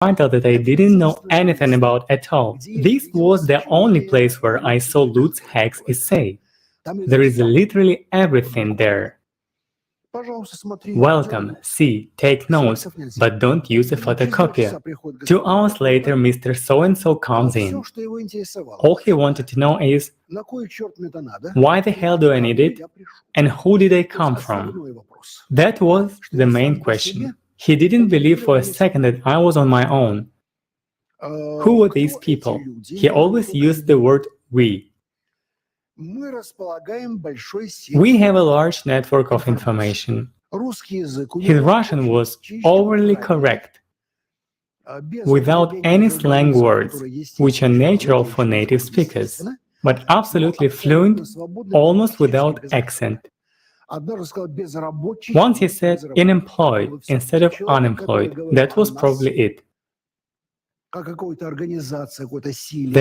title that I didn't know anything about at all. This was the only place where I saw Lutz Hack's essay. There is literally everything there. Welcome, see, take notes, but don't use a photocopier. 2 hours later, Mr. So-and-so comes in. All he wanted to know is, why the hell do I need it? And who did I come from? That was the main question. He didn't believe for a second that I was on my own. Who were these people? He always used the word we. We have a large network of information. His Russian was overly correct, without any slang words, which are natural for native speakers, but absolutely fluent, almost without accent. Once he said unemployed instead of unemployed. That was probably it. The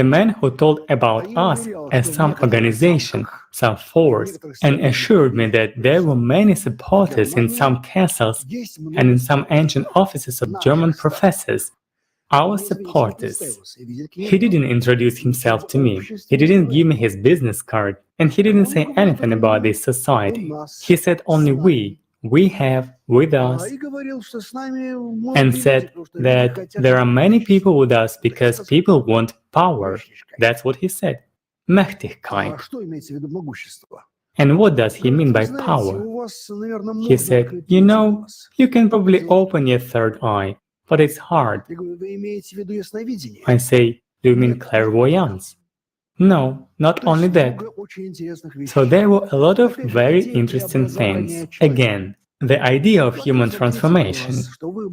man who told about us as some organization, some force, and assured me that there were many supporters in some castles and in some ancient offices of German professors. Our supporters. He didn't introduce himself to me, he didn't give me his business card, and he didn't say anything about this society. He said only we have, with us, and said that there are many people with us because people want power. That's what he said. Mächtigkeit. And what does he mean by power? He said, you know, you can probably open your third eye, but it's hard. I say, do you mean clairvoyance? No, not only that. So there were a lot of very interesting things. Again, the idea of human transformation,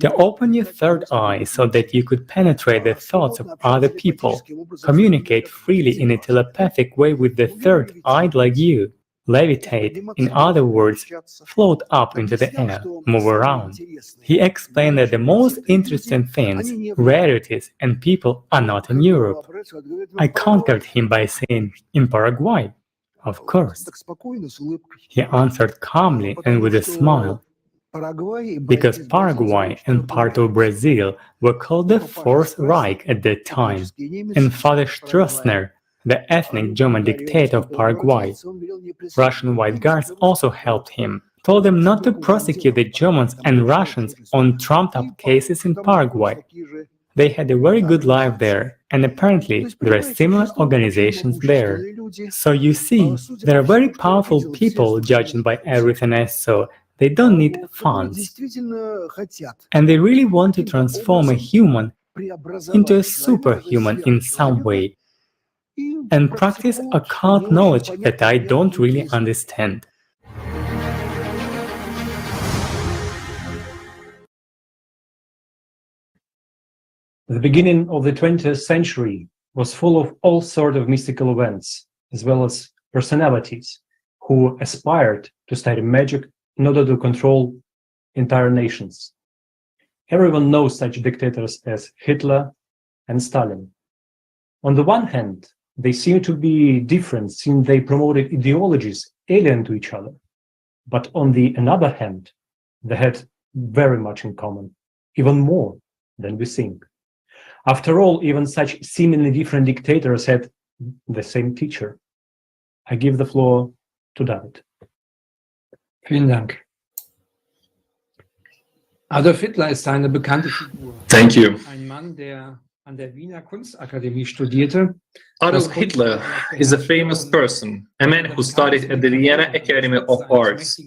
to open your third eye so that you could penetrate the thoughts of other people, communicate freely in a telepathic way with the third eye like you, levitate, in other words, float up into the air, move around. He explained that the most interesting things, rarities, and people are not in Europe. I countered him by saying, in Paraguay. Of course. He answered calmly and with a smile, because Paraguay and part of Brazil were called the Fourth Reich at that time, and Father Stroessner, the ethnic German dictator of Paraguay. Russian white guards also helped him, told them not to prosecute the Germans and Russians on trumped-up cases in Paraguay. They had a very good life there, and apparently there are similar organizations there. So you see, there are very powerful people judging by everything I saw. They don't need funds. And they really want to transform a human into a superhuman in some way, and practice occult knowledge that I don't really understand. The beginning of the 20th century was full of all sorts of mystical events, as well as personalities who aspired to study magic in order to control entire nations. Everyone knows such dictators as Hitler and Stalin. On the one hand, they seem to be different since they promoted ideologies alien to each other. But on the other hand, they had very much in common, even more than we think. After all, even such seemingly different dictators had the same teacher. I give the floor to David. Vielen Dank. Adolf Hitler ist eine bekannte Figur. Thank you. Ein Mann, der an der Wiener Kunstakademie studierte. Adolf Hitler is a famous person, a man who studied at the Vienna Academy of Arts.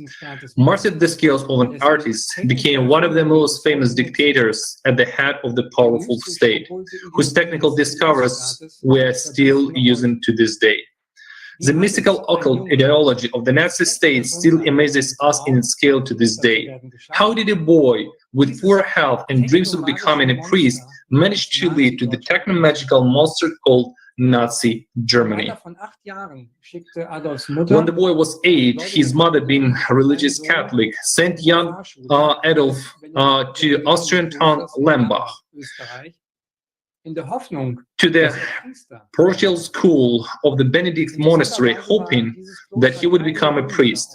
Mastered the skills of an artist, became one of the most famous dictators at the head of the powerful state, whose technical discoveries we are still using to this day. The mystical occult ideology of the Nazi state still amazes us in its scale to this day. How did a boy with poor health and dreams of becoming a priest manage to lead to the techno-magical monster called Nazi Germany? When the boy was 8, his mother, being a religious Catholic, sent young Adolf to Austrian town Lambach, to the parochial school of the Benedict monastery, hoping that he would become a priest.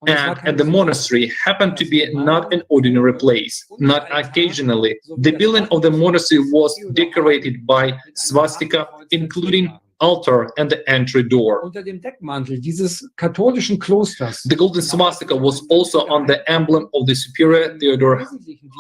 and at the monastery happened to be not an ordinary place, not occasionally. The building of the monastery was decorated by swastika, including altar and the entry door. Unter dem Deckmantel dieses katholischen Klosters. The golden swastika was also on the emblem of the superior Theodor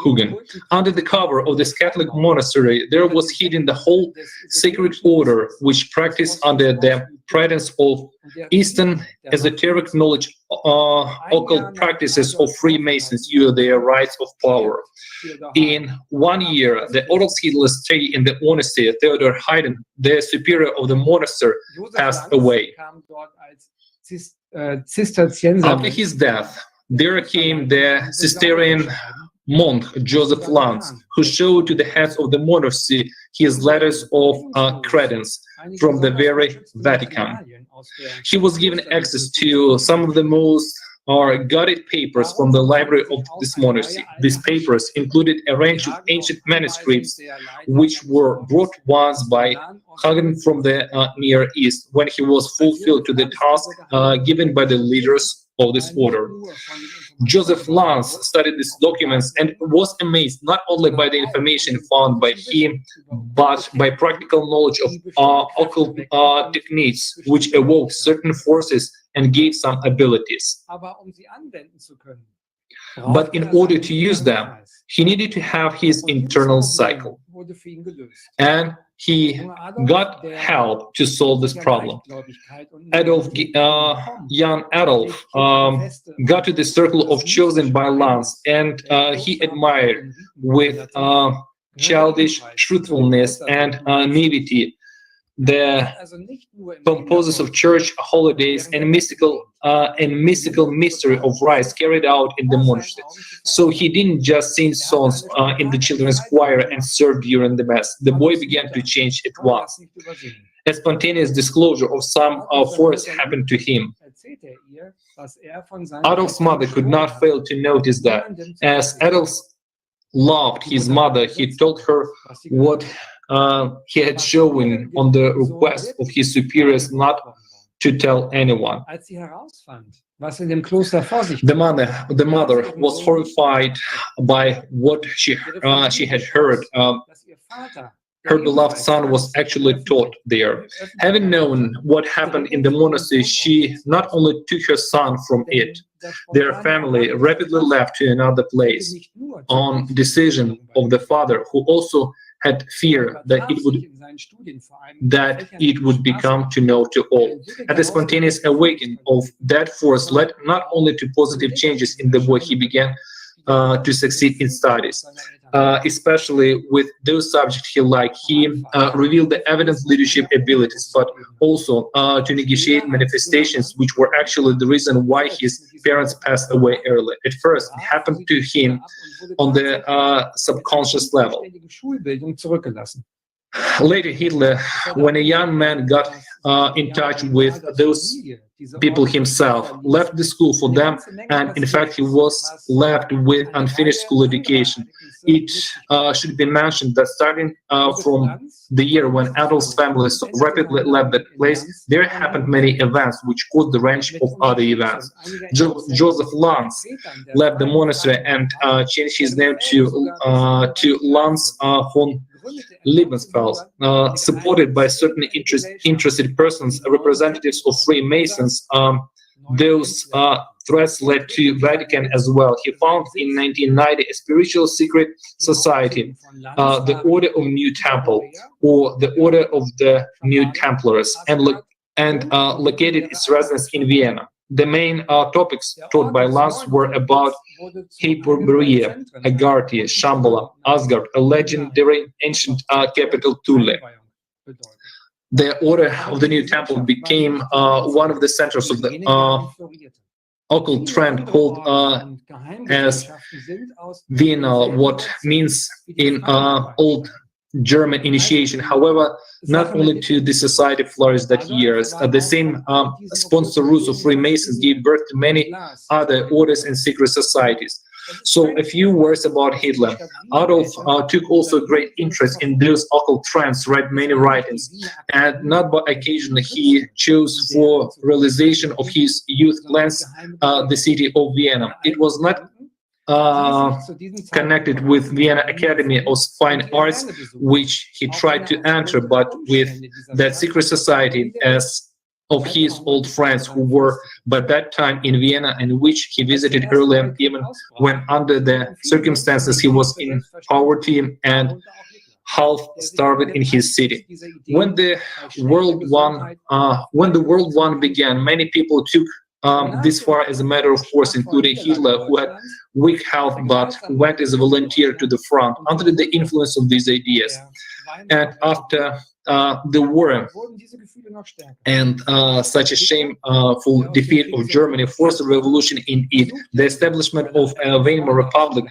Hugen. Under the cover of this Catholic monastery, there was hidden the whole sacred order, which practiced under the guidance of Eastern esoteric knowledge, occult practices of Freemasons use their rights of power. In 1 year, the Orlsheedler stay in the monastery, Theodor Haydn, the superior of the monastery, passed away. After his death, there came the Cistercian monk Joseph Lanz, who showed to the heads of the monastery his letters of credence from the very Vatican. He was given access to some of the most guarded papers from the library of this monastery. These papers included a range of ancient manuscripts which were brought once by Hagen from the Near East when he was fulfilled to the task given by the leaders of this order. Joseph Lanz studied these documents and was amazed not only by the information found by him, but by practical knowledge of occult techniques which evoked certain forces and gave some abilities. But in order to use them, he needed to have his internal cycle. And he got help to solve this problem. Young Adolf got to the circle of chosen by Lanz, and he admired with childish truthfulness and naivety the composers of church holidays and mystical mystery of rites carried out in the monastery. So he didn't just sing songs in the children's choir and serve during the mass. The boy began to change at once. A spontaneous disclosure of some force happened to him. Adolf's mother could not fail to notice that. As Adolf loved his mother, he told her what he had shown on the request of his superiors not to tell anyone. The mother was horrified by what she had heard. Her beloved son was actually taught there. Having known what happened in the monastery, she not only took her son from it, their family rapidly left to another place on decision of the father, who also had fear that it would become to know to all. And the spontaneous awakening of that force led not only to positive changes in the boy, he began to succeed in studies, especially with those subjects he liked. He revealed the evident leadership abilities, but also to negotiate manifestations which were actually the reason why his parents passed away early. At first, it happened to him on the subconscious level. Later, Hitler, when a young man got in touch with those people himself, left the school for them, and in fact he was left with unfinished school education. It should be mentioned that starting from the year when Adolf's family so rapidly left that place, there happened many events which caused the range of other events. Joseph Lanz left the monastery and changed his name to Lanz von Lebensfeld, supported by certain interested persons, representatives of Freemasons. Those threats led to Vatican as well. He found in 1990 a spiritual secret society, the Order of New Temple, or the Order of the New Templars, and located its residence in Vienna. The main topics taught by Lanz were about Hyperborea, Agartha, Shambhala, Asgard, a legendary ancient capital Thule. The Order of the New Temple became one of the centers of the occult trend called as Vienna, what means in Old German initiation. However, not only to the society flourished that years, the same sponsor roots of Freemasons gave birth to many other orders and secret societies. So a few words about Hitler. Adolf took also great interest in those occult trends, read many writings, and not by occasion he chose for realization of his youth plans the city of Vienna. It was not connected with Vienna Academy of Fine Arts, which he tried to enter, but with that secret society as of his old friends who were by that time in Vienna and which he visited earlier, even when under the circumstances he was in poverty and half starved in his city. When the World War began, many people took this far as a matter of course, including Hitler, who had weak health but went as a volunteer to the front under the influence of these ideas. And after the war and such a shameful defeat of Germany forced a revolution in it, the establishment of a Weimar Republic,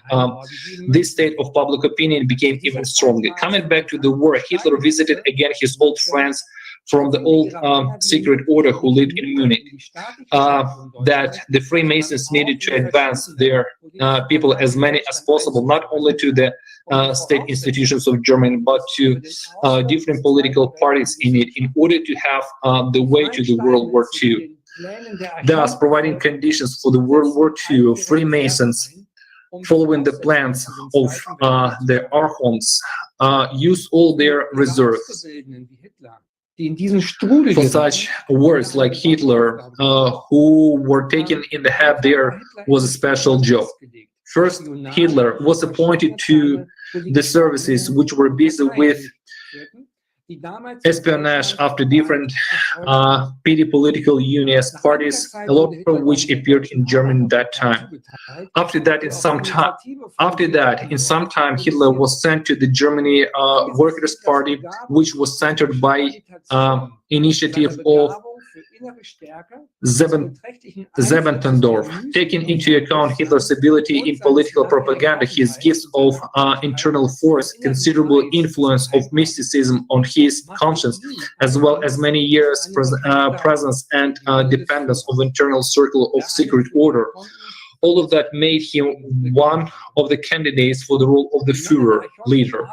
this state of public opinion became even stronger. Coming back to the war, Hitler visited again his old friends from the old secret order who lived in Munich, that the Freemasons needed to advance their people as many as possible, not only to the state institutions of Germany, but to different political parties in it, in order to have the way to the World War II. Thus, providing conditions for the World War II, Freemasons, following the plans of the Archons, use all their reserves. For such words like Hitler, who were taken in the head, there was a special job. First, Hitler was appointed to the services which were busy with espionage after different petty political unionist parties, a lot of which appeared in Germany at that time. After that, in some time, Hitler was sent to the Germany Workers' Party, which was centered by initiative of Zeventendorf. Taking into account Hitler's ability in political propaganda, his gifts of internal force, considerable influence of mysticism on his conscience, as well as many years presence and dependence of internal circle of secret order. All of that made him one of the candidates for the role of the Führer leader,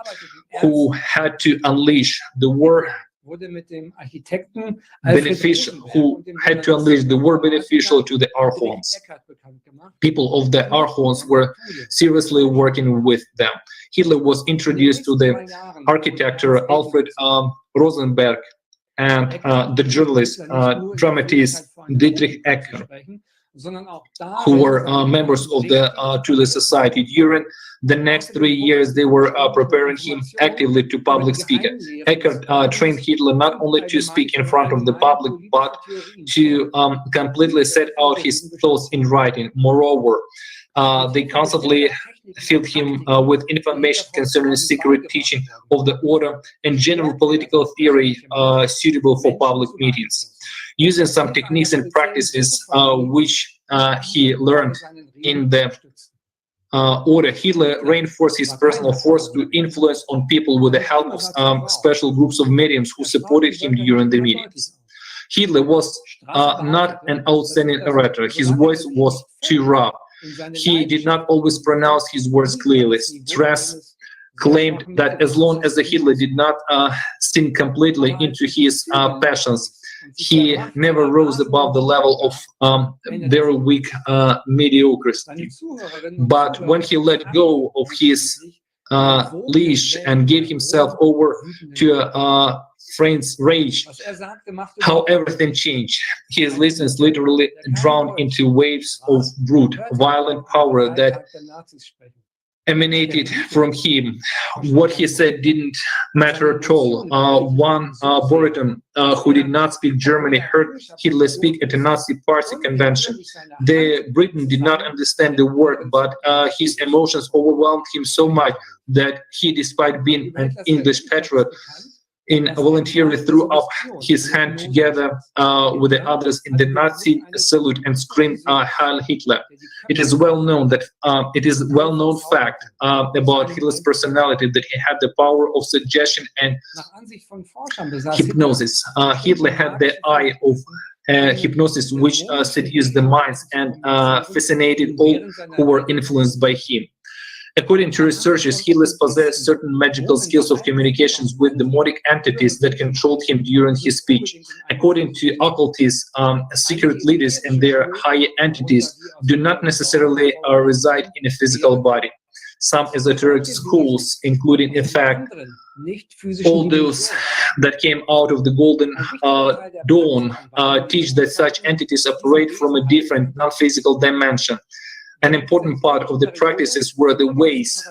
who had to unleash the war beneficial to the Archons. People of the Archons were seriously working with them. Hitler was introduced to the architect Alfred Rosenberg and the journalist, dramatist Dietrich Ecker, who were members of the Tudor Society. During the next 3 years, they were preparing him actively to public speak. Ecker trained Hitler not only to speak in front of the public, but to completely set out his thoughts in writing. Moreover, they constantly filled him with information concerning secret teaching of the order and general political theory suitable for public meetings. Using some techniques and practices which he learned in the order, Hitler reinforced his personal force to influence on people with the help of special groups of mediums who supported him during the meetings. Hitler was not an outstanding orator. His voice was too rough. He did not always pronounce his words clearly. Stress claimed that as long as the Hitler did not sink completely into his passions, he never rose above the level of very weak mediocrity. But when he let go of his leash and gave himself over to a friend's rage, how everything changed. His listeners literally drowned into waves of brute, violent power that emanated from him. What he said didn't matter at all. One Boreton, who did not speak German, heard Hitler speak at a Nazi party convention. The Briton did not understand the word, but his emotions overwhelmed him so much that he, despite being an English patriot, voluntarily threw up his hand together with the others in the Nazi salute and screamed Heil Hitler. It is well known fact about Hitler's personality that he had the power of suggestion and hypnosis. Hitler had the eye of hypnosis, which seduced the minds and fascinated all who were influenced by him. According to researchers, Hitler possessed certain magical skills of communications with demonic entities that controlled him during his speech. According to occultists, secret leaders and their higher entities do not necessarily reside in a physical body. Some esoteric schools, including, in fact, all those that came out of the Golden Dawn, teach that such entities operate from a different, non-physical dimension. An important part of the practices were the ways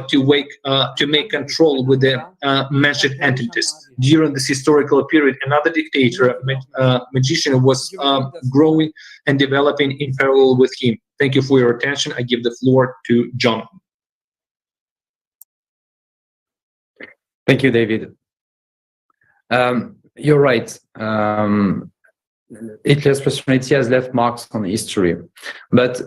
to make control with the mentioned entities. During this historical period, another dictator, magician, was growing and developing in parallel with him. Thank you for your attention. I give the floor to John. Thank you, David. You're right. Hitler's personality has left marks on history, but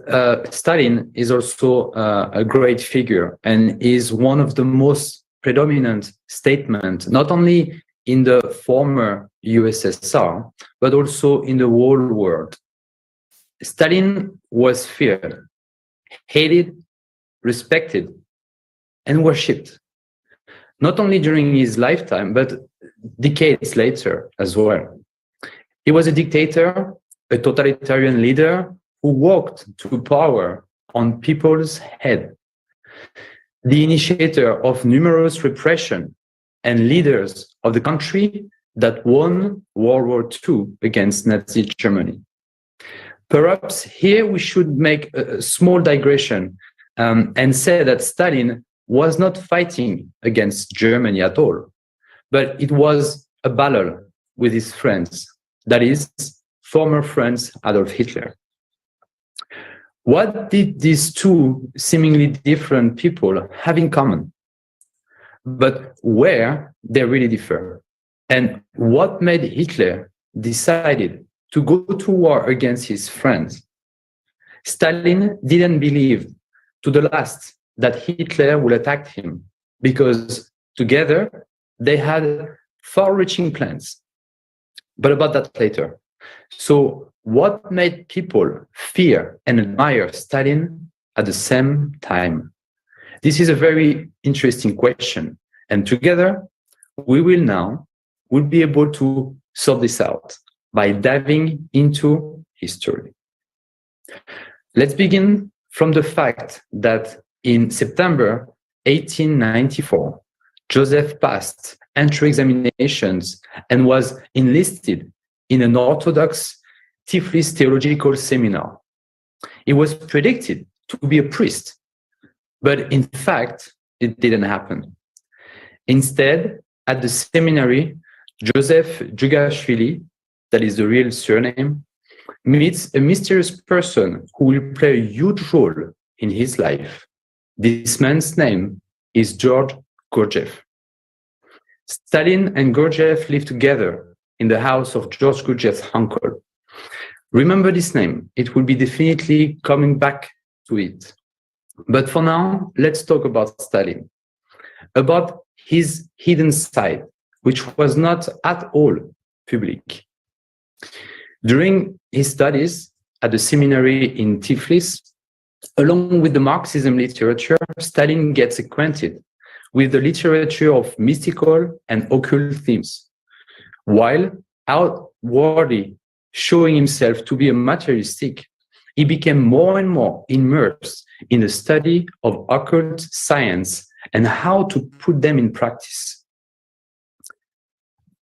Stalin is also a great figure and is one of the most predominant statements, not only in the former USSR, but also in the whole world. Stalin was feared, hated, respected, and worshipped, not only during his lifetime, but decades later as well. He was a dictator, a totalitarian leader who walked to power on people's head, the initiator of numerous repression and leaders of the country that won World War II against Nazi Germany. Perhaps here we should make a small digression and say that Stalin was not fighting against Germany at all, but it was a battle with his friends. That is, former friends Adolf Hitler. What did these two seemingly different people have in common? But where they really differ? And what made Hitler decided to go to war against his friends? Stalin didn't believe to the last that Hitler would attack him, because together they had far-reaching plans. But about that later. So what made people fear and admire Stalin at the same time? This is a very interesting question. And together, we'll be able to sort this out by diving into history. Let's begin from the fact that in September 1894, Joseph passed entry examinations and was enlisted in an Orthodox Tiflis theological seminar. He was predicted to be a priest, but in fact, it didn't happen. Instead, at the seminary, Joseph Jugashvili, that is the real surname, meets a mysterious person who will play a huge role in his life. This man's name is George Gurdjieff. Stalin and Gurdjieff lived together in the house of George Gurdjieff's uncle. Remember this name, it will be definitely coming back to it. But for now, let's talk about Stalin, about his hidden side, which was not at all public. During his studies at the seminary in Tiflis, along with the Marxism literature, Stalin gets acquainted with the literature of mystical and occult themes, while outwardly showing himself to be a materialistic, he became more and more immersed in the study of occult science and how to put them in practice.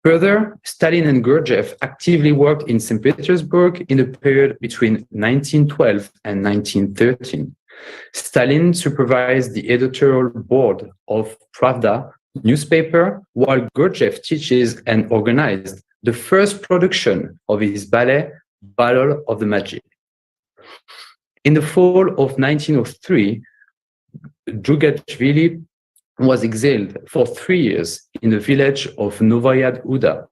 Further, Stalin and Gurdjieff actively worked in St. Petersburg in the period between 1912 and 1913. Stalin supervised the editorial board of Pravda newspaper, while Gurdjieff teaches and organized the first production of his ballet, Battle of the Magi. In the fall of 1903, Jugashvili was exiled for 3 years in the village of Novaya Uda,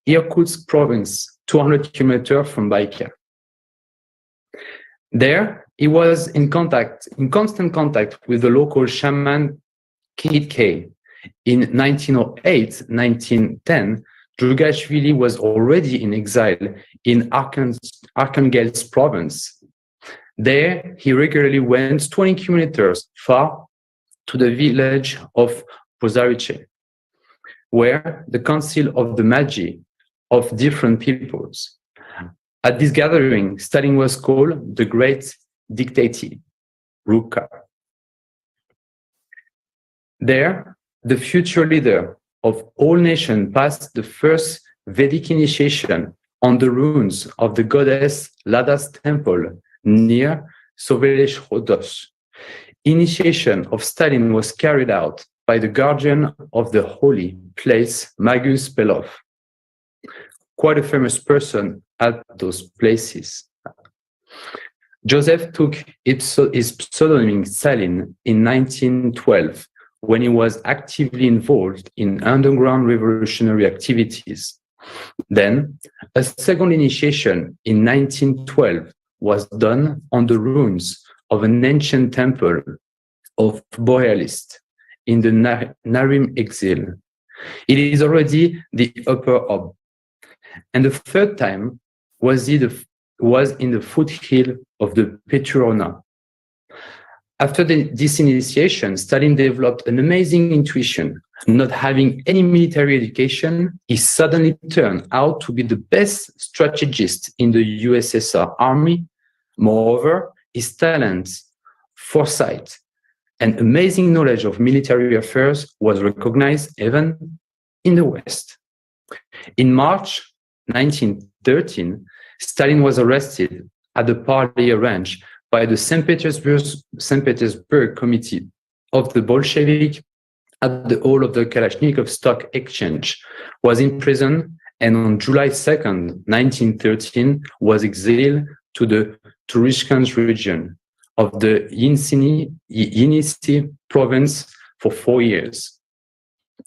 Irkutsk province, 200 kilometers from Baikal. There, he was in constant contact with the local shaman Kid K. In 1908-1910, Djougashvili was already in exile in Arkhangelsk province. There, he regularly went 20 kilometers far to the village of Pozarice, where the Council of the Magi of different peoples. At this gathering, Stalin was called the Great Dictator, Ruka. There, the future leader of all nations passed the first Vedic initiation on the ruins of the goddess Lada's temple near Sovelezhhorod. Initiation of Stalin was carried out by the guardian of the holy place, Magus Belov, quite a famous person at those places. Joseph took his pseudonym Stalin in 1912 when he was actively involved in underground revolutionary activities. Then, a second initiation in 1912 was done on the ruins of an ancient temple of Borealist in the Narim exile. It is already the upper Ob. And the third time was in the foothill of the Petrona. After this initiation, Stalin developed an amazing intuition. Not having any military education, he suddenly turned out to be the best strategist in the USSR army. Moreover, his talents, foresight, and amazing knowledge of military affairs was recognized even in the West. In March 1913, Stalin was arrested at the party arranged by the St. Petersburg Committee of the Bolshevik at the hall of the Kalashnikov Stock Exchange, was imprisoned, and on July 2nd, 1913, was exiled to the Turishkans region of the Yenisei province for 4 years,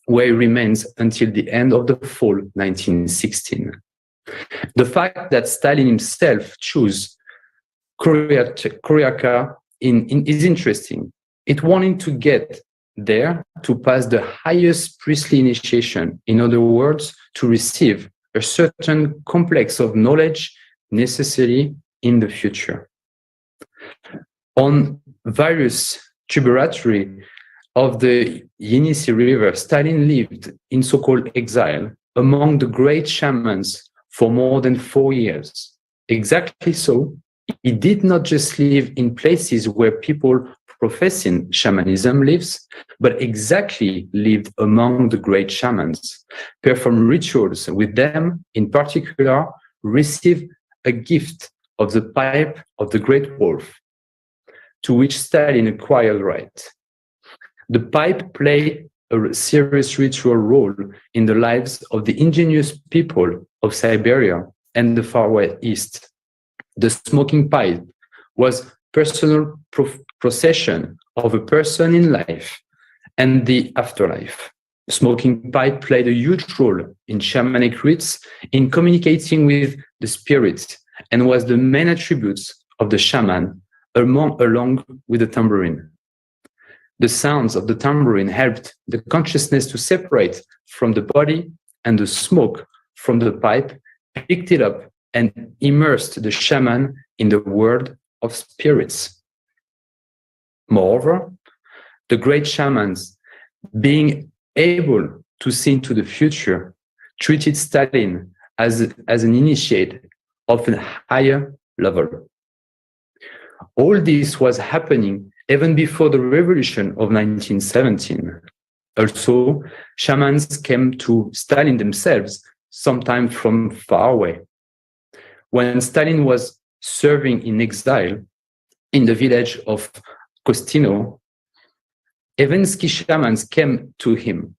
where he remains until the end of the fall 1916. The fact that Stalin himself chose Koryaka is interesting. It wanted to get there to pass the highest priestly initiation, in other words, to receive a certain complex of knowledge necessary in the future. On various tributaries of the Yenisei River, Stalin lived in so-called exile among the great shamans for more than 4 years. Exactly so, he did not just live in places where people professing shamanism lives, but exactly lived among the great shamans, performed rituals with them, in particular, received a gift of the pipe of the great wolf, to which Stalin acquired right. The pipe played a serious ritual role in the lives of the indigenous people of Siberia and the far East. The smoking pipe was personal procession of a person in life and the afterlife. The smoking pipe played a huge role in shamanic rites in communicating with the spirits and was the main attributes of the shaman along with the tambourine. The sounds of the tambourine helped the consciousness to separate from the body, and the smoke from the pipe picked it up and immersed the shaman in the world of spirits. Moreover, the great shamans, being able to see into the future, treated Stalin as an initiate of a higher level. All this was happening even before the revolution of 1917. Also, shamans came to Stalin themselves, sometimes from far away. When Stalin was serving in exile in the village of Kostino, Evensky shamans came to him.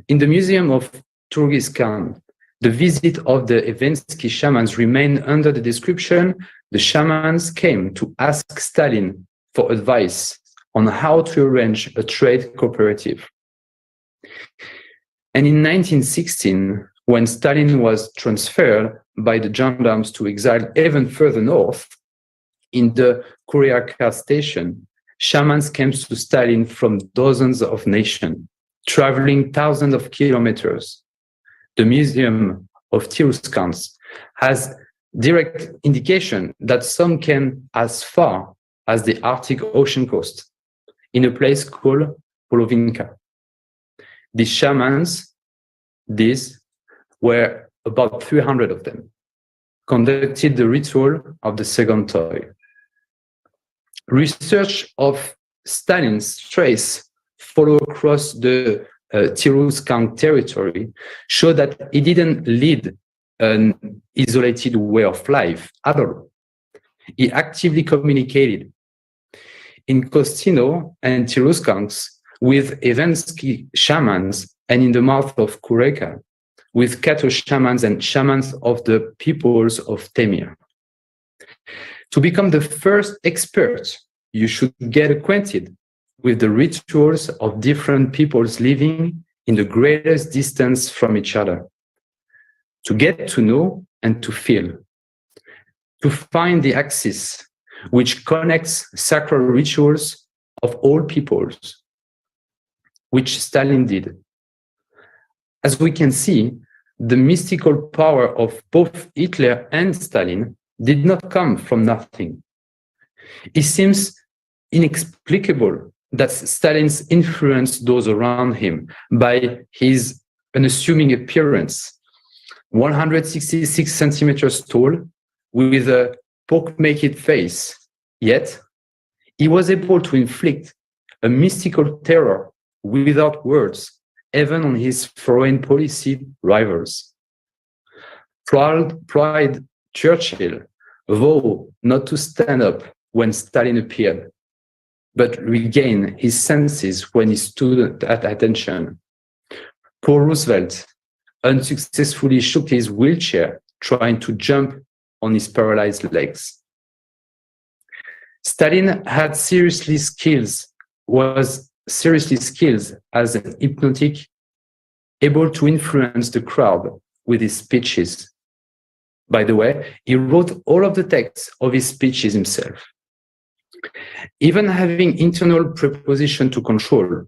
In the Museum of Turgiskan, the visit of the Evensky shamans remained under the description, the shamans came to ask Stalin for advice on how to arrange a trade cooperative. And in 1916, when Stalin was transferred by the gendarmes to exile even further north, in the Koryaka station, shamans came to Stalin from dozens of nations, traveling thousands of kilometers. the Museum of Tiruskansk, has direct indication that some came as far as the Arctic Ocean coast, in a place called Polovinka. The shamans, these were about 300 of them, conducted the ritual of the second toy. Research of Stalin's trace follow across the Tiruskansk territory show that he didn't lead an isolated way of life at all. He actively communicated in Kostino and Tiruskansk with Evensky shamans, and in the mouth of Kureka with Kato shamans and shamans of the peoples of Temir. To become the first expert, you should get acquainted with the rituals of different peoples living in the greatest distance from each other, to get to know and to feel, to find the axis which connects sacred rituals of all peoples, which Stalin did. As we can see, the mystical power of both Hitler and Stalin did not come from nothing. It seems inexplicable that Stalin's influenced those around him by his unassuming appearance, 166 centimeters tall, with a pock-naked face, yet he was able to inflict a mystical terror without words, even on his foreign policy rivals. Pride Churchill vowed not to stand up when Stalin appeared, but regain his senses when he stood at attention. Poor Roosevelt unsuccessfully shook his wheelchair trying to jump on his paralyzed legs. Stalin had was seriously skilled as an hypnotic, able to influence the crowd with his speeches. By the way, he wrote all of the texts of his speeches himself. Even having internal preposition to control,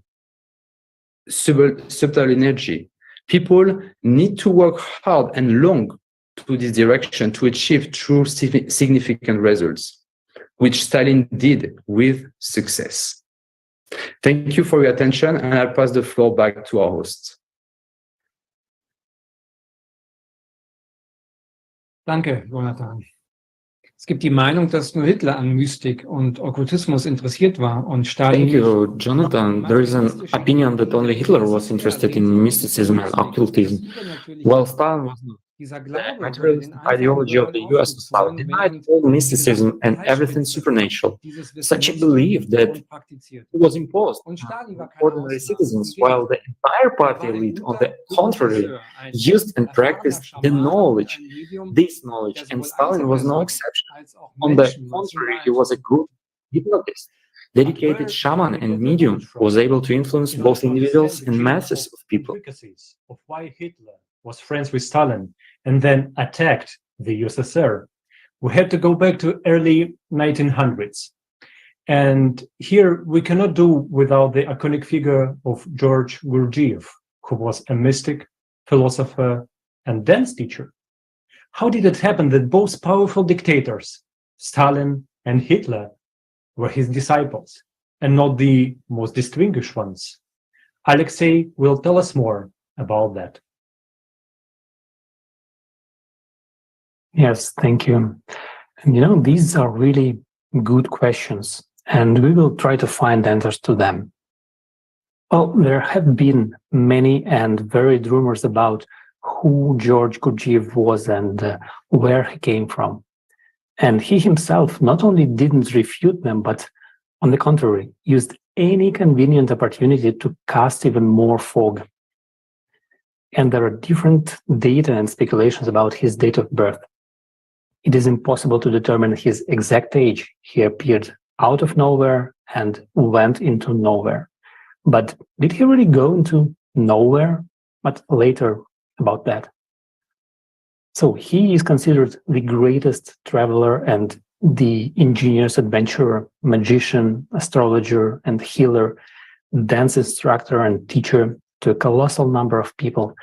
subtle energy, people need to work hard and long to this direction to achieve true significant results, which Stalin did with success. Thank you for your attention, and I'll pass the floor back to our host. Danke, Jonathan. Es gibt die Meinung, dass nur Hitler an Mystik und Okkultismus interessiert war und Stalin. Thank you, Jonathan. There is an opinion that only Hitler was interested in mysticism and occultism, while Stalin was not. The materialist ideology of the USSR denied all mysticism and everything supernatural. Such a belief that was imposed on ordinary citizens, while the entire party elite, on the contrary, used and practiced this knowledge, and Stalin was no exception. On the contrary, he was a good hypnotist, dedicated shaman and medium who was able to influence both individuals and masses of people. Of why Hitler was friends with Stalin and then attacked the USSR. We have to go back to early 1900s. And here we cannot do without the iconic figure of George Gurdjieff, who was a mystic, philosopher, and dance teacher. How did it happen that both powerful dictators, Stalin and Hitler, were his disciples, and not the most distinguished ones? Alexei will tell us more about that. Yes, thank you. And these are really good questions, and we will try to find answers to them. Well, there have been many and varied rumors about who George Gurdjieff was and where he came from. And he himself not only didn't refute them, but on the contrary, used any convenient opportunity to cast even more fog. And there are different data and speculations about his date of birth. It is impossible to determine his exact age. He appeared out of nowhere and went into nowhere. But did he really go into nowhere? But later about that. So he is considered the greatest traveler and the ingenious adventurer, magician, astrologer, and healer, dance instructor and teacher to a colossal number of people,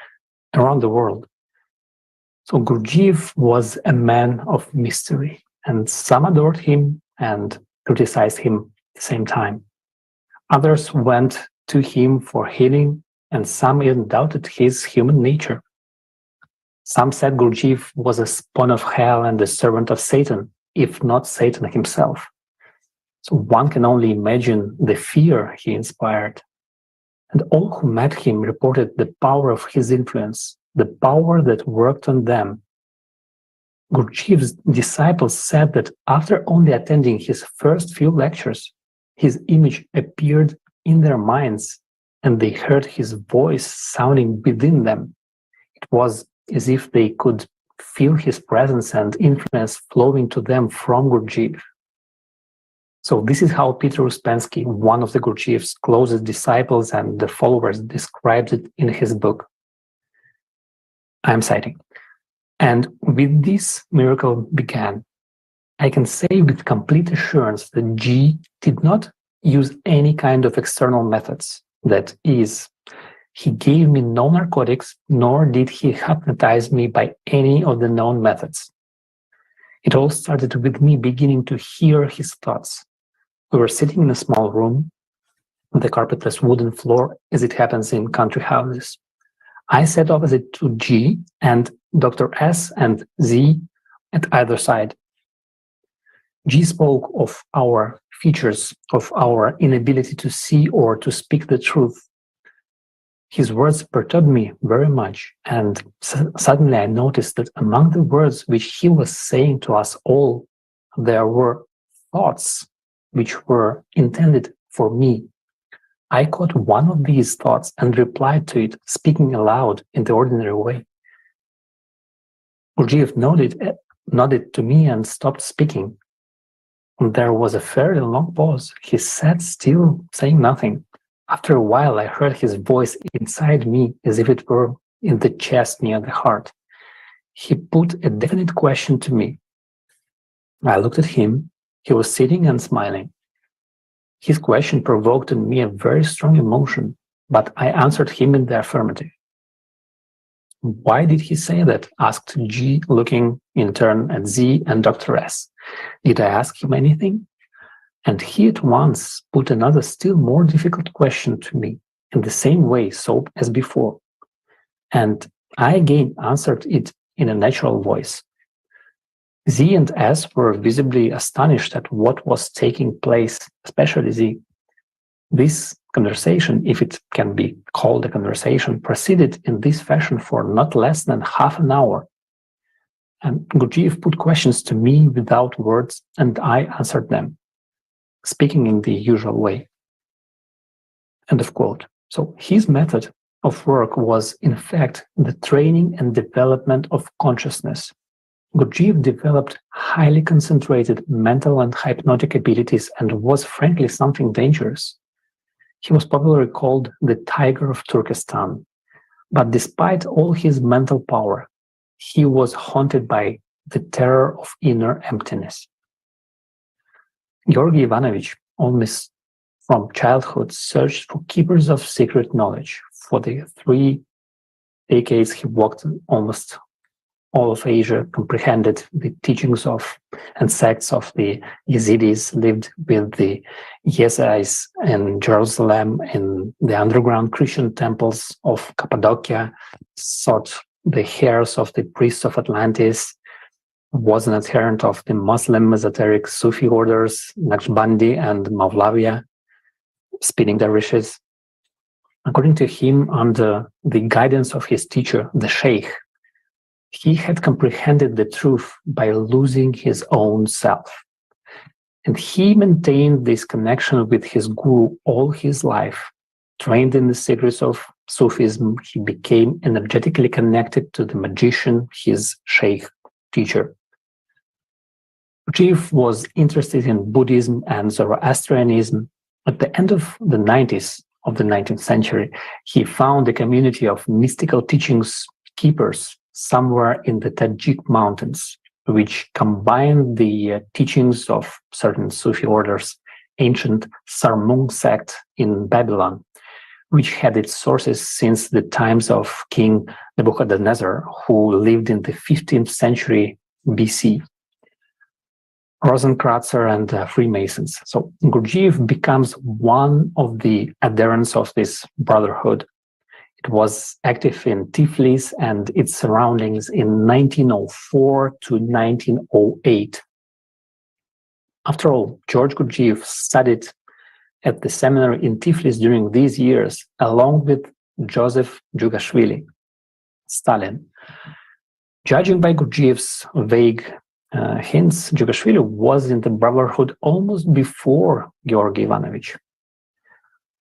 around the world. So Gurdjieff was a man of mystery, and some adored him and criticized him at the same time. Others went to him for healing, and some even doubted his human nature. Some said Gurdjieff was a spawn of hell and a servant of Satan, if not Satan himself. So one can only imagine the fear he inspired. And all who met him reported the power of his influence, the power that worked on them. Gurdjieff's disciples said that after only attending his first few lectures, his image appeared in their minds and they heard his voice sounding within them. It was as if they could feel his presence and influence flowing to them from Gurdjieff. So this is how Peter Uspensky, one of the Gurdjieff's closest disciples and the followers, described it in his book. I'm citing. And with this miracle began. I can say with complete assurance that G did not use any kind of external methods. That is, he gave me no narcotics, nor did he hypnotize me by any of the known methods. It all started with me beginning to hear his thoughts. We were sitting in a small room, on the carpetless wooden floor, as it happens in country houses. I sat opposite to G and Dr. S and Z at either side. G spoke of our features, of our inability to see or to speak the truth. His words perturbed me very much, and suddenly I noticed that among the words which he was saying to us all, there were thoughts which were intended for me. I caught one of these thoughts and replied to it, speaking aloud in the ordinary way. Gurdjieff nodded to me and stopped speaking. There was a fairly long pause. He sat still, saying nothing. After a while, I heard his voice inside me, as if it were in the chest near the heart. He put a definite question to me. I looked at him. He was sitting and smiling. His question provoked in me a very strong emotion, but I answered him in the affirmative. Why did he say that? Asked G, looking in turn at Z and Dr. S. Did I ask him anything? And he at once put another still more difficult question to me in the same way as before. And I again answered it in a natural voice. Z and S were visibly astonished at what was taking place, especially Z. This conversation, if it can be called a conversation, proceeded in this fashion for not less than half an hour. And Gurdjieff put questions to me without words, and I answered them, speaking in the usual way. End of quote. So his method of work was, in fact, the training and development of consciousness. Gurdjieff developed highly concentrated mental and hypnotic abilities and was frankly something dangerous. He was popularly called the Tiger of Turkestan. But despite all his mental power, he was haunted by the terror of inner emptiness. Georgy Ivanovich, almost from childhood, searched for keepers of secret knowledge. For the 3 decades he walked almost all of Asia, comprehended the teachings of and sects of the Yazidis, lived with the Yezais in Jerusalem, in the underground Christian temples of Cappadocia, sought the hairs of the priests of Atlantis, was an adherent of the Muslim esoteric Sufi orders, Naqshbandi and Mawlaviya, spinning dervishes. According to him, under the guidance of his teacher, the Sheikh, he had comprehended the truth by losing his own self. And he maintained this connection with his guru all his life. Trained in the secrets of Sufism, he became energetically connected to the magician, his Sheikh teacher. Gurdjieff was interested in Buddhism and Zoroastrianism. At the end of the 90s of the 19th century, he found a community of mystical teachings keepers somewhere in the Tajik mountains, which combined the teachings of certain Sufi orders, ancient Sarmung sect in Babylon, which had its sources since the times of King Nebuchadnezzar, who lived in the 15th century BC. Rosenkranzer and Freemasons. So Gurdjieff becomes one of the adherents of this brotherhood. It was active in Tiflis and its surroundings in 1904 to 1908. After all, George Gurdjieff studied at the seminary in Tiflis during these years, along with Joseph Jugashvili, Stalin. Judging by Gurdjieff's vague hints, Jugashvili was in the Brotherhood almost before Georgy Ivanovich.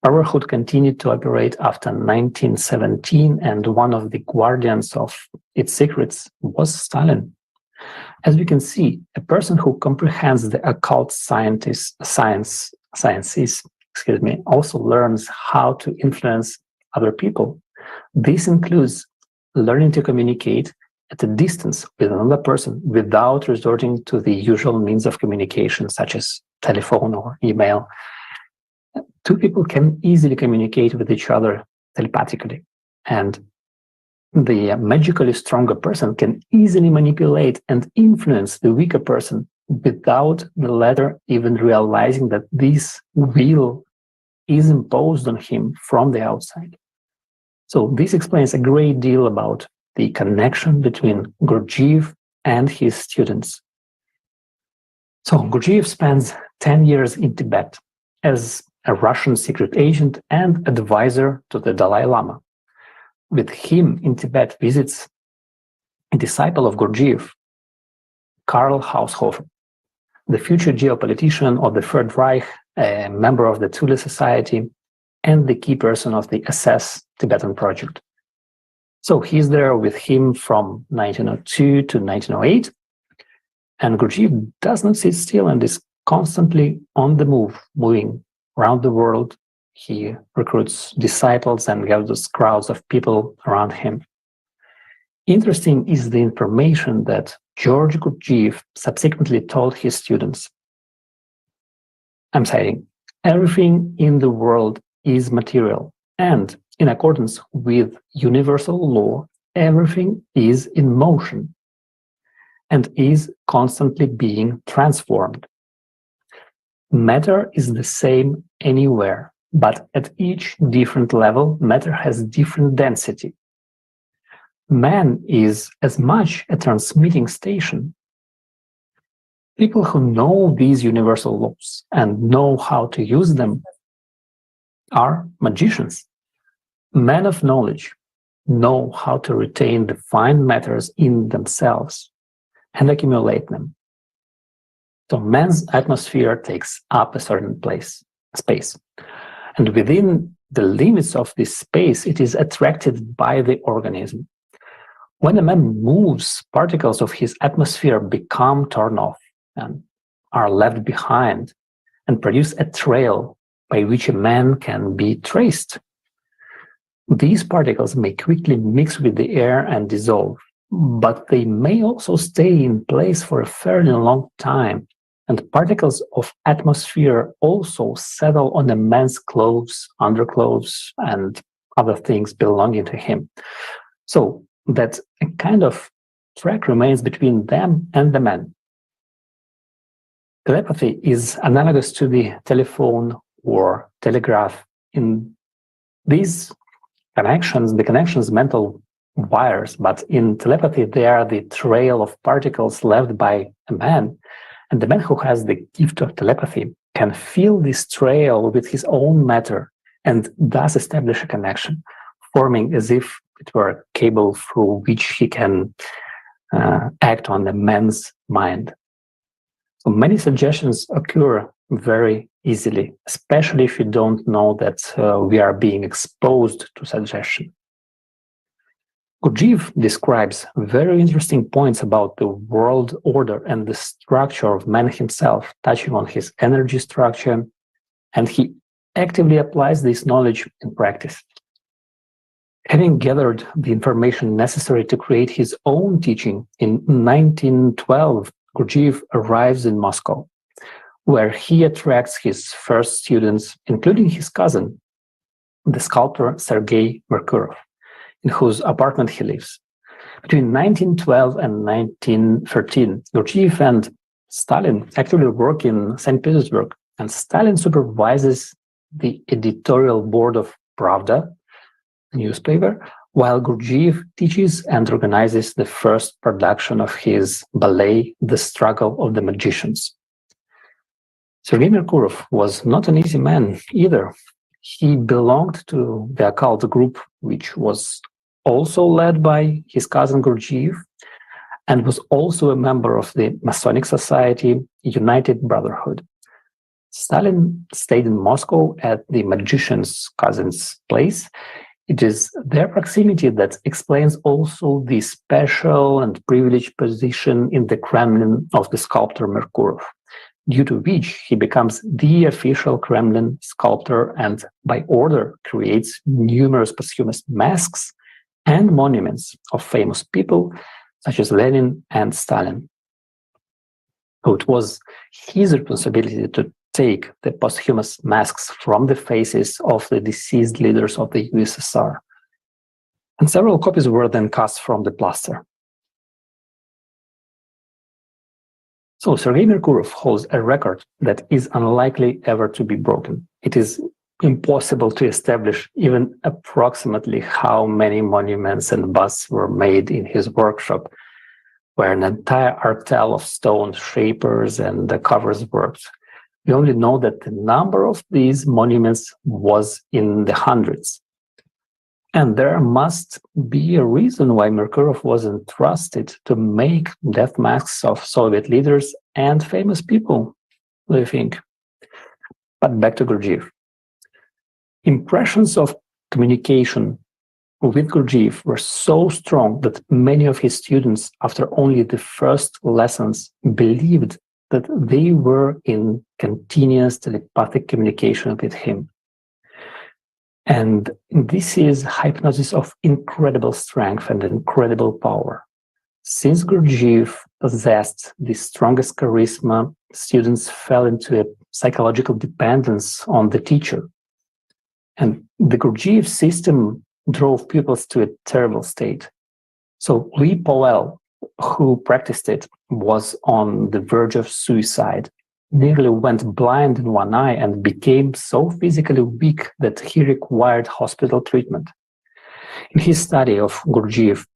Brotherhood continued to operate after 1917, and one of the guardians of its secrets was Stalin. As we can see, a person who comprehends the occult sciences, also learns how to influence other people. This includes learning to communicate at a distance with another person without resorting to the usual means of communication, such as telephone or email. Two people can easily communicate with each other telepathically, and the magically stronger person can easily manipulate and influence the weaker person without the latter even realizing that this will is imposed on him from the outside. So this explains a great deal about the connection between Gurdjieff and his students. So Gurdjieff spends 10 years in Tibet as a Russian secret agent and advisor to the Dalai Lama. With him in Tibet visits a disciple of Gurdjieff, Karl Haushofer, the future geopolitician of the Third Reich, a member of the Thule Society, and the key person of the SS Tibetan project. So he's there with him from 1902 to 1908, and Gurdjieff does not sit still and is constantly on the move, moving around the world. He recruits disciples and gathers crowds of people around him. Interesting is the information that George Gurdjieff subsequently told his students. I'm citing, everything in the world is material, and in accordance with universal law, everything is in motion and is constantly being transformed. Matter is the same anywhere, but at each different level, matter has different density. Man is as much a transmitting station. People who know these universal laws and know how to use them are magicians. Men of knowledge know how to retain the fine matters in themselves and accumulate them. So man's atmosphere takes up a certain space. And within the limits of this space, it is attracted by the organism. When a man moves, particles of his atmosphere become torn off and are left behind and produce a trail by which a man can be traced. These particles may quickly mix with the air and dissolve, but they may also stay in place for a fairly long time. And particles of atmosphere also settle on a man's clothes, underclothes, and other things belonging to him. So that a kind of track remains between them and the man. Telepathy is analogous to the telephone or telegraph. In these connections, the connections mental wires, but in telepathy, they are the trail of particles left by a man. And the man who has the gift of telepathy can feel this trail with his own matter and thus establish a connection, forming as if it were a cable through which he can act on the man's mind. So many suggestions occur very easily, especially if you don't know that we are being exposed to suggestion. Gurdjieff describes very interesting points about the world order and the structure of man himself, touching on his energy structure, and he actively applies this knowledge in practice. Having gathered the information necessary to create his own teaching, in 1912, Gurdjieff arrives in Moscow, where he attracts his first students, including his cousin, the sculptor Sergei Merkurov, in whose apartment he lives. Between 1912 and 1913, Gurdjieff and Stalin actually work in St. Petersburg, and Stalin supervises the editorial board of Pravda newspaper, while Gurdjieff teaches and organizes the first production of his ballet, The Struggle of the Magicians. Sergei Merkurov was not an easy man either. He belonged to the occult group, which was also led by his cousin Gurdjieff, and was also a member of the Masonic Society United Brotherhood. Stalin stayed in Moscow at the magician's cousin's place. It is their proximity that explains also the special and privileged position in the Kremlin of the sculptor Merkurov, due to which he becomes the official Kremlin sculptor and, by order, creates numerous posthumous masks and monuments of famous people such as Lenin and Stalin. So it was his responsibility to take the posthumous masks from the faces of the deceased leaders of the USSR. And several copies were then cast from the plaster. So Sergei Merkurov holds a record that is unlikely ever to be broken. It is impossible to establish even approximately how many monuments and busts were made in his workshop, where an entire artel of stone shapers and the covers worked. We only know that the number of these monuments was in the hundreds. And there must be a reason why Merkurov was entrusted to make death masks of Soviet leaders and famous people, do you think? But back to Gurdjieff. Impressions of communication with Gurdjieff were so strong that many of his students, after only the first lessons, believed that they were in continuous telepathic communication with him. And this is hypnosis of incredible strength and incredible power. Since Gurdjieff possessed the strongest charisma, students fell into a psychological dependence on the teacher. And the Gurdjieff system drove pupils to a terrible state. So Louis Powell, who practiced it, was on the verge of suicide, nearly went blind in one eye, and became so physically weak that he required hospital treatment. In his study of Gurdjieff,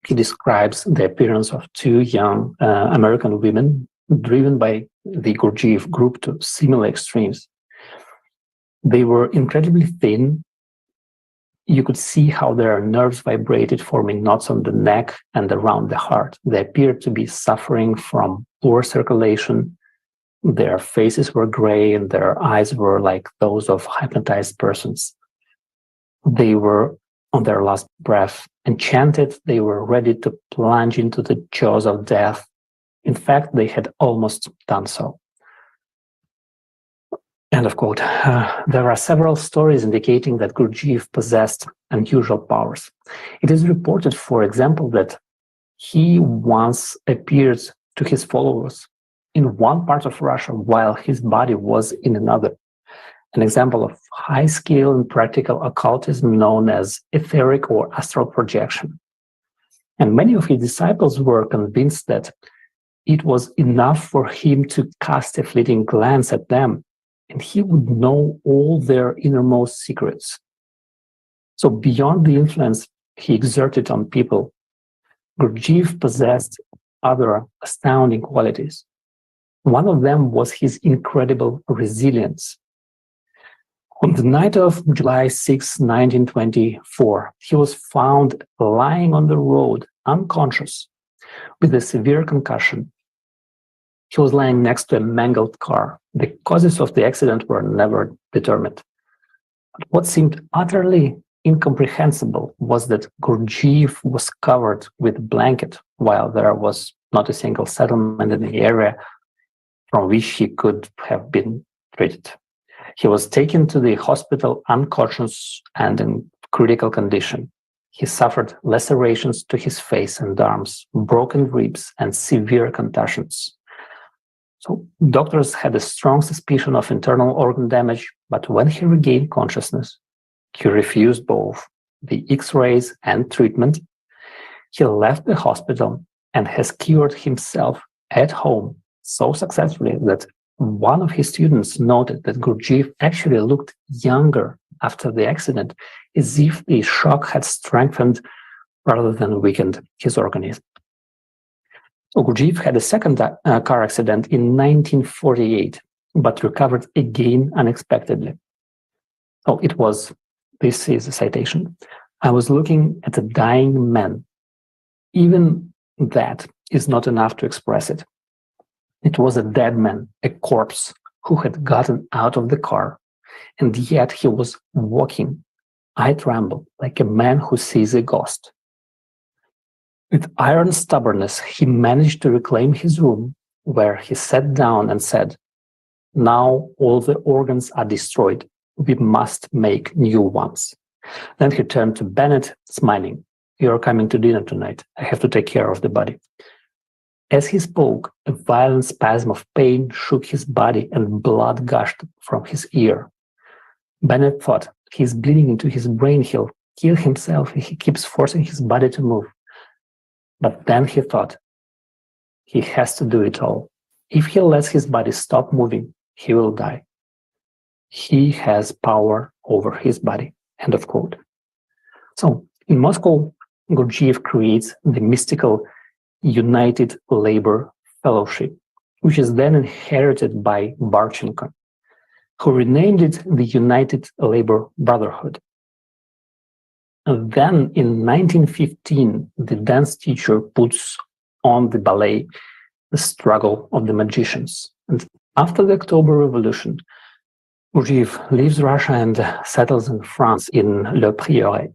he describes the appearance of two young American women driven by the Gurdjieff group to similar extremes. They were incredibly thin. You could see how their nerves vibrated, forming knots on the neck and around the heart. They appeared to be suffering from poor circulation. Their faces were gray and their eyes were like those of hypnotized persons. They were on their last breath, enchanted. They were ready to plunge into the jaws of death. In fact, they had almost done so. End of quote. There are several stories indicating that Gurdjieff possessed unusual powers. It is reported, for example, that he once appeared to his followers in one part of Russia while his body was in another. An example of high skill in practical occultism known as etheric or astral projection. And many of his disciples were convinced that it was enough for him to cast a fleeting glance at them, and he would know all their innermost secrets. So beyond the influence he exerted on people, Gurdjieff possessed other astounding qualities. One of them was his incredible resilience. On the night of July 6, 1924, he was found lying on the road, unconscious, with a severe concussion. He was lying next to a mangled car. The causes of the accident were never determined. But what seemed utterly incomprehensible was that Gurdjieff was covered with a blanket, while there was not a single settlement in the area from which he could have been treated. He was taken to the hospital unconscious and in critical condition. He suffered lacerations to his face and arms, broken ribs, and severe contusions. So doctors had a strong suspicion of internal organ damage, but when he regained consciousness, He refused both the X-rays and treatment. He left the hospital and has cured himself at home so successfully that one of his students noted that Gurdjieff actually looked younger after the accident, as if the shock had strengthened rather than weakened his organism. So Gurdjieff had a second car accident in 1948, but recovered again unexpectedly. So it was, this is a citation, "I was looking at a dying man. Even that is not enough to express it. It was a dead man, a corpse, who had gotten out of the car, and yet he was walking. I trembled like a man who sees a ghost." With iron stubbornness, he managed to reclaim his room, where he sat down and said, "Now all the organs are destroyed. We must make new ones." Then he turned to Bennett, smiling. "You're coming to dinner tonight. I have to take care of the body." As he spoke, a violent spasm of pain shook his body and blood gushed from his ear. Bennett thought, "He's bleeding into his brain. He'll kill himself if he keeps forcing his body to move." But then he thought, he has to do it all. If he lets his body stop moving, he will die. He has power over his body. End of quote. So in Moscow, Gurdjieff creates the mystical United Labor Fellowship, which is then inherited by Barchenko, who renamed it the United Labor Brotherhood. And then in 1915, the dance teacher puts on the ballet The Struggle of the Magicians. And after the October Revolution, Gurdjieff leaves Russia and settles in France in Le Prieuré,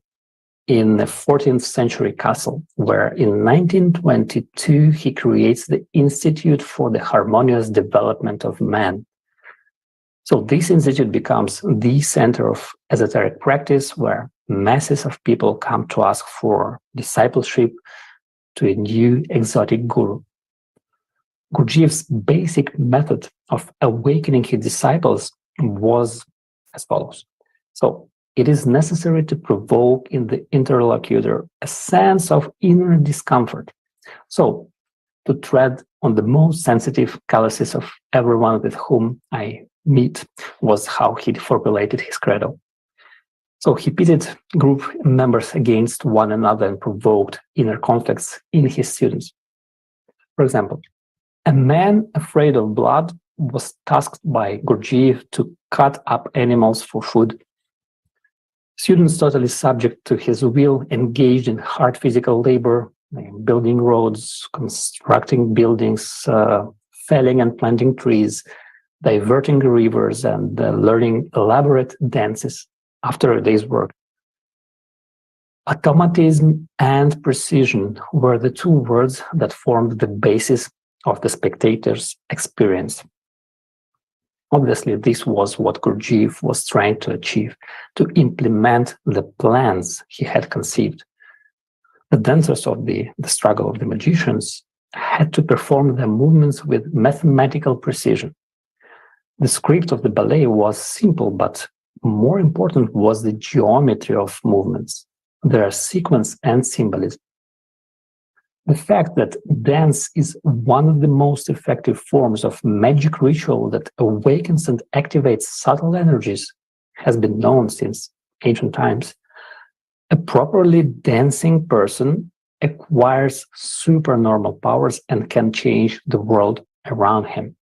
in a 14th century castle, where in 1922 he creates the Institute for the Harmonious Development of Man. So this institute becomes the center of esoteric practice, where masses of people come to ask for discipleship to a new exotic guru. Gurdjieff's basic method of awakening his disciples was as follows. So it is necessary to provoke in the interlocutor a sense of inner discomfort. So to tread on the most sensitive calluses of everyone with whom I meet was how he formulated his credo. So he pitted group members against one another and provoked inner conflicts in his students. For example, a man afraid of blood was tasked by Gurdjieff to cut up animals for food. Students totally subject to his will engaged in hard physical labor, building roads, constructing buildings, felling and planting trees, diverting rivers, and learning elaborate dances after a day's work. Automatism and precision were the two words that formed the basis of the spectator's experience. Obviously, this was what Gurdjieff was trying to achieve, to implement the plans he had conceived. The dancers of the struggle of the magicians had to perform their movements with mathematical precision. The script of the ballet was simple, but more important was the geometry of movements, their sequence and symbolism. The fact that dance is one of the most effective forms of magic ritual that awakens and activates subtle energies has been known since ancient times. A properly dancing person acquires supernormal powers and can change the world around him.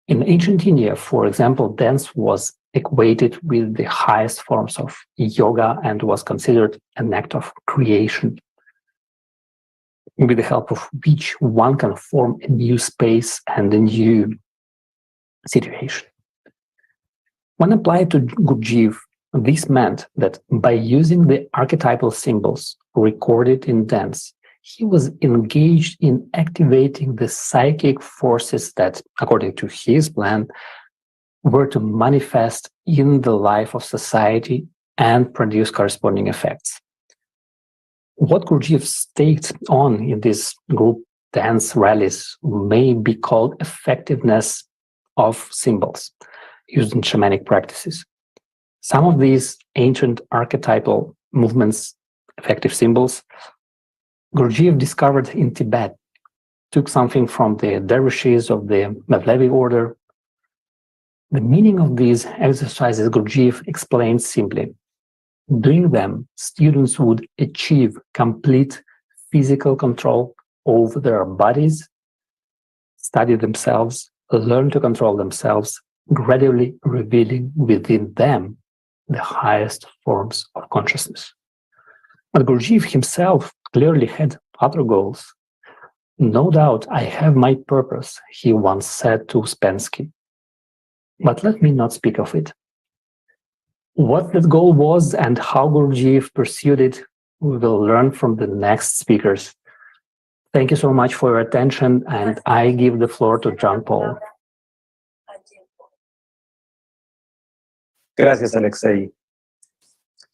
In ancient India, for example, dance was equated with the highest forms of yoga and was considered an act of creation, with the help of which one can form a new space and a new situation. When applied to Gurdjieff, this meant that by using the archetypal symbols recorded in dance, he was engaged in activating the psychic forces that, according to his plan, were to manifest in the life of society and produce corresponding effects. What Gurdjieff staked on in these group dance rallies may be called effectiveness of symbols used in shamanic practices. Some of these ancient archetypal movements, effective symbols, Gurdjieff discovered in Tibet, took something from the dervishes of the Mevlevi order. The meaning of these exercises Gurdjieff explains simply. Doing them, students would achieve complete physical control over their bodies, study themselves, learn to control themselves, gradually revealing within them the highest forms of consciousness. But Gurdjieff himself clearly had other goals. No doubt I have my purpose, he once said to Ouspensky. But let me not speak of it. What that goal was and how Gurdjieff pursued it, we will learn from the next speakers. Thank you so much for your attention, and I give the floor to John Paul. Gracias, Alexei.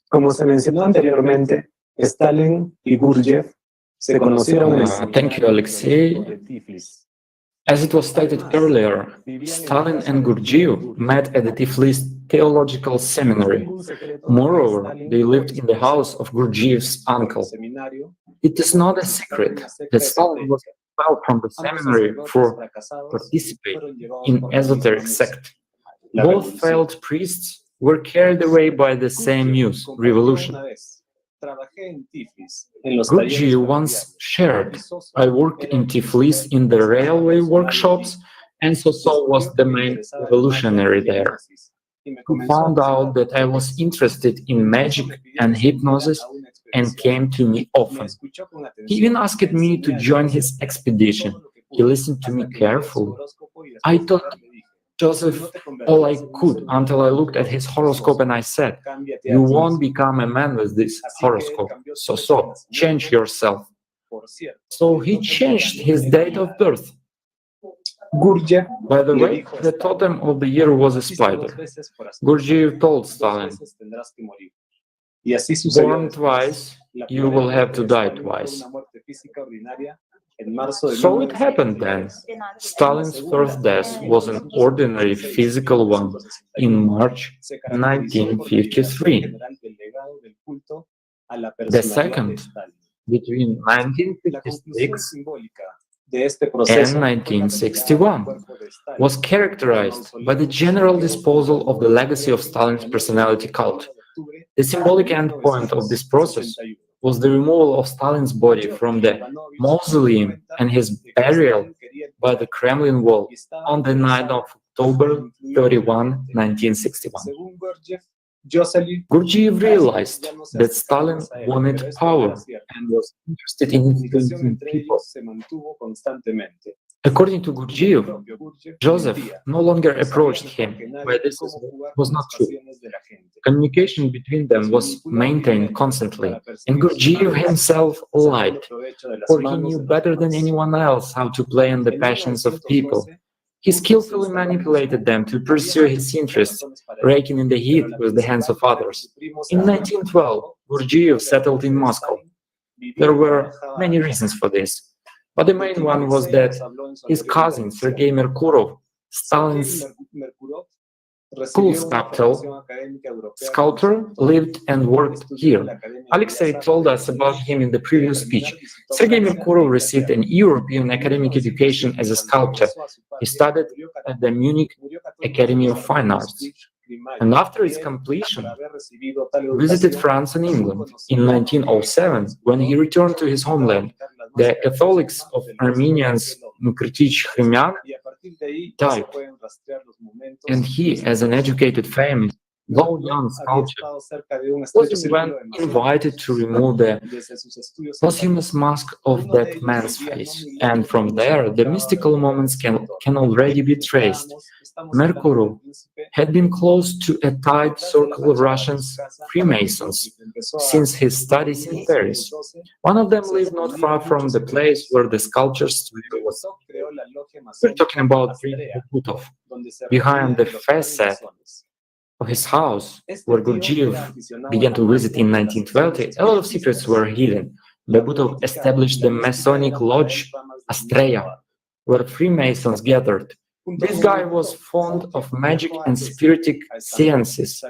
Como se mencionó anteriormente, Stalin y Gurdjieff se conocieron en el Thank you, Alexei. de Tiflis. As it was stated earlier, Stalin and Gurdjieff met at the Tiflis Theological Seminary. Moreover, they lived in the house of Gurdjieff's uncle. It is not a secret that Stalin was expelled from the seminary for participating in esoteric sect. Both failed priests were carried away by the same muse, revolution. Gurdjieff once shared, I worked in Tiflis in the railway workshops, and Soso was the main revolutionary there. He found out that I was interested in magic and hypnosis and came to me often. He even asked me to join his expedition. He listened to me carefully. I thought Joseph all I could until I looked at his horoscope and I said, you won't become a man with this horoscope, so change yourself. So he changed his date of birth. By the way, the totem of the year was a spider. Gurdjieff told Stalin, born twice, you will have to die twice. So it happened then. Stalin's first death was an ordinary physical one in March 1953. The second, between 1956 and 1961, was characterized by the general disposal of the legacy of Stalin's personality cult. The symbolic endpoint of this process was the removal of Stalin's body from the mausoleum and his burial by the Kremlin wall on the 9th of October 31, 1961. Gurdjieff realized that Stalin wanted power and was interested in influencing people. According to Gurdjieff, Joseph no longer approached him, but this was not true. Communication between them was maintained constantly, and Gurdjieff himself lied, for he knew better than anyone else how to play on the passions of people. He skillfully manipulated them to pursue his interests, raking in the heat with the hands of others. In 1912, Gurdjieff settled in Moscow. There were many reasons for this, but the main one was that his cousin Sergei Merkurov, Stalin's school sculptor, lived and worked here. Alexei told us about him in the previous speech. Sergei Merkurov received an European academic education as a sculptor. He studied at the Munich Academy of Fine Arts, and after its completion, visited France and England. In 1907, when he returned to his homeland, the Catholics of Armenians Mkrtich Hremyan died, and he, as an educated famous, though young sculptor, was invited to remove the posthumous mask of that man's face, and from there the mystical moments can already be traced. Merkurov had been close to a tight circle of Russian Freemasons since his studies in Paris. One of them lived not far from the place where the sculpture's studio was. We're talking about Butov. Behind the facade of his house, where Gurdjieff began to visit in 1920, a lot of secrets were hidden. Bebutov established the Masonic lodge Astreya, where Freemasons gathered. This guy was fond of magic and spiritic sciences.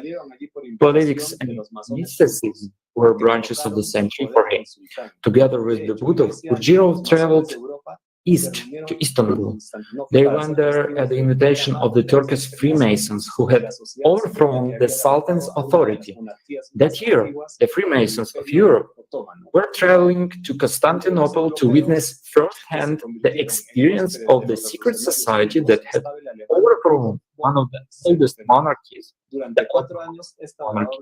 Politics and mysticism were branches of the same tree for him. Together with Bebutov, Gurdjieff traveled east to Istanbul. They went there at the invitation of the Turkish Freemasons who had overthrown the Sultan's authority. That year, the Freemasons of Europe were traveling to Constantinople to witness firsthand the experience of the secret society that had overthrown one of the oldest monarchies, the Ottoman monarchy.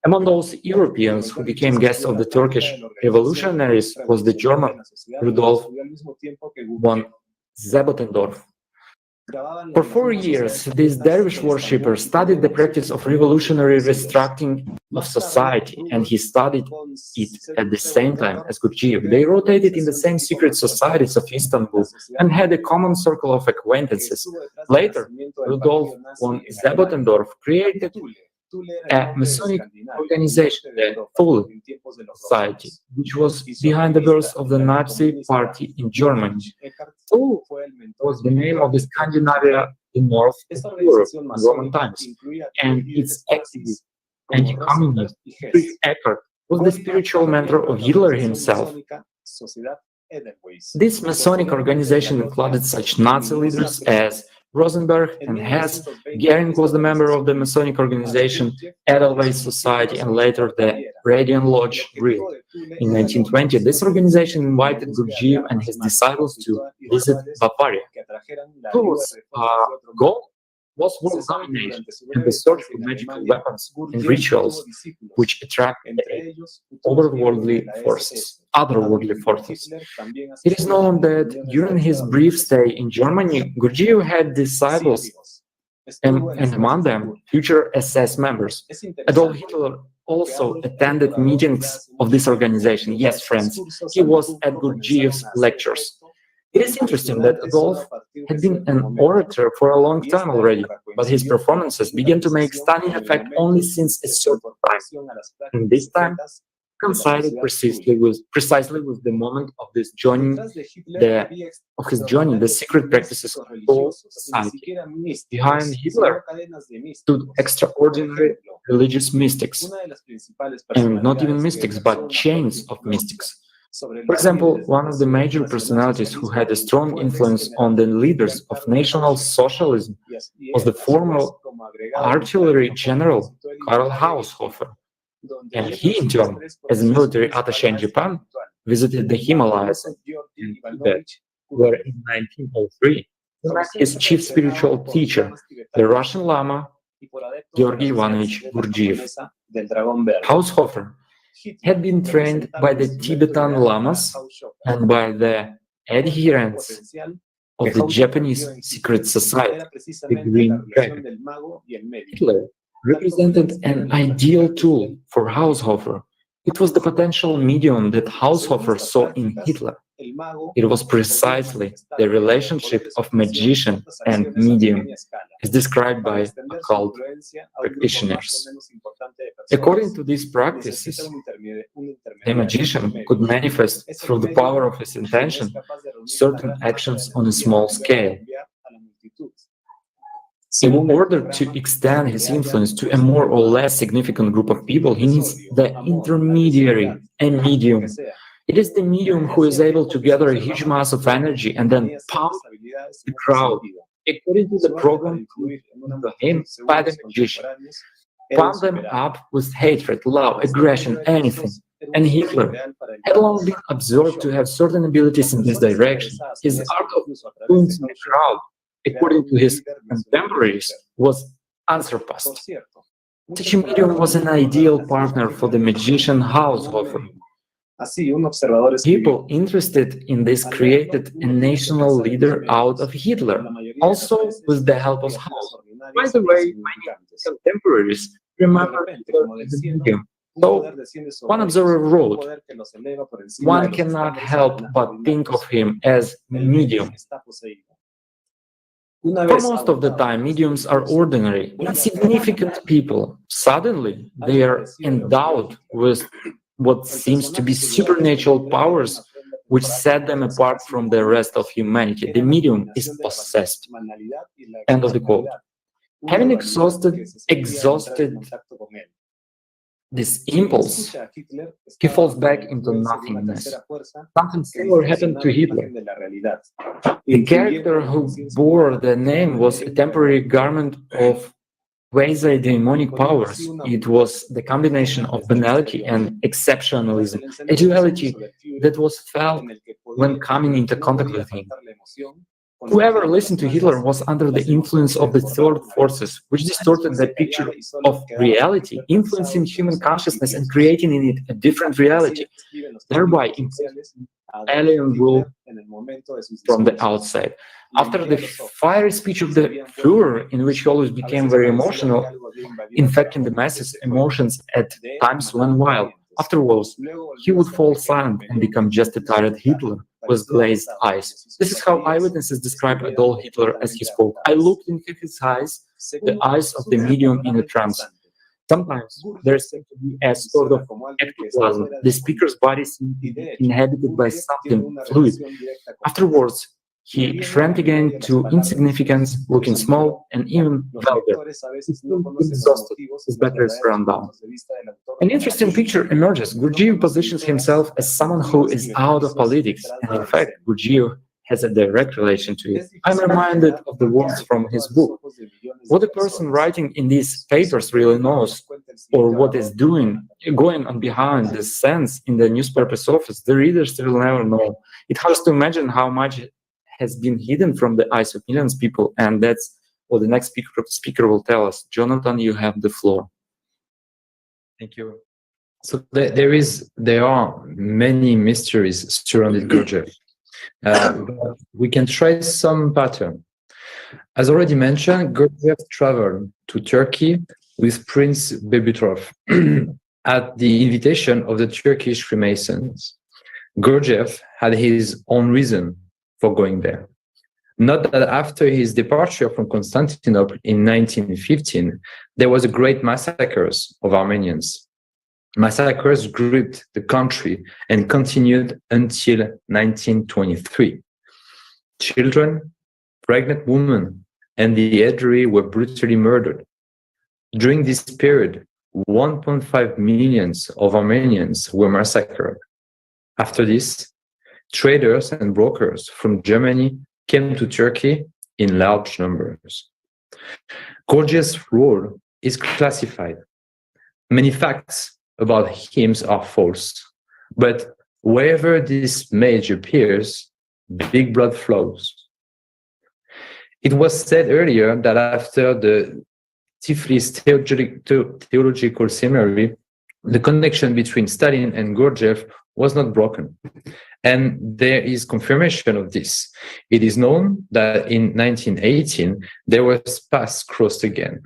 Among those Europeans who became guests of the Turkish revolutionaries was the German Rudolf von Zebotendorf. For 4 years, this dervish worshipper studied the practice of revolutionary restructuring of society, and he studied it at the same time as Gurdjieff. They rotated in the same secret societies of Istanbul and had a common circle of acquaintances. Later, Rudolf von Zebotendorf created a Masonic organization, the Thule Society, which was behind the birth of the Nazi Party in Germany. Thule was the name of the Scandinavia in North Europe in Roman times, and its activist anti-communist Friedrich Eckart was the spiritual mentor of Hitler himself. This Masonic organization included such Nazi leaders as Rosenberg and Hess. Goering was the member of the Masonic organization Edelweiss Society and later the Radiant Lodge Grill. In 1920, this organization invited Gurdjieff and his disciples to visit Bavaria. Thule's goal was world domination and the search for magical weapons and rituals which attracted otherworldly forces. It is known that during his brief stay in Germany, Gurdjieff had disciples, and among them future SS members. Adolf Hitler also attended meetings of this organization. Yes, friends, he was at Gurdjieff's lectures. It is interesting that Adolf had been an orator for a long time already, but his performances began to make stunning effect only since a certain time. And this time coincided precisely with the moment of his joining the secret practices of Thule Society. Behind Hitler stood extraordinary religious mystics, and not even mystics, but chains of mystics. For example, one of the major personalities who had a strong influence on the leaders of National Socialism was the former artillery general Karl Haushofer. And he, in turn, as a military attaché in Japan, visited the Himalayas and Tibet, where in 1903 he met his chief spiritual teacher, the Russian Lama Georgy Ivanovich Gurdjieff. Haushofer had been trained by the Tibetan Lamas and by the adherents of the Japanese secret society, the Green Dragon. Hitler represented an ideal tool for Haushofer. It was the potential medium that Haushofer saw in Hitler. It was precisely the relationship of magician and medium, as described by occult practitioners. According to these practices, a magician could manifest through the power of his intention certain actions on a small scale. In order to extend his influence to a more or less significant group of people, he needs the intermediary, a medium. It is the medium who is able to gather a huge mass of energy and then pump the crowd, according to the program to him by the magician. Pump them up with hatred, love, aggression, anything. And Hitler had long been observed to have certain abilities in this direction. His art of influencing the crowd, according to his contemporaries, was unsurpassed. Such a medium was an ideal partner for the magician Haushofer. People interested in this created a national leader out of Hitler, also with the help of Haushofer. By the way, many contemporaries remember Hitler as a medium. So, one observer wrote, one cannot help but think of him as medium. For most of the time, mediums are ordinary, insignificant people. Suddenly, they are endowed with what seems to be supernatural powers which set them apart from the rest of humanity. The medium is possessed. End of the quote. Having exhausted this impulse, he falls back into nothingness. Something similar happened to Hitler. The character who bore the name was a temporary garment of quasi-demonic powers. It was the combination of banality and exceptionalism, a duality that was felt when coming into contact with him. Whoever listened to Hitler was under the influence of the third forces, which distorted the picture of reality, influencing human consciousness and creating in it a different reality, thereby imposing alien rule from the outside. After the fiery speech of the Führer, in which he always became very emotional, infecting the masses' emotions at times when wild, afterwards he would fall silent and become just a tired Hitler with glazed eyes. This is how eyewitnesses describe Adolf Hitler as he spoke. I looked into his eyes, the eyes of the medium in a trance. Sometimes there seemed to be a sort of ectoplasm. The speaker's body seemed to be inhabited by something fluid. Afterwards, he shrank again to insignificance, looking small and even vulgar. He seemed exhausted, his batteries run down. An interesting picture emerges. Gurdjieff positions himself as someone who is out of politics, and in fact, Gurdjieff has a direct relation to it. I'm reminded of the words from his book. What the person writing in these papers really knows, or what is going on behind the scenes in the newspaper's office, the readers will never know. It hurts to imagine how much has been hidden from the eyes of millions of people, and that's what the next speaker will tell us. Jonathan, you have the floor. Thank you. So there are many mysteries surrounding Gurdjieff. We can trace some pattern. As already mentioned, Gurdjieff traveled to Turkey with Prince Beybutrov at the invitation of the Turkish Freemasons. Gurdjieff had his own reason for going there. Not that after his departure from Constantinople in 1915, there was a great massacres of Armenians. Massacres gripped the country and continued until 1923. Children, pregnant women, and the elderly were brutally murdered. During this period, 1.5 million of Armenians were massacred. After this, traders and brokers from Germany came to Turkey in large numbers. Gurdjieff's role is classified. Many facts about him are false, but wherever this image appears, big blood flows. It was said earlier that after the Tiflis Theological Seminary, the connection between Stalin and Gurdjieff was not broken. And there is confirmation of this. It is known that in 1918, there was paths crossed again.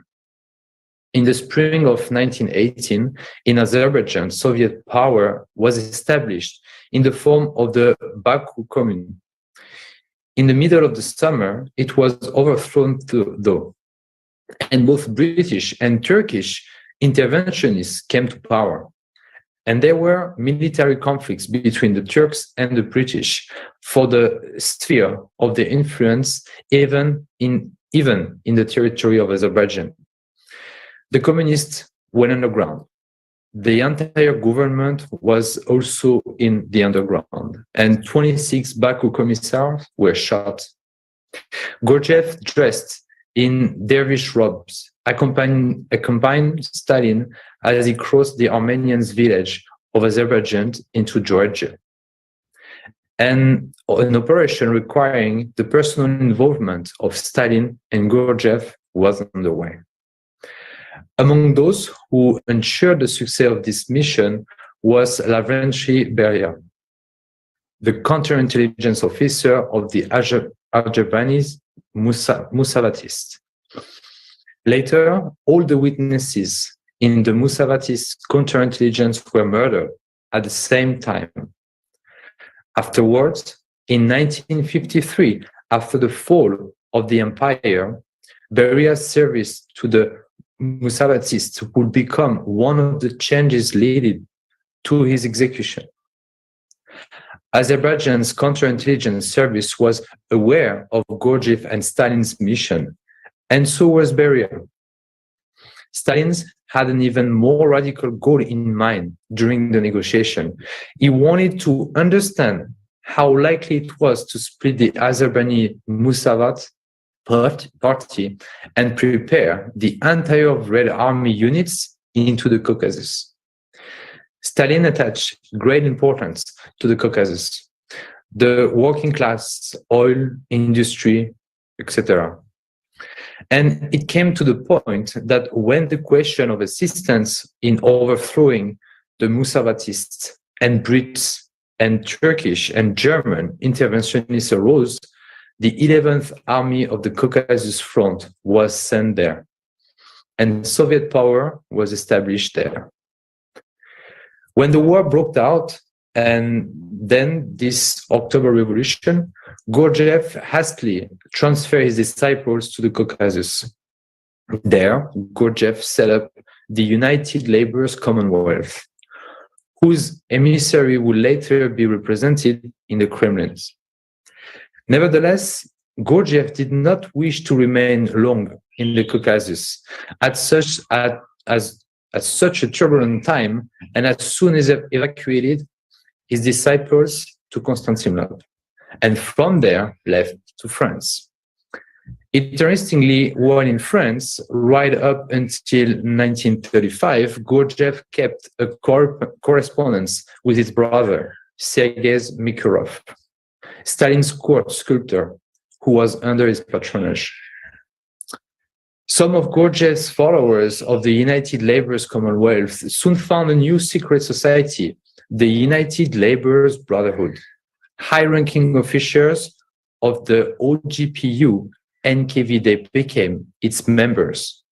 In the spring of 1918, in Azerbaijan, Soviet power was established in the form of the Baku Commune. In the middle of the summer, it was overthrown though, and both British and Turkish interventionists came to power. And there were military conflicts between the Turks and the British for the sphere of their influence, even in the territory of Azerbaijan. The communists went underground. The entire government was also in the underground, and 26 Baku commissars were shot. Gurdjieff, dressed in dervish robes, accompanied Stalin as he crossed the Armenian village of Azerbaijan into Georgia. And an operation requiring the personal involvement of Stalin and Gurdjieff was underway. Among those who ensured the success of this mission was Lavrentiy Beria, the counterintelligence officer of the Azerbaijani Musavatists. Later, all the witnesses in the Musavatist counterintelligence were murdered at the same time. Afterwards, in 1953, after the fall of the empire, Beria's service to the Musavatists would become one of the changes leading to his execution. Azerbaijan's counterintelligence service was aware of Gurdjieff and Stalin's mission, and so was Beria. Stalin's had an even more radical goal in mind during the negotiation. He wanted to understand how likely it was to split the Azerbaijani Musavat party and prepare the entire Red Army units into the Caucasus. Stalin attached great importance to the Caucasus, the working class, oil industry, etc. And it came to the point that when the question of assistance in overthrowing the Musavatists and Brits and Turkish and German interventionists arose, the 11th Army of the Caucasus Front was sent there, and Soviet power was established there. When the war broke out, and then this October Revolution, Gurdjieff hastily transferred his disciples to the Caucasus. There, Gurdjieff set up the United Labour's Commonwealth, whose emissary would later be represented in the Kremlin. Nevertheless, Gurdjieff did not wish to remain long in the Caucasus at such a turbulent time, and as soon as evacuated his disciples to Constantinople, and from there left to France. Interestingly, while in France, right up until 1935, Gurdjieff kept a correspondence with his brother, Sergei Mikurov, Stalin's court sculptor, who was under his patronage. Some of Gurdjieff's followers of the United Labour's Commonwealth soon found a new secret society, the United Labour's Brotherhood. High-ranking officials of the OGPU NKVD became its members.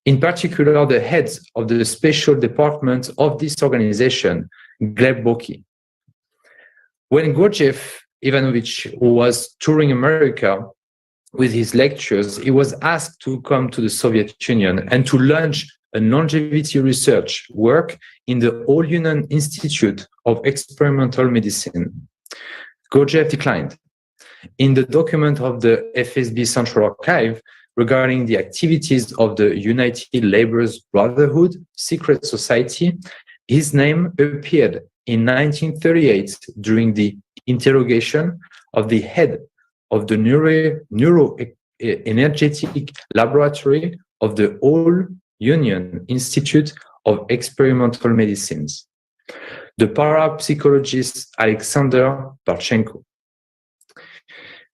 In particular, the heads of the special department of this organization, Gleb Boki. When Gurdjieff Ivanovich was touring America with his lectures, he was asked to come to the Soviet Union and to launch a longevity research work in the All-Union Institute of Experimental Medicine. Gurdjieff declined. In the document of the FSB Central Archive regarding the activities of the United Labour's Brotherhood secret society, his name appeared in 1938 during the interrogation of the head of the neuroenergetic laboratory of the All-Union Institute of Experimental Medicines, the parapsychologist Alexander Barchenko.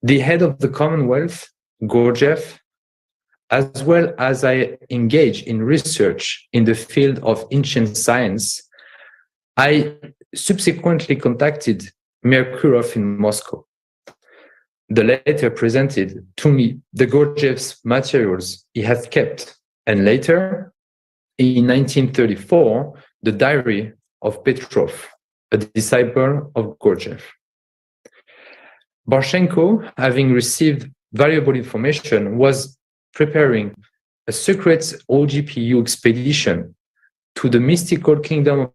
The head of the Commonwealth, Gurdjieff, as well as I engage in research in the field of ancient science, I subsequently contacted Merkurov in Moscow. The latter presented to me the Gurdjieff's materials he had kept, and later, in 1934, the diary of Petrov, a disciple of Gurdjieff. Barchenko, having received valuable information, was preparing a secret OGPU expedition to the mystical kingdom of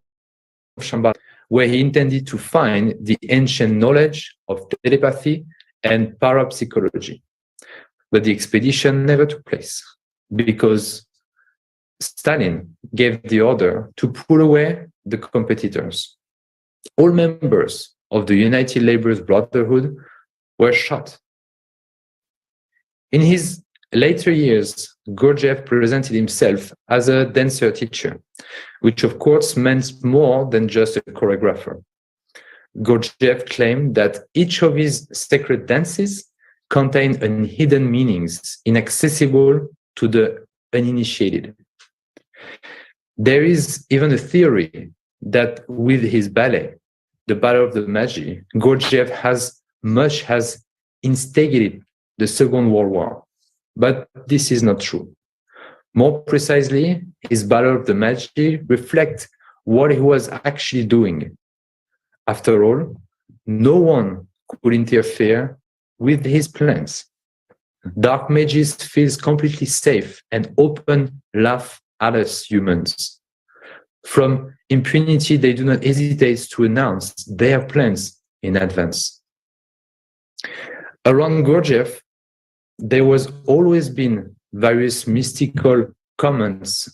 Shambhala, where he intended to find the ancient knowledge of telepathy and parapsychology. But the expedition never took place because Stalin gave the order to pull away the competitors. All members of the United Labour's Brotherhood were shot. In his later years, Gurdjieff presented himself as a dancer teacher, which of course meant more than just a choreographer. Gurdjieff claimed that each of his sacred dances contained hidden meanings inaccessible to the uninitiated. There is even a theory that with his ballet, the Battle of the Magi, Gurdjieff has instigated the Second World War. But this is not true. More precisely, his Battle of the Magi reflects what he was actually doing. After all, no one could interfere with his plans. Dark mages feel completely safe and open laugh at us humans. From impunity, they do not hesitate to announce their plans in advance. Around Gurdjieff, there was always been various mystical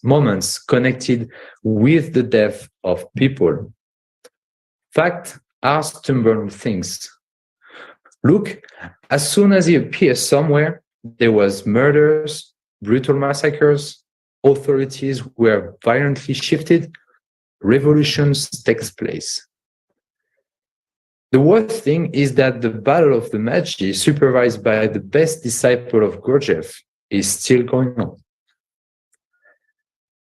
moments connected with the death of people. Fact are stubborn things. Look, as soon as he appears somewhere, there was murders, brutal massacres, authorities were violently shifted, revolutions takes place. The worst thing is that the Battle of the Magi, supervised by the best disciple of Gurdjieff, is still going on.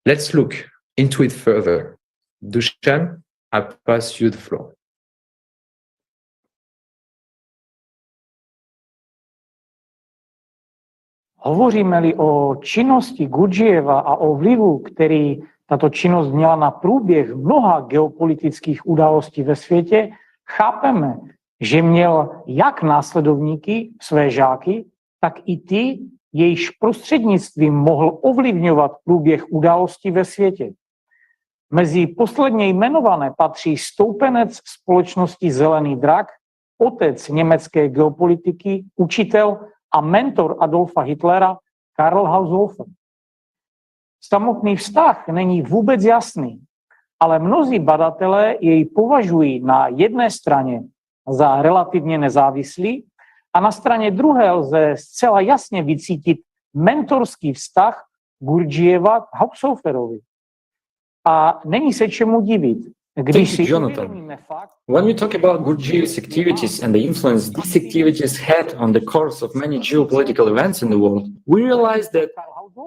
Let's look into it further. Dusan, I pass you the floor. Hovoříme-li o činnosti Gurdjieva a o vlivu, který tato činnost měla na průběh mnoha geopolitických událostí ve světě, chápeme, že měl jak následovníky, své žáky, tak i ty, jejichž prostřednictvím mohl ovlivňovat průběh událostí ve světě. Mezi posledně jmenované patří stoupenec společnosti Zelený drak, otec německé geopolitiky, učitel a mentor Adolfa Hitlera Karl Haushofer. Samotný vztah není vůbec jasný, ale mnozí badatelé jej považují na jedné straně za relativně nezávislý a na straně druhé lze zcela jasně vycítit mentorský vztah Gurdjieva k Haushoferovi. A není se čemu divit. Thank you, Jonathan. When we talk about Gurdjieff's activities and the influence these activities had on the course of many geopolitical events in the world, we realize that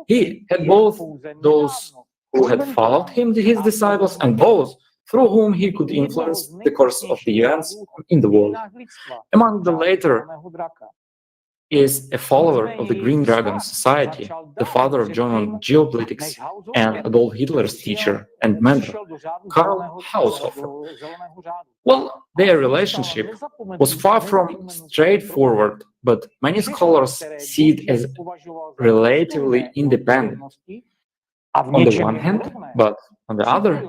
he had both those who had followed him, his disciples, and those through whom he could influence the course of the events in the world. Among the latter is a follower of the Green Dragon Society, the father of German geopolitics and Adolf Hitler's teacher and mentor, Karl Haushofer. Well, their relationship was far from straightforward, but many scholars see it as relatively independent. On the one hand, but on the other,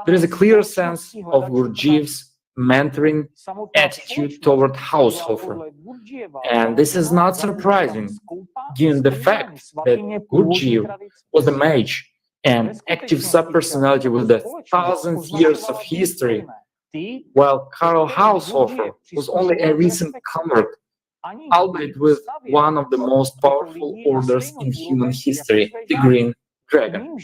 there is a clear sense of Gurdjieff's mentoring attitude toward Haushofer. And this is not surprising, given the fact that Gurdjieff was a mage, an active subpersonality with 1,000 years of history, while Karl Haushofer was only a recent convert, albeit with one of the most powerful orders in human history, the Green Dragon.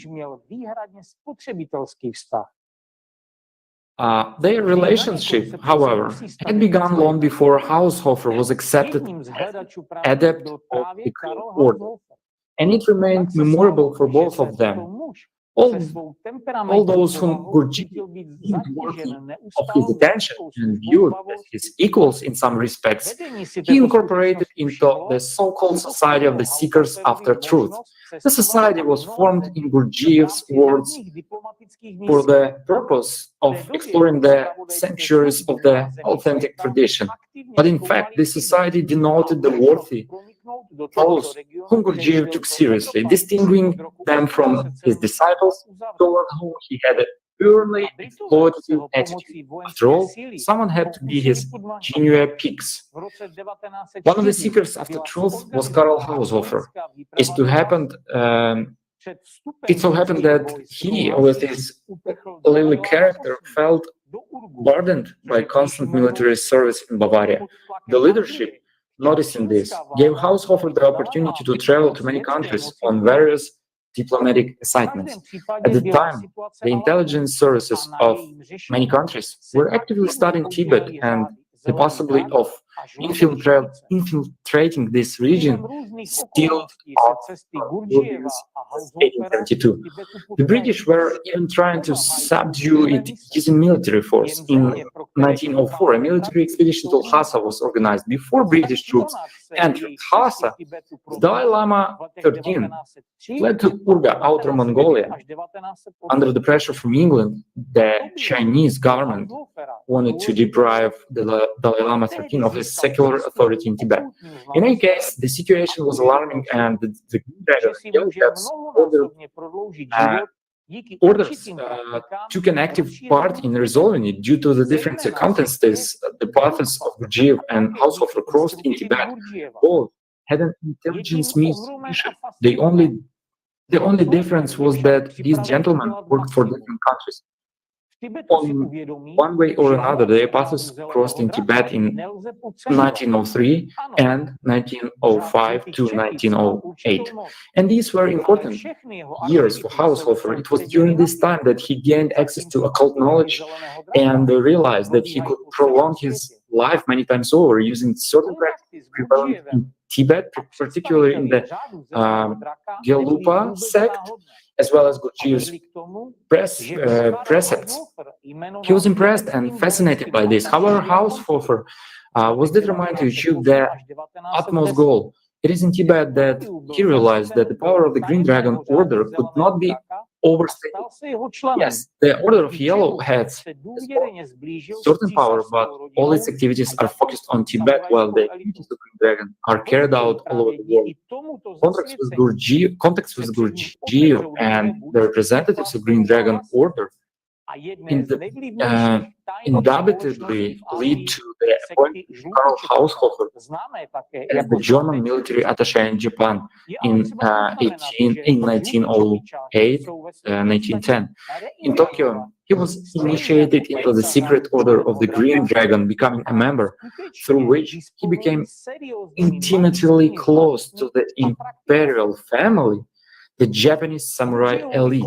Their relationship, however, had begun long before Haushofer was accepted as adept of the Green Order, and it remained memorable for both of them. All those whom Gurdjieff deemed worthy of his attention and viewed as his equals in some respects, he incorporated into the so-called Society of the Seekers After Truth. The society was formed, in Gurdjieff's words, for the purpose of exploring the sanctuaries of the authentic tradition. But in fact, this society denoted the worthy, those whom Gurdjieff took seriously, distinguishing them from his disciples, toward whom he had an purely exploitative attitude. After all, someone had to be his genuine pigs. One of the seekers after truth was Karl Haushofer. It so happened that he, with his lively character, felt burdened by constant military service in Bavaria. The leadership, noticing this, gave Haushofer the opportunity to travel to many countries on various diplomatic assignments. At the time, the intelligence services of many countries were actively studying Tibet and the possibility of infiltrating this region still of 1872. The British were even trying to subdue it using military force. In 1904, a military expedition to Lhasa was organized. Before British troops entered Lhasa, the Dalai Lama XIII fled to Urga, Outer Mongolia. Under the pressure from England, the Chinese government wanted to deprive the Dalai Lama XIII of his secular authority in Tibet. In any case, the situation was alarming, and the Green Dragon ordered orders took an active part in resolving it due to the different circumstances. The paths of Gurdjieff and Haushofer crossed in Tibet. Both had an intelligence mission. The only difference was that these gentlemen worked for different countries. On one way or another, the Apathos crossed in Tibet in 1903 and 1905 to 1908. And these were important years for Haushofer. It was during this time that he gained access to occult knowledge and realized that he could prolong his life many times over using certain practices prevalent in Tibet, particularly in the Gelugpa sect, as well as Gurdjieff's precepts. He was impressed and fascinated by this. However, Haushofer was determined to achieve their utmost goal. It is in Tibet that he realized that the power of the Green Dragon Order could not be overstated. Yes, the Order of Yellow has certain power, but all its activities are focused on Tibet, while the activities of Green Dragon are carried out all over the world. Contacts with Gurdjieff and the representatives of Green Dragon Order undoubtedly lead to the appointment of Karl Haushofer as the German military attaché in Japan in 1908, 1910. In Tokyo, he was initiated into the secret order of the Green Dragon, becoming a member, through which he became intimately close to the imperial family, the Japanese samurai elite.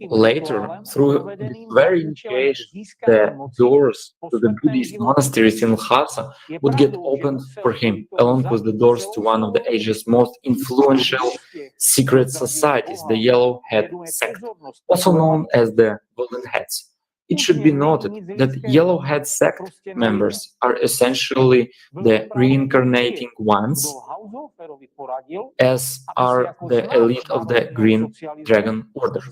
Later, through this very initiation, the doors to the Buddhist monasteries in Lhasa would get opened for him, along with the doors to one of the Asia's most influential secret societies, the Yellow Hat sect, also known as the Golden Hats. It should be noted that Yellow Hat sect members are essentially the reincarnating ones, as are the elite of the Green Dragon Order.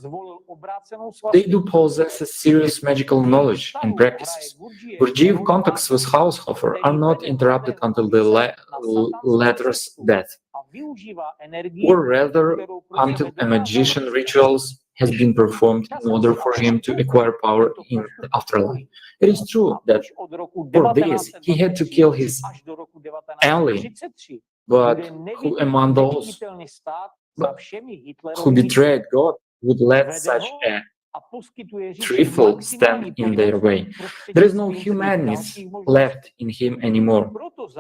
They do possess a serious magical knowledge and practices. Gurdjieff contacts with Haushofer are not interrupted until the latter's death, or rather until a magician rituals has been performed in order for him to acquire power in the afterlife. It is true that for this he had to kill his ally, but who among those who betrayed God would let such a trifle stand in their way? There is no humanity left in him anymore.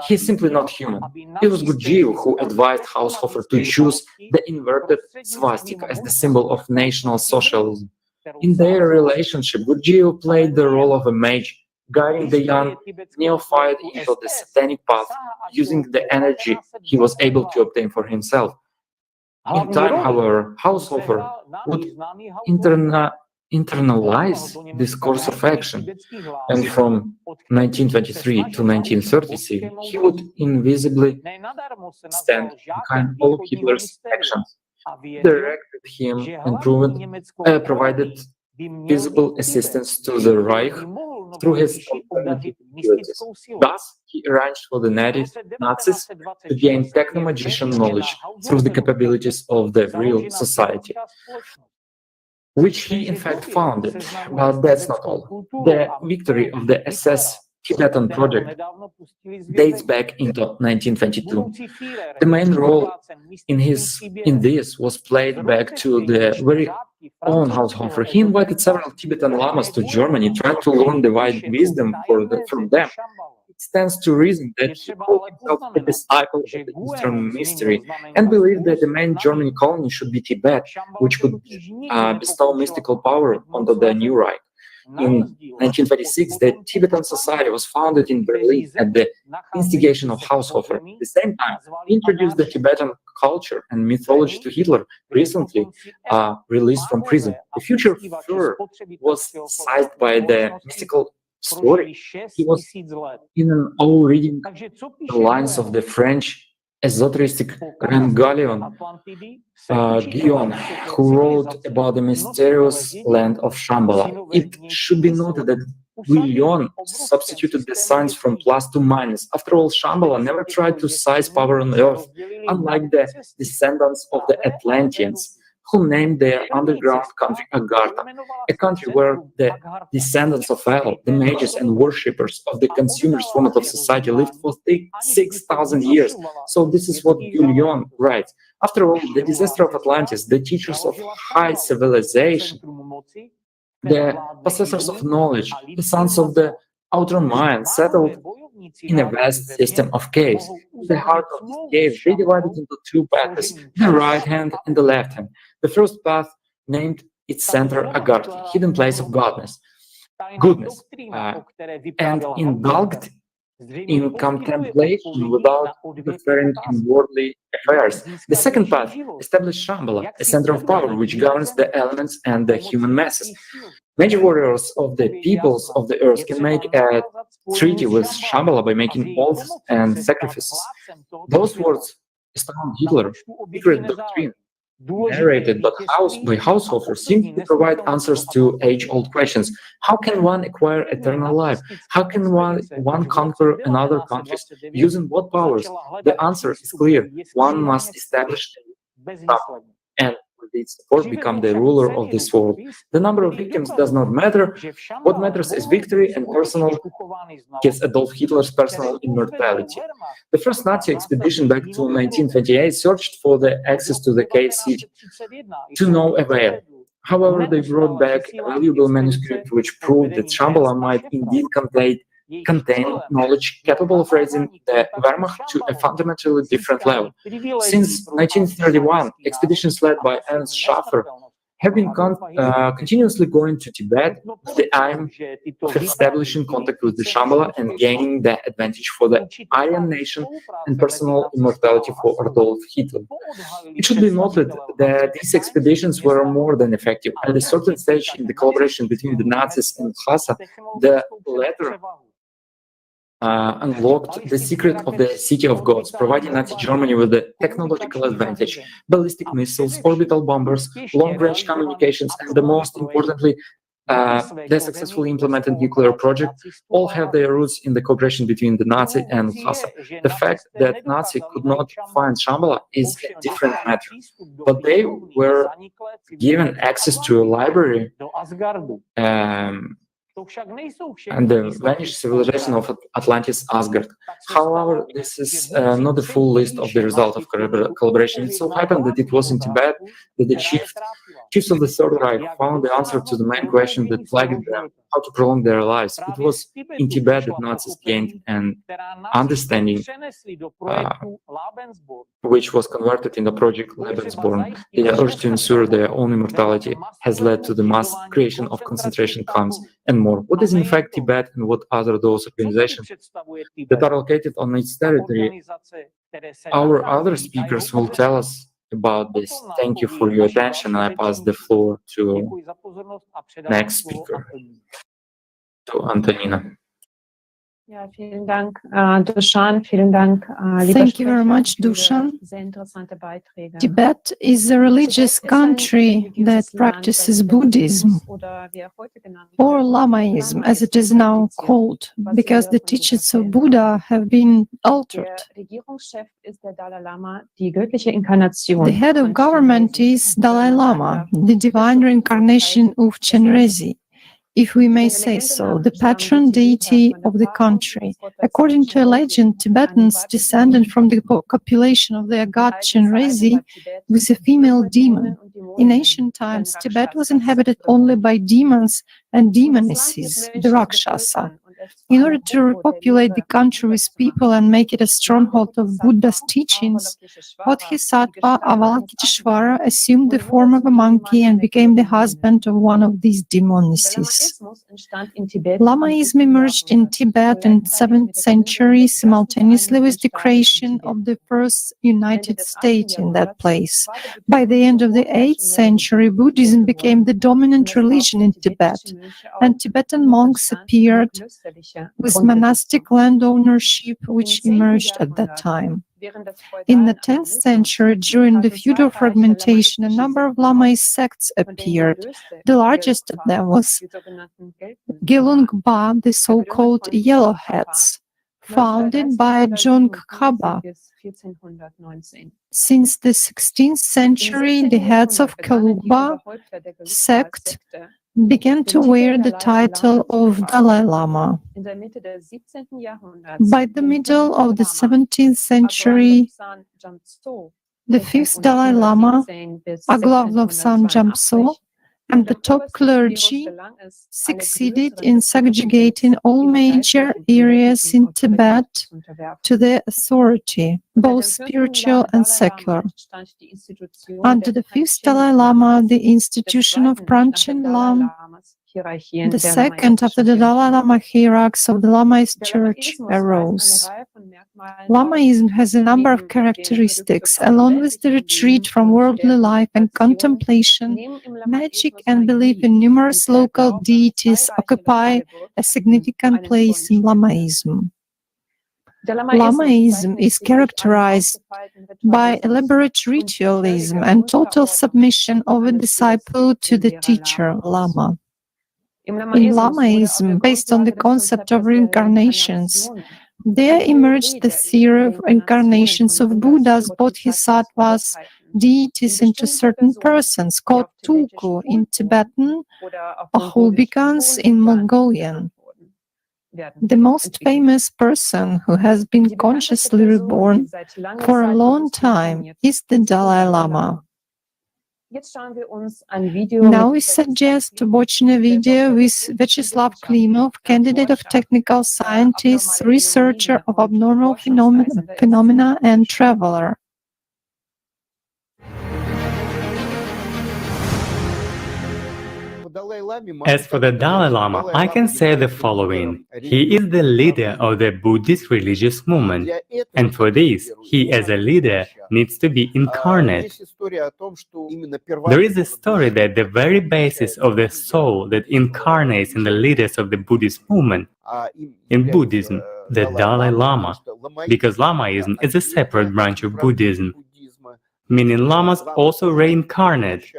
He's simply not human. It was Gurdjieff who advised Haushofer to choose the inverted swastika as the symbol of National Socialism. In their relationship, Gurdjieff played the role of a mage, guiding the young neophyte into the satanic path, using the energy he was able to obtain for himself. In time, however, Haushofer would internalize this course of action, and from 1923 to 1936, he would invisibly stand behind all of Hitler's actions, directed him, and provided visible assistance to the Reich through his alternative activities. Thus, he arranged for the Nazis to gain techno-magician knowledge through the capabilities of the real society, which he in fact founded. But that's not all. The victory of the SS Tibetan project dates back into 1922. The main role in this was played back to the very own Haushofer. He invited several Tibetan lamas to Germany, trying to learn divine wisdom from them. It stands to reason that he called himself a disciple of the Eastern mystery and believed that the main German colony should be Tibet, which could bestow mystical power onto the new Reich. In 1926, the Tibetan Society was founded in Berlin at the instigation of Haushofer. At the same time, he introduced the Tibetan culture and mythology to Hitler, recently released from prison. The future Führer was seized by the mystical story. He was in an awe reading the lines of the French esoteric Rangalion Gion, who wrote about the mysterious land of Shambhala. It should be noted that Guillon substituted the signs from plus to minus. After all, Shambhala never tried to seize power on earth, unlike the descendants of the Atlanteans, who named their underground country Agartha, a country where the descendants of El, the mages and worshippers of the consumers format of society, lived for 6,000 years. So this is what Guillon writes. After all, the disaster of Atlantis, the teachers of high civilization, the possessors of knowledge, the sons of the outer mind, settled in a vast system of caves. The heart of this cave, they divided into two paths, the right hand and the left hand. The first path named its center Agartha, hidden place of goodness, and indulged in contemplation without interfering in worldly affairs. The second path established Shambhala, a center of power which governs the elements and the human masses. Major warriors of the peoples of the earth can make a treaty with Shambhala by making oaths and sacrifices. Those words astound Hitler. Secret doctrine, narrated by householders, seem to provide answers to age-old questions. How can one acquire eternal life? How can one conquer another countries? Using what powers? The answer is clear. One must establish and with its support become the ruler of this world. The number of victims does not matter. What matters is victory and personal, yes, Adolf Hitler's personal immortality. The first Nazi expedition back to 1928 searched for the access to the cave city, to no avail. However, they brought back a valuable manuscript which proved that Shambhala might indeed contain knowledge capable of raising the Wehrmacht to a fundamentally different level. Since 1931, expeditions led by Ernst Schaffer have been continuously going to Tibet with the aim of establishing contact with the Shambhala and gaining the advantage for the Aryan nation and personal immortality for Adolf Hitler. It should be noted that these expeditions were more than effective. At a certain stage in the collaboration between the Nazis and Hassa, the latter unlocked the secret of the City of Gods, providing Nazi Germany with the technological advantage, ballistic missiles, orbital bombers, long-range communications, and the most importantly, the successfully implemented nuclear project all have their roots in the cooperation between the Nazi and Hassa. The fact that Nazi could not find Shambhala is a different matter, but they were given access to a library and the vanished civilization of Atlantis, Asgard. However, this is not the full list of the result of collaboration. It so happened that it was in Tibet that the chiefs of the Third Reich found the answer to the main question that plagued them, how to prolong their lives. It was in Tibet that Nazis gained an understanding which was converted in the project Lebensborn. The urge to ensure their own immortality has led to the mass creation of concentration camps and more. What is in fact Tibet and what are those organizations that are located on its territory? Our other speakers will tell us about this. Thank you for your attention, and I pass the floor to next speaker, to Antonina. Thank you very much, Dushan. Tibet is a religious country that practices Buddhism, or Lamaism, as it is now called, because the teachings of Buddha have been altered. The head of government is Dalai Lama, the divine reincarnation of Chenrezi, if we may say so, the patron deity of the country. According to a legend, Tibetans descended from the population of the god Chenrezi with a female demon. In ancient times, Tibet was inhabited only by demons and demonesses, the Rakshasa. In order to repopulate the country with people and make it a stronghold of Buddha's teachings, Bodhisattva Avalokiteshvara assumed the form of a monkey and became the husband of one of these demonesses. Lamaism emerged in Tibet in the 7th century simultaneously with the creation of the first United States in that place. By the end of the 8th century, Buddhism became the dominant religion in Tibet, and Tibetan monks appeared with monastic land ownership which emerged at that time. In the 10th century, during the feudal fragmentation, a number of Lamaist sects appeared. The largest of them was Gelungpa, the so-called Yellowheads, founded by John Khaba. Since the 16th century, the heads of Kalugba sect began to wear the title of Dalai Lama. By the middle of the 17th century, the fifth Dalai Lama, Aglaglovsan Jamso, and the top clergy succeeded in subjugating all major areas in Tibet to their authority, both spiritual and secular. Under the fifth Dalai Lama, the institution of Panchen Lam, the second after the Dalai Lama hierarchs of the Lamaist Church, arose. Lamaism has a number of characteristics. Along with the retreat from worldly life and contemplation, magic and belief in numerous local deities occupy a significant place in Lamaism. Lamaism is characterized by elaborate ritualism and total submission of a disciple to the teacher, Lama. In Lamaism, based on the concept of reincarnations, there emerged the theory of incarnations of Buddhas, Bodhisattvas, deities into certain persons, called Tulku in Tibetan or Hulbikans in Mongolian. The most famous person who has been consciously reborn for a long time is the Dalai Lama. Now we suggest watching a video with Vyacheslav Klimov, candidate of technical scientist, researcher of abnormal phenomena and traveler. As for the Dalai Lama, I can say the following. He is the leader of the Buddhist religious movement, and for this, he as a leader needs to be incarnate. There is a story that the very basis of the soul that incarnates in the leaders of the Buddhist movement, in Buddhism, the Dalai Lama, because Lamaism is a separate branch of Buddhism, meaning Lamas also reincarnate.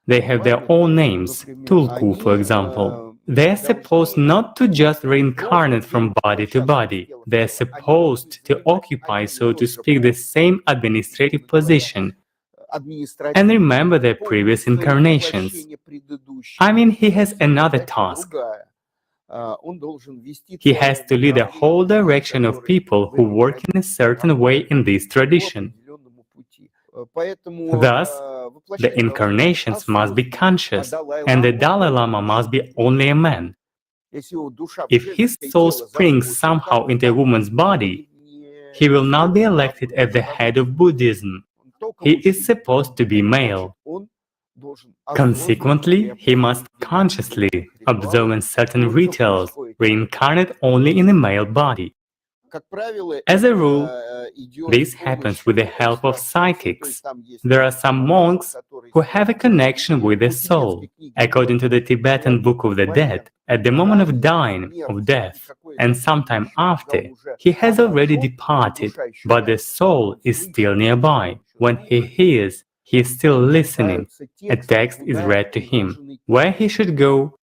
They have their own names, Tulku, for example. They are supposed not to just reincarnate from body to body. They are supposed to occupy, so to speak, the same administrative position and remember their previous incarnations. I mean, he has another task. He has to lead a whole direction of people who work in a certain way in this tradition. Thus, the incarnations must be conscious, and the Dalai Lama must be only a man. If his soul springs somehow into a woman's body, he will not be elected as the head of Buddhism. He is supposed to be male. Consequently, he must consciously, observing certain rituals, reincarnate only in a male body. As a rule, this happens with the help of psychics. There are some monks who have a connection with the soul. According to the Tibetan Book of the Dead, at the moment of dying, of death, and sometime after, he has already departed, but the soul is still nearby. When he hears, he is still listening. A text is read to him, where he should go,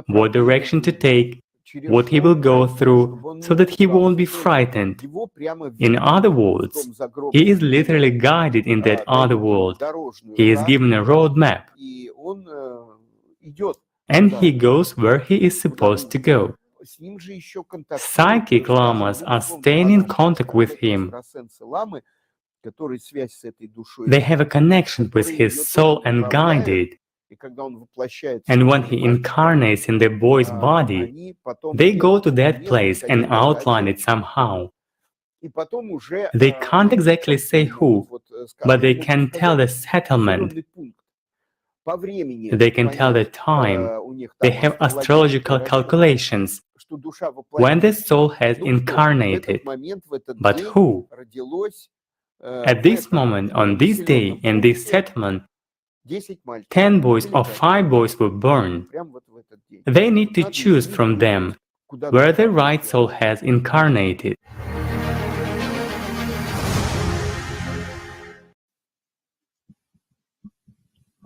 what direction to take, what he will go through, so that he won't be frightened. In other words, he is literally guided in that other world. He is given a roadmap, and he goes where he is supposed to go. Psychic lamas are staying in contact with him. They have a connection with his soul and guided. And when he incarnates in the boy's body, they go to that place and outline it somehow. They can't exactly say who, but they can tell the settlement. They can tell the time. They have astrological calculations when the soul has incarnated. But who? At this moment, on this day, in this settlement, 10 boys or 5 boys were born. They need to choose from them where the right soul has incarnated.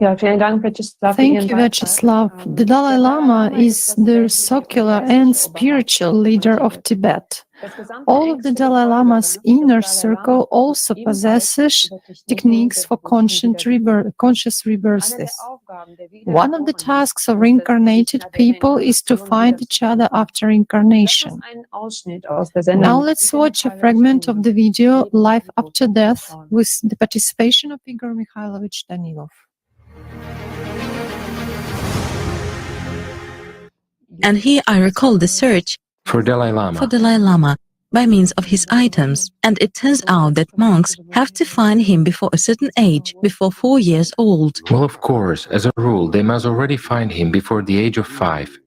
Thank you, Vyacheslav. The Dalai Lama is the secular and spiritual leader of Tibet. All of the Dalai Lama's inner circle also possesses techniques for conscious rebirths. One of the tasks of reincarnated people is to find each other after incarnation. Now let's watch a fragment of the video Life After Death with the participation of Igor Mikhailovich Danilov. And here I recall the search For Dalai Lama. for Dalai Lama by means of his items, and it turns out that monks have to find him before a certain age, before 4 years old. Well, of course, as a rule, they must already find him before the age of 5.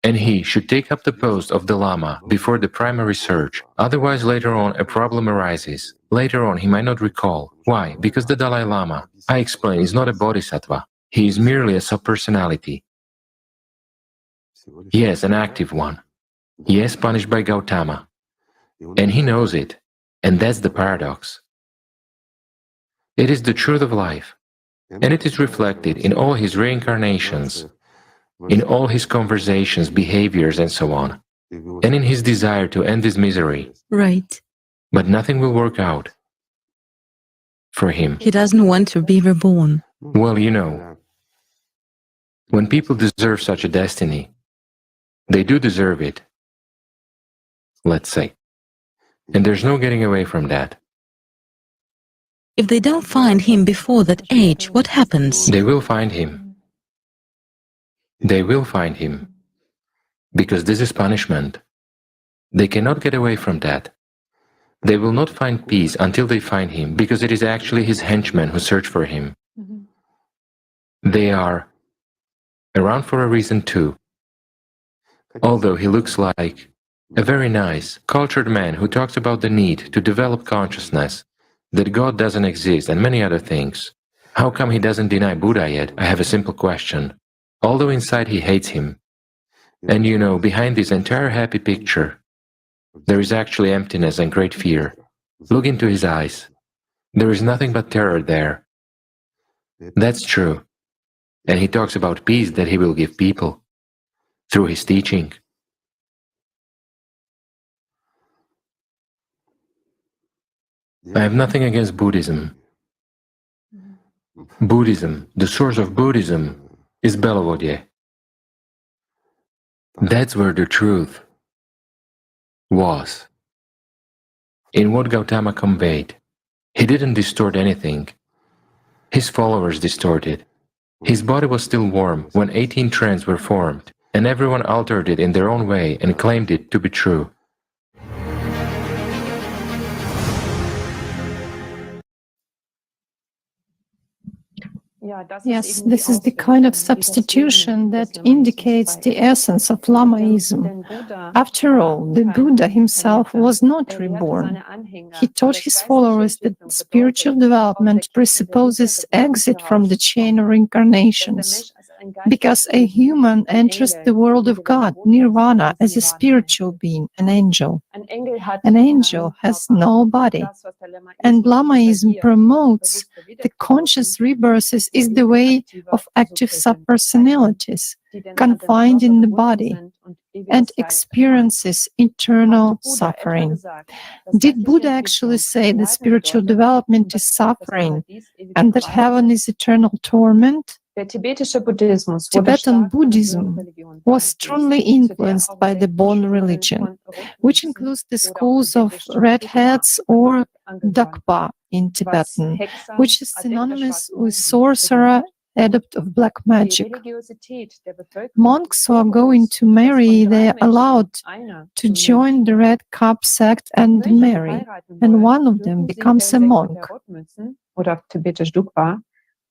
And he should take up the post of the Lama before the primary search. Otherwise, later on, a problem arises. Later on, he might not recall. Why? Because the Dalai Lama, I explain, is not a bodhisattva. He is merely a subpersonality. Yes, an active one. Yes, punished by Gautama. And he knows it. And that's the paradox. It is the truth of life. And it is reflected in all his reincarnations, in all his conversations, behaviors, and so on, and in his desire to end his misery. Right. But nothing will work out for him. He doesn't want to be reborn. Well, you know, when people deserve such a destiny, they do deserve it, let's say. And there's no getting away from that. If they don't find him before that age, what happens? They will find him. They will find him. Because this is punishment. They cannot get away from that. They will not find peace until they find him, because it is actually his henchmen who search for him. They are around for a reason too. Although he looks like a very nice, cultured man who talks about the need to develop consciousness, that God doesn't exist and many other things. How come he doesn't deny Buddha yet? I have a simple question. Although inside he hates him. And you know, behind this entire happy picture, there is actually emptiness and great fear. Look into his eyes. There is nothing but terror there. That's true. And he talks about peace that he will give people through his teaching. I have nothing against Buddhism. Buddhism, the source of Buddhism, is Belavodye. That's where the truth was. In what Gautama conveyed. He didn't distort anything. His followers distorted. His body was still warm when 18 trends were formed, and everyone altered it in their own way and claimed it to be true. Yes, this is the kind of substitution that indicates the essence of Lamaism. After all, the Buddha himself was not reborn. He taught his followers that spiritual development presupposes exit from the chain of reincarnations, because a human enters the world of God, nirvana, as a spiritual being, an angel. An angel has no body. And Lamaism promotes the conscious rebirths is the way of active subpersonalities, confined in the body, and experiences eternal suffering. Did Buddha actually say that spiritual development is suffering and that heaven is eternal torment? Tibetan Buddhism was strongly influenced by the Bon religion, which includes the schools of Red Hats or Dakpa in Tibetan, which is synonymous with sorcerer, adept of black magic. Monks who are going to marry, they are allowed to join the Red Cap sect and marry, and one of them becomes a monk.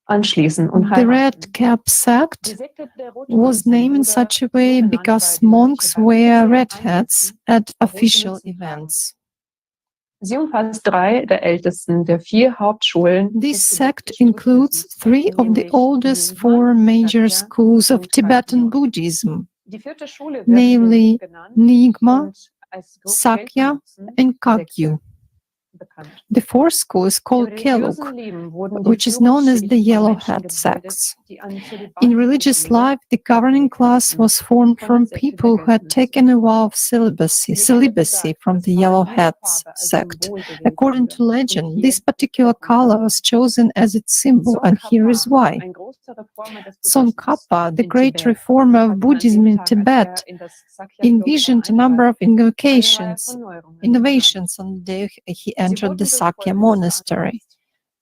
The Red Cap sect was named in such a way because monks wear red hats at official events. This sect includes 3 of the oldest 4 major schools of Tibetan Buddhism, namely Nyingma, Sakya, and Kagyu. The fourth school is called Keluk, which is known as the Yellow Hat sects. In religious life, the governing class was formed from people who had taken a vow of celibacy from the Yellow Hats sect. According to legend, this particular color was chosen as its symbol, and here is why. Tsongkhapa, the great reformer of Buddhism in Tibet, envisioned a number of innovations on the day he entered the Sakya monastery.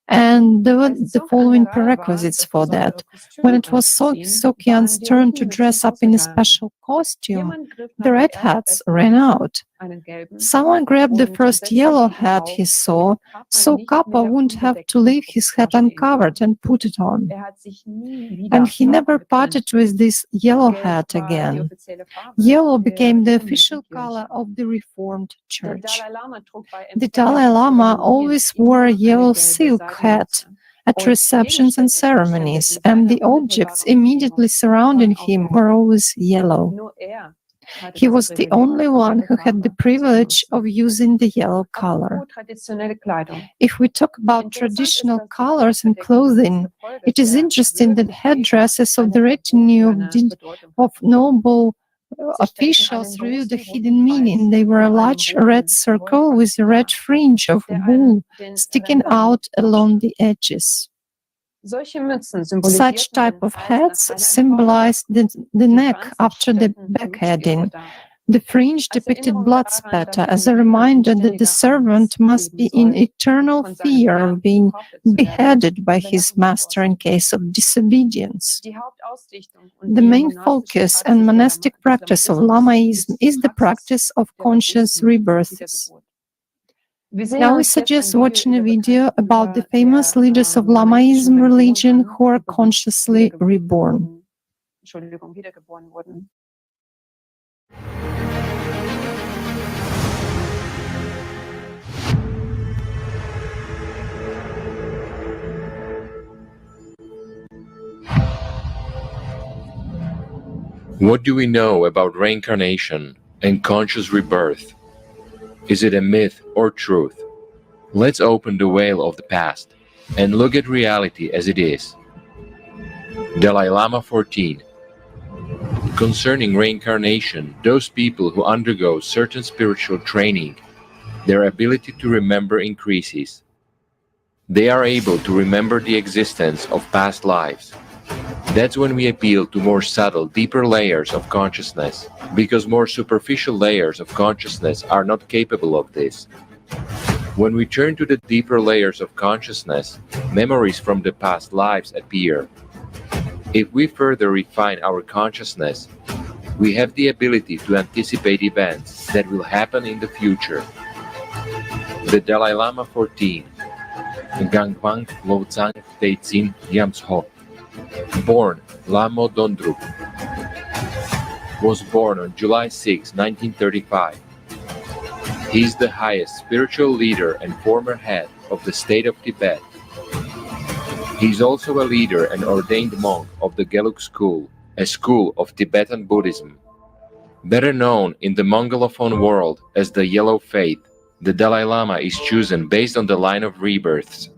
And there were the following prerequisites for that. When it was Sokyan's turn to dress up in a special costume, the red hats ran out. Someone grabbed the first yellow hat he saw, so Kappa wouldn't have to leave his hat uncovered and put it on. And he never parted with this yellow hat again. Yellow became the official color of the Reformed Church. The Dalai Lama always wore a yellow silk hat at receptions and ceremonies, and the objects immediately surrounding him were always yellow. He was the only one who had the privilege of using the yellow color. If we talk about traditional colors and clothing, it is interesting that headdresses of the retinue of noble officials revealed a hidden meaning. They were a large red circle with a red fringe of wool sticking out along the edges. Such type of hats symbolized the neck after the beheading. The fringe depicted blood spatter as a reminder that the servant must be in eternal fear of being beheaded by his master in case of disobedience. The main focus and monastic practice of Lamaism is the practice of conscious rebirths. Now we suggest watching a video about the famous leaders of Lamaism religion who are consciously reborn. What do we know about reincarnation and conscious rebirth? Is it a myth or truth? Let's open the veil of the past and look at reality as it is. Dalai Lama 14. Concerning reincarnation, those people who undergo certain spiritual training, their ability to remember increases. They are able to remember the existence of past lives. That's when we appeal to more subtle, deeper layers of consciousness, because more superficial layers of consciousness are not capable of this. When we turn to the deeper layers of consciousness, memories from the past lives appear. If we further refine our consciousness, we have the ability to anticipate events that will happen in the future. The Dalai Lama 14, Gangwang Lobzang Teizin Yamsho, born Lamo Dondrup, was born on July 6, 1935. He is the highest spiritual leader and former head of the state of Tibet. He is also a leader and ordained monk of the Gelug school, a school of Tibetan Buddhism. Better known in the Mongolophone world as the Yellow Faith, the Dalai Lama is chosen based on the line of rebirths.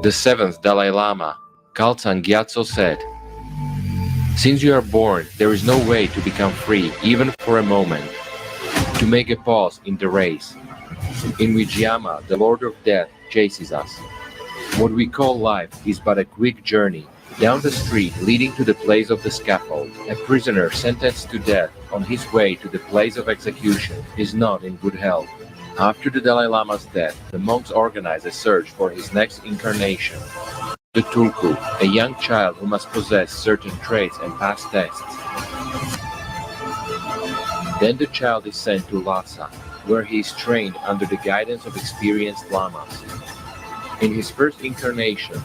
The seventh Dalai Lama, Khaltsang Gyatso, said, "Since you are born, there is no way to become free, even for a moment, to make a pause in the race, in which Yama, the Lord of Death, chases us. What we call life is but a quick journey down the street leading to the place of the scaffold. A prisoner sentenced to death on his way to the place of execution is not in good health." After the Dalai Lama's death, the monks organized a search for his next incarnation. The Tulku, a young child who must possess certain traits and pass tests. Then the child is sent to Lhasa, where he is trained under the guidance of experienced lamas. In his first incarnation,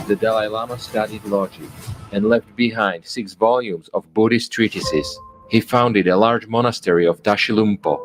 the Dalai Lama studied logic and left behind 6 volumes of Buddhist treatises. He founded a large monastery of Tashilumpo,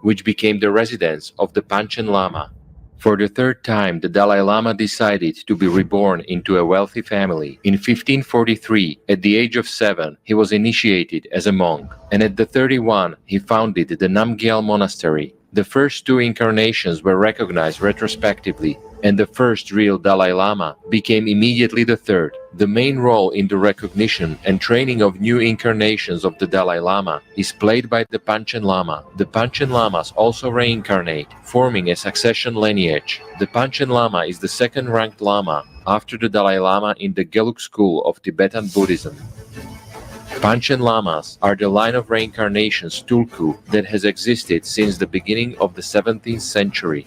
which became the residence of the Panchen Lama. For the third time, the Dalai Lama decided to be reborn into a wealthy family. In 1543, at the age of 7, he was initiated as a monk, and at the 31, he founded the Namgyal Monastery. The first two incarnations were recognized retrospectively, and the first real Dalai Lama became immediately the third. The main role in the recognition and training of new incarnations of the Dalai Lama is played by the Panchen Lama. The Panchen Lamas also reincarnate, forming a succession lineage. The Panchen Lama is the second-ranked Lama after the Dalai Lama in the Gelug school of Tibetan Buddhism. Panchen Lamas are the line of reincarnations Tulku that has existed since the beginning of the 17th century.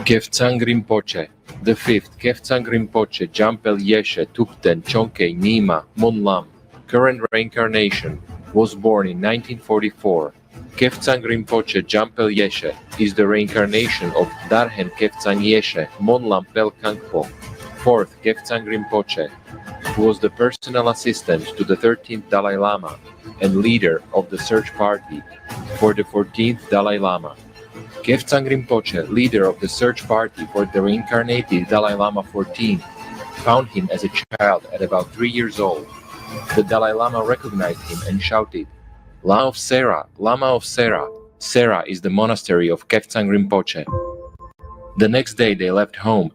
Kevtsang Rinpoche, the fifth Kevtsang Rinpoche Jampel Yeshe Tupten Chonke Nima Monlam, current reincarnation, was born in 1944. Kevtsang Rinpoche Jampel Yeshe is the reincarnation of Darhen Kevtsang Yeshe Monlam Pel Kangpo, fourth Kevtsang Rinpoche, who was the personal assistant to the 13th Dalai Lama and leader of the search party for the 14th Dalai Lama. Kevtsang Rinpoche, leader of the search party for the reincarnated Dalai Lama 14, found him as a child at about 3 years old. The Dalai Lama recognized him and shouted, "Lama of Sera, Lama of Sera." Sera is the monastery of Kevtsang Rinpoche. The next day they left home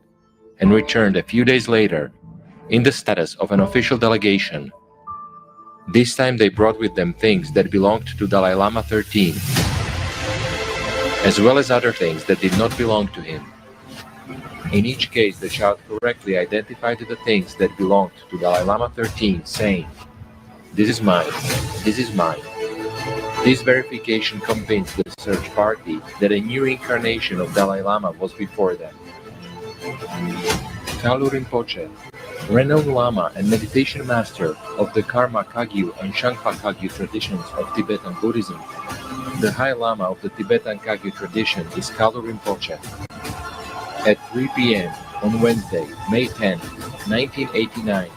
and returned a few days later in the status of an official delegation. This time they brought with them things that belonged to Dalai Lama 13, as well as other things that did not belong to him. In each case, the child correctly identified the things that belonged to Dalai Lama 13, saying, "This is mine, this is mine." This verification convinced the search party that a new incarnation of Dalai Lama was before them. Kalu Rinpoche, renowned Lama and meditation master of the Karma Kagyu and Shangpa Kagyu traditions of Tibetan Buddhism. The High Lama of the Tibetan Kagyu tradition is Kalu Rinpoche. At 3 p.m. on Wednesday, May 10, 1989,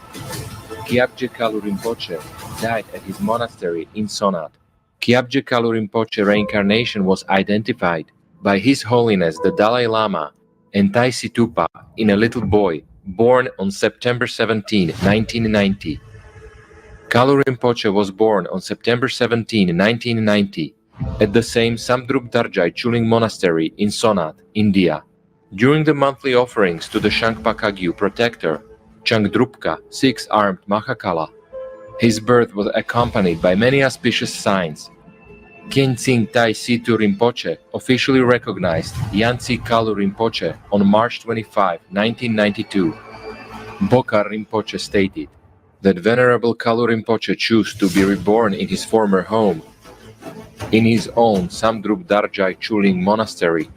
Kyabje Kalu Rinpoche died at his monastery in Sonat. Kyabje Kalu Rinpoche reincarnation was identified by His Holiness the Dalai Lama and Taisi Tupa in a little boy born on September 17, 1990. Kalu Rinpoche was born on September 17, 1990, at the same Samdrup Darjai Chuling Monastery in Sonat, India. During the monthly offerings to the Shangpa Kagyu protector, Changdrupka, six-armed Mahakala, his birth was accompanied by many auspicious signs. Khyentse Tai Situ Rinpoche officially recognized Yansi Kalu Rinpoche on March 25, 1992. Bokar Rinpoche stated that Venerable Kalu Rinpoche chose to be reborn in his former home, in his own Samdrup Darjai Chuling Monastery,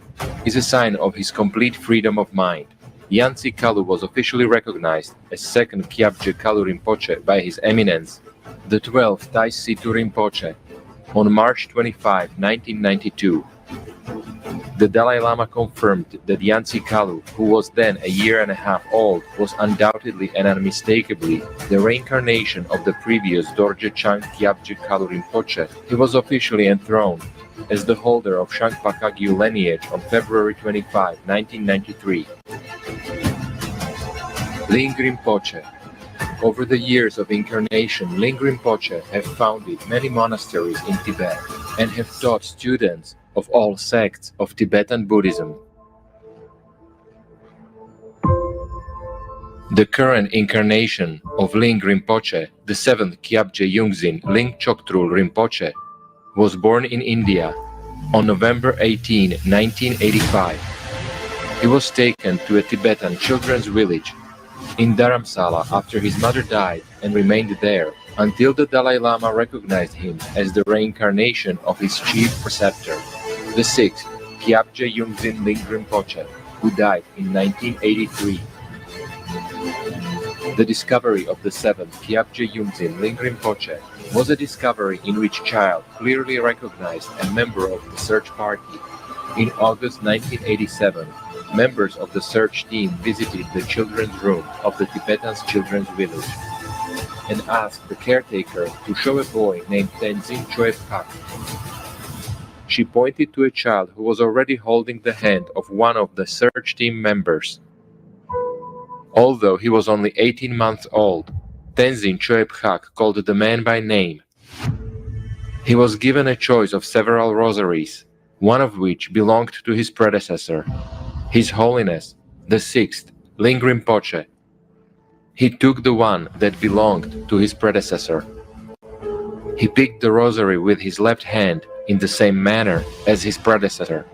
is a sign of his complete freedom of mind. Yansi Kalu was officially recognized as second Kyabje Kalu Rinpoche by His Eminence, the 12th Tai Situ Rinpoche, on March 25, 1992. The Dalai Lama confirmed that Yansi Kalu, who was then a year and a half old, was undoubtedly and unmistakably the reincarnation of the previous Dorje Chang Kyabje Kalu Rinpoche. He was officially enthroned as the holder of Shangpa Kagyu lineage on February 25, 1993. Ling Rinpoche. Over the years of incarnation, Ling Rinpoche have founded many monasteries in Tibet and have taught students of all sects of Tibetan Buddhism. The current incarnation of Ling Rinpoche, the seventh Kyabje Yungzin Ling Choktrul Rinpoche, was born in India on November 18, 1985. He was taken to a Tibetan children's village in Dharamsala after his mother died and remained there until the Dalai Lama recognized him as the reincarnation of his chief preceptor, the sixth Kyabje Yungzin Ling Rinpoche, who died in 1983. The discovery of the seventh Kyabje Yungzin Ling Rinpoche was a discovery in which child clearly recognized a member of the search party. In August 1987, members of the search team visited the children's room of the Tibetan's children's village and asked the caretaker to show a boy named Tenzin Choe Pak. She pointed to a child who was already holding the hand of one of the search team members. Although he was only 18 months old, Tenzin Choe Pak called the man by name. He was given a choice of several rosaries, one of which belonged to his predecessor, His Holiness, the Sixth, Ling Rinpoche. He took the one that belonged to his predecessor. He picked the rosary with his left hand in the same manner as his predecessor.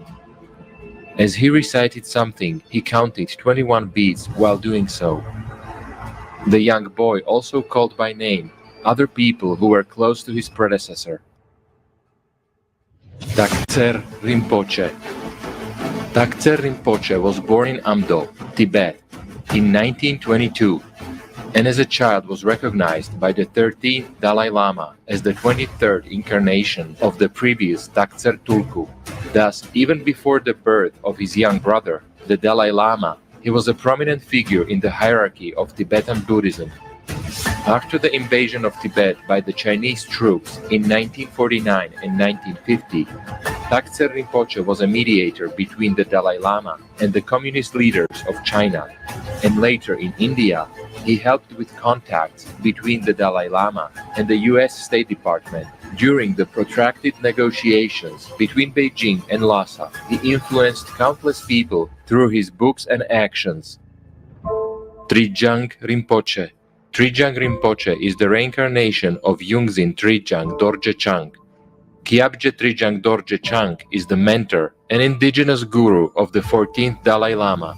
As he recited something, he counted 21 beads while doing so. The young boy also called by name other people who were close to his predecessor. Taktser Rinpoche. Taktser Rinpoche was born in Amdo, Tibet, in 1922, and as a child was recognized by the 13th Dalai Lama as the 23rd incarnation of the previous Taktser Tulku. Thus, even before the birth of his young brother, the Dalai Lama, he was a prominent figure in the hierarchy of Tibetan Buddhism. After the invasion of Tibet by the Chinese troops in 1949 and 1950, Taktser Rinpoche was a mediator between the Dalai Lama and the communist leaders of China, and later in India, he helped with contacts between the Dalai Lama and the US State Department. During the protracted negotiations between Beijing and Lhasa, he influenced countless people through his books and actions. Trijang Rinpoche. Trijang Rinpoche is the reincarnation of Yungzin Trijang Dorje Chang. Kyabje Trijang Dorje Chang is the mentor and indigenous guru of the 14th Dalai Lama.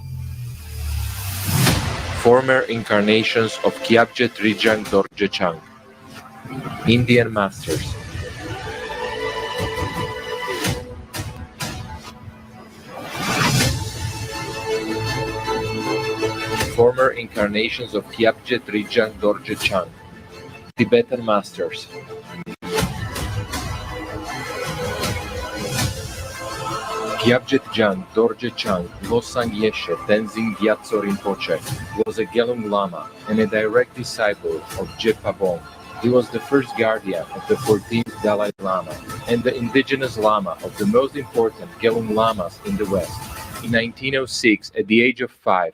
Former incarnations of Kyabje Trijang Dorje Chang. Indian Masters. Former incarnations of Kyabje Trijang Dorje Chang. Tibetan Masters. Kyabje Trijang Dorje Chang Losang Yeshe Tenzin Gyatso Rinpoche was a Gelung Lama and a direct disciple of Je Pabong. He was the first guardian of the 14th Dalai Lama and the indigenous Lama of the most important Gelung Lamas in the West. In 1906, at the age of 5,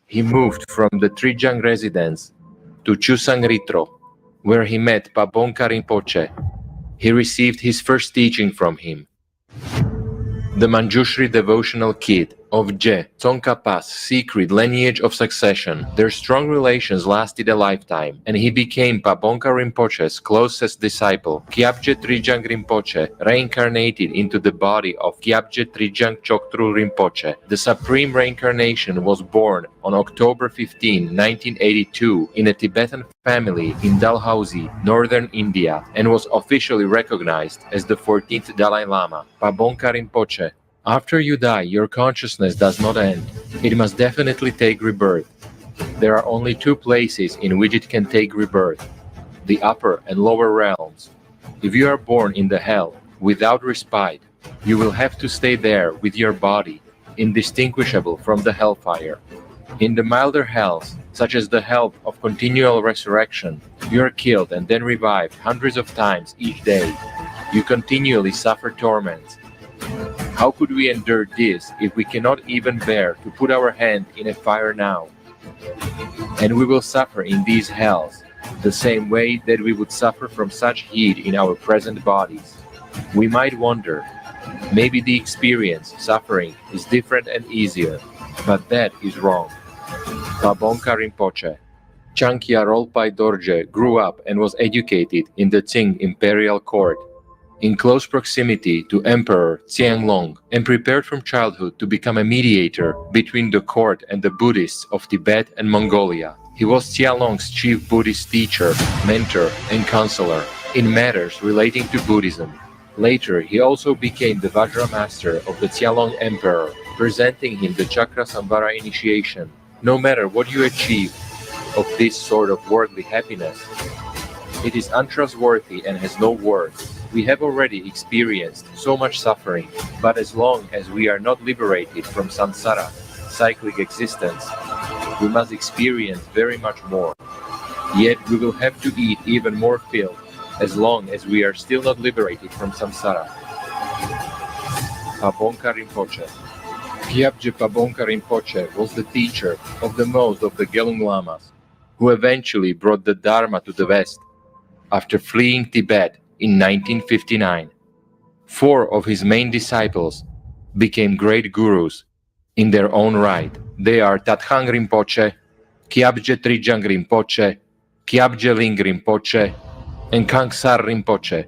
he moved from the Trijang residence to Chusang Ritro, where he met Pabongka Rinpoche. He received his first teaching from him. The Manjushri devotional kid of Je Tsongkhapa's secret lineage of succession. Their strong relations lasted a lifetime, and he became Pabongka Rinpoche's closest disciple. Kyabje Trijang Rinpoche reincarnated into the body of Kyabje Trijang Choktru Rinpoche. The supreme reincarnation was born on October 15, 1982 in a Tibetan family in Dalhousie, northern India, and was officially recognized as the 14th Dalai Lama. Pabongka Rinpoche. After you die, your consciousness does not end. It must definitely take rebirth. There are only two places in which it can take rebirth: the upper and lower realms. If you are born in the hell, without respite, you will have to stay there with your body, indistinguishable from the hellfire. In the milder hells, such as the hell of continual resurrection, you are killed and then revived hundreds of times each day. You continually suffer torments. How could we endure this if we cannot even bear to put our hand in a fire now? And we will suffer in these hells the same way that we would suffer from such heat in our present bodies. We might wonder, maybe the experience, suffering, is different and easier, but that is wrong. Pabongka Rinpoche. Chankya Rolpai Dorje grew up and was educated in the Qing imperial court, in close proximity to Emperor Qianlong, and prepared from childhood to become a mediator between the court and the Buddhists of Tibet and Mongolia. He was Qianlong's chief Buddhist teacher, mentor, and counselor in matters relating to Buddhism. Later, he also became the Vajra master of the Qianlong Emperor, presenting him the Chakra Samvara initiation. No matter what you achieve of this sort of worldly happiness, it is untrustworthy and has no worth. We have already experienced so much suffering, but as long as we are not liberated from samsara, cyclic existence, we must experience very much more. Yet we will have to eat even more filth as long as we are still not liberated from samsara. Pabongka Rinpoche. Kyabje Pabongka Rinpoche was the teacher of the most of the Gelung Lamas, who eventually brought the Dharma to the West after fleeing Tibet in 1959. 4 of his main disciples became great gurus in their own right. They are Tathang Rinpoche, Kyabje Trijang Rinpoche, Kyabje Ling Rinpoche, and Kangsar Rinpoche.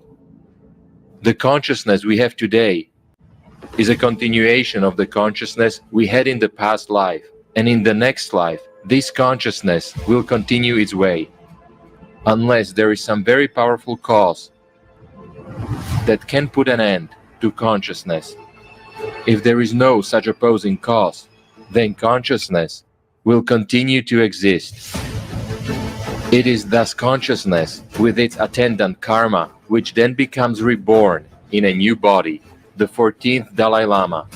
The consciousness we have today is a continuation of the consciousness we had in the past life, and in the next life, this consciousness will continue its way, unless there is some very powerful cause that can put an end to consciousness. If there is no such opposing cause, then consciousness will continue to exist. It is thus consciousness with its attendant karma which then becomes reborn in a new body, the 14th Dalai Lama.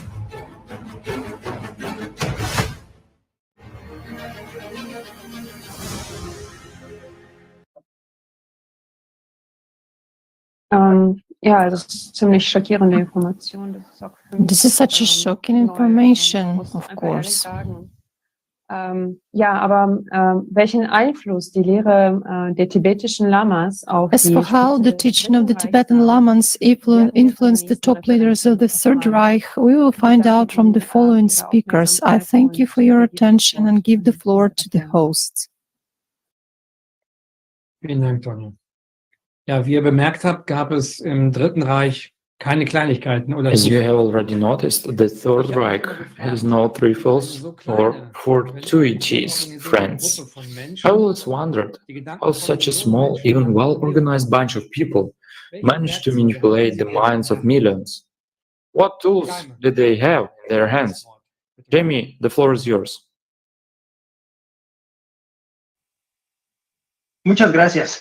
Ja, das ist ziemlich schockierende Information. Das ist auch für mich, This is such a shocking information, muss of einfach ehrlich course. sagen. Ja, aber welchen Einfluss die Lehre der tibetischen Lamas auf As die for how the Spitze des teaching of the Dritten Tibetan Reichs Lamans influenced the top leaders of the Third Reich, we will find out from the following speakers. I thank you for your attention and give the floor to the hosts. Vielen Dank, Tonja. Ja, wie ihr bemerkt habt, gab es im Dritten Reich keine Kleinigkeiten oder As you have already noticed, the Third Reich has no trifles or fortuities, friends. I always wondered how such a small, even well-organized bunch of people managed to manipulate the minds of millions. What tools did they have in their hands? Jamie, the floor is yours. Muchas gracias.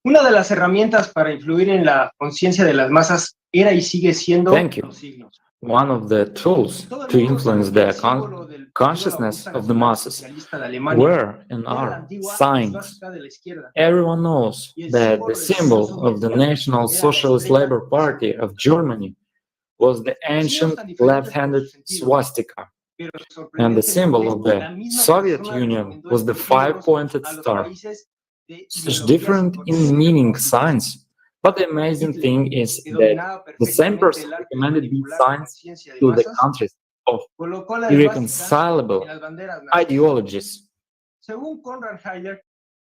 Una de las herramientas para influir en la conciencia de las masas era y sigue siendo Thank you. los signos. One of the tools to influence the consciousness of the masses were and are signs. Everyone knows that the symbol of the National Socialist Labour Party of Germany was the ancient left-handed swastika, and the symbol of the Soviet Union was the five-pointed star. Such different in meaning signs, but the amazing thing is that the same person recommended these signs to the countries of irreconcilable ideologies.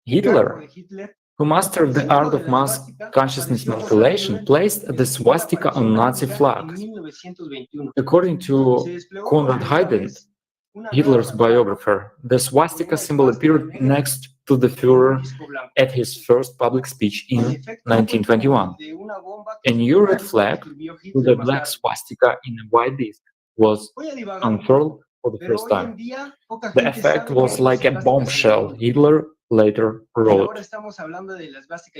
Hitler, who mastered the art of mass consciousness manipulation, placed the swastika on Nazi flags. According to Konrad Heiden, Hitler's biographer, the swastika symbol appeared next to the Führer at his first public speech in 1921. A new red flag with a black swastika in a white disc was unfurled for the first time. The effect was like a bombshell, Hitler later wrote.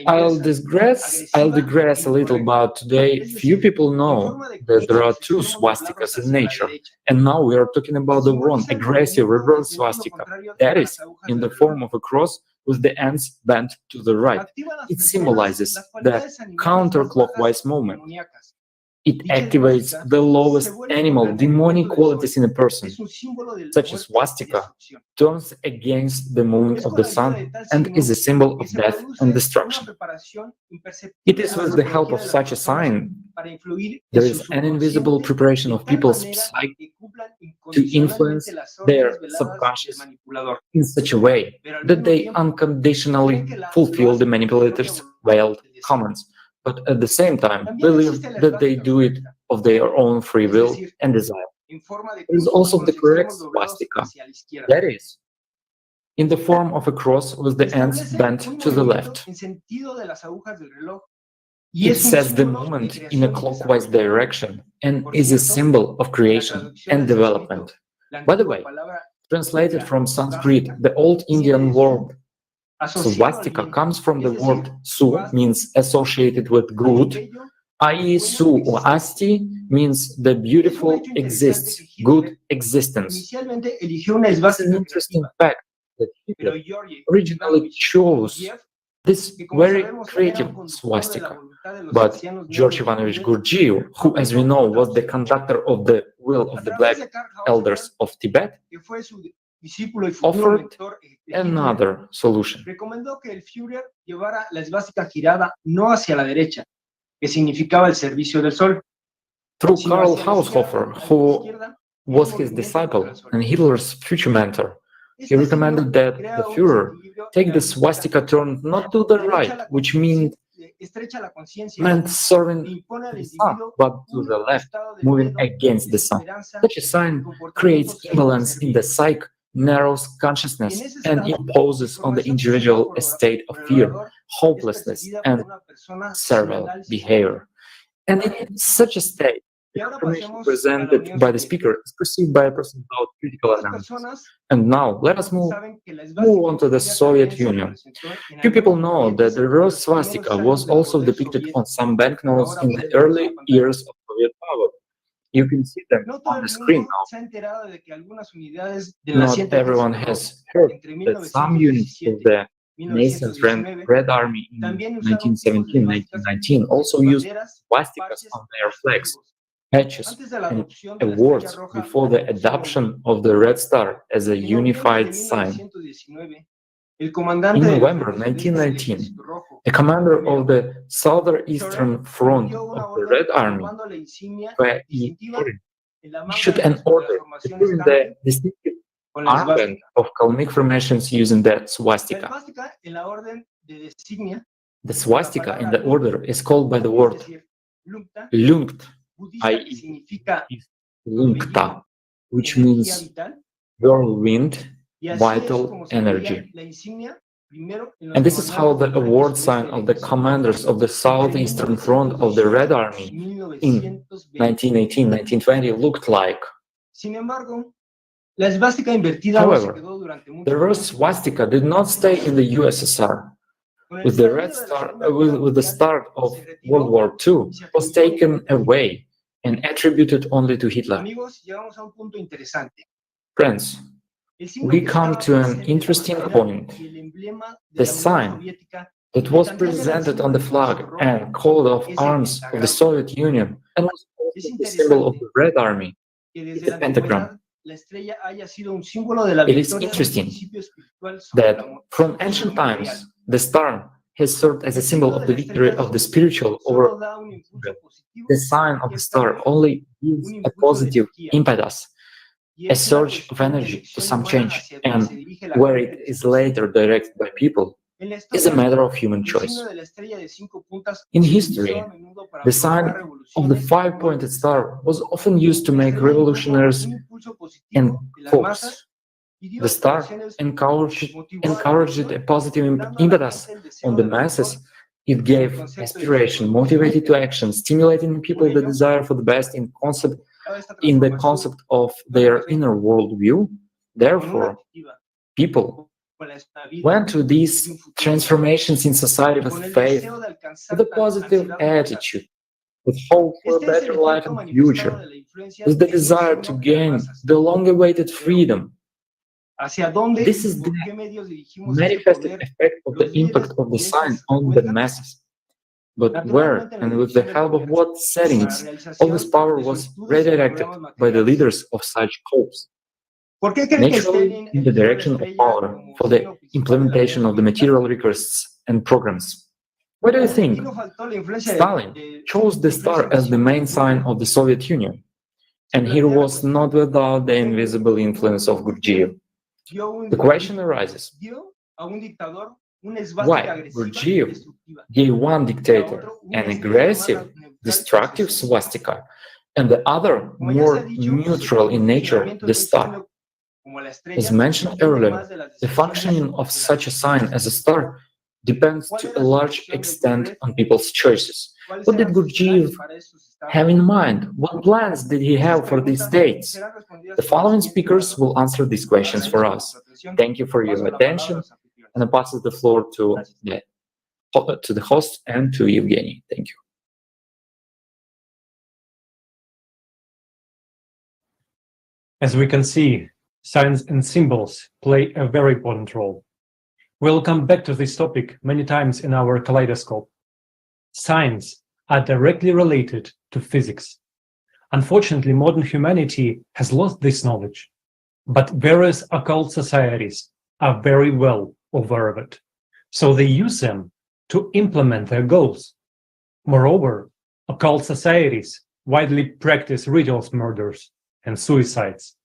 I'll digress a little, but today few people know that there are two swastikas in nature, and now we are talking about the one aggressive reverse swastika, that is, in the form of a cross with the ends bent to the right. It symbolizes the counterclockwise movement. It activates the lowest animal demonic qualities in a person, such as swastika, turns against the movement of the sun, and is a symbol of death and destruction. It is with the help of such a sign there is an invisible preparation of people's psyche to influence their subconscious in such a way that they unconditionally fulfill the manipulator's veiled commands, but at the same time believe that they do it of their own free will and desire. There is also the correct swastika, that is, in the form of a cross with the ends bent to the left. It sets the movement in a clockwise direction and is a symbol of creation and development. By the way, translated from Sanskrit, the old Indian word swastika comes from the word su, means associated with good, i.e. su or asti means the beautiful exists, good existence. It's an interesting fact that Hitler originally chose this very creative swastika, but George Ivanovich Gurdjieff, who as we know was the conductor of the will of the Black Elders of Tibet, offered another solution. Recomendó que el Führer llevara la esvástica girada no hacia la derecha, que significaba el servicio del sol. Through Karl Haushofer, who was his disciple and Hitler's future mentor, he recommended that the Führer take the swastika turn not to the right, which meant serving the sun, but to the left, moving against the sun. Such a sign creates imbalance in the psyche, narrows consciousness, and imposes on the individual a state of fear, hopelessness, and servile behavior. And in such a state, the confirmation presented by the speaker is perceived by a person without critical analysis. And now, let us move on to the Soviet Union. Few people know that the reverse swastika was also depicted on some banknotes in the early years of Soviet power. You can see them on the screen now. Not everyone has heard that some units of the nascent Red Army in 1917-1919 also used swastikas on their flags, patches, and awards before the adoption of the Red Star as a unified sign. In November 1919, a commander of the Southeastern Front of the Red Army, issued an order approving the distinctive armband of Kalmyk formations using the swastika. The swastika in the order is called by the word lungt, i.e. lungta, which means whirlwind, vital energy. And this is how the award sign of the commanders of the Southeastern Front of the Red Army in 1918-1920 looked like. However, the reverse swastika did not stay in the USSR. With the Red Star, with the start of World War II, it was taken away and attributed only to Hitler. Friends, we come to an interesting point. The sign that was presented on the flag and coat of arms of the Soviet Union and was also the symbol of the Red Army is the pentagram. It is interesting that from ancient times, the star has served as a symbol of the victory of the spiritual over evil. The sign of the star only gives a positive impetus, a surge of energy to some change, and where it is later directed by people is a matter of human choice. In history, the sign of the five-pointed star was often used to make revolutionaries and hopes. The star encouraged a positive impetus on the masses. It gave aspiration, motivated to action, stimulating in people the desire for the best in the concept of their inner worldview. Therefore, people went through these transformations in society with faith, with a positive attitude, with hope for a better life and future, with the desire to gain the long-awaited freedom. This is the manifested effect of the impact of the sign on the masses. But where and with the help of what settings all this power was redirected by the leaders of such hopes? Naturally, in the direction of power for the implementation of the material requests and programs. What do you think? Stalin chose the star as the main sign of the Soviet Union, and he was not without the invisible influence of Gurdjieff. The question arises, why Gurdjieff gave one dictator an aggressive, destructive swastika, and the other more neutral in nature, the star? As mentioned earlier, the functioning of such a sign as a star depends to a large extent on people's choices. What did Gurdjieff have in mind? What plans did he have for these dates? The following speakers will answer these questions for us. Thank you for your attention, and I pass the floor to the host and to Evgeny. Thank you. As we can see, signs and symbols play a very important role. We'll come back to this topic many times in our Kaleidoscope. Signs are directly related to physics. Unfortunately, modern humanity has lost this knowledge, but various occult societies are very well aware of it, so they use them to implement their goals. Moreover, Occult societies widely practice rituals, murders, and suicides.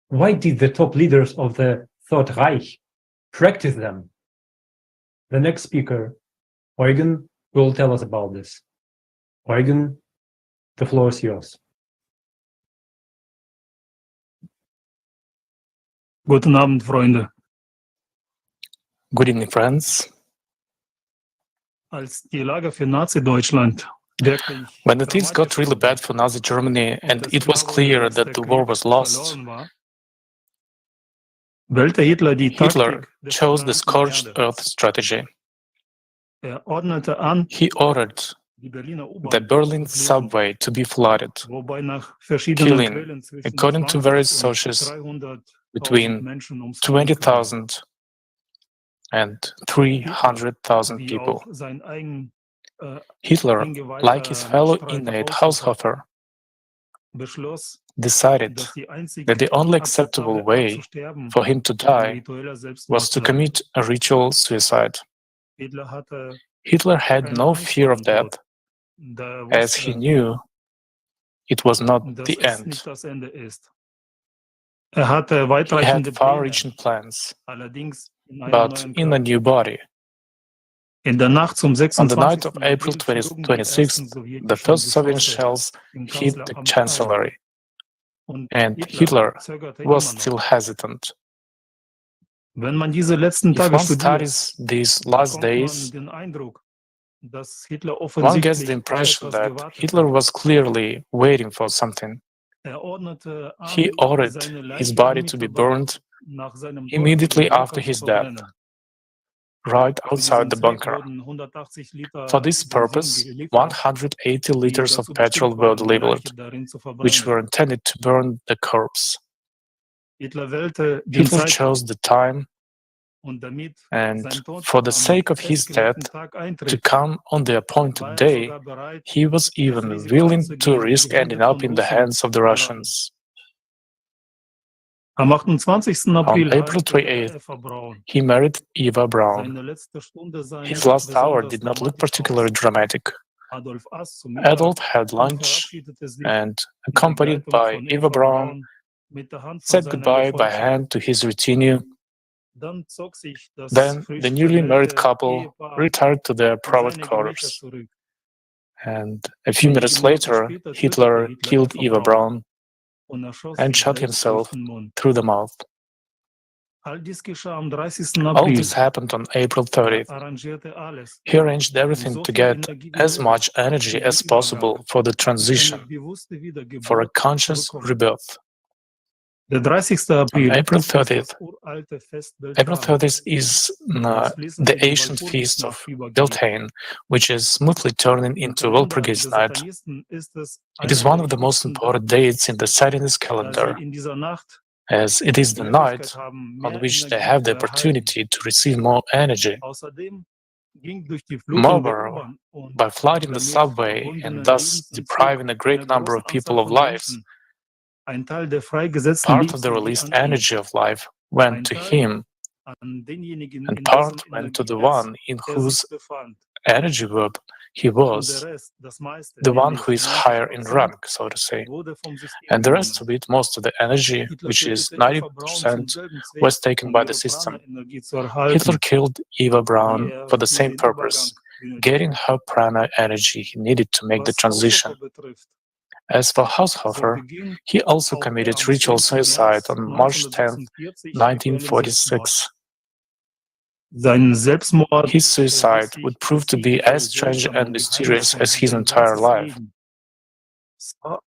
Why did the top leaders of the Third Reich practice them? The next speaker, Eugen, will tell us about this. Eugen, the floor is yours. Guten Abend, Freunde. Good evening, friends. Als die Lage für Nazi-Deutschland wirklich When the things got really bad for Nazi Germany and it was clear that the war was lost, wählte Hitler die Hitler Taktik des chose the verbrannten scorched Erde. earth strategy. Ordnete an, He ordered die Berliner the U-Bahn Berlin zu fliegen, subway to be flooded, wobei nach verschiedenen killing, Quellen zwischen according to 20 various und sources, 300.000 between Menschen ums Leben kamen. 20,000 and 300,000 Wie people. auch sein Hitler, like his fellow Streiter inmate Haushofer, Haushofer, beschloss, decided dass die einzig that the only acceptable akzeptable Art way zu sterben for him to ein die ritueller Selbstmord was to sei. commit a ritual suicide. Hitler hatte Hitler had keine no Angst fear vor of dem death, Tod, da er as he wusste, knew it was not dass the es end. nicht das Ende ist. Er hatte He had weitreichende Pläne, far-reaching plans, allerdings in einem but neuen in a Körper. new body. In der Nacht zum On the night 26. of April April flogen die ersten 26th, the sowjetischen first Soviet Geschosse shells im hit the Kanzleramt ein. chancellery, Und and Hitler Hitler zögerte was immer noch. still hesitant. Wenn man diese letzten If Tage one studiert, studies these last bekommt man days, den Eindruck, dass Hitler one gets the offensichtlich auf impression etwas that gewartet Hitler hat. was clearly waiting for something. Ordnete He an, ordered seine his Leiche body to be unmittelbar burned nach seinem Tod immediately im Bunker after zu his death, verbrennen. right Zu outside diesem the Zweck bunker. wurden 180 Liter For this Benzin purpose, geliefert, 180 die liters of dazu petrol bestimmt were waren, die delivered, Leiche darin zu which were verbrennen. intended to burn the corpse. Hitler wählte den Hitler Zeitpunkt, chose the time, und damit and sein Tod for the am sake of his death festgelegten Tag to eintritt, come on the war appointed day, sogar bereit, he was das even Risiko willing to einzugehen, in risk die ending Hände up von in the Russen hands of the zu geraten. Russians. Am 28. On April April heiratete 28th, Eva Braun. he married Eva Braun. Seine letzte Stunde sah His nicht last hour besonders did not look dramatisch particularly aus. dramatic. Adolf aß zu Mittag Adolf had und lunch verabschiedete sich and, in accompanied Begleitung by von Eva Eva Braun, Braun mit der Hand von said seiner goodbye by Gefolgschaft. hand to his retinue. Dann zog sich das Then frisch the newly married vermählte couple Ehepaar retired to their in private seine Gemächer quarters. zurück. And a few Wenige minutes Minuten later, später tötete Hitler Hitler killed Eva Eva Braun Braun und erschoss and sich shot selbst durch himself den Mund. through the mouth. All dies geschah am 30. All April. this happened on April 30th. Arrangierte alles, He arranged um everything so to viel get Energie wie as möglich much energy für den as Übergang, possible for the für eine transition, bewusste for a Wiedergeburt conscious zurückkommen. rebirth. Der 30. On April April ist das 30th, uralte Fest April Beltane, 30th is das fließende the ancient feast of Walpurgisnacht übergeht. Beltane, which is smoothly turning Im into Kalender der Walpurgisnacht. Satanisten ist es It is einer one der of the most wichtigsten important Daten, dates in the Satanist da sie calendar, in dieser Nacht as it is die the Möglichkeit night haben, on mehr which they Energie have zu the erhalten. opportunity to receive more energy. Außerdem ging durch die Flutung der Moreover, U-Bahn und by flooding the damit subway and verbundenen thus Lebensentzug depriving a great einer number großen of people Anzahl of von lives, Menschen ein Teil der freigesetzten part of the Lebensenergie released an ihn, energy of life went ein to Teil him, an denjenigen, and in part dessen went to the Energienetz one in er sich whose befand. energy web he Und der was, Rest, das meiste, the one nämlich who is higher in 90%, rank, so to say. wurde vom System And the rest genommen. of it, most of the energy, Hitler which is tötete Eva Braun zum 90%, selben Zweck, was taken by the ihre system. prana Energie zu Hitler erhalten, killed Eva die Braun for the für same den purpose, Übergang benötigte. getting her prana energy he needed to make the Was transition. Haushofer betrifft, As for so Haushofer, beging he also auch er committed am ritual 10. suicide März on March 10th, 1946 rituellen Selbstmord. 1946. Sein Selbstmord His suicide erwies sich would prove als to be ebenso as strange seltsam and und mysterious as geheimnisvoll wie his sein entire ganzes life. Leben.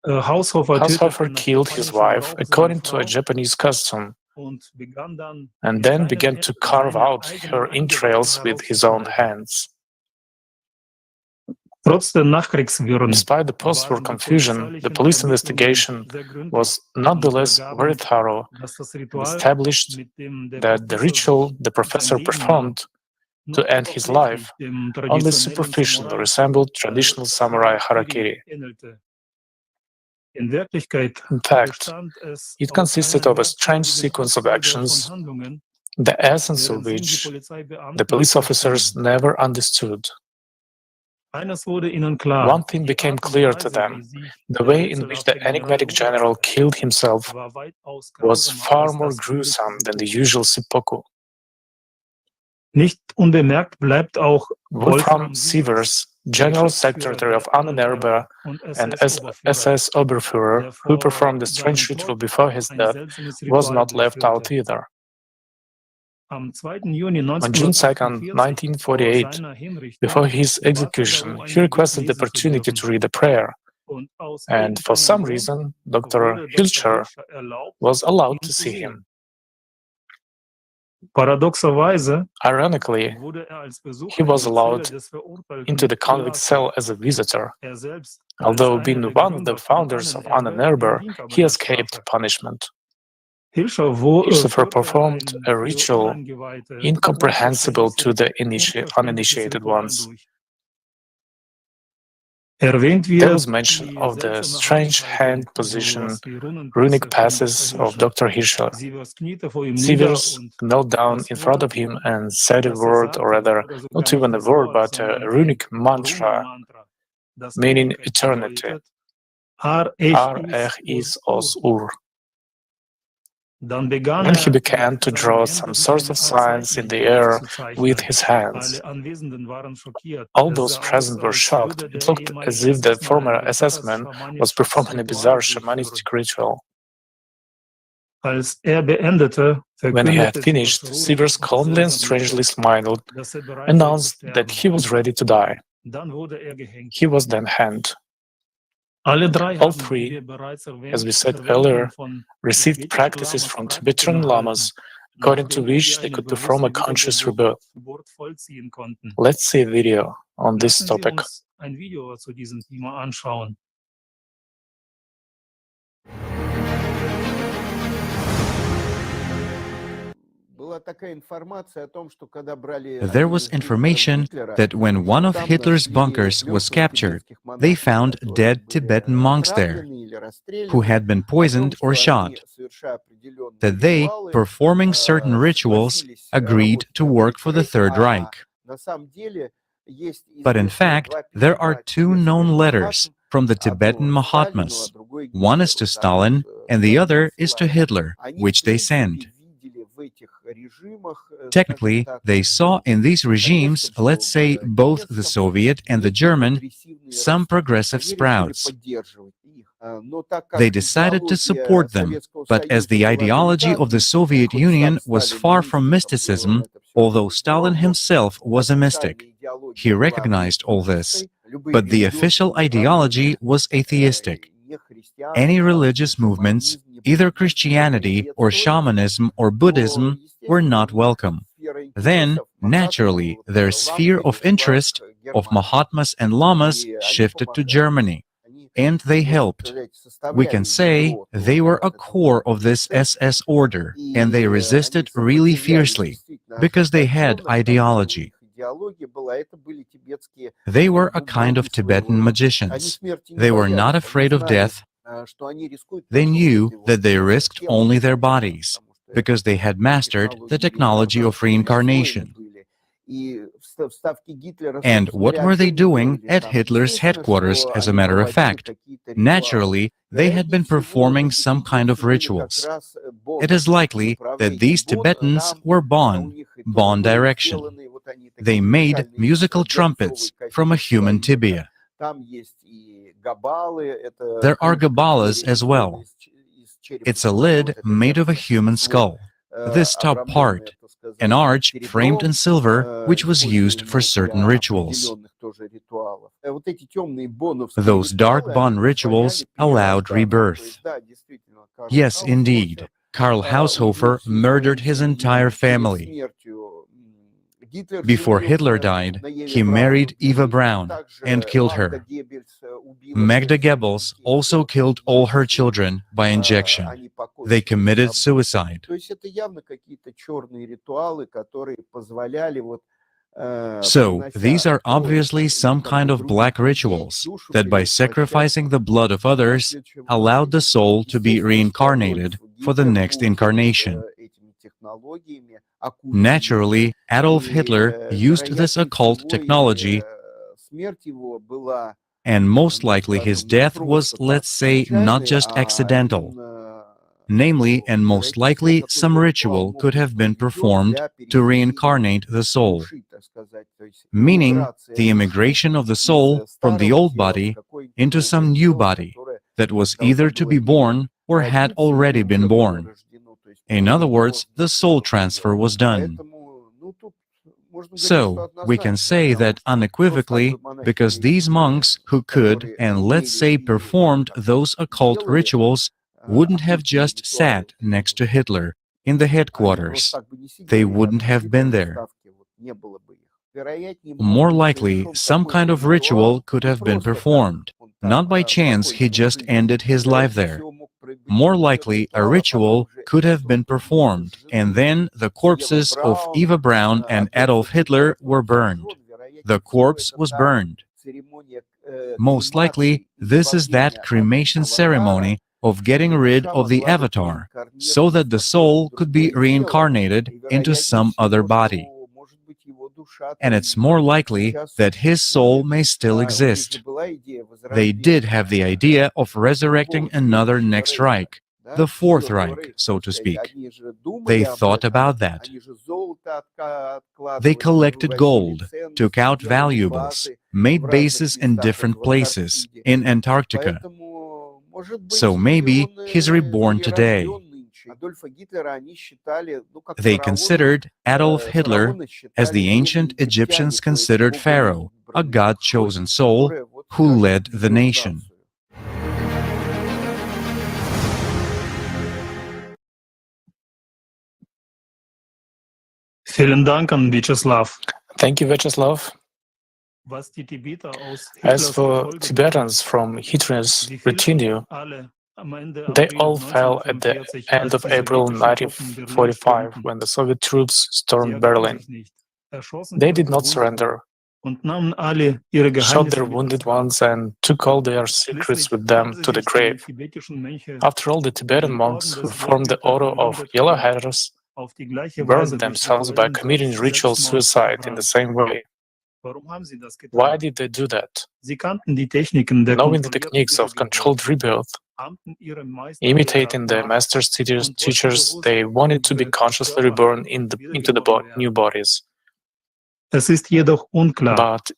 Haushofer tötete Haushofer nach killed his japanischem wife Brauch seine according to a Frau Japanese custom und begann dann and in then seinen began to carve seine out eigenen her Eingeweide entrails with his own herauszuschneiden. hands. Trotz der Nachkriegswirren Despite the post-war waren die confusion, the polizeilichen police Ermittlungen investigation sehr gründlich was und nonetheless very ergaben, thorough dass das and Ritual, established mit dem der that the Professor ritual sich the sein professor Leben nahm, performed to nur end his oberflächlich life dem only traditionellen superficially Samurai resembled traditional samurai Harakiri harakiri. ähnelte. In Wirklichkeit In fact, bestand es it aus consisted einer of a strange merkwürdigen sequence of Abfolge von actions, Handlungen, the essence of deren Sinn die which the Polizeibeamten nicht police officers verstanden. never understood. One thing became clear to them: the way in which the enigmatic general killed himself was far more gruesome than the usual seppuku. Nicht unbemerkt bleibt auch Wolfram Sievers, General Secretary of Ahnenerbe and SS Oberführer, who performed the strange ritual before his death, was not left out either. Am 2. Juni On June 2, 1948, before his execution, he requested the opportunity to read a prayer, and for some reason, Dr. Hilscher was allowed to see him. Ironically, he was allowed into the convict cell as a visitor. Although being one of the founders of Ahnenerbe, he escaped punishment. Hilscher performed a ritual incomprehensible to the uninitiated ones. There was mention of the strange hand position, runic passes of Dr. Hilscher. Sievers knelt down in front of him and said a word, or rather, not even a word, but a runic mantra, meaning eternity. Ar is os ur. Then he began to draw some sorts of signs in the air with his hands. All those present were shocked. It looked as if the former SS man was performing a bizarre shamanistic ritual. When he had finished, Sievers calmly and strangely smiled, announced that he was ready to die. He was then hanged. All three, as we said earlier, received practices from Tibetan lamas, according to which they could perform a conscious rebirth. Let's see a video on this topic. There was information that when one of Hitler's bunkers was captured, they found dead Tibetan monks there, who had been poisoned or shot, that they, performing certain rituals, agreed to work for the Third Reich. But in fact, there are two known letters from the Tibetan Mahatmas. One is to Stalin, and the other is to Hitler, which they sent. Technically, they saw in these regimes, let's say both the Soviet and the German, some progressive sprouts. They decided to support them, but as the ideology of the Soviet Union was far from mysticism, although Stalin himself was a mystic, he recognized all this, but the official ideology was atheistic. Any religious movements, either Christianity or shamanism or Buddhism, were not welcome. Then, naturally, their sphere of interest of Mahatmas and Lamas shifted to Germany, and they helped. We can say they were a core of this SS order, and they resisted really fiercely, because they had ideology. They were a kind of Tibetan magicians. They were not afraid of death. They knew that they risked only their bodies, because they had mastered the technology of reincarnation. And what were they doing at Hitler's headquarters, as a matter of fact? Naturally, they had been performing some kind of rituals. It is likely that these Tibetans were Bon direction. They made musical trumpets from a human tibia. There are Gabalas as well. It's a lid made of a human skull. This top part, an arch framed in silver, which was used for certain rituals. Those dark Bon rituals allowed rebirth. Yes, indeed, Karl Haushofer murdered his entire family. Before Hitler died, he married Eva Braun and killed her. Magda Goebbels also killed all her children by injection. They committed suicide. So, these are obviously some kind of black rituals that by sacrificing the blood of others allowed the soul to be reincarnated for the next incarnation. Naturally, Adolf Hitler used this occult technology And most likely his death was, let's say, not just accidental. Namely, and most likely, some ritual could have been performed to reincarnate the soul, meaning the immigration of the soul from the old body into some new body that was either to be born or had already been born. In other words, the soul transfer was done. So, we can say that unequivocally, because these monks who could, and let's say performed those occult rituals, wouldn't have just sat next to Hitler in the headquarters. They wouldn't have been there. More likely, some kind of ritual could have been performed. Not by chance he just ended his life there. More likely, a ritual could have been performed, and then the corpses of Eva Braun and Adolf Hitler were burned. The corpse was burned. Most likely, this is that cremation ceremony of getting rid of the avatar, so that the soul could be reincarnated into some other body. And it's more likely that his soul may still exist. They did have the idea of resurrecting another next Reich, the Fourth Reich, so to speak. They thought about that. They collected gold, took out valuables, made bases in different places, in Antarctica. So maybe he's reborn today. They considered Adolf Hitler as the ancient Egyptians considered Pharaoh, a God-chosen soul who led the nation. Vielen Dank an Vyacheslav. Thank you, Vyacheslav. As for Tibetans from Hitler's retinue, they all fell at the end of April 1945 when the Soviet troops stormed Berlin. They did not surrender, shot their wounded ones, and took all their secrets with them to the grave. After all, the Tibetan monks who formed the Order of Yellow Hatters burned themselves by committing ritual suicide in the same way. Why did they do that? Knowing the techniques of controlled rebirth, imitating their master's teachers, they wanted to be consciously reborn into the new bodies. But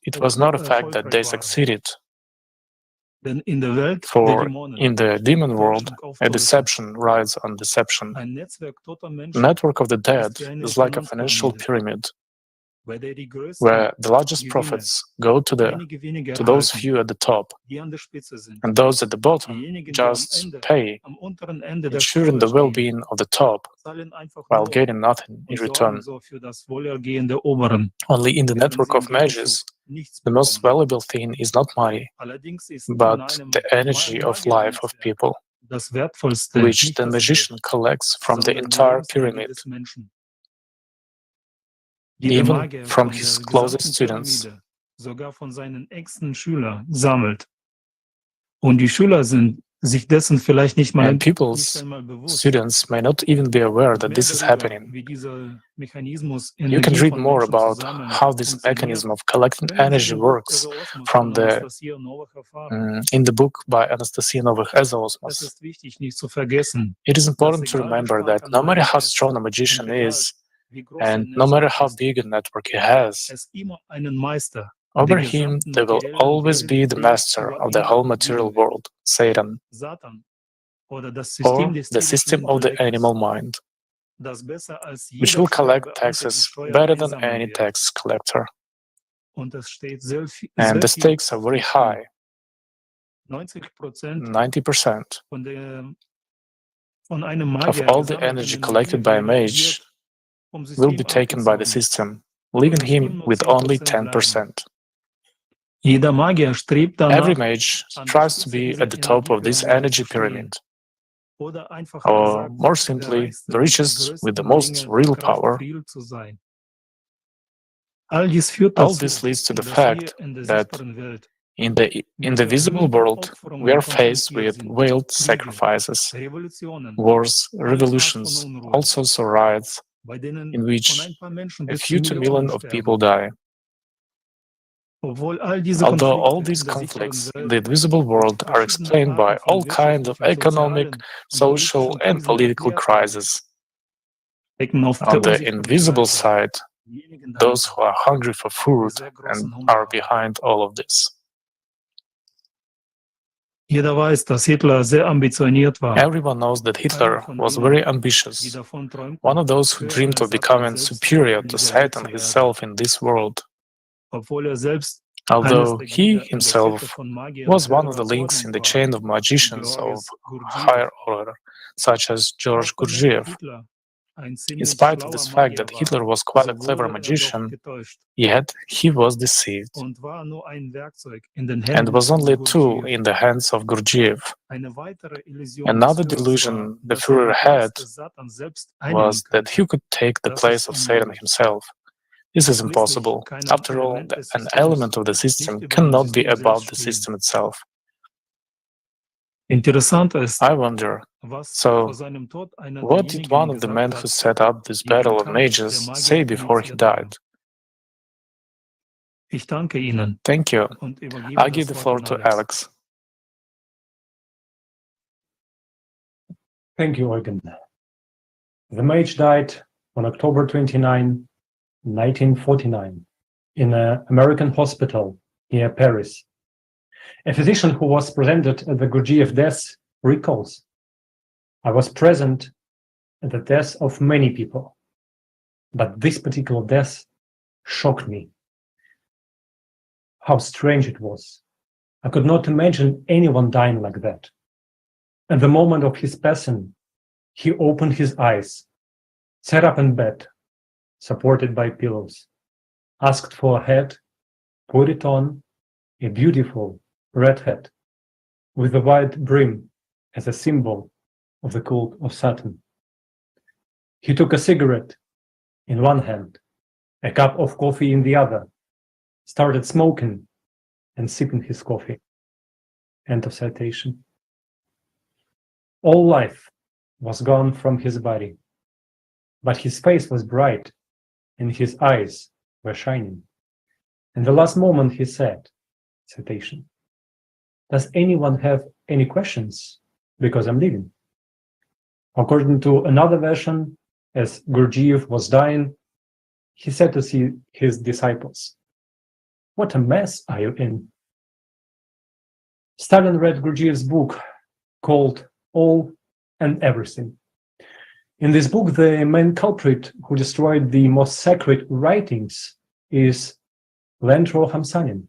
it was not a fact that they succeeded. For in the demon world, a deception rides on deception. The network of the dead is like a financial pyramid, where the largest profits go to those few at the top, and those at the bottom just pay, ensuring the well-being of the top, while getting nothing in return. Only in the network of mages, the most valuable thing is not money, but the energy of life of people, which the magician collects from the entire pyramid, even from his closest students. And people's students may not even be aware that this is happening. You can read more about how this mechanism of collecting energy works from in the book by Anastasia Novych Ezoosmos. It is important to remember that no matter how strong a magician is, and no matter how big a network he has, over him there will always be the master of the whole material world, Satan, or the system of the animal mind, which will collect taxes better than any tax collector. And the stakes are very high. 90% of all the energy collected by a mage will be taken by the system, leaving him with only 10%. Every mage strives to be at the top of this energy pyramid, or more simply, the richest with the most real power. All this leads to the fact that in the visible world, we are faced with veiled sacrifices, wars, revolutions, all sorts of riots, in which a few 2 million of people die. Although all these conflicts in the invisible world are explained by all kinds of economic, social, and political crises, on the invisible side, those who are hungry for food and are behind all of this. Everyone knows that Hitler was very ambitious, one of those who dreamed of becoming superior to Satan himself in this world. Although he himself was one of the links in the chain of magicians of higher order, such as George Gurdjieff. In spite of this fact that Hitler was quite a clever magician, yet he was deceived, and was only a tool in the hands of Gurdjieff. Another delusion the Führer had was that he could take the place of Satan himself. This is impossible. After all, an element of the system cannot be about the system itself. I wonder, so what did one of the men who set up this battle of mages say before he died? Thank you. I give the floor to Alex. Thank you, Eugen. The mage died on October 29, 1949, in an American hospital near Paris. A physician who was presented at the Gurdjieff death recalls, "I was present at the death of many people, but this particular death shocked me. How strange it was. I could not imagine anyone dying like that. At the moment of his passing, he opened his eyes, sat up in bed, supported by pillows, asked for a hat, put it on, a beautiful red hat with a white brim as a symbol of the cult of Satan. He took a cigarette in one hand, a cup of coffee in the other, started smoking and sipping his coffee." End of citation. All life was gone from his body, but his face was bright and his eyes were shining. In the last moment he said, citation, "Does anyone have any questions? Because I'm leaving." According to another version, as Gurdjieff was dying, he said to his disciples, "What a mess are you in?" Stalin read Gurdjieff's book called All and Everything. In this book, the main culprit who destroyed the most sacred writings is Lentro Hamsanin.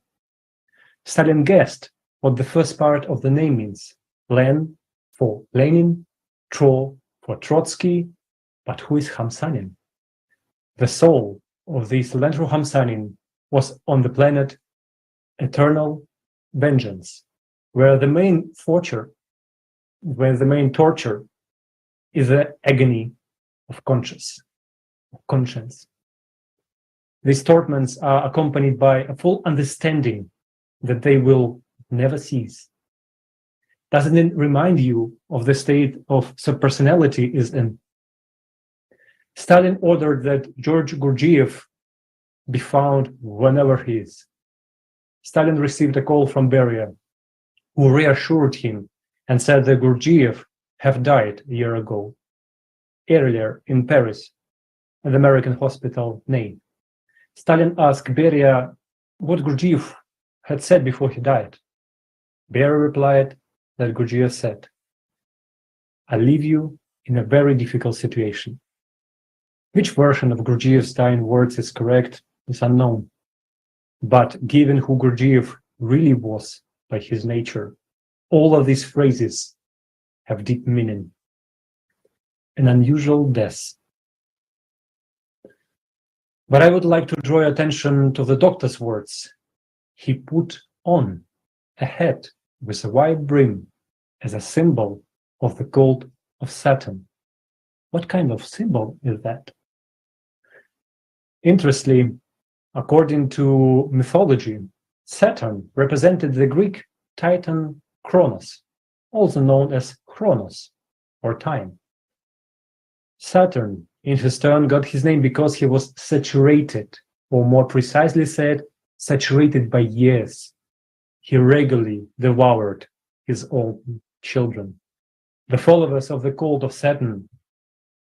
Stalin guessed what the first part of the name means. Len for Lenin, Tro for Trotsky, but who is Hamsanin? The soul of this Lentro Hamsanin was on the planet Eternal Vengeance, where the main torture is the agony of conscience. These torments are accompanied by a full understanding that they will never cease. Doesn't it remind you of the state of subpersonality is in? Stalin ordered that George Gurdjieff be found whenever he is. Stalin received a call from Beria, who reassured him and said that Gurdjieff had died a year ago, earlier in Paris, at the American hospital Ney. Stalin asked Beria what Gurdjieff had said before he died. Beria replied that Gurdjieff said, "I leave you in a very difficult situation." Which version of Gurdjieff's dying words is correct is unknown. But given who Gurdjieff really was by his nature, all of these phrases have deep meaning. An unusual death. But I would like to draw your attention to the doctor's words. He put on a hat with a wide brim as a symbol of the cult of Satan. What kind of symbol is that? Interestingly, according to mythology, Saturn represented the Greek titan Kronos, also known as Chronos, or time. Saturn, in his turn, got his name because he was saturated, or more precisely said, saturated by years, he regularly devoured his own children. The followers of the cult of Saturn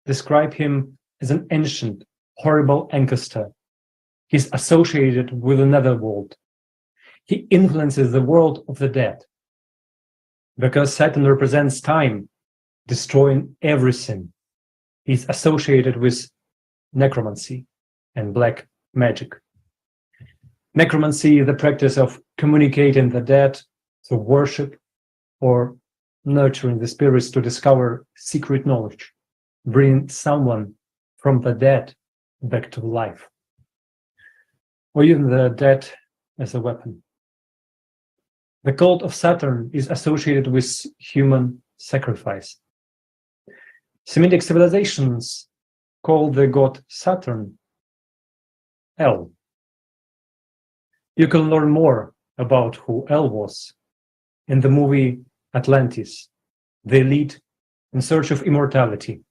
describe him as an ancient, horrible ancestor. He's associated with another world. He influences the world of the dead. Because Saturn represents time, destroying everything, he's associated with necromancy and black magic. Necromancy is the practice of communicating the dead through worship or nurturing the spirits to discover secret knowledge, bringing someone from the dead back to life, or even the dead as a weapon. The cult of Saturn is associated with human sacrifice. Semitic civilizations call the god Saturn El. You can learn more about who El was in the movie Atlantis, the elite in search of immortality.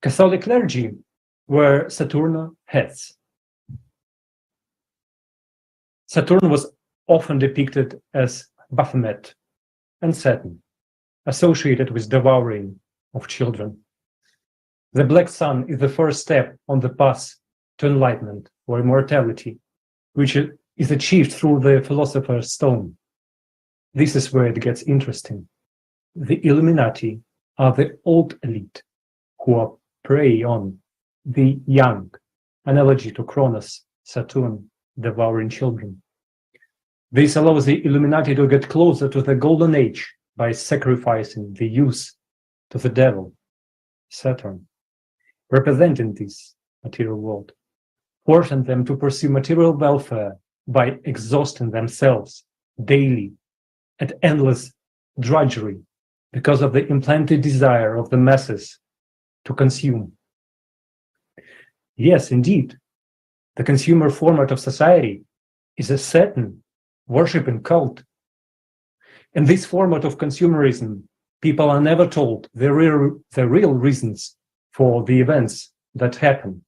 Catholic clergy wear Saturna hats. Saturn was often depicted as Baphomet and Satan, associated with devouring of children. The black sun is the first step on the path to enlightenment or immortality, which is achieved through the philosopher's stone. This is where it gets interesting. The Illuminati are the old elite who are prey on the young, analogy to Cronus, Saturn, devouring children. This allows the Illuminati to get closer to the golden age by sacrificing the youth to the devil, Saturn, representing this material world, forcing them to pursue material welfare by exhausting themselves daily at endless drudgery because of the implanted desire of the masses to consume. Yes, indeed, the consumer format of society is a Satan worshiping cult. In this format of consumerism, people are never told the real reasons for the events that happen.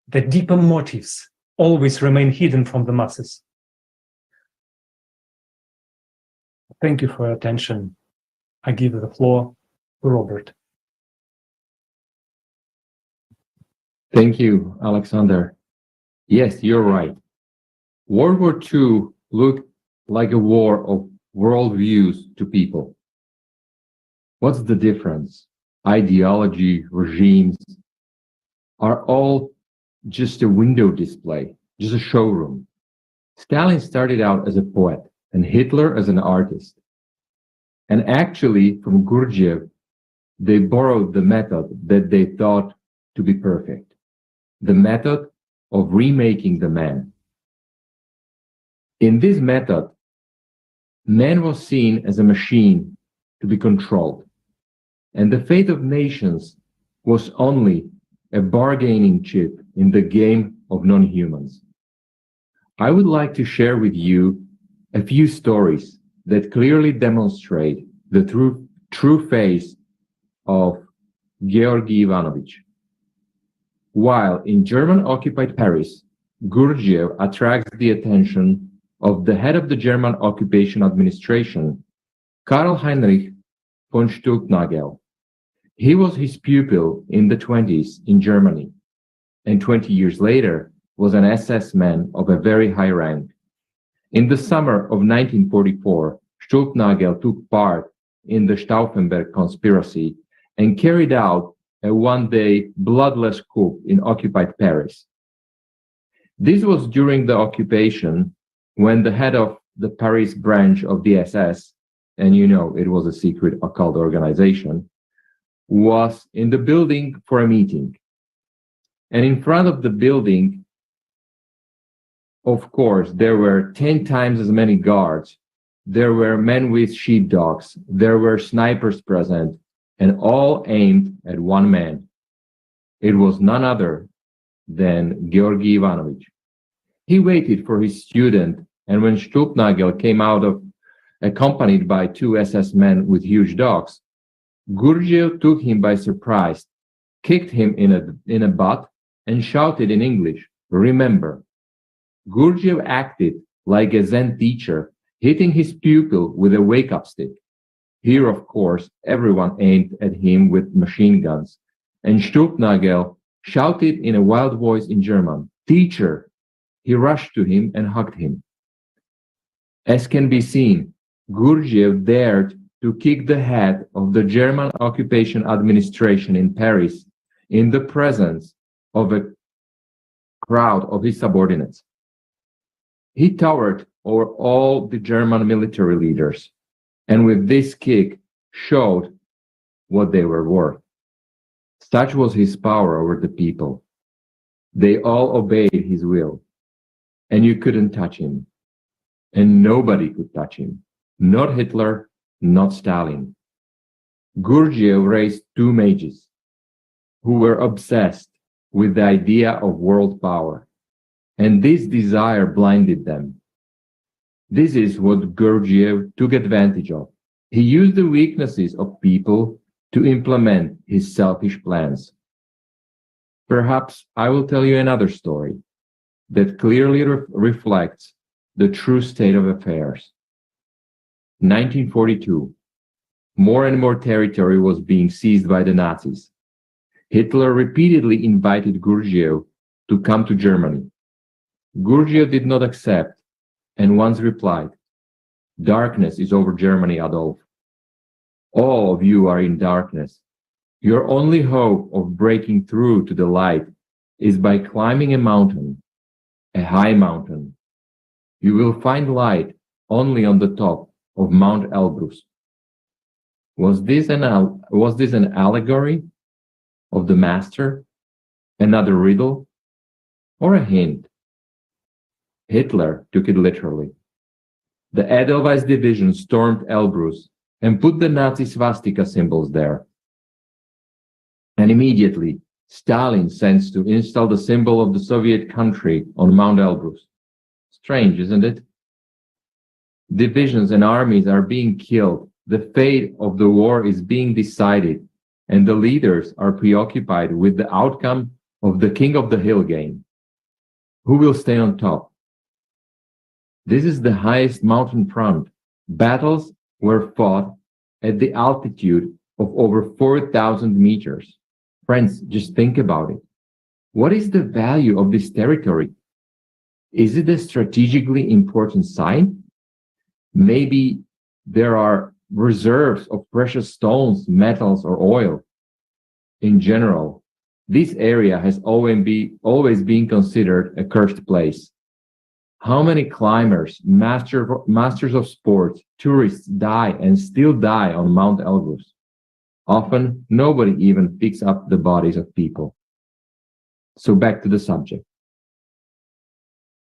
The deeper motives always remain hidden from the masses. Thank you for your attention. I give the floor to Robert. Thank you, Alexander. Yes, you're right. World War II looked like a war of worldviews to people. What's the difference? Ideology, regimes are all just a window display, just a showroom. Stalin started out as a poet and Hitler as an artist. And actually, from Gurdjieff, they borrowed the method that they thought to be perfect, the method of remaking the man. In this method, man was seen as a machine to be controlled, and the fate of nations was only a bargaining chip in the game of non-humans. I would like to share with you a few stories that clearly demonstrate the true face of Georgy Ivanovich. While in German-occupied Paris, Gurdjieff attracts the attention of the head of the German occupation administration, Karl Heinrich von Stulpnagel. He was his pupil in the 20s in Germany, and 20 years later was an SS man of a very high rank. In the summer of 1944, Stulpnagel took part in the Stauffenberg conspiracy and carried out a one-day bloodless coup in occupied Paris. This was during the occupation when the head of the Paris branch of the SS, and you know it was a secret occult organization, was in the building for a meeting. And in front of the building, of course, there were 10 times as many guards. There were men with sheepdogs. There were snipers present, and all aimed at one man. It was none other than Georgy Ivanovich. He waited for his student, and when Stulpnagel came out accompanied by 2 SS men with huge dogs, Gurdjieff took him by surprise, kicked him in a butt, and shouted in English, "Remember, Gurdjieff acted like a Zen teacher, hitting his pupil with a wake-up stick. Here, of course, everyone aimed at him with machine guns, and Stumpnagel shouted in a wild voice in German, "Teacher!" He rushed to him and hugged him. As can be seen, Gurdjieff dared to kick the head of the German occupation administration in Paris in the presence of a crowd of his subordinates. He towered over all the German military leaders, and with this kick showed what they were worth. Such was his power over the people. They all obeyed his will, and you couldn't touch him. And nobody could touch him. Not Hitler, not Stalin. Gurdjieff raised two mages who were obsessed with the idea of world power, and this desire blinded them. This is what Gurdjieff took advantage of. He used the weaknesses of people to implement his selfish plans. Perhaps I will tell you another story that clearly reflects the true state of affairs. 1942. More and more territory was being seized by the Nazis. Hitler repeatedly invited Gurdjieff to come to Germany. Gurdjieff did not accept and once replied, "Darkness is over Germany, Adolf. All of you are in darkness. Your only hope of breaking through to the light is by climbing a mountain, a high mountain. You will find light only on the top of Mount Elbrus." Was this an allegory of the master, another riddle, or a hint? Hitler took it literally. The Edelweiss division stormed Elbrus and put the Nazi swastika symbols there. And immediately, Stalin sends to install the symbol of the Soviet country on Mount Elbrus. Strange, isn't it? Divisions and armies are being killed. The fate of the war is being decided, and the leaders are preoccupied with the outcome of the King of the Hill game. Who will stay on top? This is the highest mountain front. Battles were fought at the altitude of over 4,000 meters. Friends, just think about it. What is the value of this territory? Is it a strategically important site? Maybe there are reserves of precious stones, metals, or oil. In general, this area has always been considered a cursed place. How many climbers, masters of sports, tourists die and still die on Mount Elbrus? Often, nobody even picks up the bodies of people. So back to the subject.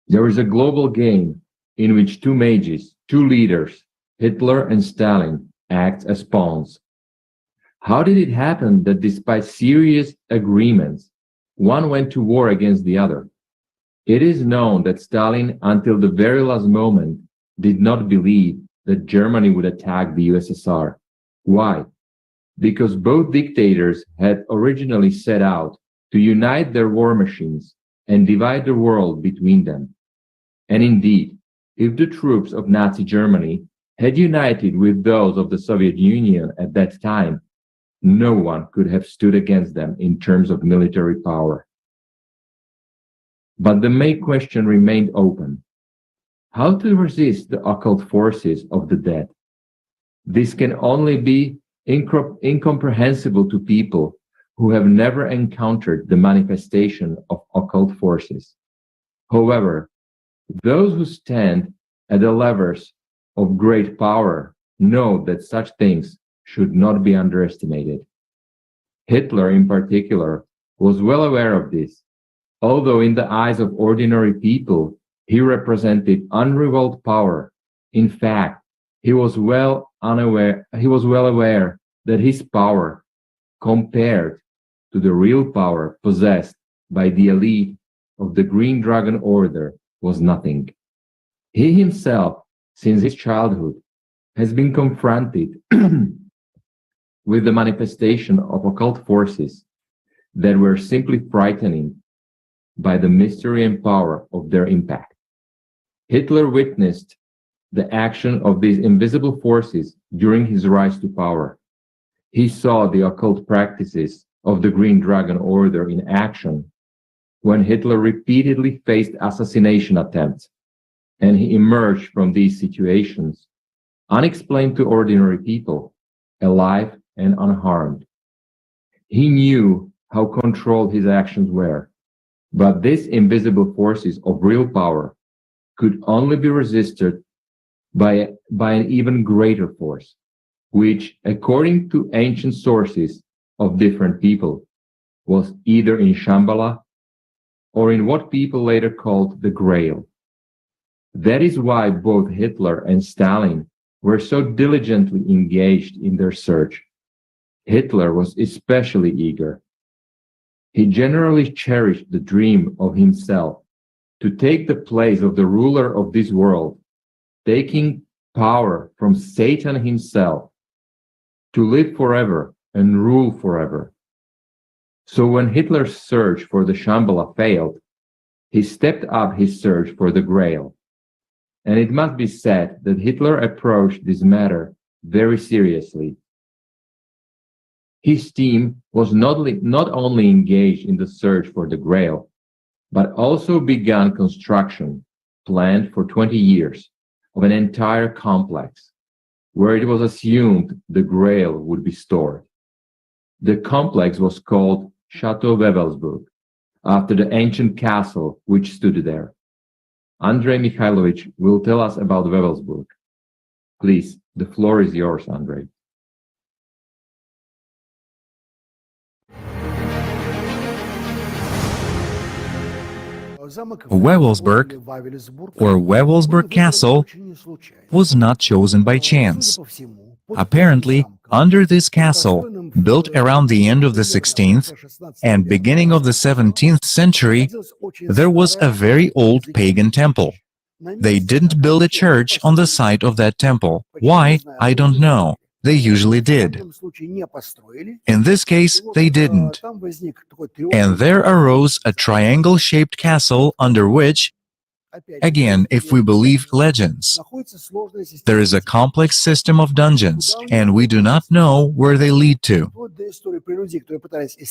There is a global game in which two mages, two leaders, Hitler and Stalin, act as pawns. How did it happen that despite serious agreements, one went to war against the other? It is known that Stalin, until the very last moment, did not believe that Germany would attack the USSR. Why? Because both dictators had originally set out to unite their war machines and divide the world between them. And indeed, if the troops of Nazi Germany had united with those of the Soviet Union at that time, no one could have stood against them in terms of military power. But the main question remained open. How to resist the occult forces of the dead? This can only be incomprehensible to people who have never encountered the manifestation of occult forces. However, those who stand at the levers of great power know that such things should not be underestimated. Hitler, in particular, was well aware of this. Although in the eyes of ordinary people, he represented unrivaled power. In fact, he was well aware that his power, compared to the real power possessed by the elite of the Green Dragon Order, was nothing. He himself, since his childhood, has been confronted with the manifestation of occult forces that were simply frightening by the mystery and power of their impact. Hitler witnessed the action of these invisible forces during his rise to power. He saw the occult practices of the Green Dragon Order in action when Hitler repeatedly faced assassination attempts, and he emerged from these situations unexplained to ordinary people, alive and unharmed. He knew how controlled his actions were, but these invisible forces of real power could only be resisted by an even greater force, which, according to ancient sources of different people, was either in Shambhala or in what people later called the Grail. That is why both Hitler and Stalin were so diligently engaged in their search. Hitler was especially eager. He generally cherished the dream of himself to take the place of the ruler of this world, taking power from Satan himself, to live forever and rule forever. So when Hitler's search for the Shambhala failed, he stepped up his search for the Grail. And it must be said that Hitler approached this matter very seriously. His team was not only engaged in the search for the Grail, but also began construction, planned for 20 years, of an entire complex, where it was assumed the Grail would be stored. The complex was called Chateau Wewelsburg, after the ancient castle which stood there. Andrei Mikhailovich will tell us about Wewelsburg. Please, the floor is yours, Andrei. Wewelsburg, or Wewelsburg Castle, was not chosen by chance. Apparently, under this castle, built around the end of the 16th and beginning of the 17th century, there was a very old pagan temple. They didn't build a church on the site of that temple. Why? I don't know. They usually did. In this case, they didn't. And there arose a triangle-shaped castle under which, again, if we believe legends, there is a complex system of dungeons, and we do not know where they lead to.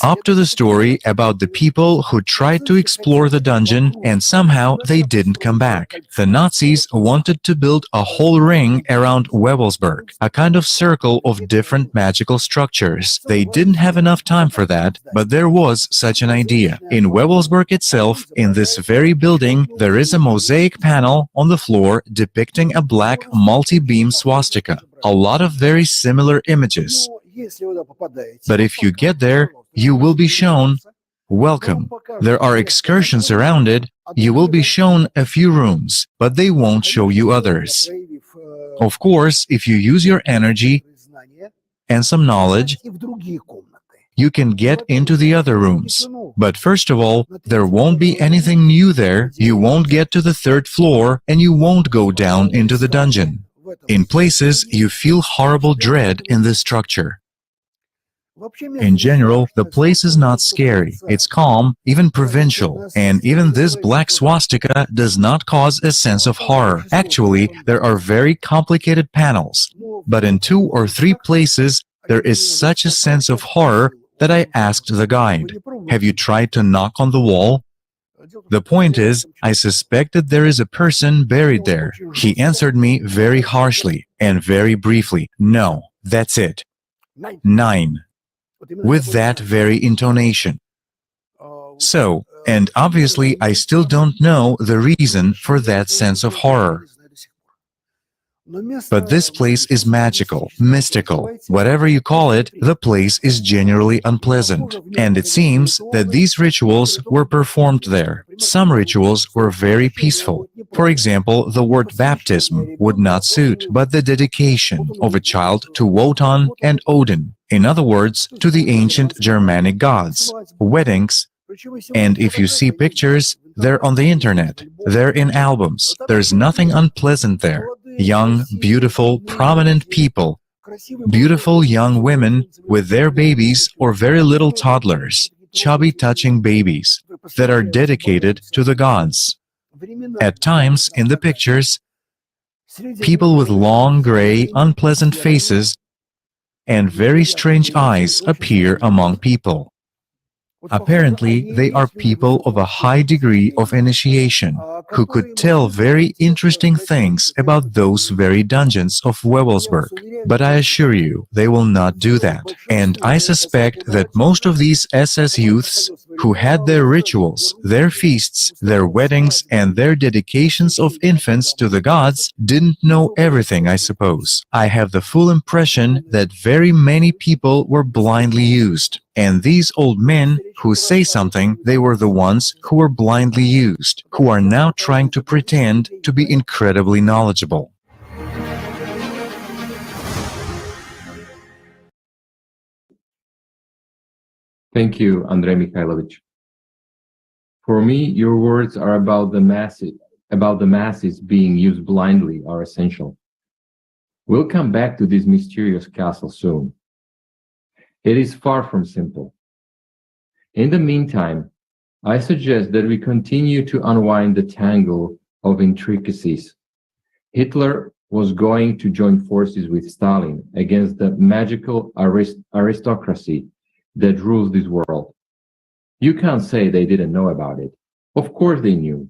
Up to the story about the people who tried to explore the dungeon and somehow they didn't come back. The Nazis wanted to build a whole ring around Wewelsburg, a kind of circle of different magical structures. They didn't have enough time for that, but there was such an idea. In Wewelsburg itself, in this very building, there is a mosaic panel on the floor depicting a black multi-beam swastika. A lot of very similar images. But if you get there, you will be shown, welcome. There are excursions around it. You will be shown a few rooms, but they won't show you others. Of course, if you use your energy and some knowledge, you can get into the other rooms. But first of all, there won't be anything new there, you won't get to the third floor, and you won't go down into the dungeon. In places, you feel horrible dread in this structure. In general, the place is not scary. It's calm, even provincial, and even this black swastika does not cause a sense of horror. Actually, there are very complicated panels, but in 2 or 3 places, there is such a sense of horror that I asked the guide, "Have you tried to knock on the wall?" The point is, I suspected there is a person buried there. He answered me very harshly and very briefly, "No, that's it. 9. With that very intonation. So, and obviously I still don't know the reason for that sense of horror. But this place is magical, mystical, whatever you call it, the place is genuinely unpleasant. And it seems that these rituals were performed there. Some rituals were very peaceful. For example, the word baptism would not suit, but the dedication of a child to Wotan and Odin. In other words, to the ancient Germanic gods. Weddings. And if you see pictures, they're on the internet. They're in albums. There's nothing unpleasant there. Young, beautiful, prominent people, beautiful young women with their babies or very little toddlers, chubby touching babies that are dedicated to the gods. At times, in the pictures, people with long, gray, unpleasant faces and very strange eyes appear among people. Apparently, they are people of a high degree of initiation, who could tell very interesting things about those very dungeons of Wewelsburg. But I assure you, they will not do that. And I suspect that most of these SS youths who had their rituals, their feasts, their weddings, and their dedications of infants to the gods didn't know everything, I suppose. I have the full impression that very many people were blindly used. And these old men who say something, they were the ones who were blindly used, who are now trying to pretend to be incredibly knowledgeable. Thank you, Andrei Mikhailovich. For me, your words are about the masses being used blindly are essential. We'll come back to this mysterious castle soon. It is far from simple. In the meantime, I suggest that we continue to unwind the tangle of intricacies. Hitler was going to join forces with Stalin against the magical aristocracy that rules this world. You can't say they didn't know about it. Of course they knew,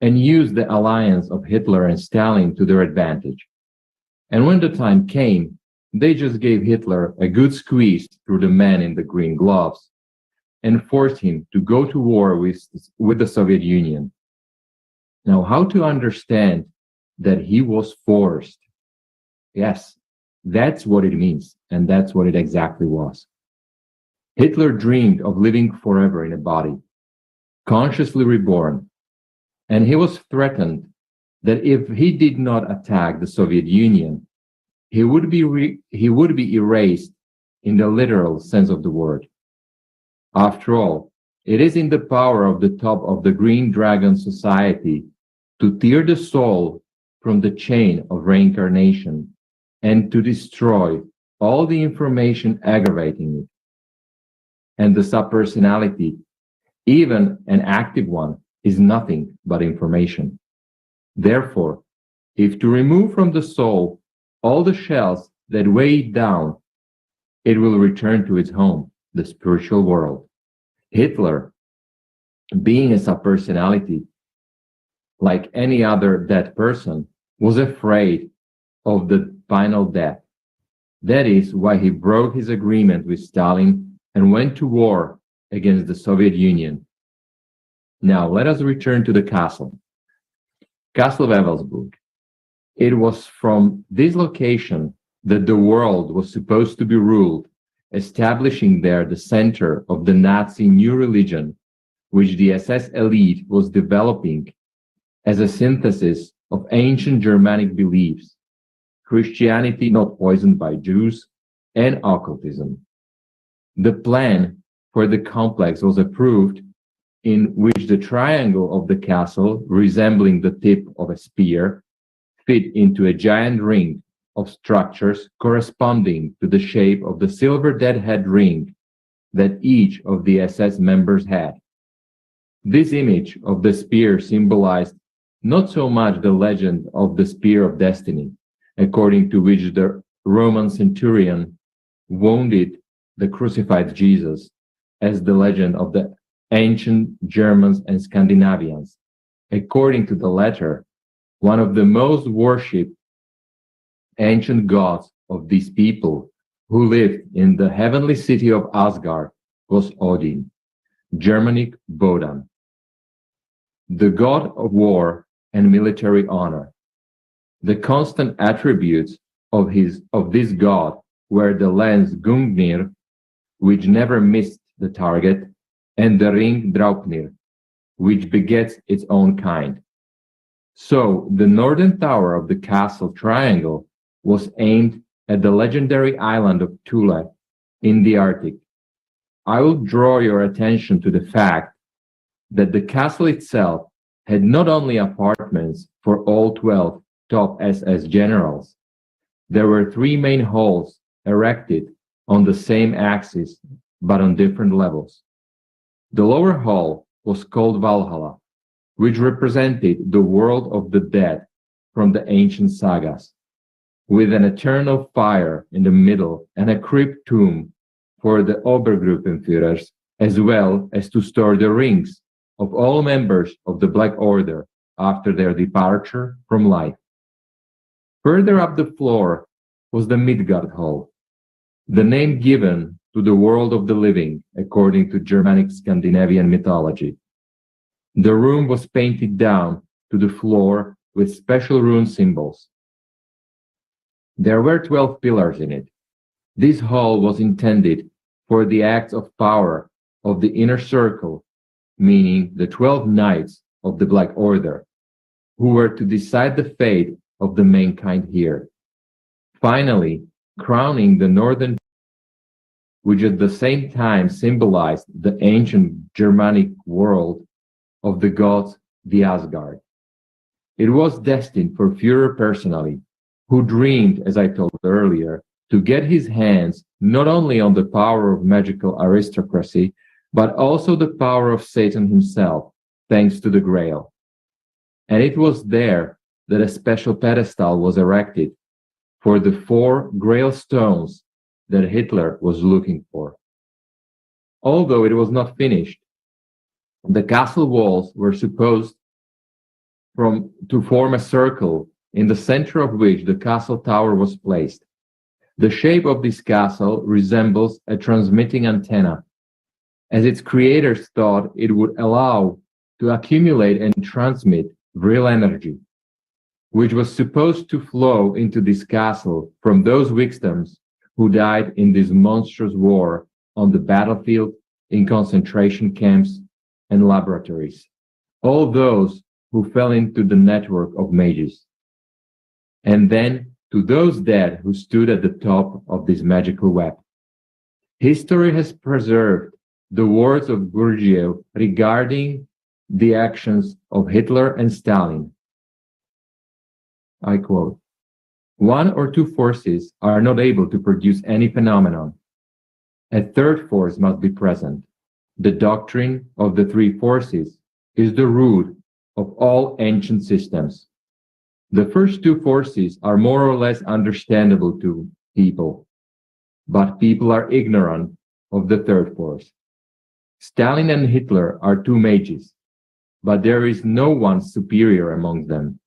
and used the alliance of Hitler and Stalin to their advantage. And when the time came, they just gave Hitler a good squeeze through the man in the green gloves and forced him to go to war with the Soviet Union. Now, how to understand that he was forced? Yes, that's what it means, and that's what it exactly was. Hitler dreamed of living forever in a body, consciously reborn, and he was threatened that if he did not attack the Soviet Union, he would be erased in the literal sense of the word. After all, it is in the power of the top of the Green Dragon Society to tear the soul from the chain of reincarnation and to destroy all the information aggravating it. And the subpersonality, even an active one, is nothing but information. Therefore, if to remove from the soul all the shells that weigh it down, it will return to its home, the spiritual world. Hitler, being a subpersonality, like any other dead person, was afraid of the final death. That is why he broke his agreement with Stalin and went to war against the Soviet Union. Now let us return to the castle. Castle Wewelsburg. It was from this location that the world was supposed to be ruled, establishing there the center of the Nazi new religion, which the SS elite was developing as a synthesis of ancient Germanic beliefs, Christianity not poisoned by Jews, and occultism. The plan for the complex was approved, in which the triangle of the castle, resembling the tip of a spear, fit into a giant ring of structures corresponding to the shape of the silver deadhead ring that each of the SS members had. This image of the spear symbolized not so much the legend of the spear of destiny, according to which the Roman centurion wounded the crucified Jesus, as the legend of the ancient Germans and Scandinavians. According to the latter, one of the most worshipped ancient gods of these people who lived in the heavenly city of Asgard was Odin, Germanic Wodan, the god of war and military honor. The constant attributes of this god were the lance Gungnir, which never missed the target, and the ring Draupnir, which begets its own kind. So the northern tower of the castle triangle was aimed at the legendary island of Thule in the Arctic. I will draw your attention to the fact that the castle itself had not only apartments for all 12 top SS generals. There were 3 main halls erected on the same axis, but on different levels. The lower hall was called Valhalla, which represented the world of the dead from the ancient sagas, with an eternal fire in the middle and a crypt tomb for the Obergruppenführers, as well as to store the rings of all members of the Black Order after their departure from life. Further up the floor was the Midgard Hall, the name given to the world of the living according to Germanic Scandinavian mythology. The room was painted down to the floor with special rune symbols. There were 12 pillars in it. This hall was intended for the acts of power of the inner circle, meaning the 12 knights of the Black Order, who were to decide the fate of the mankind here. Finally, crowning the northern, which at the same time symbolized the ancient Germanic world of the gods, the Asgard. It was destined for Führer personally, who dreamed, as I told earlier, to get his hands not only on the power of magical aristocracy, but also the power of Satan himself, thanks to the Grail. And it was there that a special pedestal was erected for the 4 Grail stones that Hitler was looking for. Although it was not finished, the castle walls were supposed to form a circle in the center of which the castle tower was placed. The shape of this castle resembles a transmitting antenna, as its creators thought it would allow to accumulate and transmit real energy, which was supposed to flow into this castle from those victims who died in this monstrous war on the battlefield, in concentration camps and laboratories, all those who fell into the network of mages. And then to those dead who stood at the top of this magical web. History has preserved the words of Gurdjieff regarding the actions of Hitler and Stalin. I quote, "One or two forces are not able to produce any phenomenon. A third force must be present. The doctrine of the 3 forces is the root of all ancient systems. The first 2 forces are more or less understandable to people, but people are ignorant of the third force. Stalin and Hitler are 2 mages, but there is no one superior among them.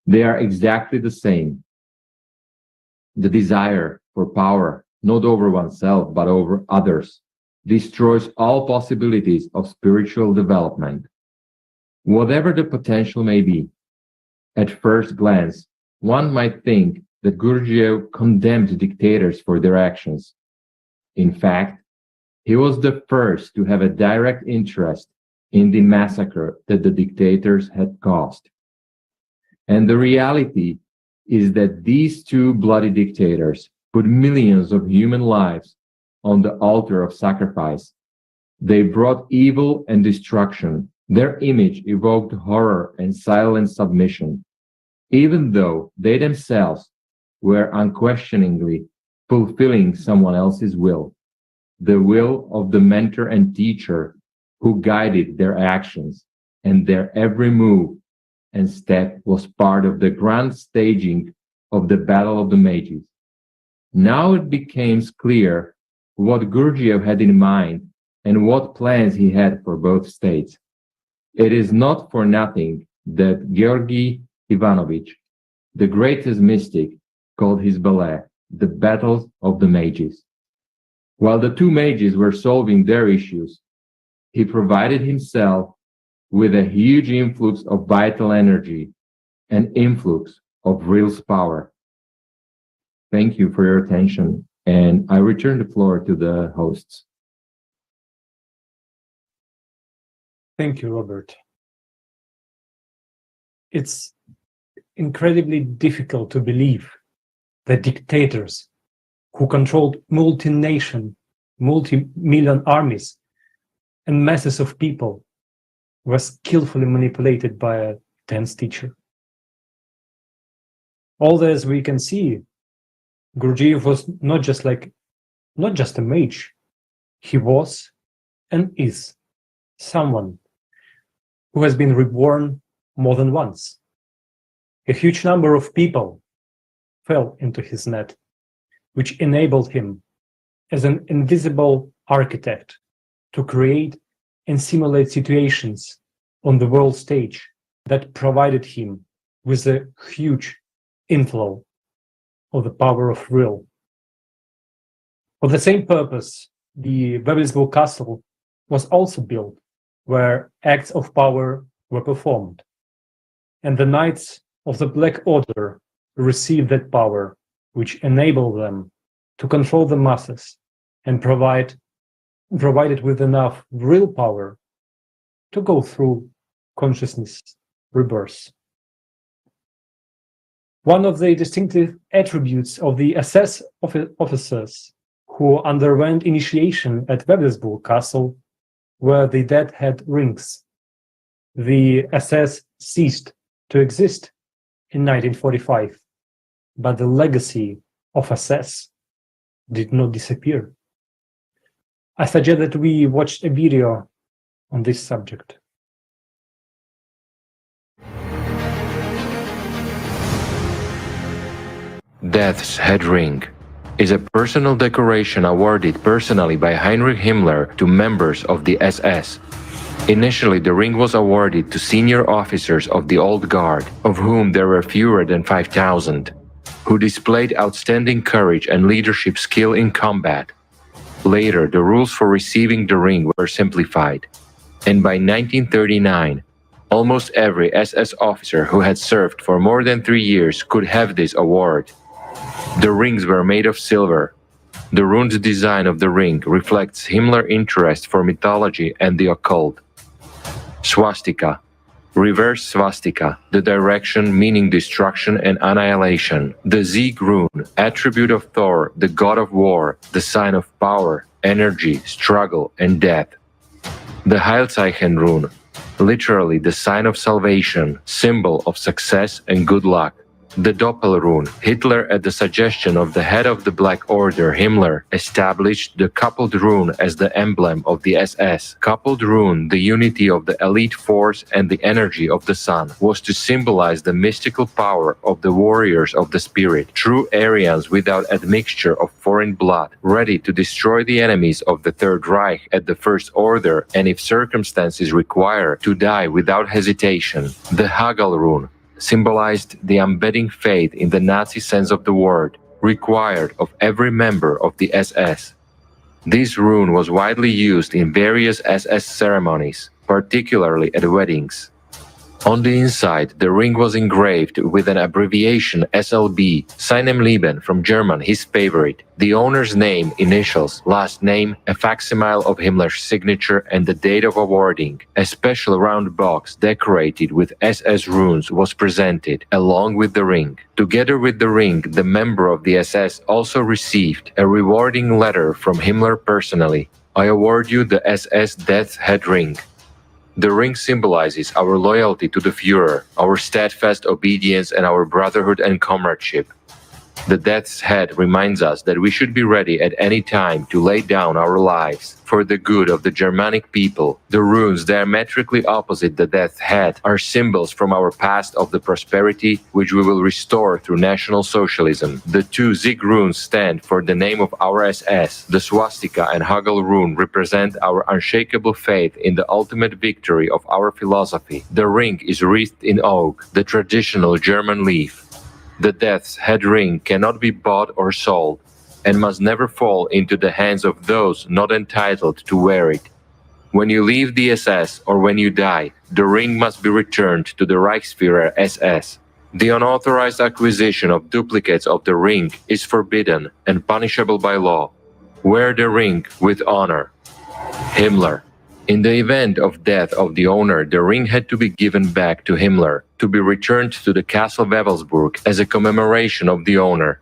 They are exactly the same. The desire for power, not over oneself, but over others, destroys all possibilities of spiritual development. Whatever the potential may be, at first glance, one might think that Gurdjieff condemned dictators for their actions. In fact, he was the first to have a direct interest in the massacre that the dictators had caused. And the reality is that these 2 bloody dictators put millions of human lives on the altar of sacrifice. They brought evil and destruction. Their image evoked horror and silent submission, even though they themselves were unquestioningly fulfilling someone else's will, the will of the mentor and teacher who guided their actions, and their every move and step was part of the grand staging of the Battle of the Mages. Now it becomes clear what Gurdjieff had in mind and what plans he had for both states. It is not for nothing that Georgy Ivanovich, the greatest mystic, called his ballet the Battle of the Mages. While the 2 mages were solving their issues, he provided himself with a huge influx of vital energy and influx of real power. Thank you for your attention, and I return the floor to the hosts. Thank you, Robert. It's incredibly difficult to believe that dictators who controlled multi-million armies and masses of people were skillfully manipulated by a dense teacher. Although, as we can see, Gurdjieff was not just a mage. He was and is someone who has been reborn more than once. A huge number of people fell into his net, which enabled him, as an invisible architect, to create and simulate situations on the world stage that provided him with a huge inflow of the power of will. For the same purpose, the Wewelsburg Castle was also built, where acts of power were performed, and the Knights of the Black Order received that power, which enabled them to control the masses and provided with enough willpower to go through consciousness rebirth. One of the distinctive attributes of the SS officers who underwent initiation at Wewelsburg Castle were the deadhead rings. The SS ceased to exist in 1945, but the legacy of SS did not disappear. I suggest that we watch a video on this subject. Death's head ring is a personal decoration awarded personally by Heinrich Himmler to members of the SS. Initially, the ring was awarded to senior officers of the Old Guard, of whom there were fewer than 5,000, who displayed outstanding courage and leadership skill in combat. Later, the rules for receiving the ring were simplified, and by 1939, almost every SS officer who had served for more than 3 years could have this award. The rings were made of silver. The rune's design of the ring reflects Himmler's interest for mythology and the occult. Swastika, reverse swastika, the direction meaning destruction and annihilation. The Sieg rune, attribute of Thor, the god of war, the sign of power, energy, struggle, and death. The Heilzeichen rune, literally the sign of salvation, symbol of success and good luck. The Doppel rune, Hitler at the suggestion of the head of the Black Order, Himmler, established the coupled rune as the emblem of the SS. Coupled rune, the unity of the elite force and the energy of the sun, was to symbolize the mystical power of the warriors of the spirit, true Aryans without admixture of foreign blood, ready to destroy the enemies of the Third Reich at the First Order and, if circumstances require, to die without hesitation. The Hagel rune symbolized the unbending faith in the Nazi sense of the word, required of every member of the SS. This rune was widely used in various SS ceremonies, particularly at weddings. On the inside, the ring was engraved with an abbreviation SLB, Seinem Leben, from German, his favorite, the owner's name, initials, last name, a facsimile of Himmler's signature, and the date of awarding. A special round box decorated with SS runes was presented, along with the ring. Together with the ring, the member of the SS also received a rewarding letter from Himmler personally. I award you the SS Death's Head Ring. The ring symbolizes our loyalty to the Führer, our steadfast obedience, and our brotherhood and comradeship. The Death's Head reminds us that we should be ready at any time to lay down our lives for the good of the Germanic people. The runes diametrically opposite the Death's Head are symbols from our past of the prosperity which we will restore through National Socialism. The two Sieg runes stand for the name of our SS. The swastika and Hagel rune represent our unshakable faith in the ultimate victory of our philosophy. The ring is wreathed in oak, the traditional German leaf. The Death's Head ring cannot be bought or sold, and must never fall into the hands of those not entitled to wear it. When you leave the SS or when you die, the ring must be returned to the Reichsführer SS. The unauthorized acquisition of duplicates of the ring is forbidden and punishable by law. Wear the ring with honor. Himmler. In the event of death of the owner, the ring had to be given back to Himmler, to be returned to the Castle Wewelsburg as a commemoration of the owner.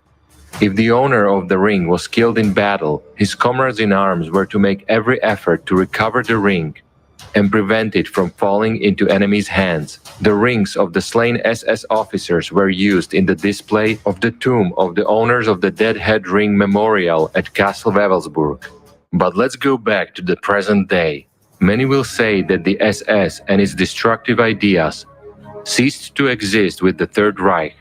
If the owner of the ring was killed in battle, his comrades in arms were to make every effort to recover the ring and prevent it from falling into enemies' hands. The rings of the slain SS officers were used in the display of the tomb of the owners of the Dead Head Ring Memorial at Castle Wewelsburg. But let's go back to the present day. Many will say that the SS and its destructive ideas ceased to exist with the Third Reich,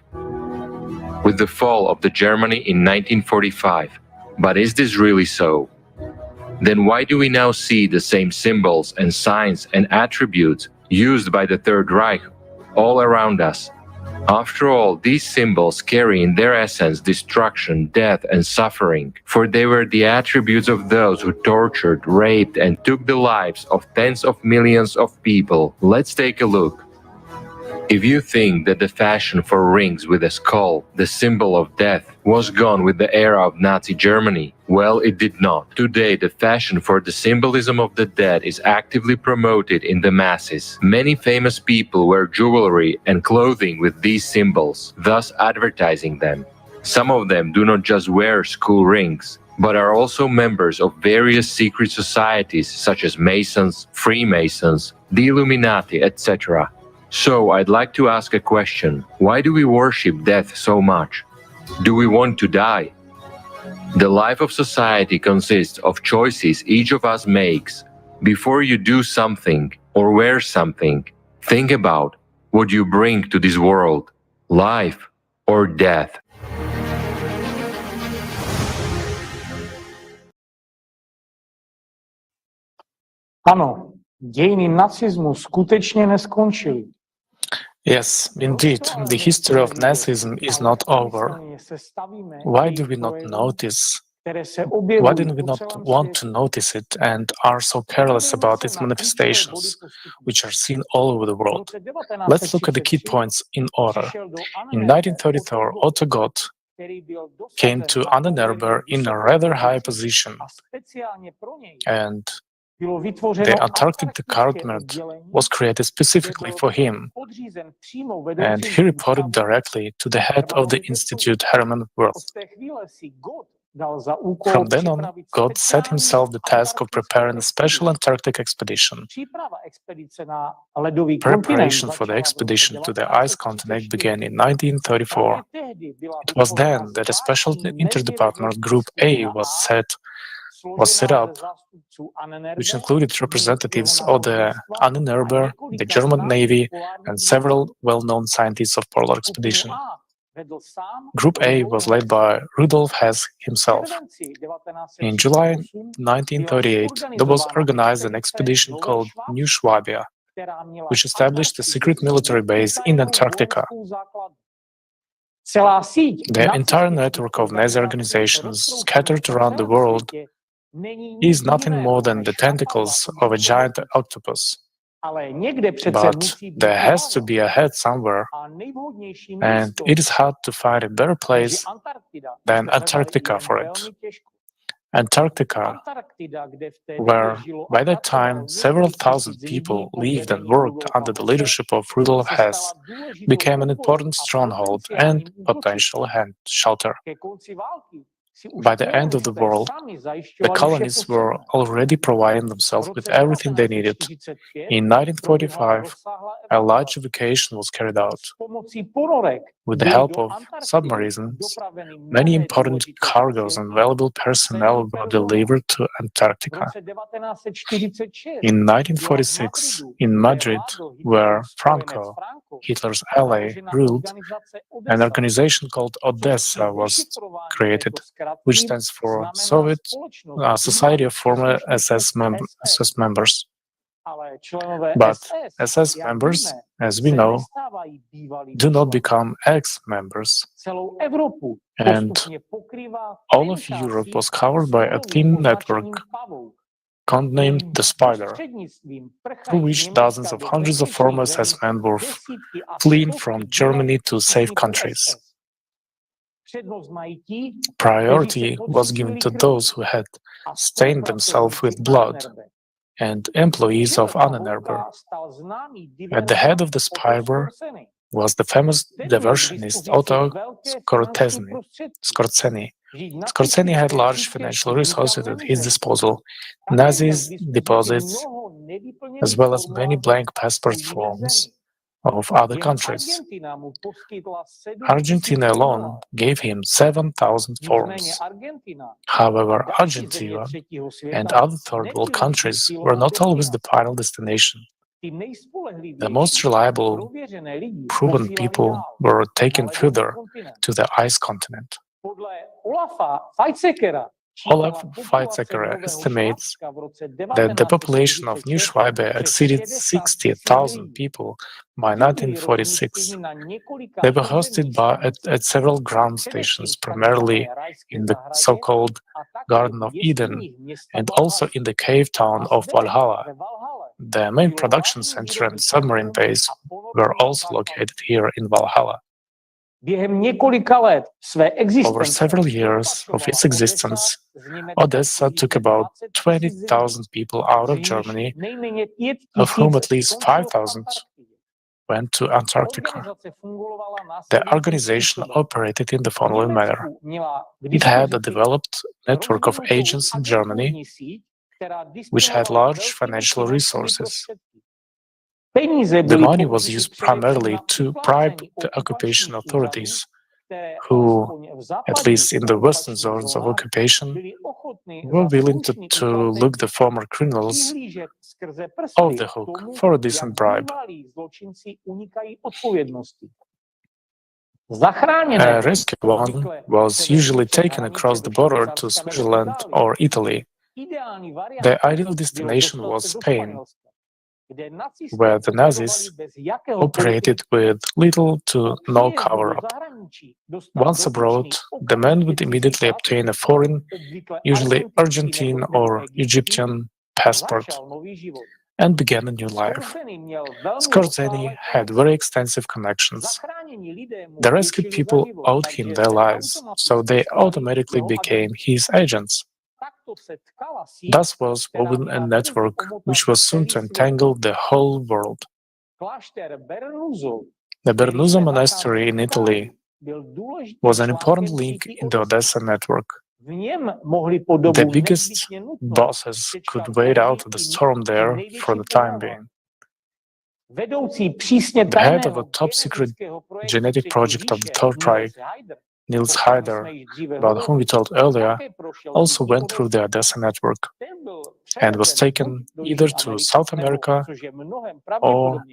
with the fall of the Germany in 1945. But is this really so? Then why do we now see the same symbols and signs and attributes used by the Third Reich all around us? After all, these symbols carry in their essence destruction, death, and suffering, for they were the attributes of those who tortured, raped, and took the lives of tens of millions of people. Let's take a look. If you think that the fashion for rings with a skull, the symbol of death, was gone with the era of Nazi Germany, well, it did not. Today, the fashion for the symbolism of the dead is actively promoted in the masses. Many famous people wear jewelry and clothing with these symbols, thus advertising them. Some of them do not just wear skull rings, but are also members of various secret societies such as Masons, Freemasons, the Illuminati, etc. So, I'd like to ask a question. Why do we worship death so much? Do we want to die? The life of society consists of choices each of us makes. Before you do something or wear something, think about what you bring to this world, life or death. Ano, dějiny nacizmu skutečně neskončily. Yes, indeed, the history of Nazism is not over. Why do we not notice? Why do we not want to notice it and are so careless about its manifestations, which are seen all over the world? Let's look at the key points in order. In 1934, Otto Gott came to Annenerber in a rather high position, and the Antarctic Department was created specifically for him, and he reported directly to the head of the institute, Hermann Wirth. From then on, God set himself the task of preparing a special Antarctic expedition. Preparation for the expedition to the ice continent began in 1934. It was then that a special interdepartmental Group A was set up, which included representatives of the Annenerber, the German Navy, and several well-known scientists of polar expedition. Group A was led by Rudolf Hess himself. In July 1938, there was organized an expedition called New Schwabia, which established a secret military base in Antarctica. The entire network of Nazi organizations scattered around the world is nothing more than the tentacles of a giant octopus. But there has to be a head somewhere, and it is hard to find a better place than Antarctica for it. Antarctica, where by that time several thousand people lived and worked under the leadership of Rudolf Hess, became an important stronghold and potential shelter. By the end of the war, the colonists were already providing themselves with everything they needed. In 1945, a large evacuation was carried out. With the help of submarines, many important cargoes and valuable personnel were delivered to Antarctica. In 1946, in Madrid, where Franco, Hitler's ally, ruled, an organization called Odessa was created, which stands for Soviet Society of Former SS Members. But SS members, as we know, do not become ex-members. And all of Europe was covered by a thin network codenamed the Spider, through which dozens of hundreds of former SS men were fleeing from Germany to safe countries. Priority was given to those who had stained themselves with blood and employees of Annenerber. At the head of the Spider was the famous diversionist Otto Skorzeny. Skorzeny had large financial resources at his disposal, Nazis' deposits, as well as many blank passport forms, of other countries. Argentina alone gave him 7,000 forms. However, Argentina and other third world countries were not always the final destination. The most reliable, proven people were taken further to the ice continent. Olaf Weizsäcker estimates that the population of New Schwabe exceeded 60,000 people by 1946. They were hosted at several ground stations, primarily in the so-called Garden of Eden and also in the cave town of Valhalla. The main production center and submarine base were also located here in Valhalla. Over several years of its existence, Odessa took about 20,000 people out of Germany, of whom at least 5,000 went to Antarctica. The organization operated in the following manner. It had a developed network of agents in Germany, which had large financial resources. The money was used primarily to bribe the occupation authorities, who, at least in the western zones of occupation, were willing to look the former criminals off the hook for a decent bribe. A rescued one was usually taken across the border to Switzerland or Italy. The ideal destination was Spain, where the Nazis operated with little to no cover-up. Once abroad, the man would immediately obtain a foreign, usually Argentine or Egyptian, passport and began a new life. Skorzeny had very extensive connections. The rescued people owed him their lives, so they automatically became his agents. Thus was woven a network which was soon to entangle the whole world. The Bernuzzo monastery in Italy was an important link in the Odessa network. The biggest bosses could wait out the storm there for the time being. The head of a top-secret genetic project of the Third Reich, Niels Haider, about whom we told earlier, also went through the Odessa network and was taken either to South America or,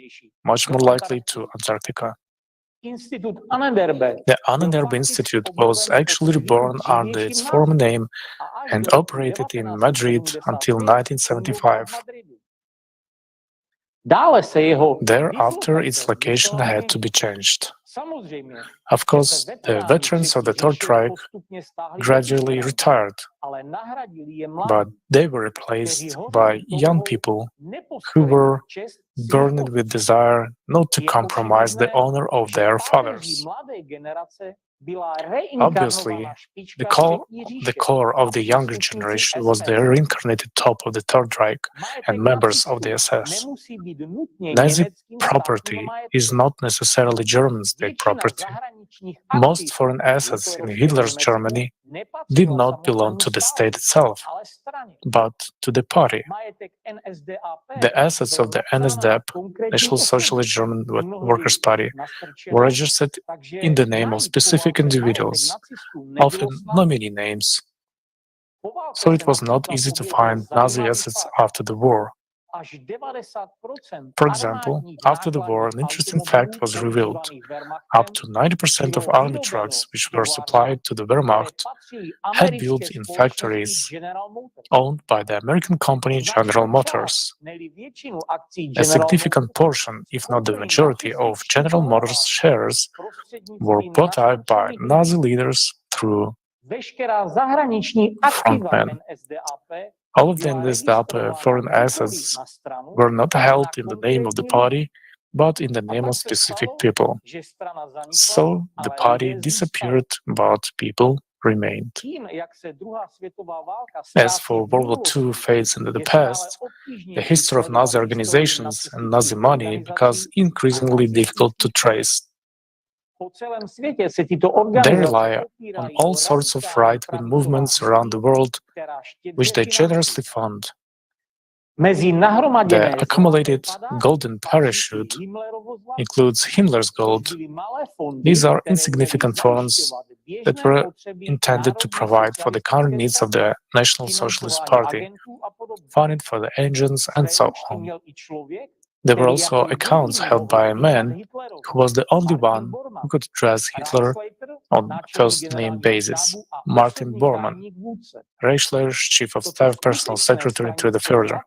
much more likely, to Antarctica. The Ahnenerbe Institute was actually reborn under its former name and operated in Madrid until 1975. Thereafter, its location had to be changed. Of course, the veterans of the Third Reich gradually retired, but they were replaced by young people who were burned with desire not to compromise the honor of their fathers. Obviously, the core of the younger generation was the reincarnated top of the Third Reich and members of the SS. Nazi property is not necessarily German state property. Most foreign assets in Hitler's Germany did not belong to the state itself, but to the party. The assets of the NSDAP, National Socialist German Workers' Party, were registered in the name of specific individuals, often nominee names. So it was not easy to find Nazi assets after the war. For example, after the war, an interesting fact was revealed. Up to 90% of army trucks which were supplied to the Wehrmacht had built in factories owned by the American company General Motors. A significant portion, if not the majority, of General Motors shares were bought out by Nazi leaders through frontmen. All of the NSDAP foreign assets were not held in the name of the party, but in the name of specific people. So the party disappeared, but people remained. As for World War II fades into the past, the history of Nazi organizations and Nazi money becomes increasingly difficult to trace. They rely on all sorts of right-wing movements around the world, which they generously fund. The accumulated golden parachute includes Himmler's gold. These are insignificant funds that were intended to provide for the current needs of the National Socialist Party, funding for the engines and so on. There were also accounts held by a man who was the only one who could address Hitler on first-name basis, Martin Bormann, Reichler's chief of staff personal secretary to the Führer.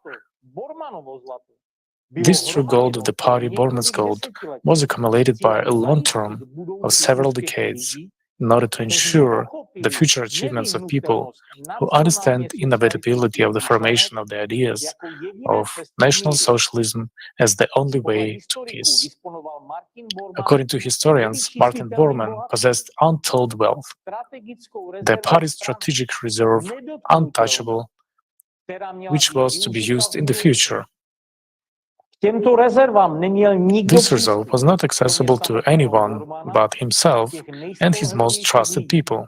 This true gold of the party, Bormann's gold, was accumulated by a long term of several decades in order to ensure the future achievements of people who understand inevitability of the formation of the ideas of National Socialism as the only way to peace. According to historians, Martin Bormann possessed untold wealth, the party's strategic reserve untouchable, which was to be used in the future. This reserve was not accessible to anyone but himself and his most trusted people.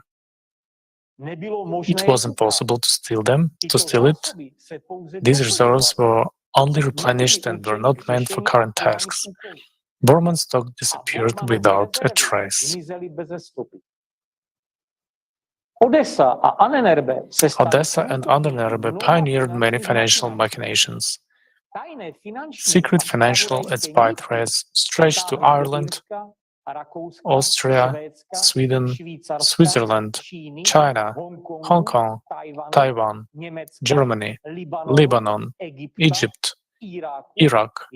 It was impossible to steal it. These reserves were only replenished and were not meant for current tasks. Bormann's stock disappeared without a trace. Odessa and Ahnenerbe pioneered many financial machinations. Secret financial and spy threads stretched to Ireland, Austria, Sweden, Switzerland, China, Hong Kong, Taiwan, Germany, Lebanon, Egypt, Iraq,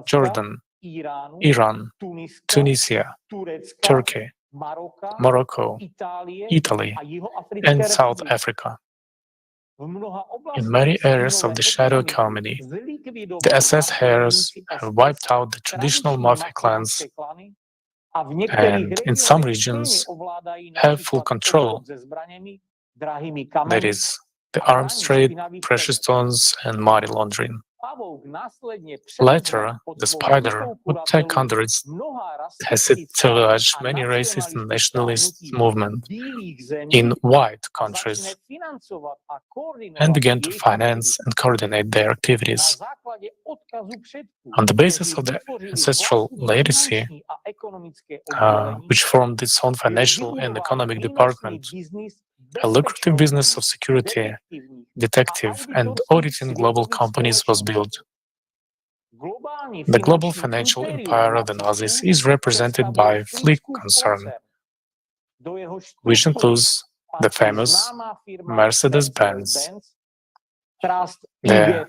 Jordan, Iran, Tunisia, Turkey, Morocco, Italy, and South Africa. In many areas of the shadow economy, the SS heirs have wiped out the traditional mafia clans and, in some regions, have full control. That is, the arms trade, precious stones, and money laundering. Later, the spider would take under its tutelage many racist and nationalist movements in white countries and began to finance and coordinate their activities. On the basis of the ancestral legacy, which formed its own financial and economic department, a lucrative business of security, detective, and auditing global companies was built. The global financial empire of the Nazis is represented by Flick concern, which includes the famous Mercedes-Benz, the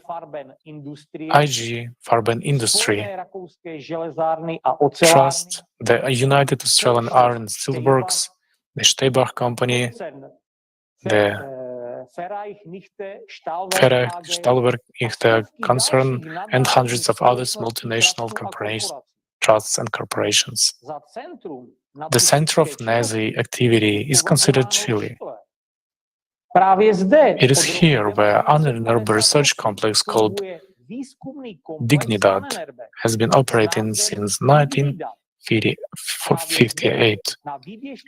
IG Farben Industry, Trust, the United Australian Iron and Steel Works, the Stebach Company, the Ferreich Stahlwerk concern, and hundreds of other multinational companies, trusts, and corporations. The center of Nazi activity is considered Chile. It is here where Ahnenerbe research complex called Dignidad has been operating since 1958.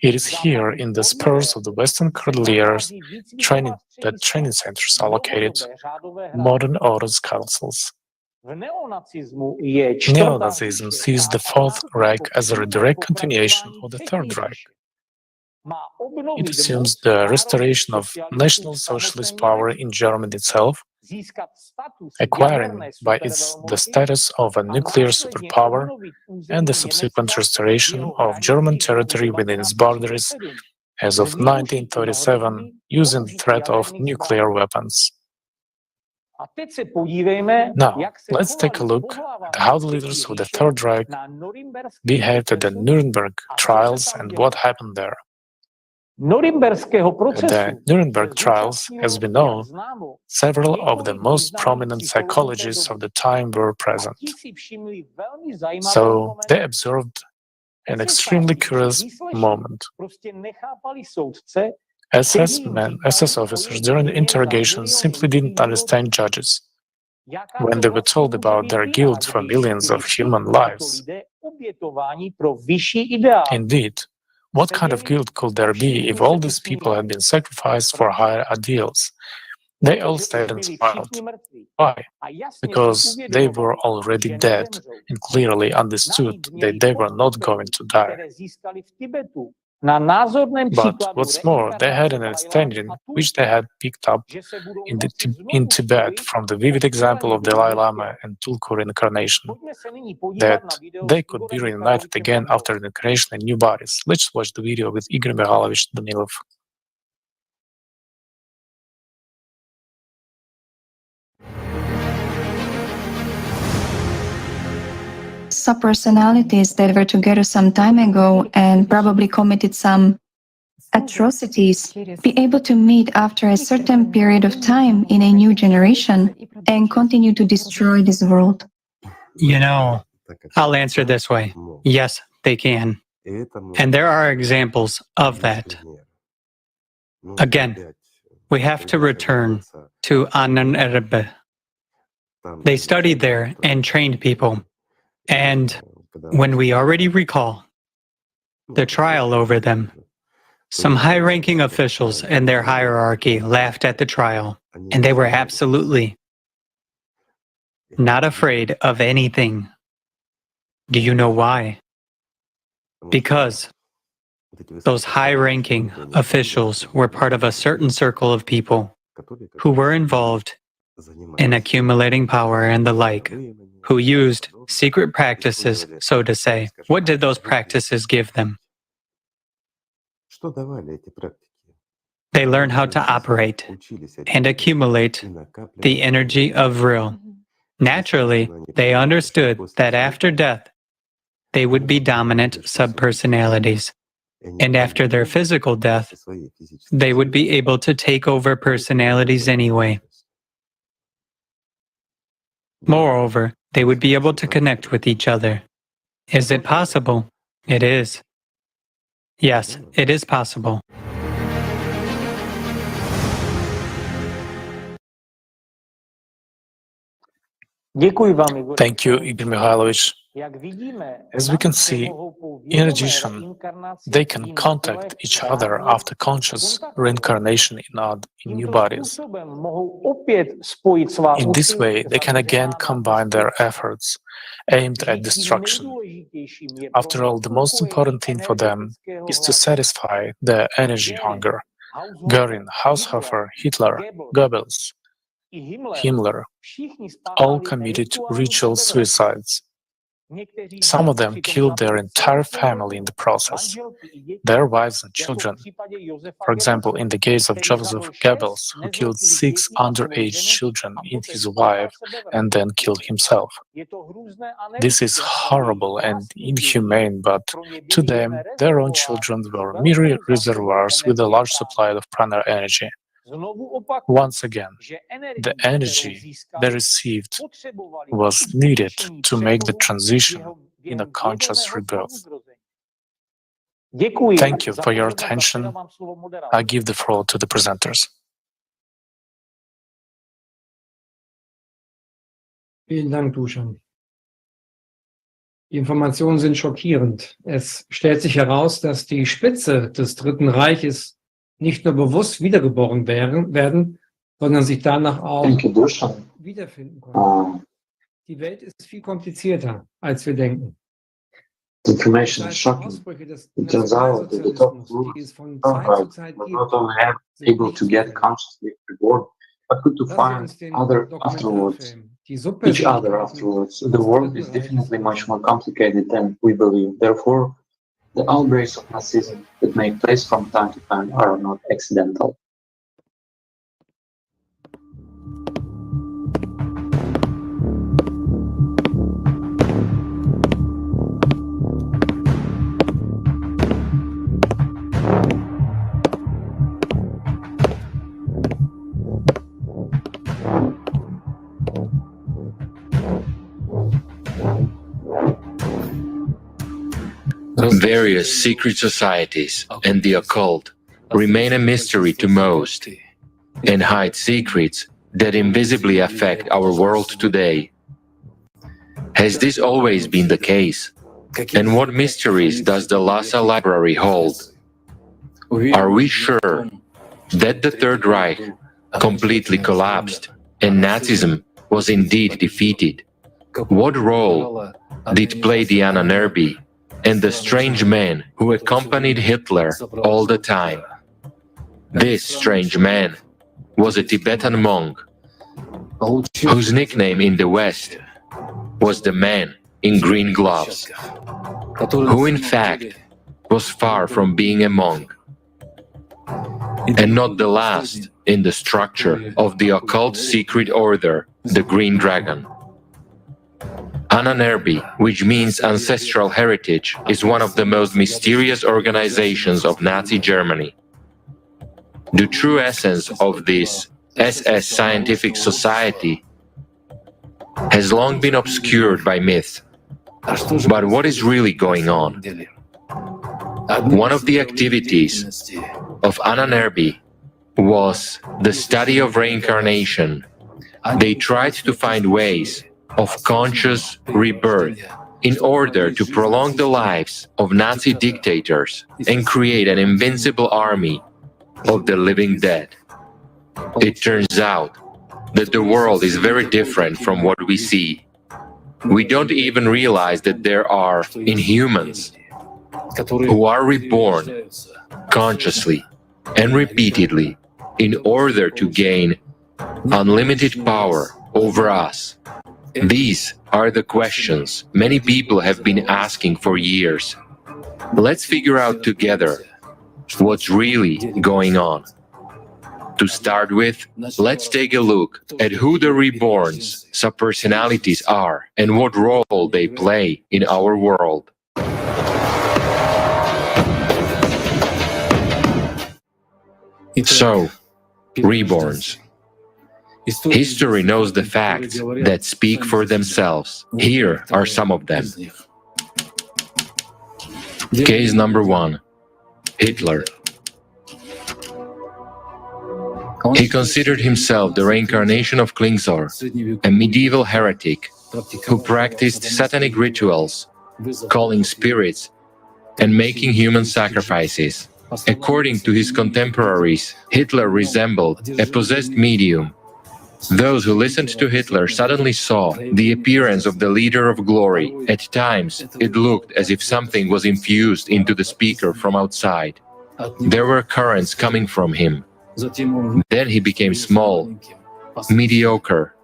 It is here in the spurs of the Western Cordilleras that training centers are located, modern orders councils. Neo-Nazism sees the Fourth Reich as a direct continuation of the Third Reich. It assumes the restoration of National Socialist power in Germany itself, acquiring by its the status of a nuclear superpower and the subsequent restoration of German territory within its boundaries as of 1937, using the threat of nuclear weapons. Now, let's take a look at how the leaders of the Third Reich behaved at the Nuremberg trials and what happened there. At the Nuremberg trials, as we know, several of the most prominent psychologists of the time were present. So they observed an extremely curious moment. SS officers during the interrogations simply didn't understand judges when they were told about their guilt for millions of human lives. Indeed, what kind of guilt could there be if all these people had been sacrificed for higher ideals? They all stayed and smiled. Why? Because they were already dead and clearly understood that they were not going to die. But what's more, they had an understanding, which they had picked up in Tibet from the vivid example of Dalai Lama and Tulku reincarnation, that they could be reunited again after reincarnation in new bodies. Let's watch the video with Igor Mikhailovich Danilov. Subpersonalities that were together some time ago and probably committed some atrocities be able to meet after a certain period of time in a new generation and continue to destroy this world? You know, I'll answer this way. Yes, they can. And there are examples of that. Again, we have to return to Anand Erbe. They studied there and trained people. And when we already recall the trial over them, some high-ranking officials and their hierarchy laughed at the trial, and they were absolutely not afraid of anything. Do you know why? Because those high-ranking officials were part of a certain circle of people who were involved in accumulating power and the like, who used secret practices, so to say. What did those practices give them? They learned how to operate and accumulate the energy of real. Naturally, they understood that after death, they would be dominant subpersonalities. And after their physical death, they would be able to take over personalities anyway. Moreover, they would be able to connect with each other. Is it possible? It is. Yes, it is possible. Thank you, Igor Mikhailovich. As we can see, in addition, they can contact each other after conscious reincarnation in new bodies. In this way, they can again combine their efforts aimed at destruction. After all, the most important thing for them is to satisfy their energy hunger. Göring, Haushofer, Hitler, Goebbels, Himmler all committed ritual suicides. Some of them killed their entire family in the process, their wives and children. For example, in the case of Joseph Goebbels, who killed 6 underage children in his wife and then killed himself. This is horrible and inhumane, but to them, their own children were mere reservoirs with a large supply of prana energy. Once again, the energy they received was needed to make the transition in a conscious rebirth. Thank you for your attention. I give the floor to the presenters. Vielen Dank, Dusan. Die Informationen sind schockierend. Es stellt sich heraus, dass die Spitze des Dritten Reiches nicht nur bewusst wiedergeboren werden, sondern sich danach auch wiederfinden konnten. Die Welt ist viel komplizierter, als wir denken. The information is shocking. It turns out that the top rulers were not only able to get consciously reborn, but could to find each other afterwards. The world is definitely much more complicated than we believe. Therefore, the outbreaks of Nazism that make place from time to time are not accidental. Various secret societies and the occult remain a mystery to most and hide secrets that invisibly affect our world today. Has this always been the case? And what mysteries does the Lhasa library hold? Are we sure that the Third Reich completely collapsed, and Nazism was indeed defeated. What role did play the Ahnenerbe and the strange man who accompanied Hitler all the time? This strange man was a Tibetan monk, whose nickname in the West was the man in green gloves, who in fact was far from being a monk, and not the last in the structure of the occult secret order, the Green Dragon. Ahnenerbe, which means ancestral heritage, is one of the most mysterious organizations of Nazi Germany. The true essence of this SS scientific society has long been obscured by myth. But what is really going on? One of the activities of Ahnenerbe was the study of reincarnation. They tried to find ways of conscious rebirth in order to prolong the lives of Nazi dictators and create an invincible army of the living dead. It turns out that the world is very different from what we see. We don't even realize that there are inhumans who are reborn consciously and repeatedly in order to gain unlimited power over us. These are the questions many people have been asking for years. Let's figure out together what's really going on. To start with, let's take a look at who the reborns, subpersonalities are, and what role they play in our world. So, reborns. History knows the facts that speak for themselves. Here are some of them. Case number 1. Hitler. He considered himself the reincarnation of Klingsor, a medieval heretic who practiced satanic rituals, calling spirits and making human sacrifices. According to his contemporaries, Hitler resembled a possessed medium. Those who listened to Hitler suddenly saw the appearance of the leader of glory. At times, it looked as if something was infused into the speaker from outside. There were currents coming from him. Then he became small, mediocre,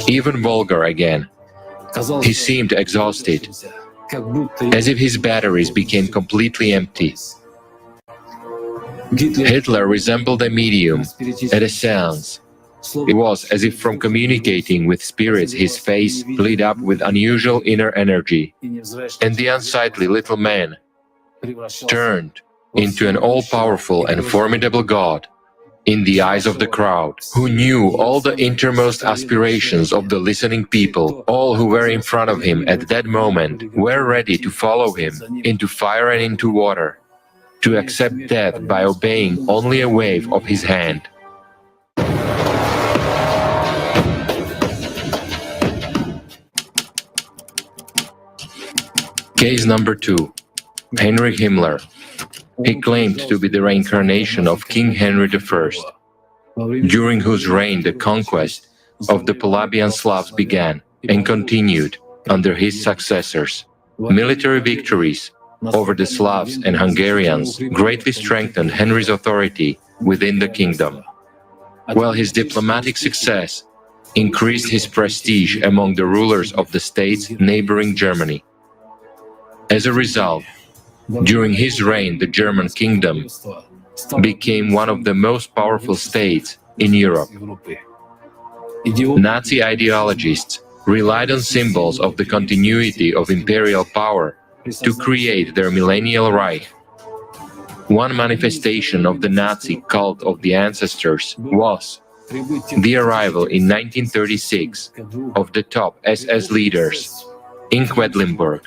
even vulgar again. He seemed exhausted, as if his batteries became completely empty. Hitler resembled a medium at a seance. It was as if from communicating with spirits his face lit up with unusual inner energy, and the unsightly little man turned into an all-powerful and formidable god in the eyes of the crowd, who knew all the innermost aspirations of the listening people. All who were in front of him at that moment were ready to follow him into fire and into water, to accept death by obeying only a wave of his hand. Case number 2. Heinrich Himmler. He claimed to be the reincarnation of King Henry I, during whose reign the conquest of the Polabian Slavs began and continued under his successors. Military victories over the Slavs and Hungarians greatly strengthened Henry's authority within the kingdom, while his diplomatic success increased his prestige among the rulers of the states neighboring Germany. As a result, during his reign, the German kingdom became one of the most powerful states in Europe. Nazi ideologists relied on symbols of the continuity of imperial power to create their millennial Reich. One manifestation of the Nazi cult of the ancestors was the arrival in 1936 of the top SS leaders in Quedlinburg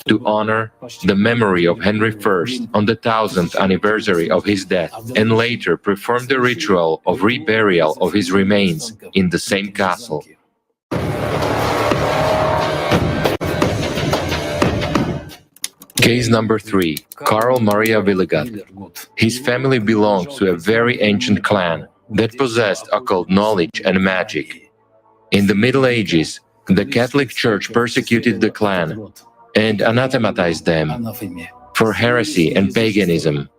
to honor the memory of Henry I on the 1000th anniversary of his death, and later perform the ritual of reburial of his remains in the same castle. Case number 3. Karl Maria Willigat. His family belonged to a very ancient clan that possessed occult knowledge and magic. In the Middle Ages, the Catholic Church persecuted the clan and anathematized them for heresy and paganism.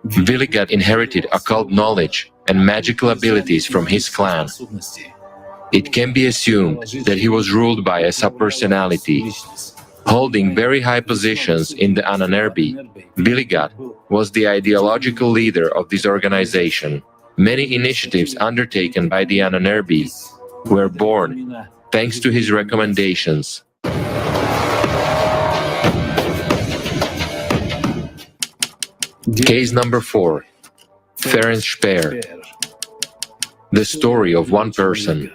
Viligat inherited occult knowledge and magical abilities from his clan. It can be assumed that he was ruled by a subpersonality. Holding very high positions in the Ananerbi, Viligat was the ideological leader of this organization. Many initiatives undertaken by the Ananerbi were born thanks to his recommendations. Case number 4. Ferenc Speer. The story of one person.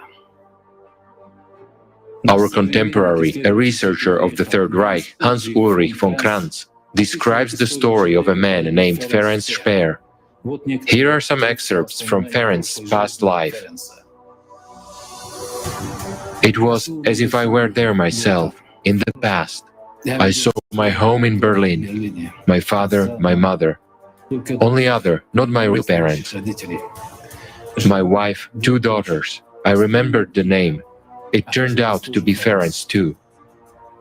Our contemporary, a researcher of the Third Reich, Hans Ulrich von Kranz, describes the story of a man named Ferenc Speer. Here are some excerpts from Ferenc's past life. It was as if I were there myself, in the past. I saw my home in Berlin, my father, my mother. Only other, not my real parents. My wife, 2 daughters. I remembered the name. It turned out to be Ferenc too.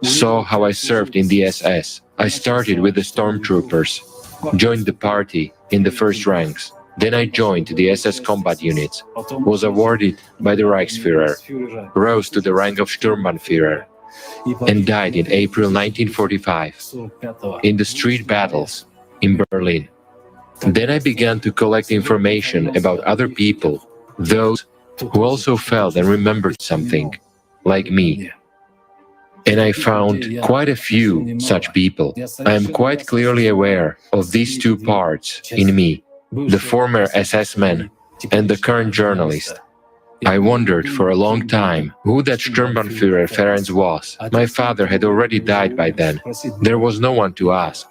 Saw how I served in the SS. I started with the stormtroopers, joined the party in the first ranks. Then I joined the SS combat units, was awarded by the Reichsführer, rose to the rank of Sturmbannführer, and died in April 1945 in the street battles in Berlin. Then I began to collect information about other people, those who also felt and remembered something, like me. And I found quite a few such people. I am quite clearly aware of these 2 parts in me, the former SS man and the current journalist. I wondered for a long time who that Sturmbannführer Ferenc was. My father had already died by then. There was no one to ask.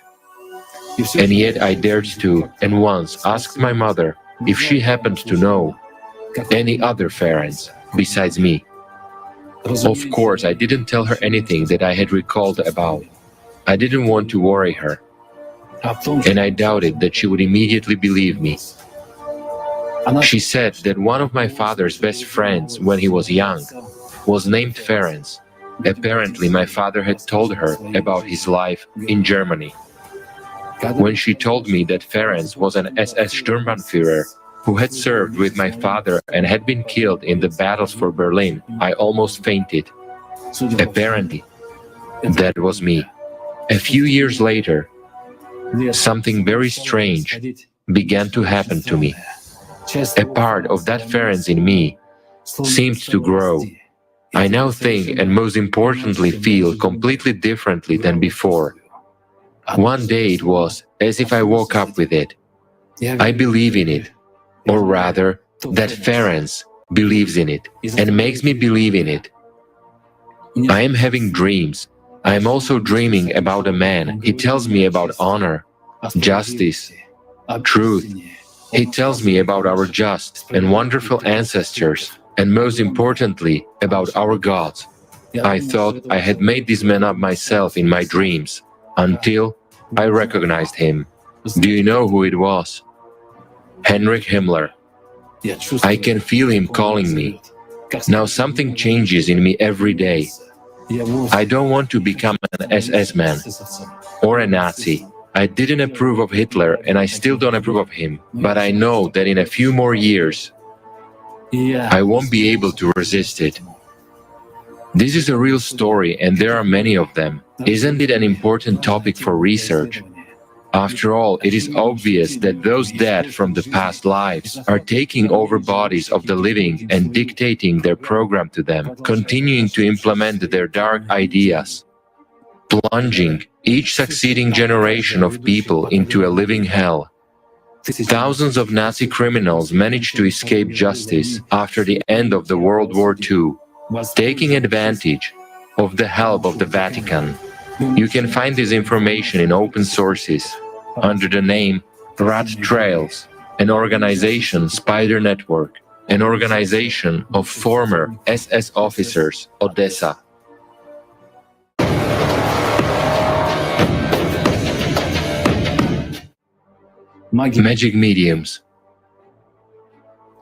And yet I dared to, and once asked my mother if she happened to know any other Ferenc besides me. Of course, I didn't tell her anything that I had recalled about. I didn't want to worry her, and I doubted that she would immediately believe me. She said that one of my father's best friends when he was young was named Ferenc. Apparently, my father had told her about his life in Germany. When she told me that Ferenc was an SS Sturmbannführer who had served with my father and had been killed in the battles for Berlin, I almost fainted. Apparently, that was me. A few years later, something very strange began to happen to me. A part of that Ferenc in me seemed to grow. I now think, and most importantly feel, completely differently than before. One day it was as if I woke up with it. I believe in it, or rather, that Ferenc believes in it and makes me believe in it. I am having dreams. I am also dreaming about a man. He tells me about honor, justice, truth. He tells me about our just and wonderful ancestors, and most importantly, about our gods. I thought I had made this man up myself in my dreams, until I recognized him. Do you know who it was? Heinrich Himmler. I can feel him calling me. Now something changes in me every day. I don't want to become an SS man or a Nazi. I didn't approve of Hitler and I still don't approve of him, but I know that in a few more years I won't be able to resist it. This is a real story and there are many of them. Isn't it an important topic for research? After all, it is obvious that those dead from the past lives are taking over bodies of the living and dictating their program to them, continuing to implement their dark ideas, plunging each succeeding generation of people into a living hell. Thousands of Nazi criminals managed to escape justice after the end of the World War II, taking advantage of the help of the Vatican. You can find this information in open sources under the name Rat Trails, an organization Spider Network, an organization of former SS officers, Odessa. Magic mediums.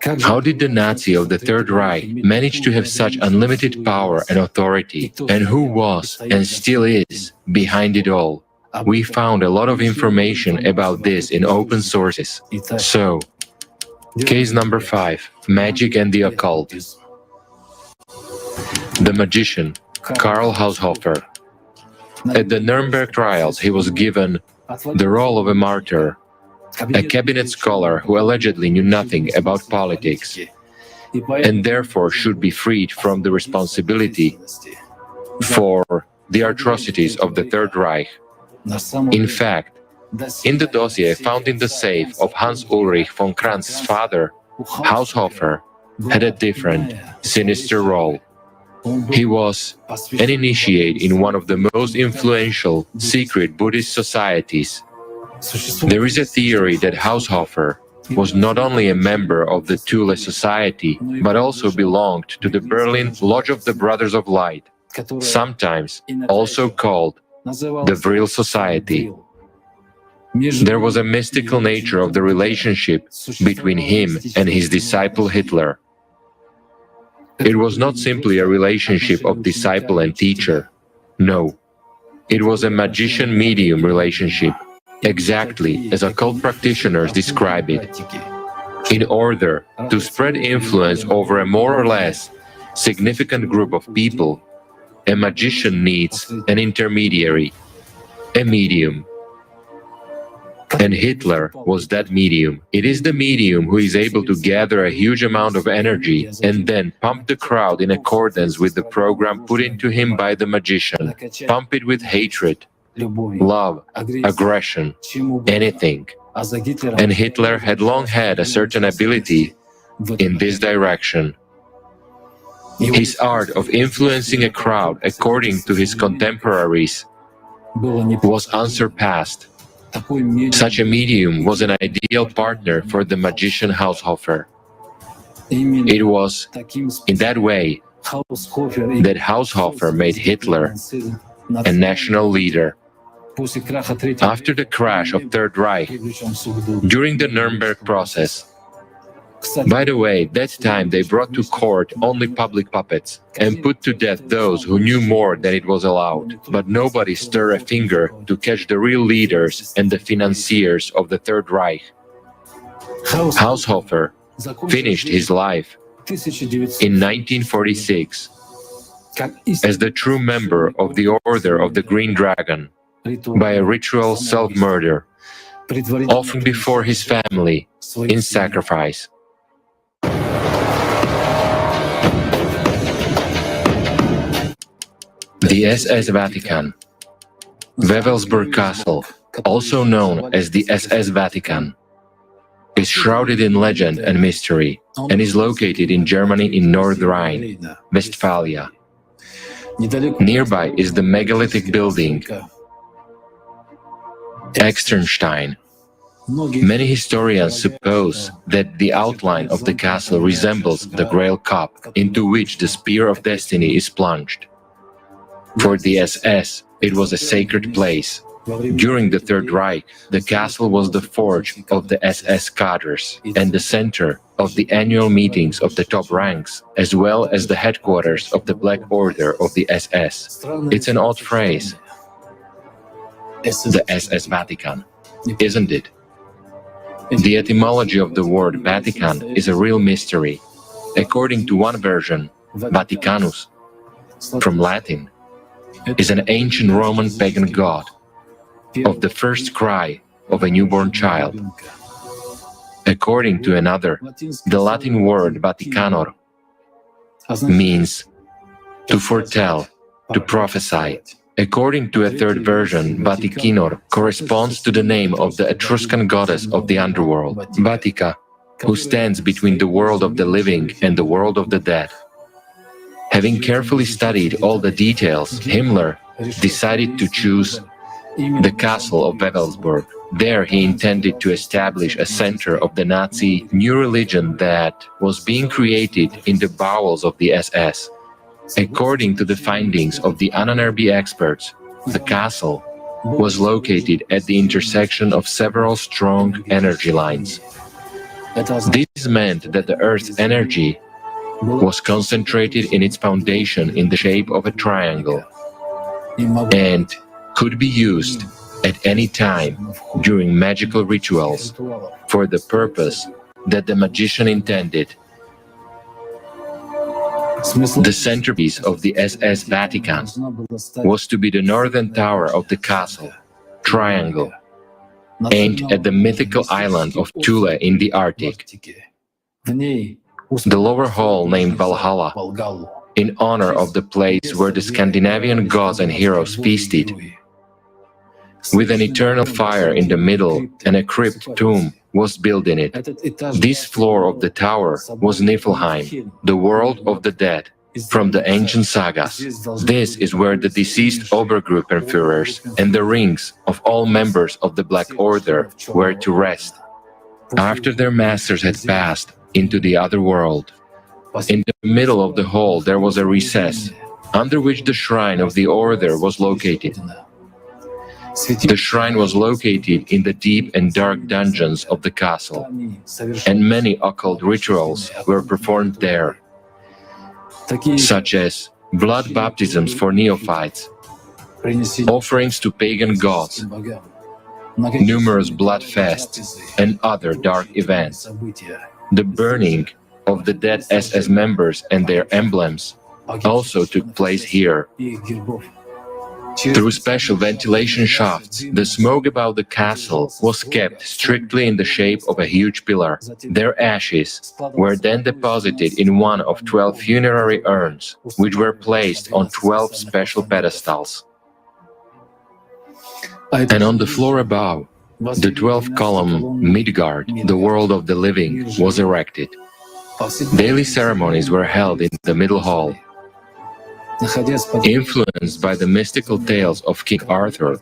How did the Nazi of the Third Reich manage to have such unlimited power and authority? And who was, and still is, behind it all? We found a lot of information about this in open sources. So, case number 5, Magic and the Occult. The magician, Karl Haushofer. At the Nuremberg trials, he was given the role of a martyr, a cabinet scholar who allegedly knew nothing about politics, and therefore should be freed from the responsibility for the atrocities of the Third Reich. In fact, in the dossier found in the safe of Hans Ulrich von Kranz's father, Haushofer had a different, sinister role. He was an initiate in one of the most influential secret Buddhist societies. There is a theory that Haushofer was not only a member of the Thule Society, but also belonged to the Berlin Lodge of the Brothers of Light, sometimes also called the Vril Society. There was a mystical nature of the relationship between him and his disciple Hitler. It was not simply a relationship of disciple and teacher. No, it was a magician-medium relationship, exactly as occult practitioners describe it. In order to spread influence over a more or less significant group of people, a magician needs an intermediary, a medium. And Hitler was that medium. It is the medium who is able to gather a huge amount of energy and then pump the crowd in accordance with the program put into him by the magician. Pump it with hatred, love, aggression, anything. And Hitler had long had a certain ability in this direction. His art of influencing a crowd according to his contemporaries was unsurpassed. Such a medium was an ideal partner for the magician Haushofer. It was in that way that Haushofer made Hitler a national leader. After the crash of Third Reich, during the Nuremberg process, by the way, that time they brought to court only public puppets and put to death those who knew more than it was allowed. But nobody stirred a finger to catch the real leaders and the financiers of the Third Reich. Haushofer finished his life in 1946 as the true member of the Order of the Green Dragon by a ritual self-murder, often before his family, in sacrifice. The SS Vatican. Wewelsburg Castle, also known as the SS Vatican, is shrouded in legend and mystery and is located in Germany in North Rhine-Westphalia. Nearby is the megalithic building Externstein. Many historians suppose that the outline of the castle resembles the Grail cup into which the Spear of Destiny is plunged. For the SS, it was a sacred place. During the Third Reich, the castle was the forge of the SS cadres and the center of the annual meetings of the top ranks, as well as the headquarters of the Black Order of the SS. It's an odd phrase, the SS Vatican, isn't it? The etymology of the word Vatican is a real mystery. According to one version, Vaticanus, from Latin, is an ancient Roman pagan god of the first cry of a newborn child. According to another, the Latin word Vaticanor means to foretell, to prophesy. According to a third version, Vaticinor corresponds to the name of the Etruscan goddess of the underworld, Vatica, who stands between the world of the living and the world of the dead. Having carefully studied all the details, Himmler decided to choose the castle of Wewelsburg. There he intended to establish a center of the Nazi new religion that was being created in the bowels of the SS. According to the findings of the Ahnenerbe experts, the castle was located at the intersection of several strong energy lines. This meant that the Earth's energy was concentrated in its foundation in the shape of a triangle and could be used at any time during magical rituals for the purpose that the magician intended. The centerpiece of the SS Vatican was to be the northern tower of the castle, triangle, aimed at the mythical island of Thule in the Arctic. The lower hall, named Valhalla, in honor of the place where the Scandinavian gods and heroes feasted, with an eternal fire in the middle and a crypt tomb was built in it. This floor of the tower was Niflheim, the world of the dead, from the ancient sagas. This is where the deceased Obergruppenführers and the rings of all members of the Black Order were to rest, after their masters had passed into the other world. In the middle of the hall there was a recess, under which the shrine of the Order was located. The shrine was located in the deep and dark dungeons of the castle, and many occult rituals were performed there, such as blood baptisms for neophytes, offerings to pagan gods, numerous blood fasts, and other dark events. The burning of the dead SS members and their emblems also took place here. Through special ventilation shafts, the smoke about the castle was kept strictly in the shape of a huge pillar. Their ashes were then deposited in one of 12 funerary urns, which were placed on 12 special pedestals. And on the floor above, the 12-column Midgard, the world of the living, was erected. Daily ceremonies were held in the middle hall. Influenced by the mystical tales of King Arthur,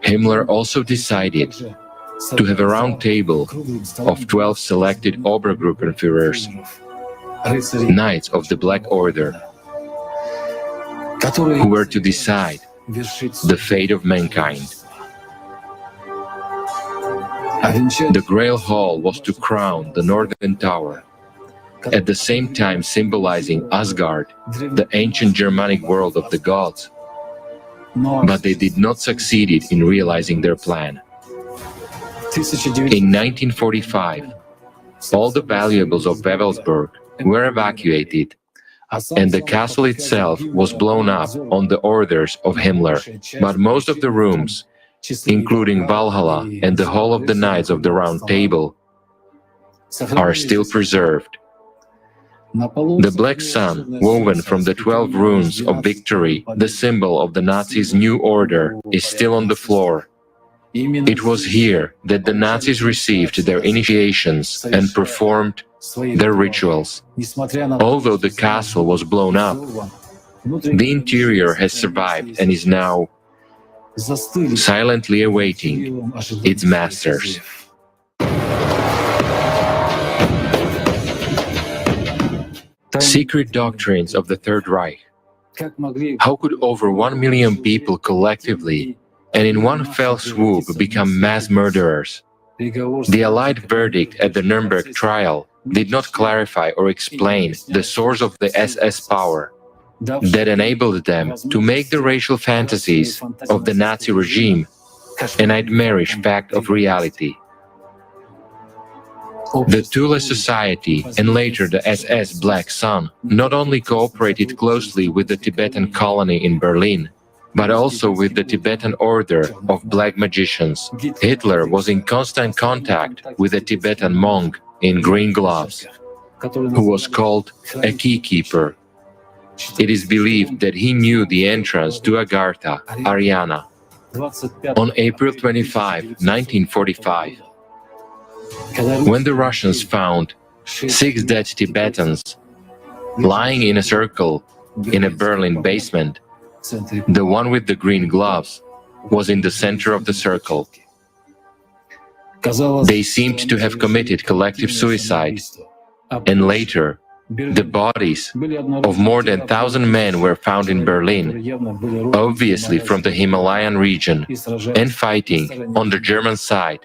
Himmler also decided to have a round table of 12 selected Obergruppenführers, Knights of the Black Order, who were to decide the fate of mankind. The Grail Hall was to crown the Northern Tower, at the same time symbolizing Asgard, the ancient Germanic world of the gods. But they did not succeed in realizing their plan. In 1945, all the valuables of Wewelsburg were evacuated, and the castle itself was blown up on the orders of Himmler. But most of the rooms, including Valhalla and the Hall of the Knights of the Round Table, are still preserved. The black sun, woven from the 12 runes of victory, the symbol of the Nazis' new order, is still on the floor. It was here that the Nazis received their initiations and performed their rituals. Although the castle was blown up, the interior has survived and is now silently awaiting its masters. Secret doctrines of the Third Reich. How could over 1 million people collectively and in one fell swoop become mass murderers? The Allied verdict at the Nuremberg trial did not clarify or explain the source of the SS power that enabled them to make the racial fantasies of the Nazi regime a nightmarish fact of reality. The Thule Society and later the SS Black Sun not only cooperated closely with the Tibetan colony in Berlin, but also with the Tibetan Order of Black Magicians. Hitler was in constant contact with a Tibetan monk in green gloves, who was called a keykeeper. It is believed that he knew the entrance to Agartha, Ariana. On April 25, 1945, when the Russians found 6 dead Tibetans lying in a circle in a Berlin basement, the one with the green gloves was in the center of the circle. They seemed to have committed collective suicide, and later the bodies of more than 1,000 men were found in Berlin, obviously from the Himalayan region, and fighting on the German side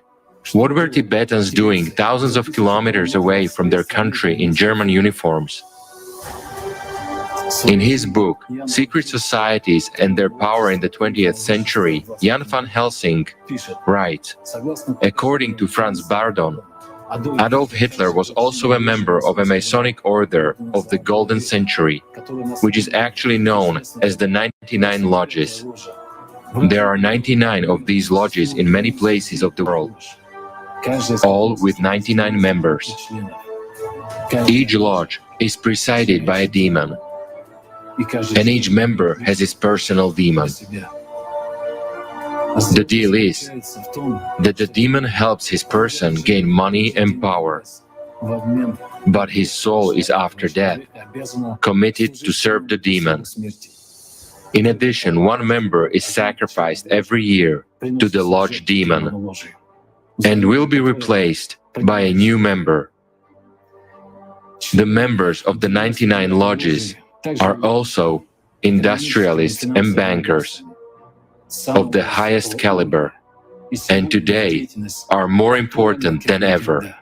What were Tibetans doing thousands of kilometers away from their country in German uniforms? In his book, Secret Societies and Their Power in the 20th Century, Jan van Helsing writes, according to Franz Bardon, Adolf Hitler was also a member of a Masonic order of the Golden Century, which is actually known as the 99 Lodges. There are 99 of these lodges in many places of the world, all with 99 members. Each lodge is presided by a demon, and each member has his personal demon. The deal is that the demon helps his person gain money and power, but his soul is after death, committed to serve the demon. In addition, one member is sacrificed every year to the lodge demon and will be replaced by a new member. The members of the 99 lodges are also industrialists and bankers of the highest caliber, and today are more important than ever.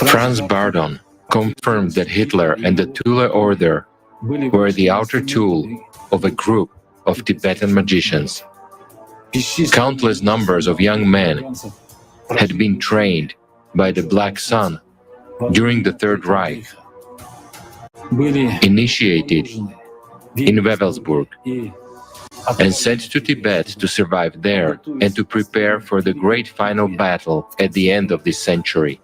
Franz Bardon confirmed that Hitler and the Thule Order were the outer tool of a group of Tibetan magicians. Countless numbers of young men had been trained by the Black Sun during the Third Reich, initiated in Wewelsburg, and sent to Tibet to survive there and to prepare for the great final battle at the end of this century.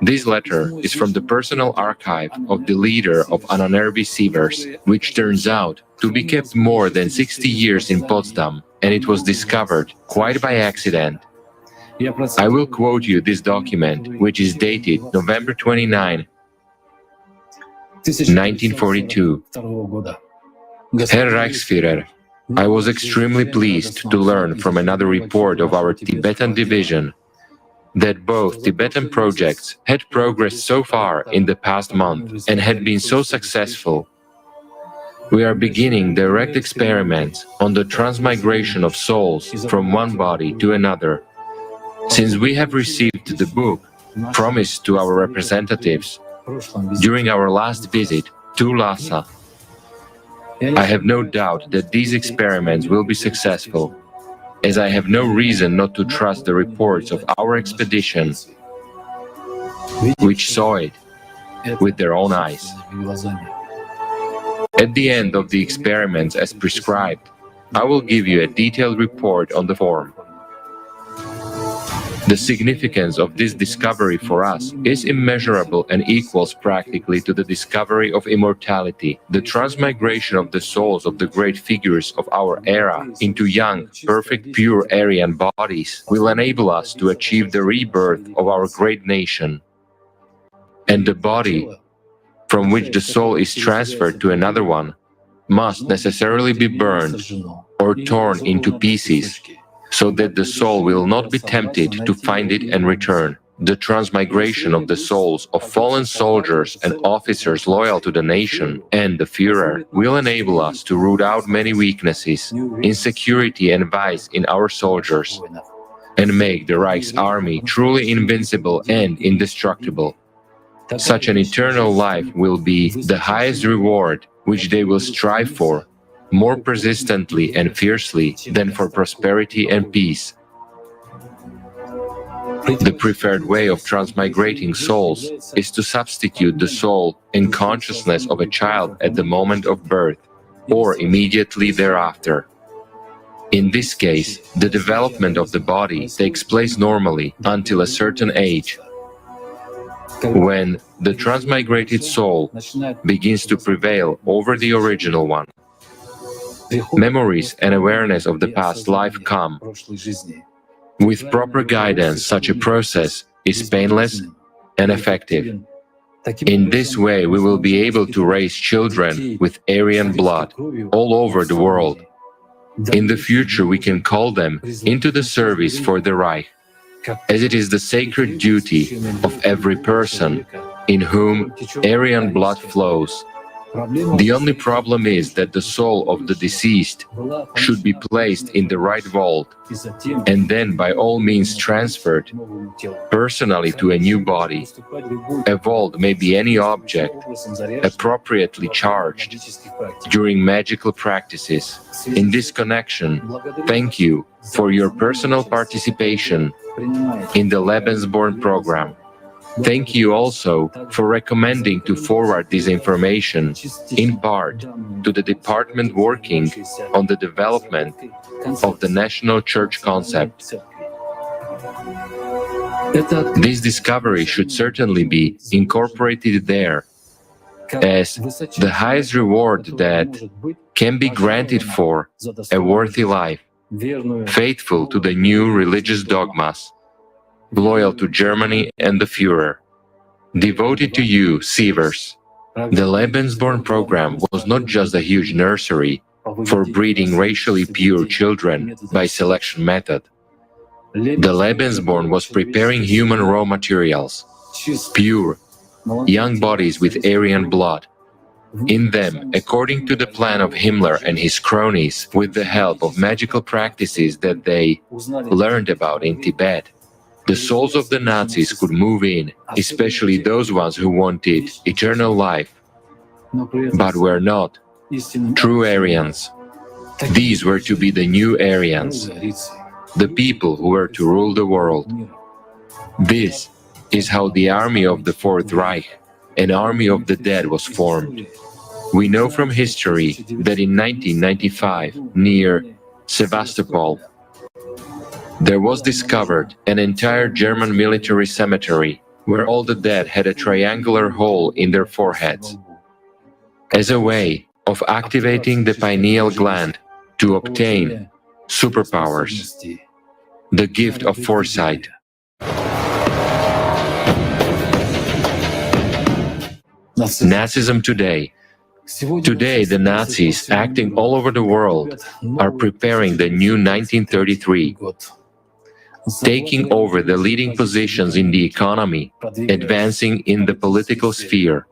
This letter is from the personal archive of the leader of Ananervi Sievers, which turns out to be kept more than 60 years in Potsdam, and it was discovered quite by accident. I will quote you this document, which is dated November 29, 1942. Herr Reichsführer, I was extremely pleased to learn from another report of our Tibetan division that both Tibetan projects had progressed so far in the past month and had been so successful. We are beginning direct experiments on the transmigration of souls from one body to another. Since we have received the book promised to our representatives during our last visit to Lhasa, I have no doubt that these experiments will be successful, as I have no reason not to trust the reports of our expedition, which saw it with their own eyes. At the end of the experiments as prescribed, I will give you a detailed report on the form. The significance of this discovery for us is immeasurable and equals practically to the discovery of immortality. The transmigration of the souls of the great figures of our era into young, perfect, pure Aryan bodies will enable us to achieve the rebirth of our great nation. And the body, from which the soul is transferred to another one, must necessarily be burned or torn into pieces, so that the soul will not be tempted to find it and return. The transmigration of the souls of fallen soldiers and officers loyal to the nation and the Führer will enable us to root out many weaknesses, insecurity and vice in our soldiers, and make the Reich's army truly invincible and indestructible. Such an eternal life will be the highest reward which they will strive for, more persistently and fiercely than for prosperity and peace. The preferred way of transmigrating souls is to substitute the soul and consciousness of a child at the moment of birth, or immediately thereafter. In this case, the development of the body takes place normally until a certain age, when the transmigrated soul begins to prevail over the original one. Memories and awareness of the past life come. With proper guidance, such a process is painless and effective. In this way, we will be able to raise children with Aryan blood all over the world. In the future, we can call them into the service for the Reich, as it is the sacred duty of every person in whom Aryan blood flows. The only problem is that the soul of the deceased should be placed in the right vault and then by all means transferred personally to a new body. A vault may be any object appropriately charged during magical practices. In this connection, thank you for your personal participation in the Lebensborn program. Thank you also for recommending to forward this information, in part, to the department working on the development of the national church concept. This discovery should certainly be incorporated there as the highest reward that can be granted for a worthy life, faithful to the new religious dogmas, loyal to Germany and the Führer, devoted to you, Sievers. The Lebensborn program was not just a huge nursery for breeding racially pure children by selection method. The Lebensborn was preparing human raw materials, pure, young bodies with Aryan blood. In them, according to the plan of Himmler and his cronies, with the help of magical practices that they learned about in Tibet, the souls of the Nazis could move in, especially those ones who wanted eternal life, but were not true Aryans. These were to be the new Aryans, the people who were to rule the world. This is how the army of the Fourth Reich, an army of the dead, was formed. We know from history that in 1995, near Sevastopol, there was discovered an entire German military cemetery where all the dead had a triangular hole in their foreheads, as a way of activating the pineal gland to obtain superpowers, the gift of foresight. Nazism today. Today, the Nazis, acting all over the world, are preparing the new 1933, taking over the leading positions in the economy, advancing in the political sphere.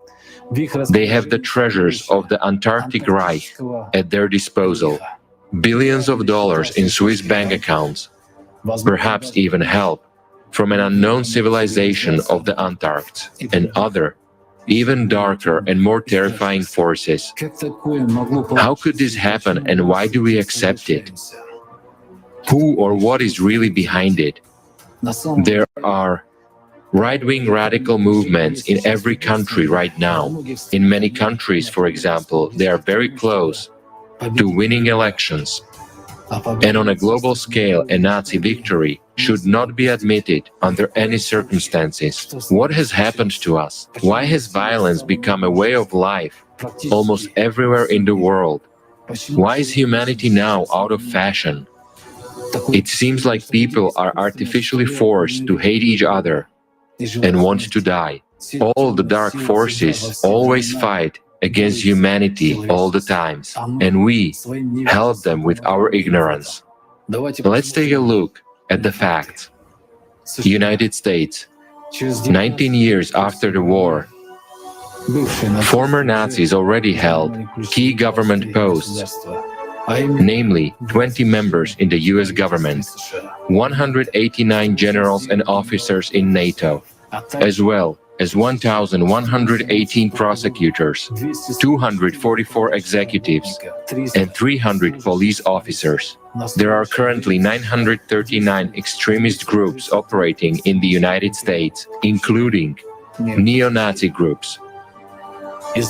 They have the treasures of the Antarctic Reich at their disposal, billions of dollars in Swiss bank accounts, perhaps even help from an unknown civilization of the Antarcts and other, even darker and more terrifying forces. How could this happen and why do we accept it? Who or what is really behind it? There are right-wing radical movements in every country right now. In many countries, for example, they are very close to winning elections. And on a global scale, a Nazi victory should not be admitted under any circumstances. What has happened to us? Why has violence become a way of life almost everywhere in the world? Why is humanity now out of fashion? It seems like people are artificially forced to hate each other and want to die. All the dark forces always fight against humanity all the times, and we help them with our ignorance. Let's take a look at the facts. United States, 19 years after the war, former Nazis already held key government posts, namely 20 members in the US government, 189 generals and officers in NATO, as well as 1,118 prosecutors, 244 executives, and 300 police officers. There are currently 939 extremist groups operating in the United States, including neo-Nazi groups.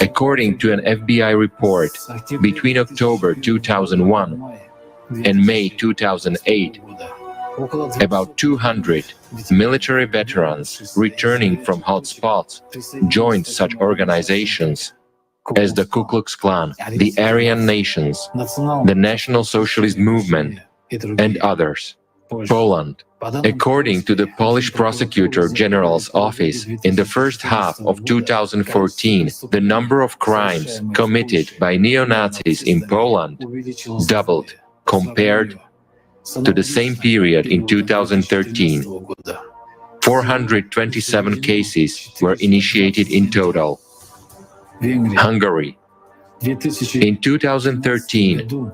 According to an FBI report, between October 2001 and May 2008, about 200 military veterans returning from hotspots joined such organizations as the Ku Klux Klan, the Aryan Nations, the National Socialist Movement, and others. Poland. According to the Polish Prosecutor General's office, in the first half of 2014, the number of crimes committed by neo-Nazis in Poland doubled compared to the same period in 2013. 427 cases were initiated in total. Hungary. In 2013,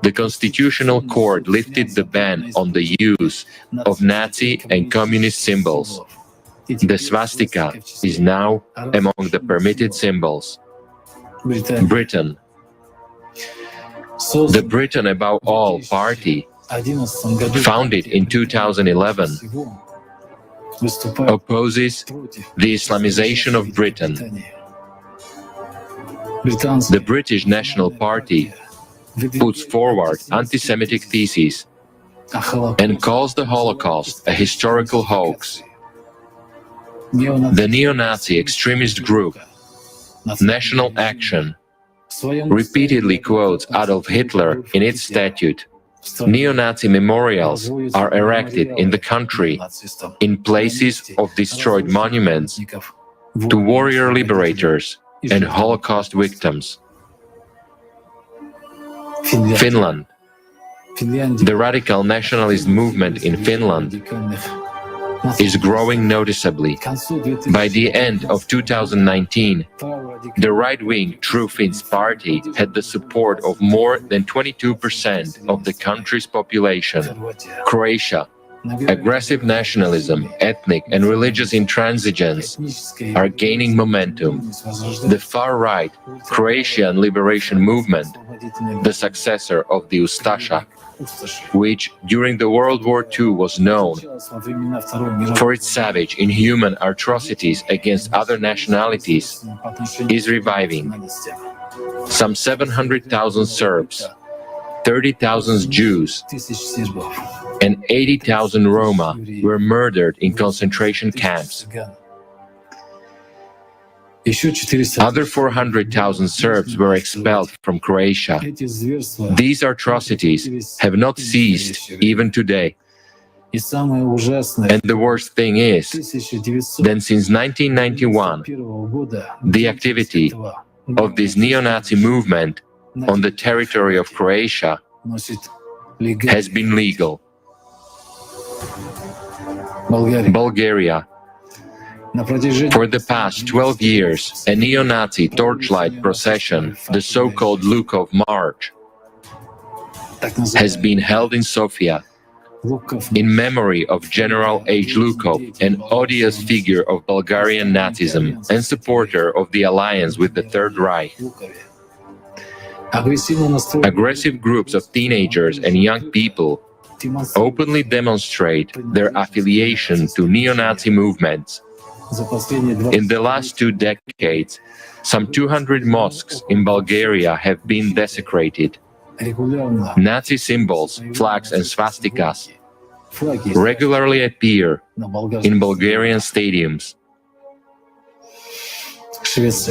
the Constitutional Court lifted the ban on the use of Nazi and communist symbols. The swastika is now among the permitted symbols. Britain. The Britain Above All party, founded in 2011, opposes the Islamization of Britain. The British National Party puts forward anti-Semitic theses and calls the Holocaust a historical hoax. The neo-Nazi extremist group National Action repeatedly quotes Adolf Hitler in its statute. Neo-Nazi memorials are erected in the country in places of destroyed monuments to warrior liberators and Holocaust victims. Finland. The radical nationalist movement in Finland is growing noticeably. By the end of 2019, the right-wing True Finns party had the support of more than 22% of the country's population. Croatia. Aggressive nationalism, ethnic and religious intransigence are gaining momentum. The far-right Croatian Liberation Movement, the successor of the Ustasha, which during the World War II was known for its savage, inhuman atrocities against other nationalities, is reviving. Some 700,000 Serbs, 30,000 Jews, and 80,000 Roma were murdered in concentration camps. Other 400,000 Serbs were expelled from Croatia. These atrocities have not ceased even today. And the worst thing is that since 1991, the activity of this neo-Nazi movement on the territory of Croatia has been legal. Bulgaria. For the past 12 years, a neo-Nazi torchlight procession, the so-called Lukov March, has been held in Sofia in memory of General H. Lukov, an odious figure of Bulgarian Nazism and supporter of the alliance with the Third Reich. Aggressive groups of teenagers and young people openly demonstrate their affiliation to neo-Nazi movements. In the last 2 decades, some 200 mosques in Bulgaria have been desecrated. Nazi symbols, flags and swastikas regularly appear in Bulgarian stadiums.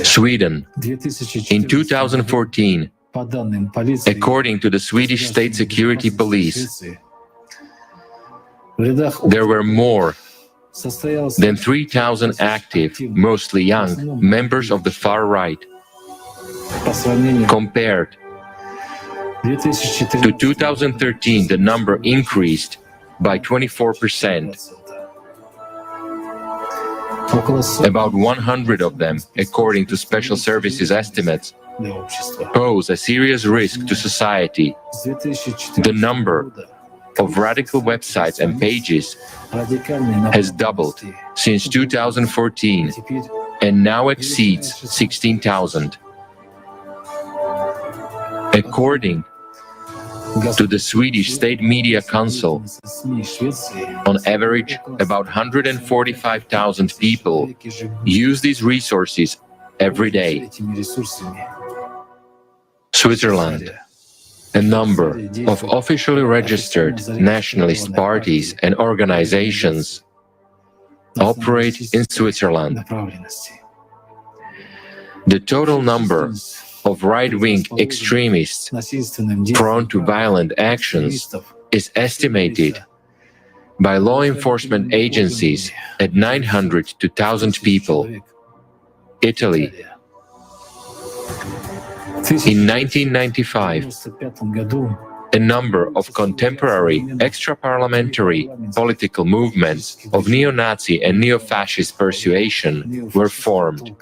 Sweden. In 2014, according to the Swedish State Security Police, there were more than 3,000 active, mostly young, members of the far right. Compared to 2013, the number increased by 24%. About 100 of them, according to special services estimates, pose a serious risk to society. The number of radical websites and pages has doubled since 2014 and now exceeds 16,000. According to the Swedish State Media Council, on average, about 145,000 people use these resources every day. Switzerland. A number of officially registered nationalist parties and organizations operate in Switzerland. The total number of right-wing extremists prone to violent actions is estimated by law enforcement agencies at 900 to 1,000 people. Italy. In 1995, a number of contemporary extra-parliamentary political movements of neo-Nazi and neo-fascist persuasion were formed.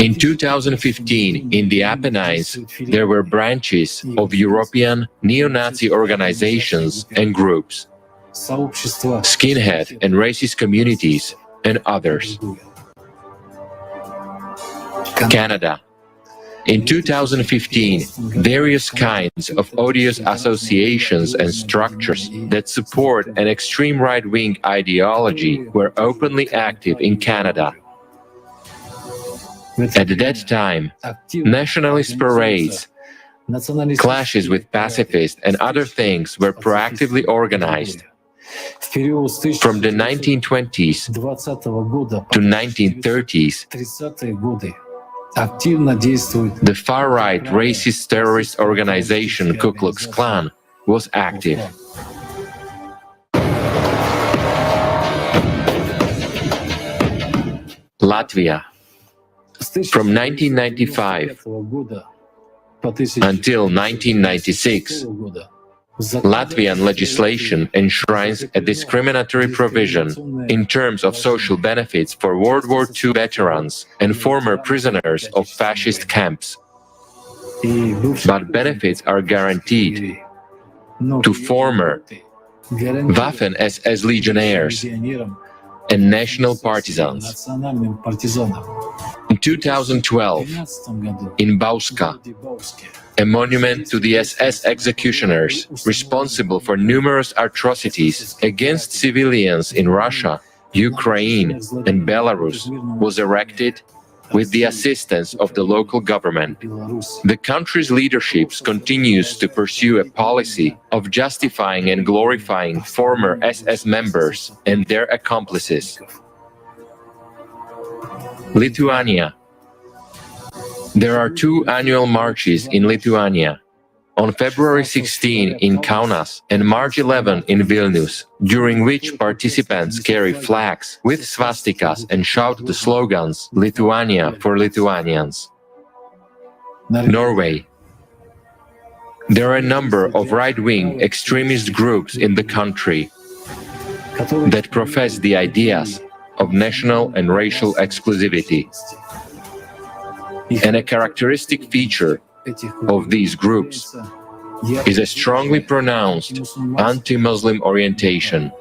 In 2015, in the Apennines, there were branches of European neo-Nazi organizations and groups, skinhead and racist communities, and others. Canada. In 2015, various kinds of odious associations and structures that support an extreme right-wing ideology were openly active in Canada. At that time, nationalist parades, clashes with pacifists, and other things were proactively organized. From the 1920s to 1930s, the far-right racist terrorist organization Ku Klux Klan was active. Latvia. From 1995 until 1996, Latvian legislation enshrines a discriminatory provision in terms of social benefits for World War II veterans and former prisoners of fascist camps. But benefits are guaranteed to former Waffen-SS legionnaires and national partisans. In 2012, in Bauska, a monument to the SS executioners responsible for numerous atrocities against civilians in Russia, Ukraine, and Belarus was erected with the assistance of the local government. The country's leadership continues to pursue a policy of justifying and glorifying former SS members and their accomplices. Lithuania. There are 2 annual marches in Lithuania, on February 16 in Kaunas and March 11 in Vilnius, during which participants carry flags with swastikas and shout the slogans "Lithuania for Lithuanians." Norway. There are a number of right-wing extremist groups in the country that profess the ideas of national and racial exclusivity. And a characteristic feature of these groups is a strongly pronounced anti-Muslim orientation.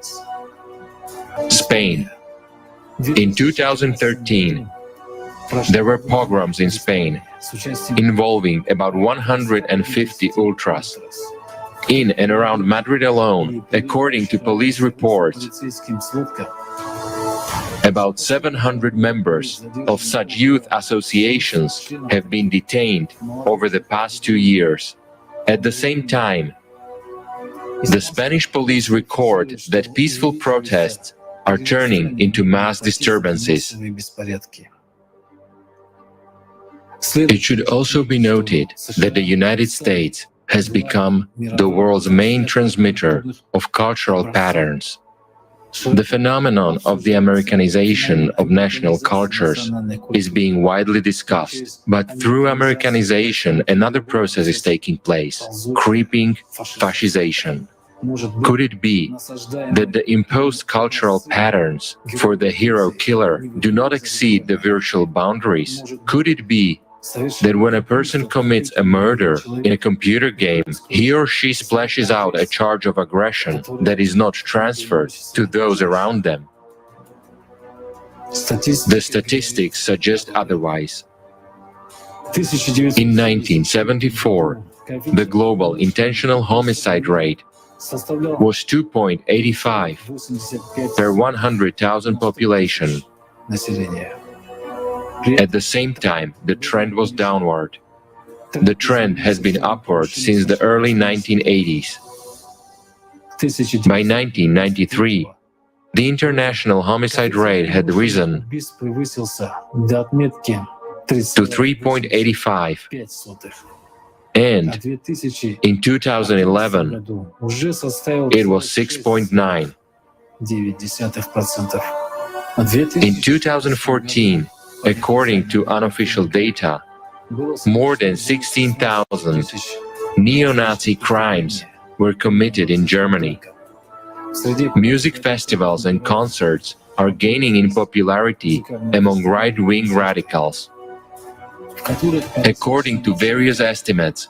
Spain. In 2013, there were pogroms in Spain involving about 150 ultras. In and around Madrid alone, according to police reports, about 700 members of such youth associations have been detained over the past 2 years. At the same time, the Spanish police record that peaceful protests are turning into mass disturbances. It should also be noted that the United States has become the world's main transmitter of cultural patterns. The phenomenon of the Americanization of national cultures is being widely discussed, but through Americanization another process is taking place, creeping fascization. Could it be that the imposed cultural patterns for the hero-killer do not exceed the virtual boundaries? Could it be that when a person commits a murder in a computer game, he or she splashes out a charge of aggression that is not transferred to those around them? The statistics suggest otherwise. In 1974, the global intentional homicide rate was 2.85 per 100,000 population. At the same time, the trend was downward. The trend has been upward since the early 1980s. By 1993, the international homicide rate had risen to 3.85, and in 2011, it was 6.9. In 2014, according to unofficial data, more than 16,000 neo-Nazi crimes were committed in Germany. Music festivals and concerts are gaining in popularity among right-wing radicals. According to various estimates,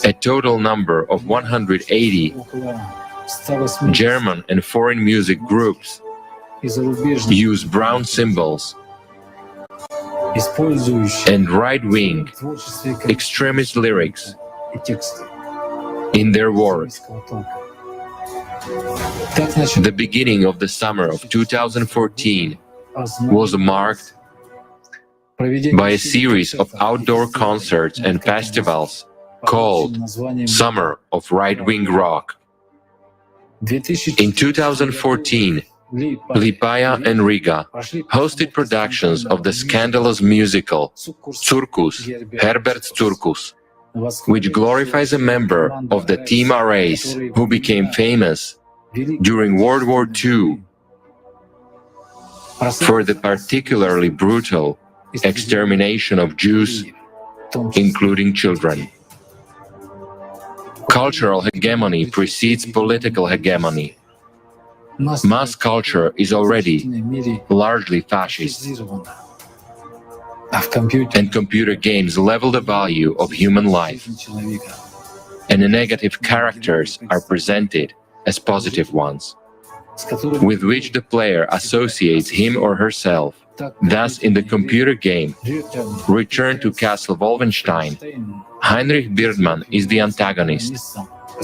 a total number of 180 German and foreign music groups use brown symbols and right-wing extremist lyrics in their work. The beginning of the summer of 2014 was marked by a series of outdoor concerts and festivals called Summer of Right-Wing Rock. In 2014, Liepāja and Riga hosted productions of the scandalous musical Circus, Herberts Circus, which glorifies a member of the Team Arrays who became famous during World War II for the particularly brutal extermination of Jews, including children. Cultural hegemony precedes political hegemony. Mass culture is already largely fascist, and computer games level the value of human life, and the negative characters are presented as positive ones, with which the player associates him or herself. Thus, in the computer game Return to Castle Wolfenstein, Heinrich Birdman is the antagonist.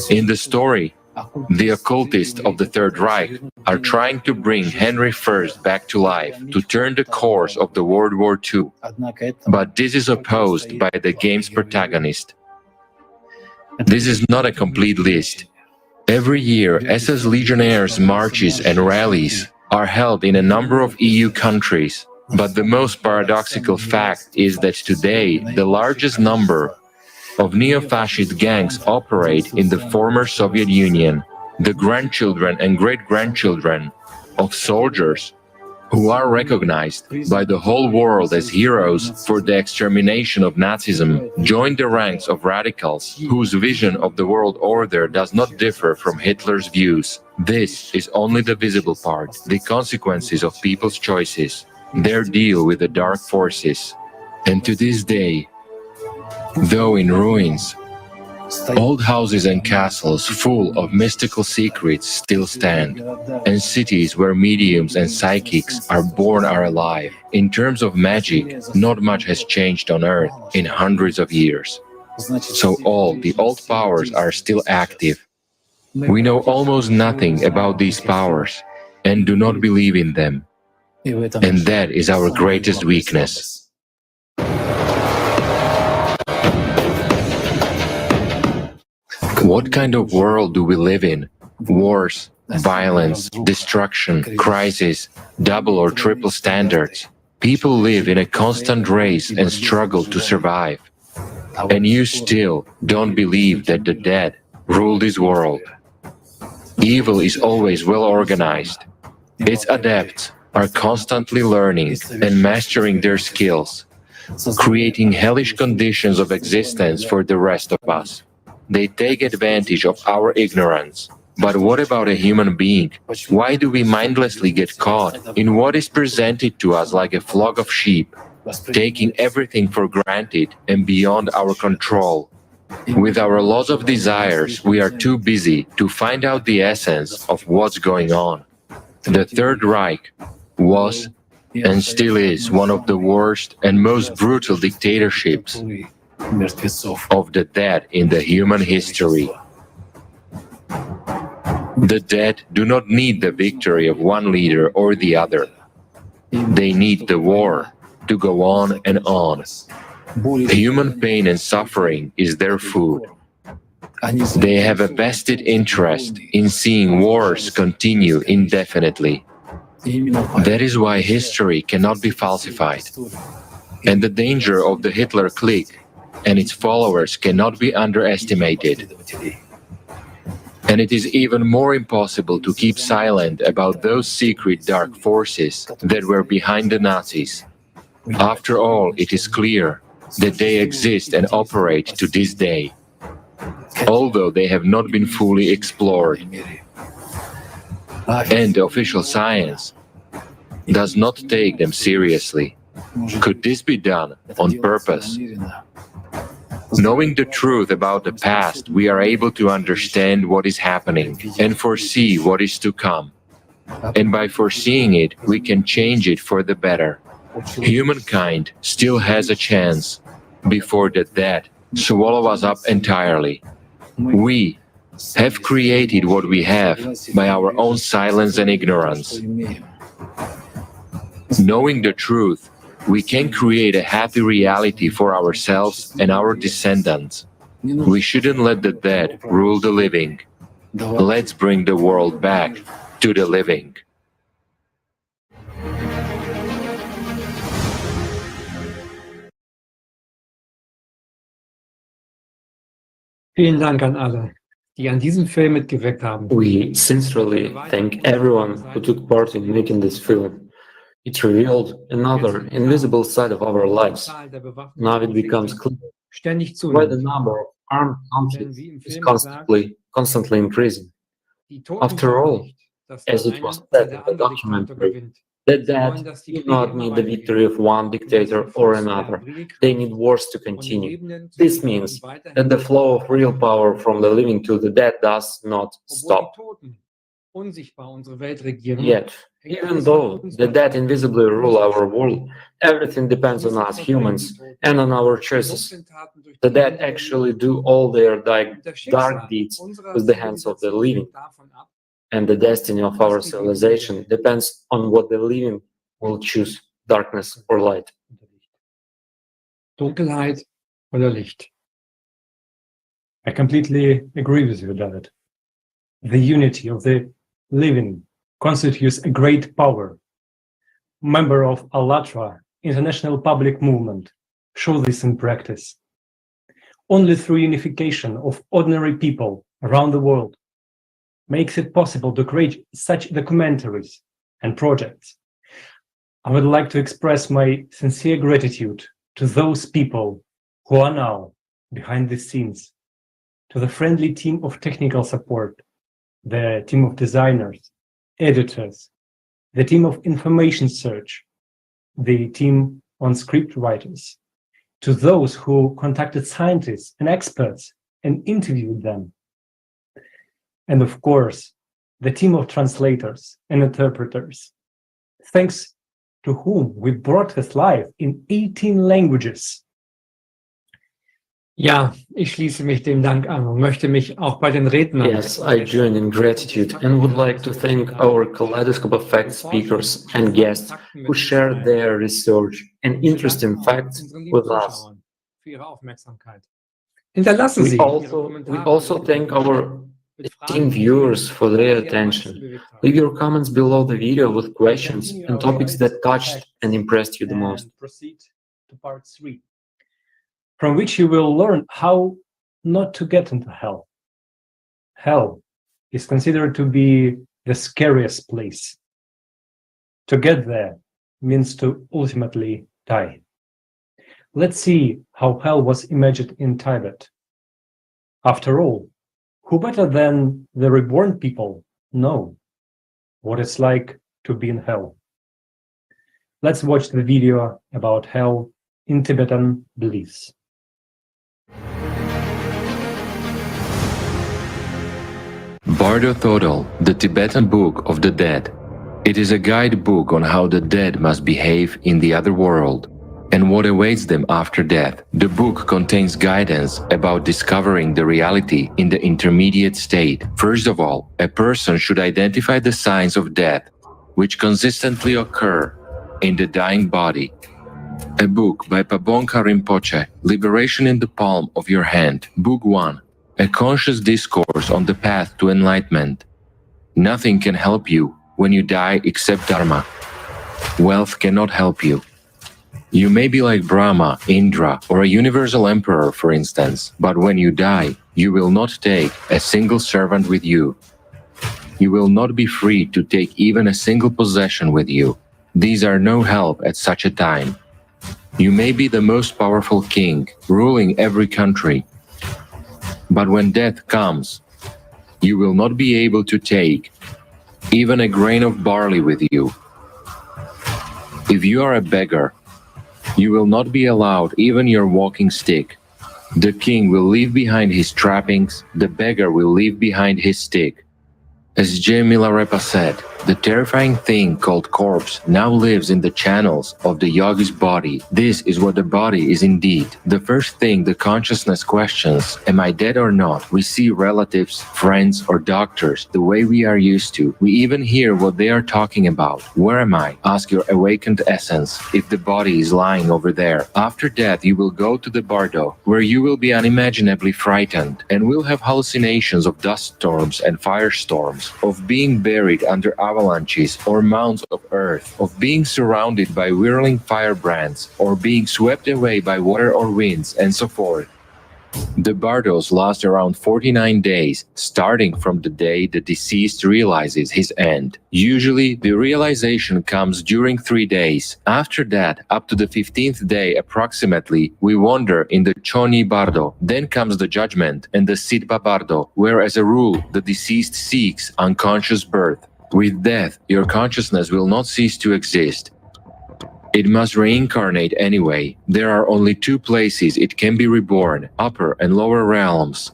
In the story, the occultists of the Third Reich are trying to bring Henry I back to life to turn the course of the World War II, but this is opposed by the game's protagonist. This is not a complete list. Every year, SS Legionnaires' marches and rallies are held in a number of EU countries, but the most paradoxical fact is that today the largest number of neo-fascist gangs operate in the former Soviet Union. The grandchildren and great-grandchildren of soldiers who are recognized by the whole world as heroes for the extermination of Nazism join the ranks of radicals whose vision of the world order does not differ from Hitler's views. This is only the visible part, the consequences of people's choices, their deal with the dark forces. And to this day, though in ruins, old houses and castles full of mystical secrets still stand, and cities where mediums and psychics are born are alive. In terms of magic, not much has changed on Earth in hundreds of years. So all the old powers are still active. We know almost nothing about these powers and do not believe in them. And that is our greatest weakness. What kind of world do we live in? Wars, violence, destruction, crisis, double or triple standards. People live in a constant race and struggle to survive. And you still don't believe that the dead rule this world. Evil is always well organized. Its adepts are constantly learning and mastering their skills, creating hellish conditions of existence for the rest of us. They take advantage of our ignorance. But what about a human being? Why do we mindlessly get caught in what is presented to us like a flock of sheep, taking everything for granted and beyond our control? With our lots of desires, we are too busy to find out the essence of what's going on. The Third Reich was and still is one of the worst and most brutal dictatorships of the dead in the human history. The dead do not need the victory of one leader or the other. They need the war to go on and on. Human pain and suffering is their food. They have a vested interest in seeing wars continue indefinitely. That is why history cannot be falsified. And the danger of the Hitler clique and its followers cannot be underestimated. And it is even more impossible to keep silent about those secret dark forces that were behind the Nazis. After all, it is clear that they exist and operate to this day, although they have not been fully explored. And official science does not take them seriously. Could this be done on purpose? Knowing the truth about the past, we are able to understand what is happening and foresee what is to come. And by foreseeing it, we can change it for the better. Humankind still has a chance before the dead swallow us up entirely. We have created what we have by our own silence and ignorance. Knowing the truth, we can create a happy reality for ourselves and our descendants. We shouldn't let the dead rule the living. Let's bring the world back to the living. Vielen Dank an alle, die an diesem Film mitgewirkt haben. We sincerely thank everyone who took part in making this film. It revealed another invisible side of our lives. Now it becomes clear why the number of armed conflicts is constantly increasing. After all, as it was said in the documentary, the dead do not need the victory of one dictator or another. They need wars to continue. This means that the flow of real power from the living to the dead does not stop. Yet, even though the dead invisibly rule our world, everything depends on us humans and on our choices. The dead actually do all their dark deeds with the hands of the living. And the destiny of our civilization depends on what the living will choose, darkness or light. Dunkelheit oder Licht. I completely agree with you, David. The unity of the living constitutes a great power. Member of ALLATRA, International Public Movement, show this in practice. Only through unification of ordinary people around the world makes it possible to create such documentaries and projects. I would like to express my sincere gratitude to those people who are now behind the scenes, to the friendly team of technical support, the team of designers, editors, the team of information search, the team on script writers, to those who contacted scientists and experts and interviewed them, and of course, the team of translators and interpreters, thanks to whom we broadcast live in 18 languages. Ja, ich schließe mich dem Dank an und möchte mich auch bei den Rednern. Yes, I join in gratitude and would like to thank our Kaleidoscope Effect speakers and guests who shared their research and interesting facts with us. Hinterlassen Sie We also thank our esteemed viewers for their attention. Leave your comments below the video with questions and topics that touched and impressed you the most. Proceed to part 3, from which you will learn how not to get into hell. Hell is considered to be the scariest place. To get there means to ultimately die. Let's see how hell was imagined in Tibet. After all, who better than the reborn people know what it's like to be in hell? Let's watch the video about hell in Tibetan beliefs. Bardo Thodol, the Tibetan Book of the Dead. It is a guidebook on how the dead must behave in the other world and what awaits them after death. The book contains guidance about discovering the reality in the intermediate state. First of all, a person should identify the signs of death, which consistently occur in the dying body. A book by Pabonka Rinpoche, Liberation in the Palm of Your Hand. Book 1. A conscious discourse on the path to enlightenment. Nothing can help you when you die except Dharma. Wealth cannot help you. You may be like Brahma, Indra, or a universal emperor, for instance, but when you die, you will not take a single servant with you. You will not be free to take even a single possession with you. These are no help at such a time. You may be the most powerful king, ruling every country, but when death comes, you will not be able to take even a grain of barley with you. If you are a beggar, You will not be allowed even your walking stick. The king will leave behind his trappings, the beggar will leave behind his stick. As J. Milarepa said, the terrifying thing called corpse now lives in the channels of the yogi's body. This is what the body is indeed. The first thing the consciousness questions, am I dead or not? We see relatives, friends, or doctors the way we are used to. We even hear what they are talking about. Where am I? Ask your awakened essence if the body is lying over there. After death, you will go to the bardo, where you will be unimaginably frightened and will have hallucinations of dust storms and firestorms, of being buried under avalanches or mounds of earth, of being surrounded by whirling firebrands, or being swept away by water or winds, and so forth. The bardos last around 49 days, starting from the day the deceased realizes his end. Usually, the realization comes during 3 days. After that, up to the 15th day approximately, we wander in the Choni bardo. Then comes the judgment and the Sitpa bardo, where as a rule, the deceased seeks unconscious birth. With death, your consciousness will not cease to exist. It must reincarnate anyway. There are only 2 places it can be reborn, upper and lower realms.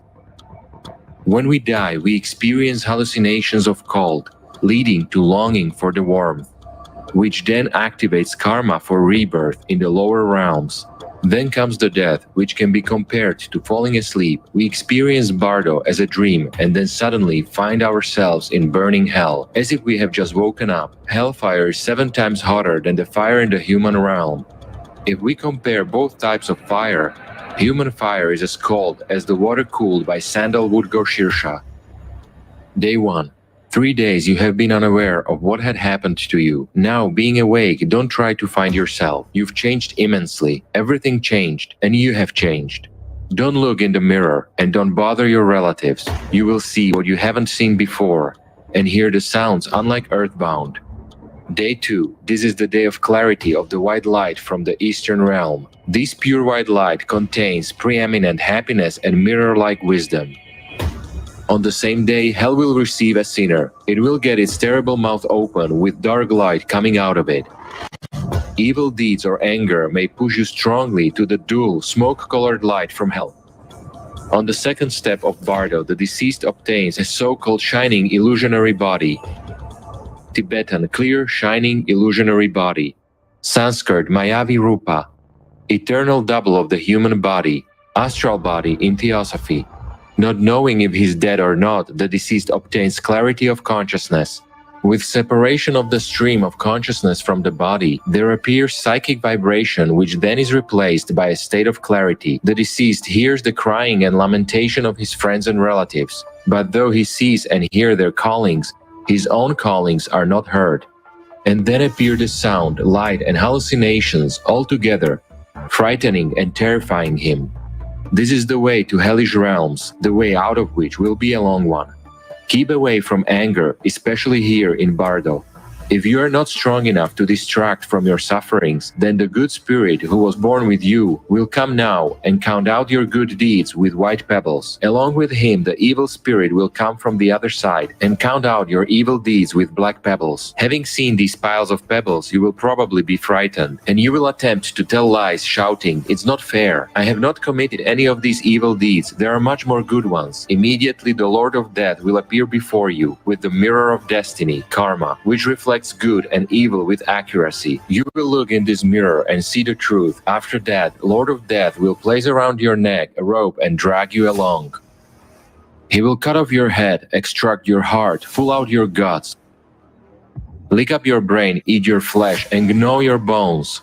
When we die, we experience hallucinations of cold, leading to longing for the warmth, which then activates karma for rebirth in the lower realms. Then comes the death, which can be compared to falling asleep. We experience bardo as a dream and then suddenly find ourselves in burning hell, as if we have just woken up. Hellfire is 7 times hotter than the fire in the human realm. If we compare both types of fire, human fire is as cold as the water cooled by sandalwood Goshirsha. Day 1. 3 days you have been unaware of what had happened to you. Now, being awake, don't try to find yourself. You've changed immensely. Everything changed, and you have changed. Don't look in the mirror, and don't bother your relatives. You will see what you haven't seen before, and hear the sounds unlike earthbound. Day 2. This is the day of clarity of the white light from the Eastern realm. This pure white light contains preeminent happiness and mirror-like wisdom. On the same day, hell will receive a sinner. It will get its terrible mouth open with dark light coming out of it. Evil deeds or anger may push you strongly to the dual, smoke-colored light from hell. On the second step of bardo, the deceased obtains a so-called shining illusionary body. Tibetan, clear, shining, illusionary body. Sanskrit, Mayavi Rupa. Eternal double of the human body. Astral body in theosophy. Not knowing if he's dead or not, the deceased obtains clarity of consciousness. With separation of the stream of consciousness from the body, there appears psychic vibration which then is replaced by a state of clarity. The deceased hears the crying and lamentation of his friends and relatives, but though he sees and hears their callings, his own callings are not heard. And then appear the sound, light and hallucinations all together, frightening and terrifying him. This is the way to hellish realms, the way out of which will be a long one. Keep away from anger, especially here in Bardo. If you are not strong enough to distract from your sufferings, then the good spirit who was born with you will come now and count out your good deeds with white pebbles. Along with him, the evil spirit will come from the other side and count out your evil deeds with black pebbles. Having seen these piles of pebbles, you will probably be frightened, and you will attempt to tell lies, shouting, "It's not fair. I have not committed any of these evil deeds. There are much more good ones." Immediately, the Lord of Death will appear before you with the mirror of destiny, karma, which reflects good and evil with accuracy. You will look in this mirror and see the truth. After that, Lord of Death will place around your neck a rope and drag you along. He will cut off your head, extract your heart, pull out your guts, lick up your brain, eat your flesh, and gnaw your bones.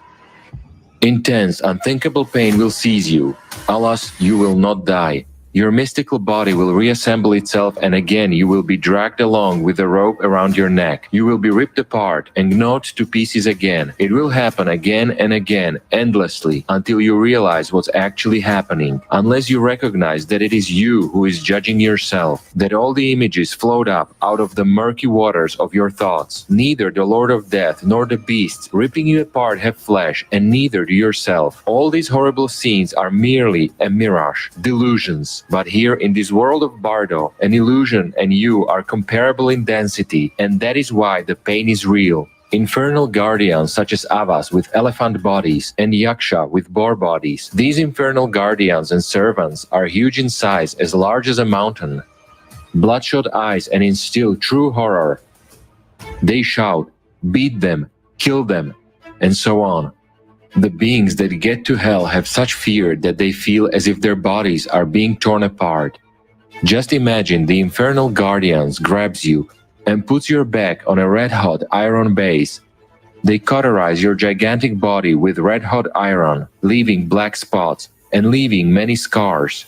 Intense, unthinkable pain will seize you. Alas, you will not die. Your mystical body will reassemble itself, and again you will be dragged along with a rope around your neck. You will be ripped apart and gnawed to pieces again. It will happen again and again, endlessly, until you realize what's actually happening. Unless you recognize that it is you who is judging yourself, that all the images float up out of the murky waters of your thoughts. Neither the Lord of Death nor the beasts ripping you apart have flesh, and neither do yourself. All these horrible scenes are merely a mirage, delusions. But here in this world of Bardo, an illusion and you are comparable in density, and that is why the pain is real. infernal guardians such as Avas with elephant bodies and Yaksha with boar bodies. These infernal guardians and servants are huge in size, as large as a mountain, bloodshot eyes, and instill true horror. They shout, beat them, kill them, and so on. The beings that get to hell have such fear that they feel as if their bodies are being torn apart. Just imagine the infernal guardians grabs you and puts your back on a red-hot iron base. They cauterize your gigantic body with red-hot iron, leaving black spots and leaving many scars.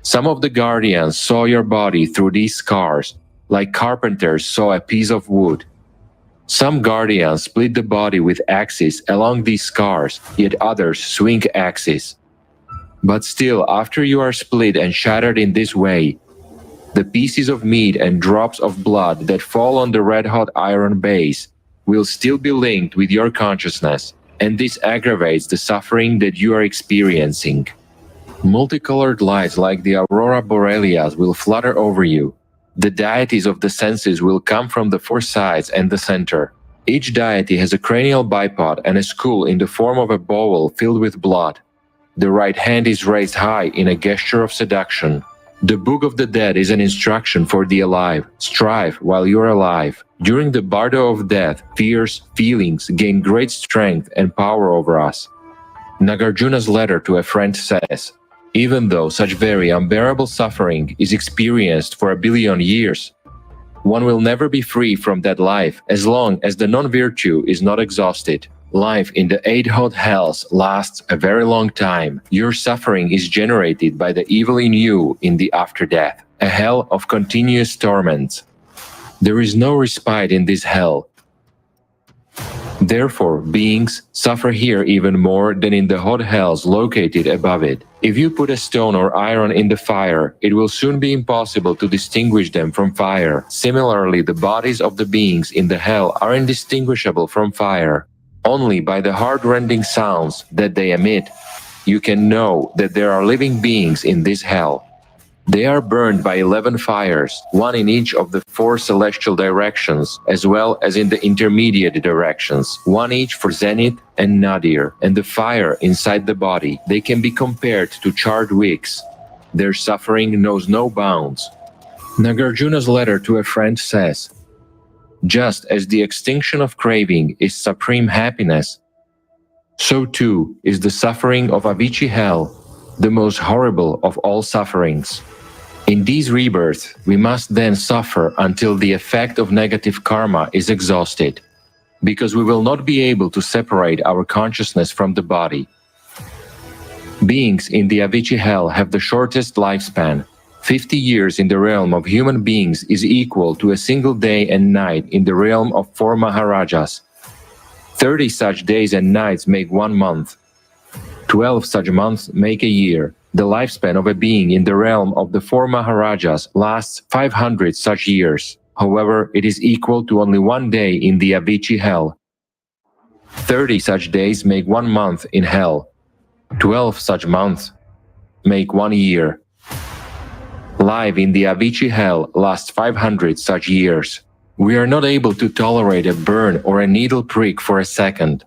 Some of the guardians saw your body through these scars, like carpenters saw a piece of wood. Some guardians split the body with axes along these scars, yet others swing axes. But still, after you are split and shattered in this way, the pieces of meat and drops of blood that fall on the red-hot iron base will still be linked with your consciousness, and this aggravates the suffering that you are experiencing. Multicolored lights like the aurora borealis will flutter over you. The deities of the senses will come from the four sides and the center. Each deity has a cranial bipod and a skull in the form of a bowl filled with blood. The right hand is raised high in a gesture of seduction. The Book of the Dead is an instruction for the alive. Strive while you're alive. During the bardo of death, fears, feelings gain great strength and power over us. Nagarjuna's letter to a friend says, even though such very unbearable suffering is experienced for 1 billion years, one will never be free from that life as long as the non-virtue is not exhausted. Life in the 8 hot hells lasts a very long time. Your suffering is generated by the evil in you in the after-death, a hell of continuous torments. There is no respite in this hell. Therefore, beings suffer here even more than in the hot hells located above it. If you put a stone or iron in the fire, it will soon be impossible to distinguish them from fire. Similarly, the bodies of the beings in the hell are indistinguishable from fire. Only by the heart-rending sounds that they emit, you can know that there are living beings in this hell. They are burned by 11 fires, one in each of the 4 celestial directions, as well as in the intermediate directions, one each for zenith and nadir, and the fire inside the body. They can be compared to charred wicks. Their suffering knows no bounds. Nagarjuna's letter to a friend says, just as the extinction of craving is supreme happiness, so too is the suffering of Avicii hell, the most horrible of all sufferings. In these rebirths, we must then suffer until the effect of negative karma is exhausted, because we will not be able to separate our consciousness from the body. Beings in the Avicii hell have the shortest lifespan. 50 years in the realm of human beings is equal to a single day and night in the realm of 4 Maharajas. 30 such days and nights make 1 month. 12 such months make a year. The lifespan of a being in the realm of the 4 Maharajas lasts 500 such years. However, it is equal to only 1 day in the Avicii hell. 30 such days make 1 month in hell. 12 such months make 1 year. Life in the Avicii hell lasts 500 such years. We are not able to tolerate a burn or a needle prick for a second.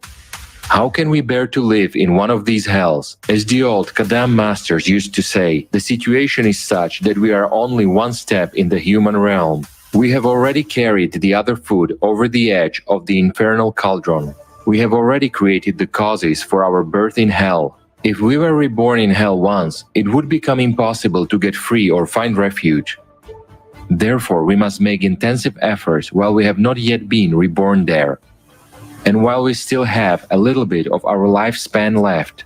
How can we bear to live in one of these hells? As the old Kadam masters used to say, the situation is such that we are only 1 step in the human realm. We have already carried the other foot over the edge of the infernal cauldron. We have already created the causes for our birth in hell. If we were reborn in hell once, it would become impossible to get free or find refuge. Therefore, we must make intensive efforts while we have not yet been reborn there. And while we still have a little bit of our lifespan left,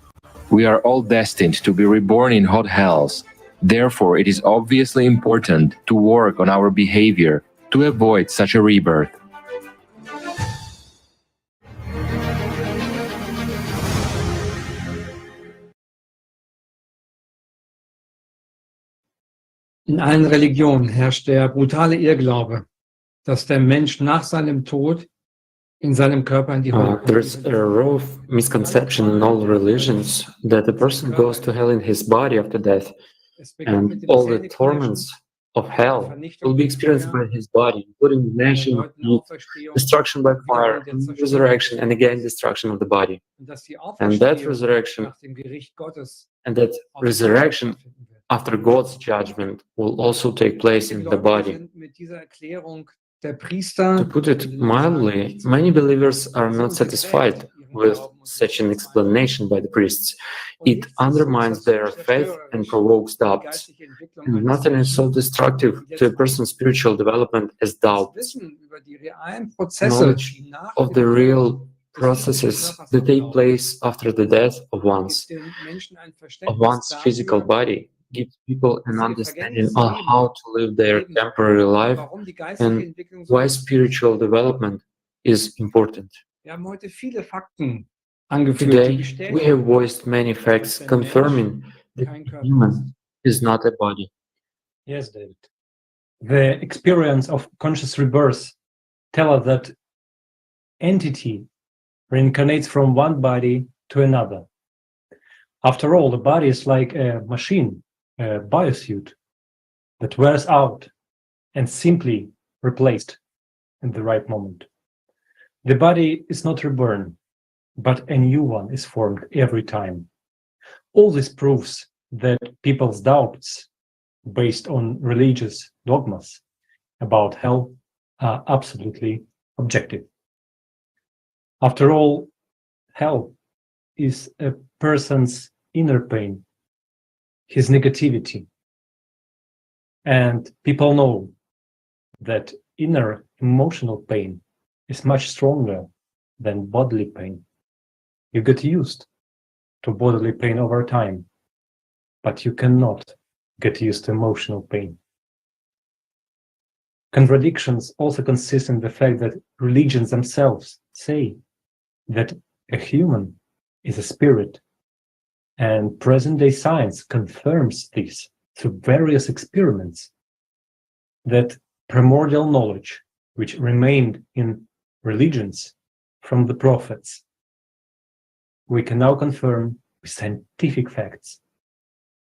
we are all destined to be reborn in hot hells. Therefore, it is obviously important to work on our behavior to avoid such a rebirth. In allen Religionen herrscht der brutale Irrglaube, dass der Mensch nach seinem Tod in seinem Körper in die Hölle kommt. There is a raw misconception in all religions that a person goes to hell in his body after death, and all the torments of hell will be experienced by his body, including the gnashing of teeth, destruction by fire, and resurrection, and again destruction of the body. And that resurrection after God's judgment will also take place in the body. To put it mildly, many believers are not satisfied with such an explanation by the priests. It undermines their faith and provokes doubts. And nothing is so destructive to a person's spiritual development as doubts. Knowledge of the real processes that take place after the death of one's physical body gives people an understanding of how to live their temporary life and why spiritual development is important. Today, we have voiced many facts confirming that a human is not a body. Yes, David. The experience of conscious rebirth tells us that entity reincarnates from one body to another. After all, the body is like a machine, a biosuit that wears out and simply replaced in the right moment. The body is not reborn, but a new one is formed every time. All this proves that people's doubts based on religious dogmas about hell are absolutely objective. After all, hell is a person's inner pain, his negativity. And people know that inner emotional pain is much stronger than bodily pain. You get used to bodily pain over time, but you cannot get used to emotional pain. Contradictions also consist in the fact that religions themselves say that a human is a spirit, and present-day science confirms this through various experiments, that primordial knowledge which remained in religions from the prophets, we can now confirm with scientific facts.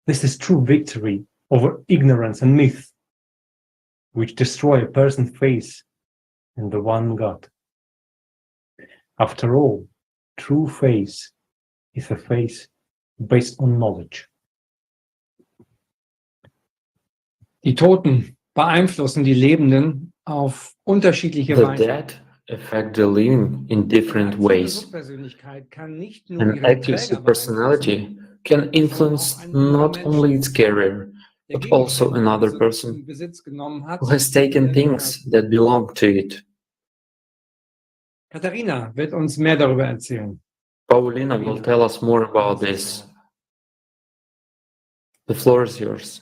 This is true victory over ignorance and myth, which destroy a person's faith in the one God. After all, true faith is a faith based on knowledge. Die Toten beeinflussen die Lebenden auf unterschiedliche The Weise. dead affect the living in different ways. An active subpersonality can influence not only its career, but also another person who has taken things that belong to it. Katharina wird uns mehr darüber erzählen. Paulina will tell us more about this. The floor is yours.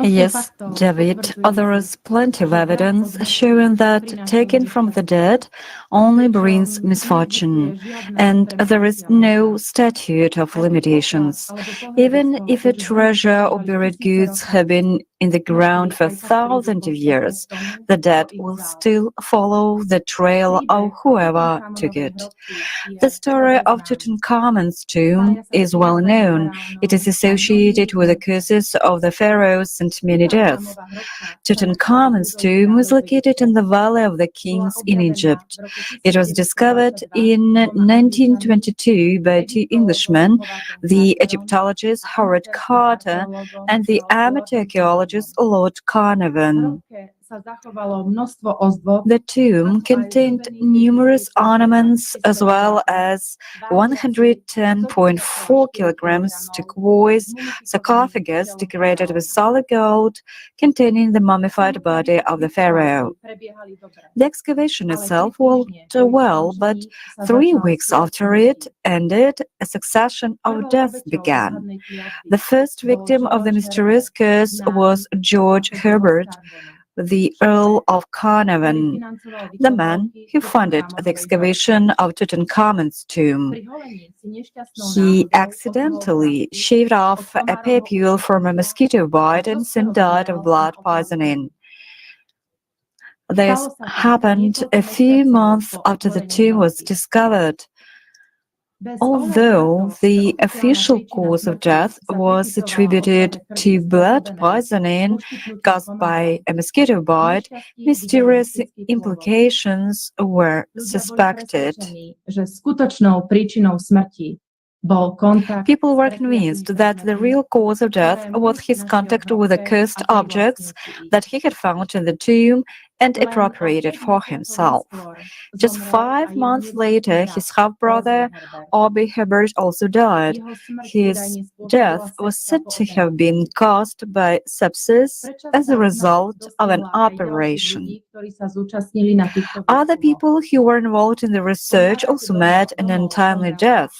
Yes, David, there is plenty of evidence showing that taking from the dead only brings misfortune, and there is no statute of limitations. Even if a treasure or buried goods have been in the ground for thousands of years, the dead will still follow the trail of whoever took it. The story of Tutankhamun's tomb is well known. It is associated with the curses of the pharaohs and many deaths. Tutankhamun's tomb was located in the Valley of the Kings in Egypt. It was discovered in 1922 by two Englishmen, the Egyptologist Howard Carter and the amateur archaeologist Lord Carnarvon. The tomb contained numerous ornaments as well as 110.4 kilograms turquoise sarcophagus decorated with solid gold containing the mummified body of the pharaoh. The excavation itself worked well, but 3 weeks after it ended, a succession of deaths began. The first victim of the mysterious curse was George Herbert, the Earl of Carnarvon, the man who funded the excavation of Tutankhamun's tomb. He accidentally shaved off a papule from a mosquito bite and soon died of blood poisoning. This happened a few months after the tomb was discovered. Although the official cause of death was attributed to blood poisoning caused by a mosquito bite, mysterious implications were suspected. People were convinced that the real cause of death was his contact with the cursed objects that he had found in the tomb and appropriated for himself. Just 5 months later, his half-brother, Obi Herbert, also died. His death was said to have been caused by sepsis as a result of an operation. Other people who were involved in the research also met an untimely death.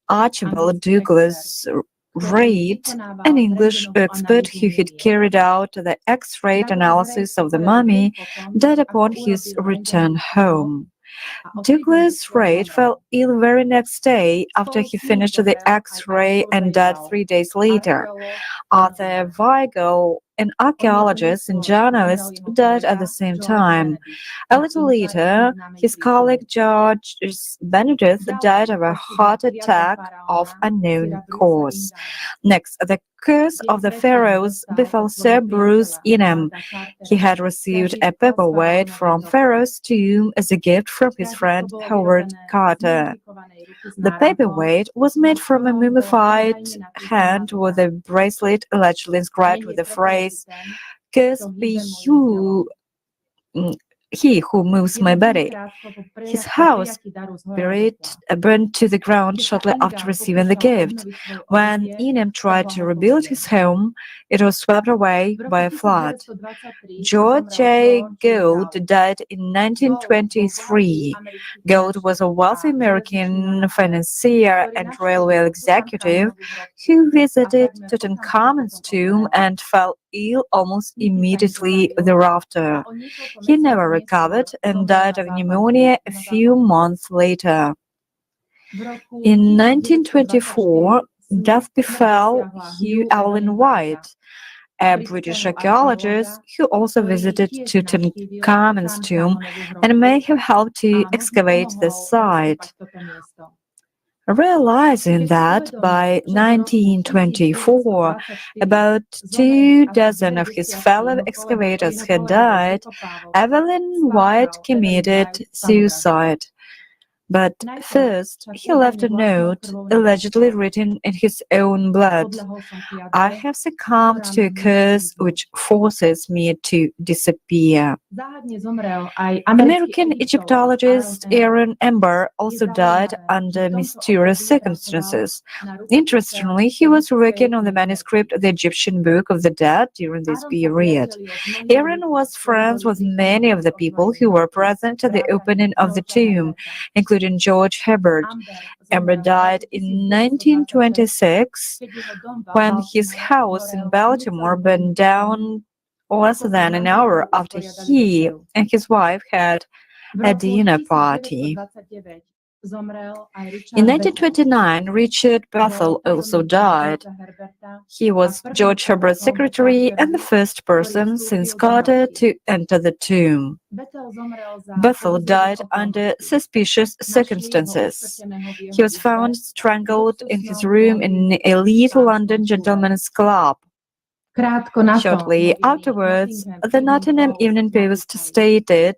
Archibald Douglas Reid, an English expert who had carried out the X-ray analysis of the mummy, died upon his return home. Douglas Reid fell ill very next day after he finished the X-ray and died 3 days later. Arthur Weigel, an archaeologist and journalist, died at the same time. A little later, his colleague George Benedict died of a heart attack of unknown cause. Next, the curse of the pharaohs befell Sir Bruce Inem. He had received a paperweight from Pharaoh's tomb as a gift from his friend Howard Carter. The paperweight was made from a mummified hand with a bracelet allegedly inscribed with the phrase, "Cursed be he who moves my body." His house burned to the ground shortly after receiving the gift. When Inem tried to rebuild his home, it was swept away by a flood. George J. Gould died in 1923. Gould was a wealthy American financier and railway executive who visited Tutankhamun's tomb and fell ill almost immediately thereafter. He never recovered and died of pneumonia a few months later. In 1924, death befell Hugh Allen White, a British archaeologist who also visited Tutankhamun's tomb and may have helped to excavate the site. Realizing that by 1924 about 24 of his fellow excavators had died, Evelyn White committed suicide. But first, he left a note, allegedly written in his own blood. "I have succumbed to a curse which forces me to disappear." American Egyptologist Aaron Ember also died under mysterious circumstances. Interestingly, he was working on the manuscript of the Egyptian Book of the Dead during this period. Aaron was friends with many of the people who were present at the opening of the tomb, including George Herbert. Ember died in 1926 when his house in Baltimore burned down less than an hour after he and his wife had a dinner party. In 1929, Richard Bethel also died. He was George Herbert's secretary and the first person since Carter to enter the tomb. Bethel died under suspicious circumstances. He was found strangled in his room in an elite London gentleman's club. Shortly afterwards, the Nottingham Evening Post stated,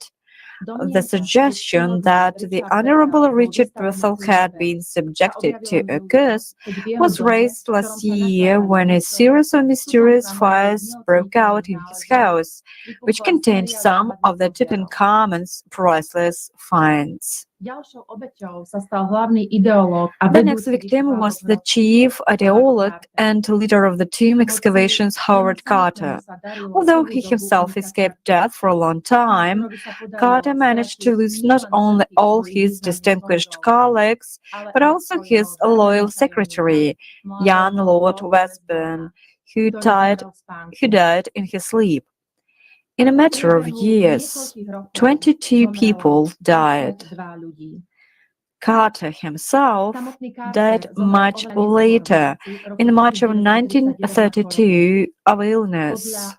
"The suggestion that the Honorable Richard Bethel had been subjected to a curse was raised last year when a series of mysterious fires broke out in his house, which contained some of the Tutankhamun's priceless finds." The next victim was the chief ideologue and leader of the tomb excavations, Howard Carter. Although he himself escaped death for a long time, Carter managed to lose not only all his distinguished colleagues, but also his loyal secretary, young Lord Westbourne, who died in his sleep. In a matter of years, 22 people died. Carter himself died much later, in March of 1932, of illness.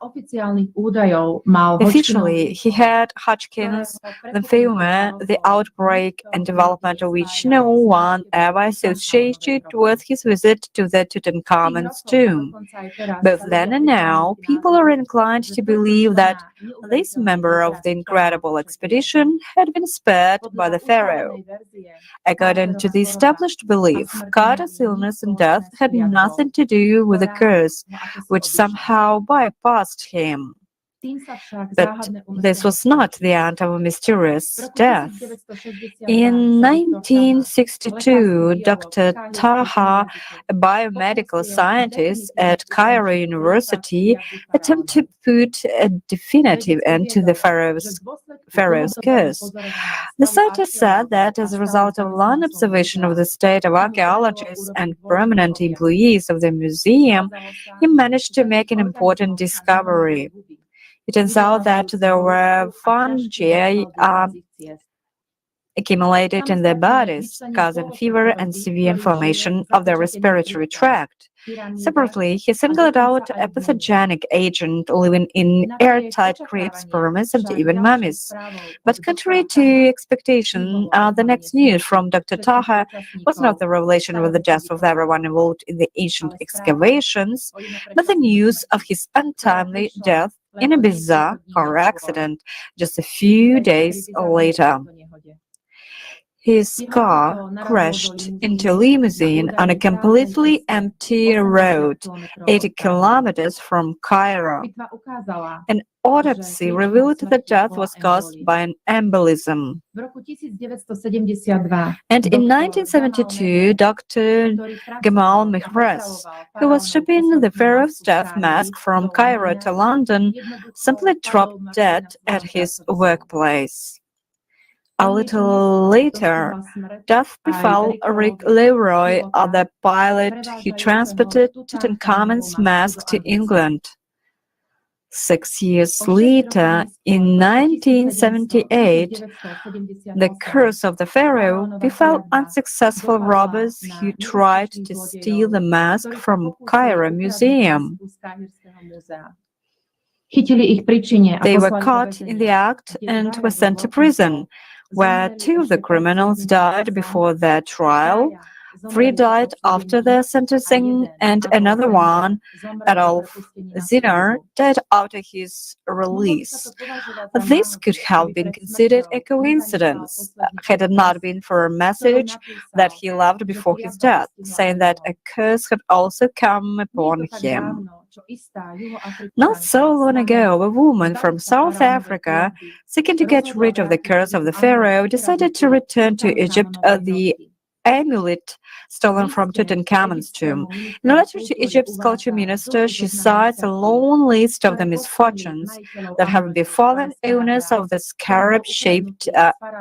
Officially, he had Hodgkin's lymphoma, the outbreak and development of which no one ever associated with his visit to the Tutankhamun's tomb. Both then and now, people are inclined to believe that this member of the incredible expedition had been spared by the pharaoh. According to the established belief, Carter's illness and death had nothing to do with the curse, which somehow bypassed him. But this was not the end of a mysterious death. In 1962, Dr. Taha, a biomedical scientist at Cairo University, attempted to put a definitive end to the pharaoh's curse. The scientist said that as a result of long observation of the state of archaeologists and prominent employees of the museum, he managed to make an important discovery. It turns out that there were fungi accumulated in their bodies, causing fever and severe inflammation of the respiratory tract. Separately, he singled out a pathogenic agent living in airtight crypts, pyramids, and even mummies. But contrary to expectation, the next news from Dr. Taha was not the revelation of the death of everyone involved in the ancient excavations, but the news of his untimely death in a bizarre car accident just a few days later. His car crashed into a limousine on a completely empty road, 80 kilometers from Cairo. An autopsy revealed that death was caused by an embolism. And in 1972, Dr. Gamal Mihres, who was shipping the pharaoh's death mask from Cairo to London, simply dropped dead at his workplace. A little later, death befell Rick Leroy, the pilot who transported Tutankhamun's mask to England. 6 years later, in 1978, the curse of the pharaoh befell unsuccessful robbers who tried to steal the mask from Cairo Museum. They were caught in the act and were sent to prison, where 2 of the criminals died before their trial, 3 died after their sentencing, and another one, Adolf Zinner, died after his release. This could have been considered a coincidence, had it not been for a message that he left before his death, saying that a curse had also come upon him. Not so long ago, a woman from South Africa, seeking to get rid of the curse of the pharaoh, decided to return to Egypt the amulet stolen from Tutankhamun's tomb. In a letter to Egypt's culture minister, she cites a long list of the misfortunes that have befallen owners of the scarab-shaped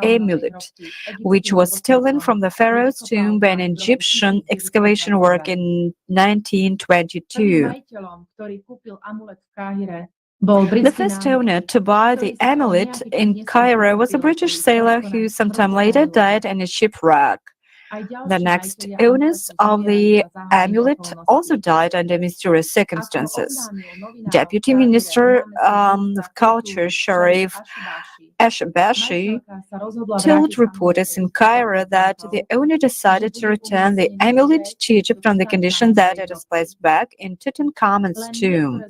amulet, which was stolen from the pharaoh's tomb by an Egyptian excavation work in 1922. The first owner to buy the amulet in Cairo was a British sailor who sometime later died in a shipwreck. The next owners of the amulet also died under mysterious circumstances. Deputy Minister of Culture Sharif Ashabashi told reporters in Cairo that the owner decided to return the amulet to Egypt on the condition that it is placed back in Tutankhamun's tomb.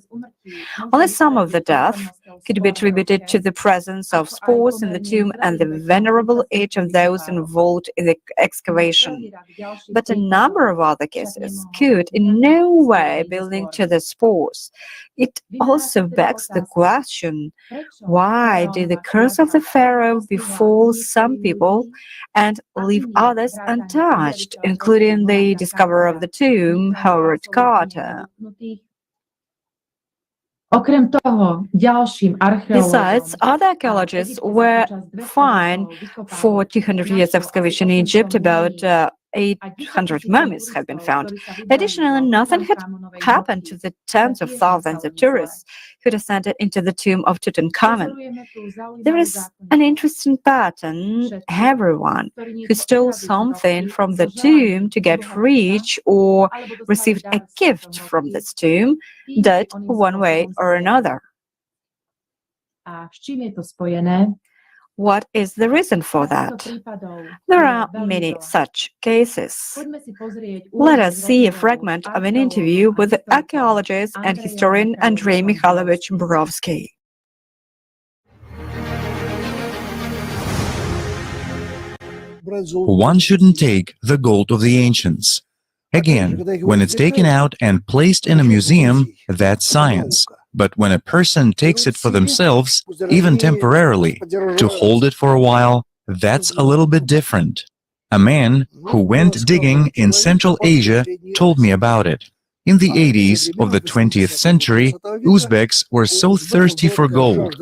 Only some of the death could be attributed to the presence of spores in the tomb and the venerable age of those involved in the excavation. But a number of other cases could in no way be linked to the spores. It also begs the question, why did the curse of the pharaoh befall some people and leave others untouched, including the discoverer of the tomb, Howard Carter? Besides, other archaeologists were fined for 200 years of excavation in Egypt about 800 mummies have been found. Additionally, nothing had happened to the tens of thousands of tourists who descended into the tomb of Tutankhamun. There is an interesting pattern. Everyone who stole something from the tomb to get rich or received a gift from this tomb did one way or another. What is the reason for that? There are many such cases. Let us see a fragment of an interview with the archaeologist and historian Andrei Mikhailovich Borovsky. One shouldn't take the gold of the ancients. Again, when it's taken out and placed in a museum, that's science. But when a person takes it for themselves, even temporarily, to hold it for a while, that's a little bit different. A man who went digging in Central Asia told me about it. In the 80s of the 20th century, Uzbeks were so thirsty for gold.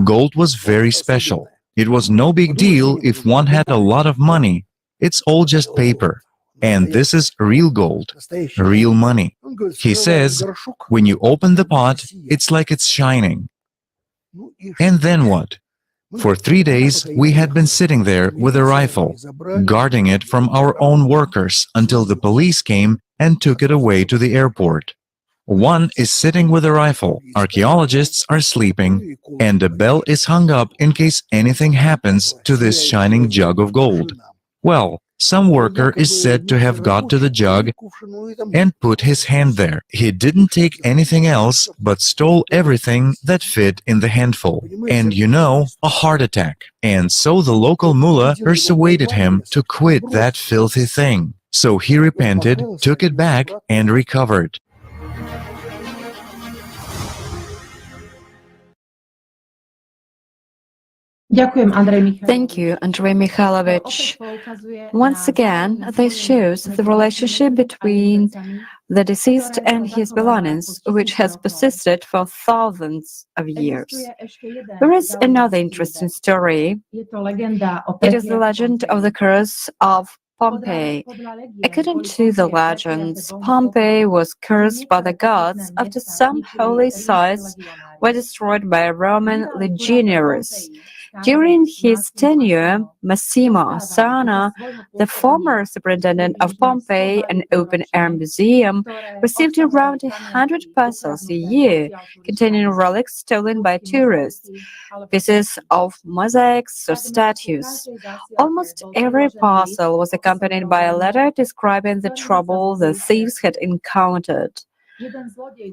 Gold was very special. It was no big deal if one had a lot of money. It's all just paper. And this is real gold, real money. He says, when you open the pot, it's like it's shining. And then what? For 3 days, we had been sitting there with a rifle, guarding it from our own workers until the police came and took it away to the airport. One is sitting with a rifle, archaeologists are sleeping, and a bell is hung up in case anything happens to this shining jug of gold. Well, some worker is said to have got to the jug and put his hand there. He didn't take anything else, but stole everything that fit in the handful. And you know, a heart attack. And so the local mullah persuaded him to quit that filthy thing. So he repented, took it back, and recovered. Thank you, Andrei Mikhailovich. Once again, this shows the relationship between the deceased and his belongings, which has persisted for thousands of years. There is another interesting story. It is the legend of the curse of Pompeii. According to the legends, Pompeii was cursed by the gods after some holy sites were destroyed by Roman legionaries. During his tenure, Massimo Asana, the former superintendent of Pompeii, an open-air museum, received around 100 parcels a year containing relics stolen by tourists, pieces of mosaics or statues. Almost every parcel was accompanied by a letter describing the trouble the thieves had encountered.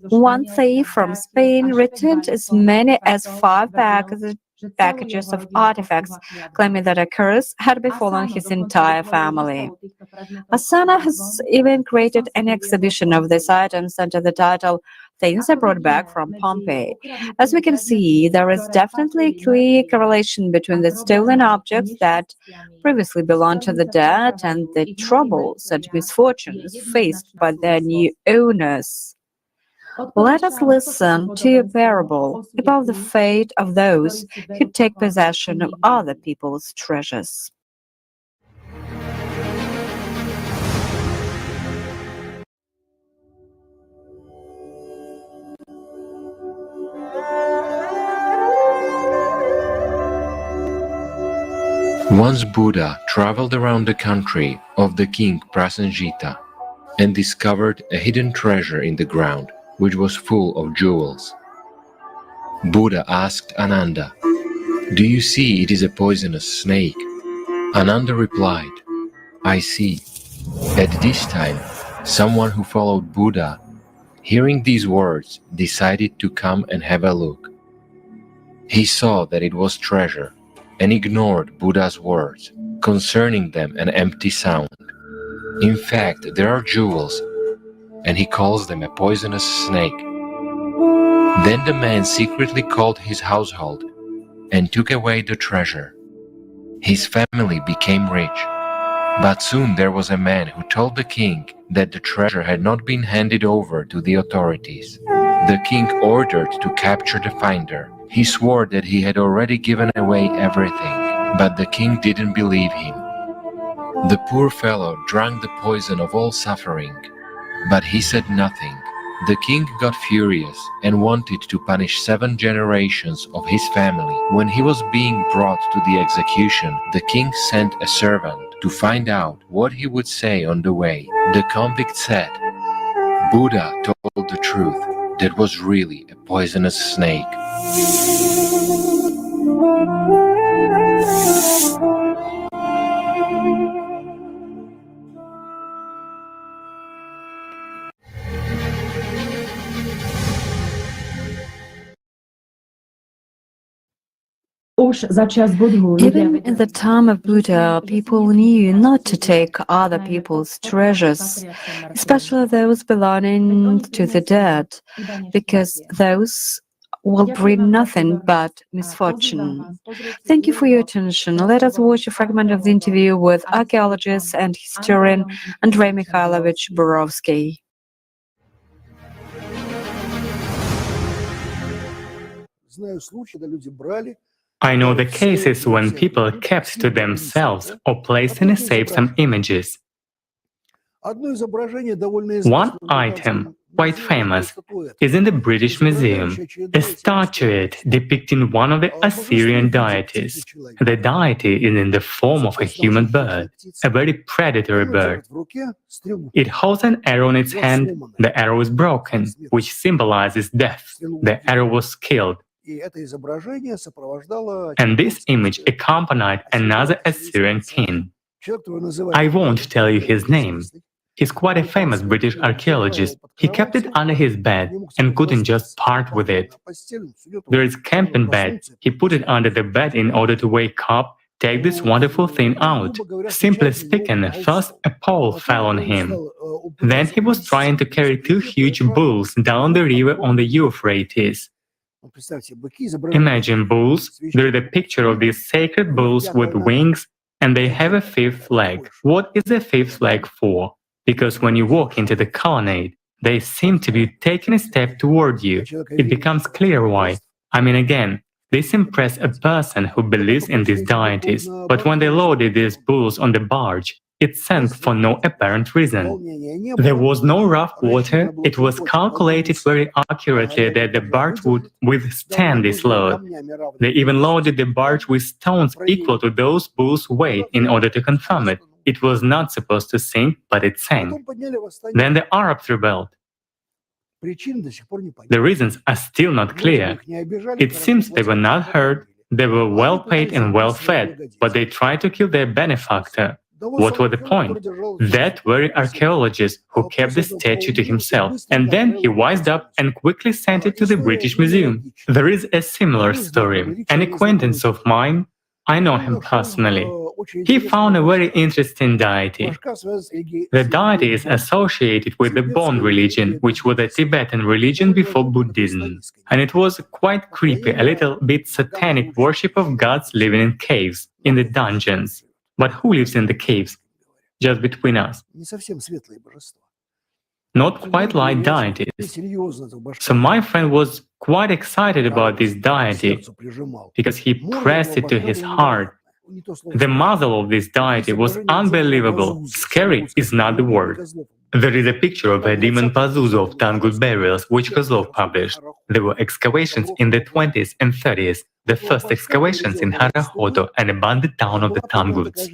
One thief from Spain returned as many as 5 packages of artifacts, claiming that a curse had befallen his entire family. Asana has even created an exhibition of these items under the title Things I Brought Back from Pompeii. As we can see, there is definitely a clear correlation between the stolen objects that previously belonged to the dead and the troubles and misfortunes faced by their new owners. Let us listen to a parable about the fate of those who take possession of other people's treasures. Once Buddha traveled around the country of the king Prasenjita and discovered a hidden treasure in the ground, which was full of jewels. Buddha asked Ananda, "Do you see it is a poisonous snake?" Ananda replied, "I see." At this time, someone who followed Buddha, hearing these words, decided to come and have a look. He saw that it was treasure and ignored Buddha's words, concerning them an empty sound. In fact, there are jewels, and he calls them a poisonous snake. Then the man secretly called his household and took away the treasure. His family became rich, but soon there was a man who told the king that the treasure had not been handed over to the authorities. The king ordered to capture the finder. He swore that he had already given away everything, but the king didn't believe him. The poor fellow drank the poison of all suffering, but he said nothing. The king got furious and wanted to punish 7 generations of his family. When he was being brought to the execution, the king sent a servant to find out what he would say on the way. The convict said, "Buddha told the truth. That was really a poisonous snake." Even in the time of Buddha, people knew not to take other people's treasures, especially those belonging to the dead, because those will bring nothing but misfortune. Thank you for your attention. Let us watch a fragment of the interview with archaeologist and historian Andrei Mikhailovich Borovsky. I know the cases when people kept to themselves or placed in a safe some images. One item, quite famous, is in the British Museum, a statuette depicting one of the Assyrian deities. The deity is in the form of a human bird, a very predatory bird. It holds an arrow in its hand, the arrow is broken, which symbolizes death. The arrow was killed. And this image accompanied another Assyrian king. I won't tell you his name. He's quite a famous British archaeologist. He kept it under his bed and couldn't just part with it. There is camping bed. He put it under the bed in order to wake up, take this wonderful thing out. Simply speaking, first a pole fell on him. Then he was trying to carry 2 huge bulls down the river on the Euphrates. Imagine bulls. There is a picture of these sacred bulls with wings, and they have a 5th leg. What is the 5th leg for? Because when you walk into the colonnade, they seem to be taking a step toward you. It becomes clear why. I mean, again, this impressed a person who believes in these deities, but when they loaded these bulls on the barge, it sank for no apparent reason. There was no rough water. It was calculated very accurately that the barge would withstand this load. They even loaded the barge with stones equal to those bulls' weight in order to confirm it. It was not supposed to sink, but it sank. Then the Arabs rebelled. The reasons are still not clear. It seems they were not hurt, they were well paid and well fed, but they tried to kill their benefactor. What was the point? That very archaeologist who kept the statue to himself, and then he wised up and quickly sent it to the British Museum. There is a similar story. An acquaintance of mine, I know him personally. He found a very interesting deity. The deity is associated with the Bon religion, which was a Tibetan religion before Buddhism. And it was quite creepy, a little bit satanic worship of gods living in caves, in the dungeons. But who lives in the caves? Just between us. Not quite like deities. So my friend was quite excited about this deity because he pressed it to his heart. The muzzle of this deity was unbelievable. Scary is not the word. There is a picture of a demon Pazuzu of Tangut burials, which Kozlov published. There were excavations in the 20s and 30s, the first excavations in Harahoto, an abandoned town of the Tanguts.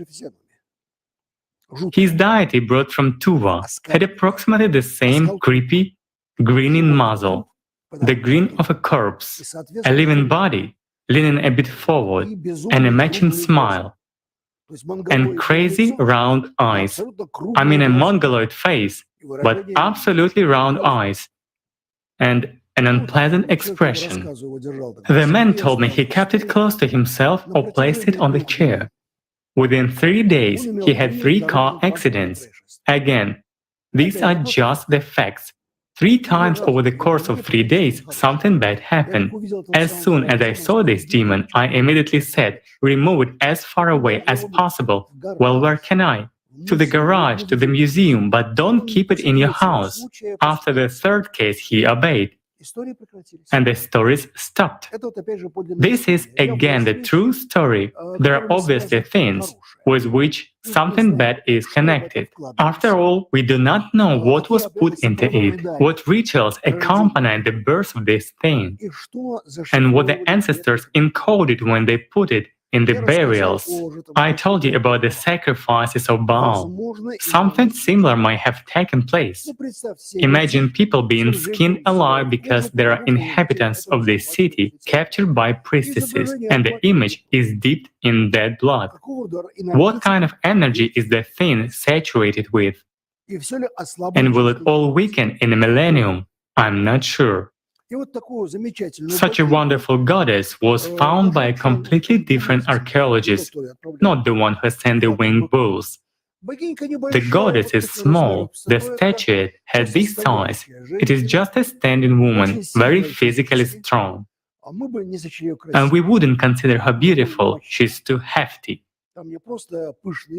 His deity, brought from Tuva, had approximately the same creepy, grinning muzzle, the grin of a corpse, a living body, leaning a bit forward, and a matching smile, and crazy round eyes. I mean a mongoloid face, but absolutely round eyes, and an unpleasant expression. The man told me he kept it close to himself or placed it on the chair. Within 3 days, he had 3 car accidents. Again, these are just the facts. 3 times over the course of 3 days, something bad happened. As soon as I saw this demon, I immediately said, remove it as far away as possible. Well, where can I? To the garage, to the museum, but don't keep it in your house. After the 3rd case, he obeyed. And the stories stopped. This is again the true story. There are obviously things with which something bad is connected. After all, we do not know what was put into it, what rituals accompanied the birth of this thing, and what the ancestors encoded when they put it in the burials. I told you about the sacrifices of Baal. Something similar might have taken place. Imagine people being skinned alive because there are inhabitants of the city captured by priestesses, and the image is dipped in dead blood. What kind of energy is the thing saturated with? And will it all weaken in a millennium? I'm not sure. Such a wonderful goddess was found by a completely different archaeologist, not the one who sent the winged bulls. The goddess is small, the statuette has this size, it is just a standing woman, very physically strong. And we wouldn't consider her beautiful, she's too hefty.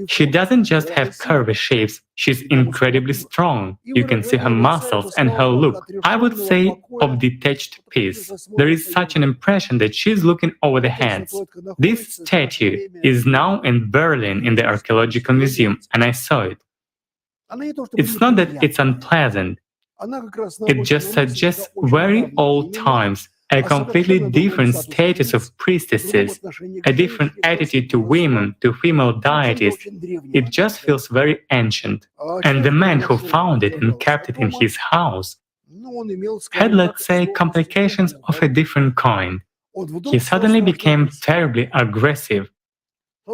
She doesn't just have curvy shapes, she's incredibly strong. You can see her muscles and her look, I would say, of detached piece. There is such an impression that she's looking over the heads. This statue is now in Berlin in the Archaeological Museum, and I saw it. It's not that it's unpleasant, it just suggests very old times, a completely different status of priestesses, a different attitude to women, to female deities. It just feels very ancient. And the man who found it and kept it in his house had, let's say, complications of a different kind. He suddenly became terribly aggressive.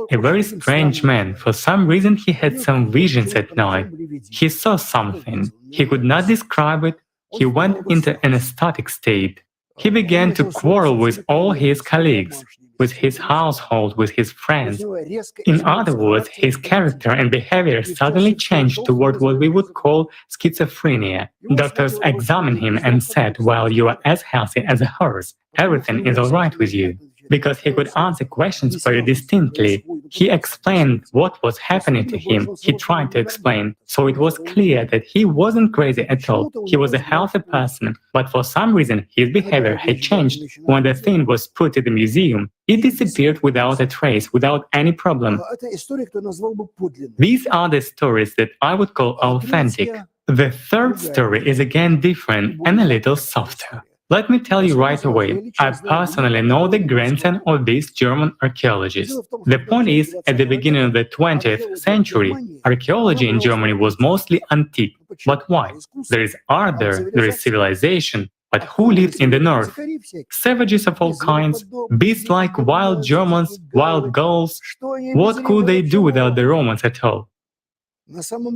A very strange man. For some reason he had some visions at night. He saw something. He could not describe it. He went into an ecstatic state. He began to quarrel with all his colleagues, with his household, with his friends. In other words, his character and behavior suddenly changed toward what we would call schizophrenia. Doctors examined him and said, "Well, you are as healthy as a horse. Everything is all right with you." Because he could answer questions very distinctly. He explained what was happening to him. He tried to explain. So it was clear that he wasn't crazy at all. He was a healthy person. But for some reason, his behavior had changed. When the thing was put in the museum, it disappeared without a trace, without any problem. These are the stories that I would call authentic. The third story is again different and a little softer. Let me tell you right away, I personally know the grandson of this German archaeologist. The point is, at the beginning of the 20th century, archaeology in Germany was mostly antique. But why? There is art there is civilization. But who lived in the north? Savages of all kinds, beasts like wild Germans, wild Gauls. What could they do without the Romans at all?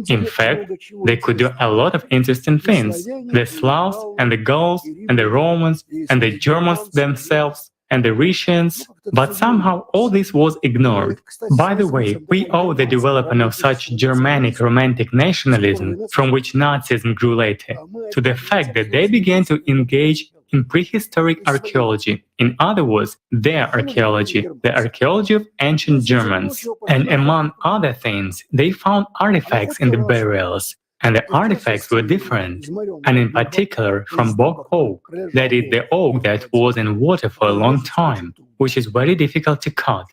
In fact, they could do a lot of interesting things. The Slavs and the Gauls and the Romans and the Germans themselves and the Rhetians, but somehow all this was ignored. By the way, we owe the development of such Germanic romantic nationalism, from which Nazism grew later, to the fact that they began to engage in prehistoric archaeology, in other words, their archaeology, the archaeology of ancient Germans. And among other things, they found artifacts in the burials, and the artifacts were different, and in particular from bog oak, that is, the oak that was in water for a long time, which is very difficult to cut.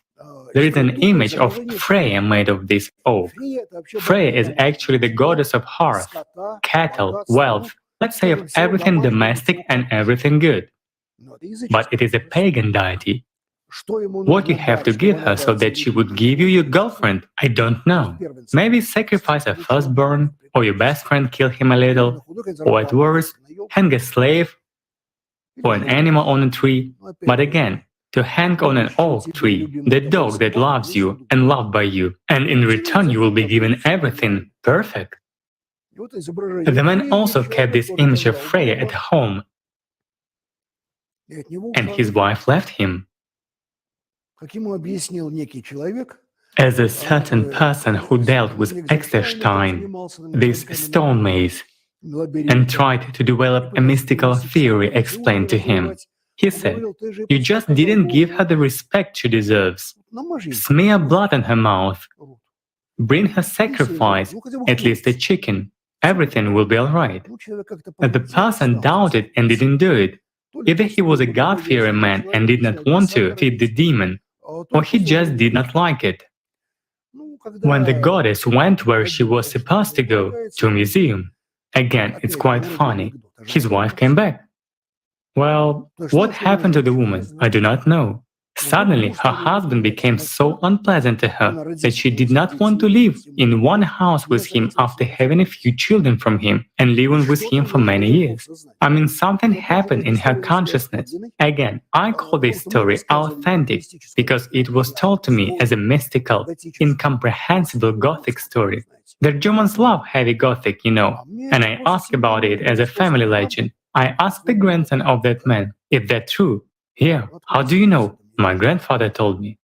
There is an image of Freya made of this oak. Freya is actually the goddess of hearth, cattle, wealth, let's say of everything domestic and everything good. But it is a pagan deity. What you have to give her so that she would give you your girlfriend, I don't know. Maybe sacrifice a firstborn, or your best friend kill him a little, or at worst, hang a slave or an animal on a tree. But again, to hang on an oak tree, the dog that loves you and loved by you, and in return you will be given everything perfect. The man also kept this image of Freya at home, and his wife left him. As a certain person who dealt with Exerstein, this stone maze, and tried to develop a mystical theory explained to him, he said, "You just didn't give her the respect she deserves. Smear blood on her mouth. Bring her sacrifice, at least a chicken. everything will be alright. The person doubted and didn't do it. Either he was a God-fearing man and did not want to feed the demon, or he just did not like it. When the goddess went where she was supposed to go, to a museum, again, it's quite funny, his wife came back. Well, what happened to the woman? I do not know. Suddenly, her husband became so unpleasant to her that she did not want to live in one house with him after having a few children from him and living with him for many years. I mean, something happened in her consciousness. Again, I call this story authentic because it was told to me as a mystical, incomprehensible Gothic story. The Germans love heavy Gothic, you know, and I ask about it as a family legend. I asked the grandson of that man, is that true? Yeah, how do you know? My grandfather told me.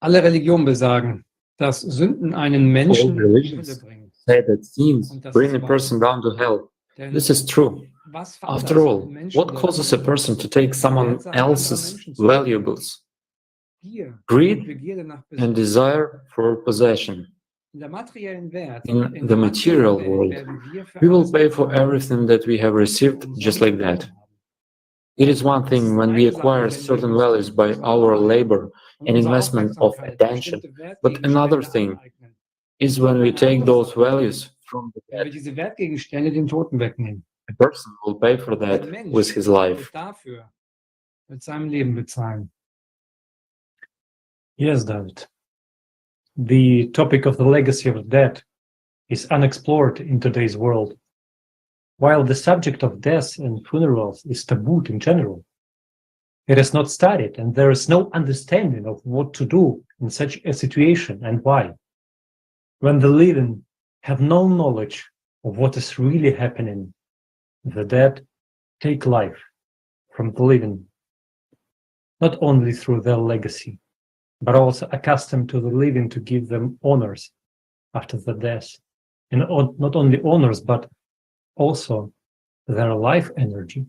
Alle Religionen besagen, dass Sünden einen Menschen All religions say that sins bring a person down to hell. This is true. After all, what causes a person to take someone else's valuables? Greed and desire for possession. In the material world, we will pay for everything that we have received just like that. It is one thing when we acquire certain values by our labor and investment of attention, but another thing is when we take those values from the dead. A person will pay for that with his life. Yes, David. The topic of the legacy of the dead is unexplored in today's world. While the subject of death and funerals is taboo in general, it is not studied and there is no understanding of what to do in such a situation and why. When the living have no knowledge of what is really happening, the dead take life from the living, not only through their legacy, but also accustomed to the living to give them honors after the death. And not only honors, but also their life energy.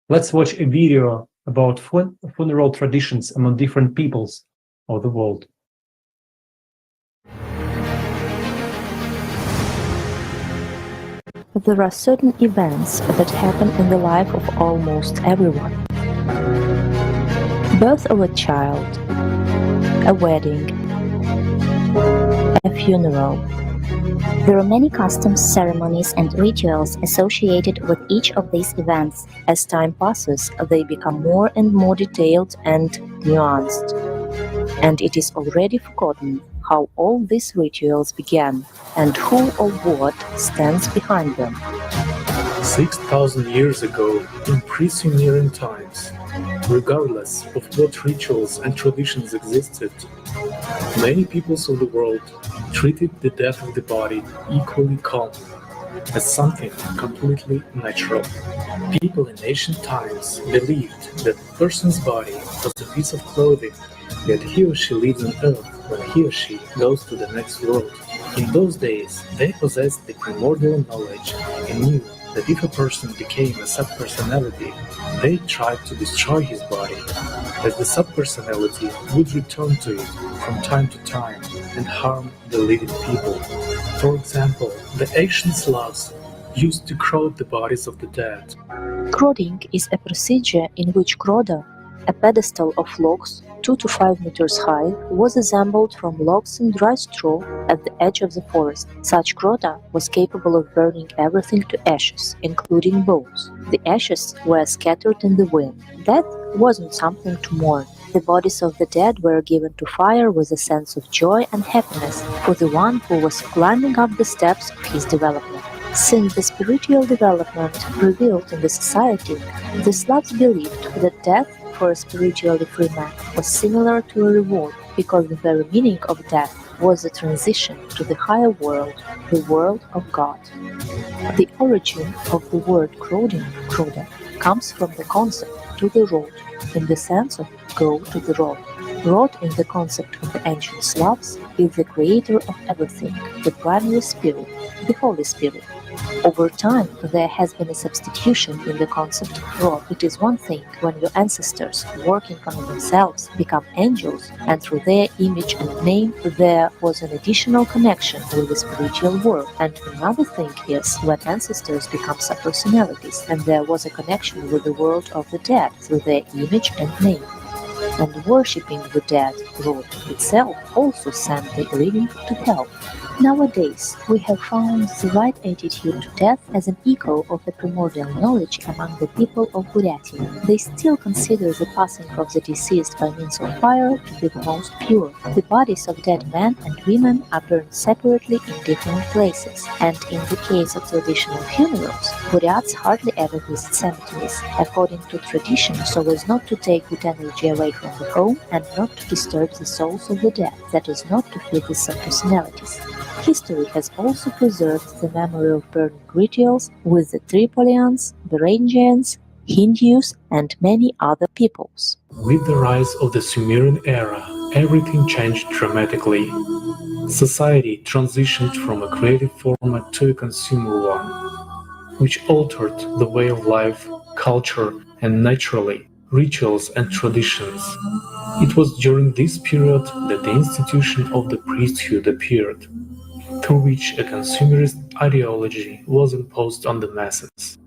Let's watch a video about funeral traditions among different peoples of the world. There are certain events that happen in the life of almost everyone. Birth of a child, a wedding, a funeral. There are many customs, ceremonies, and rituals associated with each of these events. As time passes, they become more and more detailed and nuanced. And it is already forgotten how all these rituals began and who or what stands behind them. 6,000 years ago, in pre-Sumerian times, regardless of what rituals and traditions existed, many peoples of the world treated the death of the body equally calmly, as something completely natural. People in ancient times believed that a person's body was a piece of clothing, that he or she lives on earth when he or she goes to the next world. In those days, they possessed the primordial knowledge and knew that if a person became a subpersonality, they tried to destroy his body, as the subpersonality would return to it from time to time and harm the living people. For example, the ancient Slavs used to crowd the bodies of the dead. Crowding is a procedure in which Kroda, a pedestal of logs 2 to 5 meters high, was assembled from logs and dry straw at the edge of the forest. Such Kroda was capable of burning everything to ashes, including bones. The ashes were scattered in the wind. Death wasn't something to mourn. The bodies of the dead were given to fire with a sense of joy and happiness for the one who was climbing up the steps of his development. Since the spiritual development prevailed in the society, the Slavs believed that death for a spiritually free man was similar to a reward, because the very meaning of death was the transition to the higher world, the world of God. The origin of the word crowding, Kroda, comes from the concept to the road, in the sense of go to the road. Road in the concept of the ancient Slavs is the creator of everything, the primary spirit, the Holy Spirit. Over time, there has been a substitution in the concept of God. It is one thing when your ancestors, working on themselves, become angels, and through their image and name there was an additional connection with the spiritual world. And another thing is when ancestors become subpersonalities, and there was a connection with the world of the dead through their image and name. And worshipping the dead Lord itself also sent the living to hell. Nowadays, we have found the right attitude to death as an echo of the primordial knowledge among the people of Buryatia. They still consider the passing of the deceased by means of fire to be the most pure. The bodies of dead men and women are burned separately in different places, and in the case of traditional funerals, Buryats hardly ever visit cemeteries, according to tradition, so as not to take good energy away from the home and not to disturb the souls of the dead, that is, not to feed the subpersonalities. History has also preserved the memory of burning rituals with the Tripolians, Varangians, Hindus, and many other peoples. With the rise of the Sumerian era, everything changed dramatically. Society transitioned from a creative format to a consumer one, which altered the way of life, culture, and naturally, rituals and traditions. It was during this period that the institution of the priesthood appeared, through which a consumerist ideology was imposed on the masses.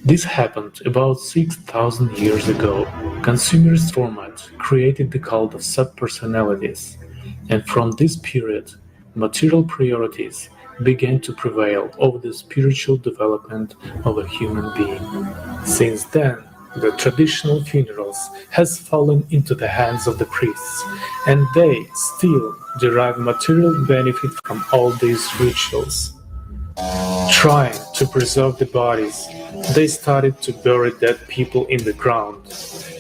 This happened about 6,000 years ago. Consumerist format created the cult of subpersonalities, and from this period, material priorities began to prevail over the spiritual development of a human being. Since then, the traditional funerals has fallen into the hands of the priests, and they still derive material benefit from all these rituals. Trying to preserve the bodies, they started to bury dead people in the ground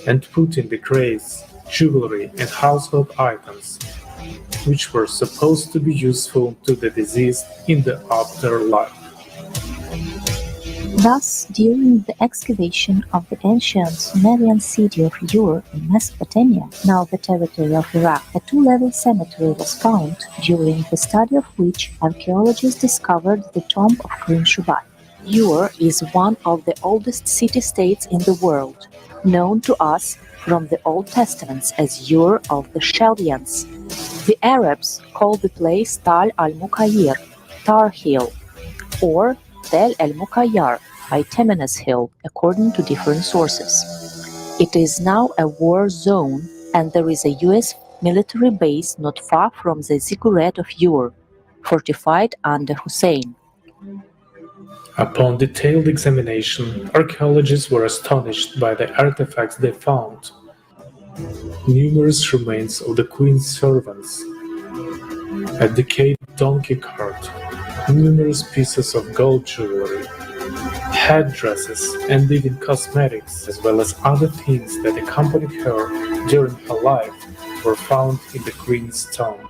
and put in the graves jewelry and household items, which were supposed to be useful to the deceased in the afterlife. Thus, during the excavation of the ancient Sumerian city of Ur in Mesopotamia, now the territory of Iraq, a two-level cemetery was found, during the study of which archaeologists discovered the tomb of Queen Shubai. Ur is one of the oldest city-states in the world, known to us from the Old Testaments as Ur of the Chaldeans. The Arabs call the place Tal al-Mukayyir, Tar Hill, or Tel el-Mukayyar, Bituminous Hill, according to different sources. It is now a war zone, and there is a US military base not far from the ziggurat of Ur, fortified under Hussein. Upon detailed examination, archaeologists were astonished by the artifacts they found. Numerous remains of the queen's servants, a decayed donkey cart, numerous pieces of gold jewelry, headdresses, and even cosmetics, as well as other things that accompanied her during her life, were found in the queen's tomb.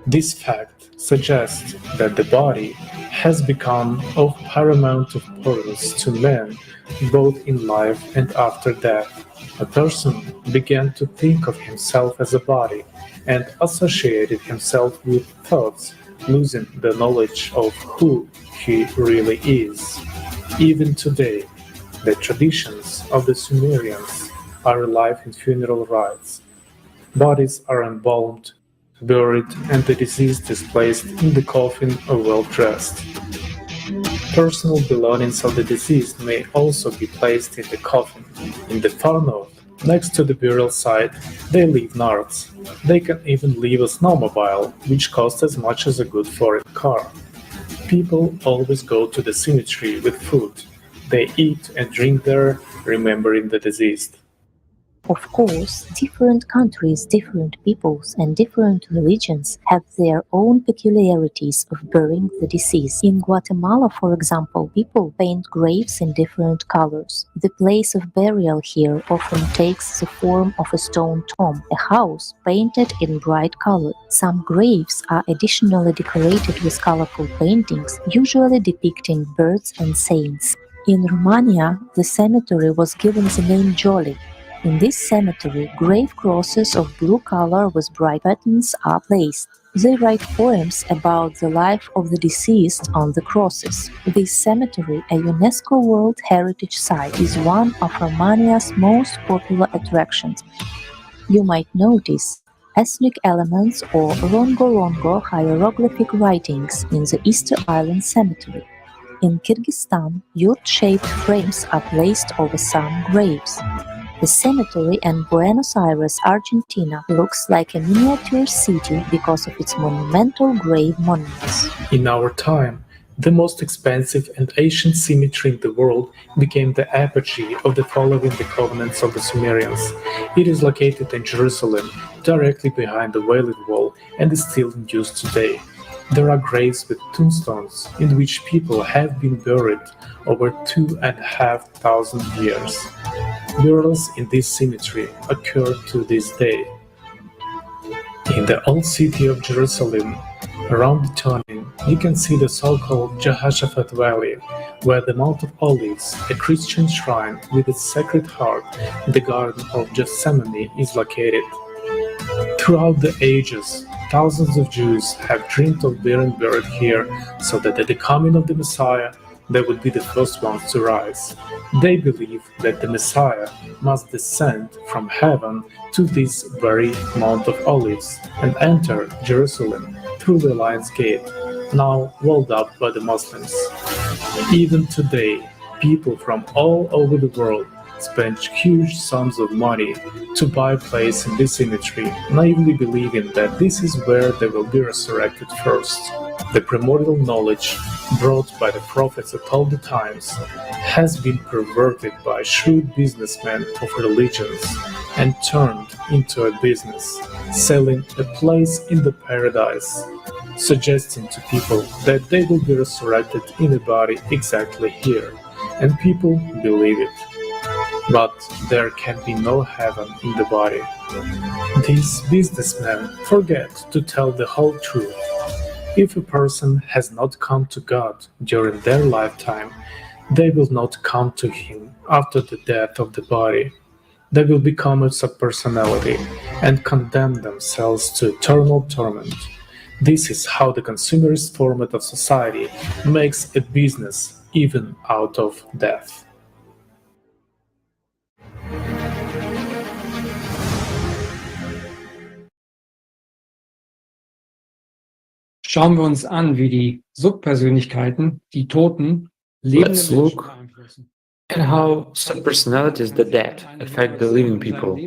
This fact suggests that the body has become of paramount importance to men both in life and after death. A person began to think of himself as a body and associated himself with thoughts, losing the knowledge of who he really is. Even today, the traditions of the Sumerians are alive in funeral rites. Bodies are embalmed, buried, and the deceased is placed in the coffin or well-dressed. Personal belongings of the deceased may also be placed in the coffin. In the far north, next to the burial site, they leave nards. They can even leave a snowmobile, which costs as much as a good foreign car. People always go to the cemetery with food. They eat and drink there, remembering the deceased. Of course, different countries, different peoples, and different religions have their own peculiarities of burying the deceased. In Guatemala, for example, people paint graves in different colors. The place of burial here often takes the form of a stone tomb, a house painted in bright color. Some graves are additionally decorated with colorful paintings, usually depicting birds and saints. In Romania, the cemetery was given the name Joli. In this cemetery, grave crosses of blue color with bright patterns are placed. They write poems about the life of the deceased on the crosses. This cemetery, a UNESCO World Heritage Site, is one of Romania's most popular attractions. You might notice ethnic elements or rongo-rongo hieroglyphic writings in the Easter Island Cemetery. In Kyrgyzstan, yurt-shaped frames are placed over some graves. The cemetery in Buenos Aires, Argentina, looks like a miniature city because of its monumental grave monuments. In our time, the most expensive and ancient cemetery in the world became the apogee of the following the covenants of the Sumerians. It is located in Jerusalem, directly behind the Wailing Wall, and is still in use today. There are graves with tombstones in which people have been buried over 2,500 years. Burials in this cemetery occur to this day. In the old city of Jerusalem, around the turning, you can see the so-called Jehoshaphat Valley, where the Mount of Olives, a Christian shrine with its Sacred Heart in the Garden of Gethsemane, is located. Throughout the ages, thousands of Jews have dreamed of being buried here so that at the coming of the Messiah, they would be the first ones to rise. They believe that the Messiah must descend from heaven to this very Mount of Olives and enter Jerusalem through the Lion's Gate, now walled up by the Muslims. Even today, people from all over the world spend huge sums of money to buy a place in this cemetery, naively believing that this is where they will be resurrected first. The primordial knowledge brought by the prophets at all the times has been perverted by shrewd businessmen of religions and turned into a business, selling a place in the paradise, suggesting to people that they will be resurrected in a body exactly here, and people believe it. But there can be no heaven in the body. These businessmen forget to tell the whole truth. If a person has not come to God during their lifetime, they will not come to Him after the death of the body. They will become a subpersonality and condemn themselves to eternal torment. This is how the consumerist format of society makes a business even out of death. Schauen wir uns an, wie die Subpersönlichkeiten, die Toten, lebende Let's Menschen look beeinflussen. at how subpersonalities, the dead, affect the living people.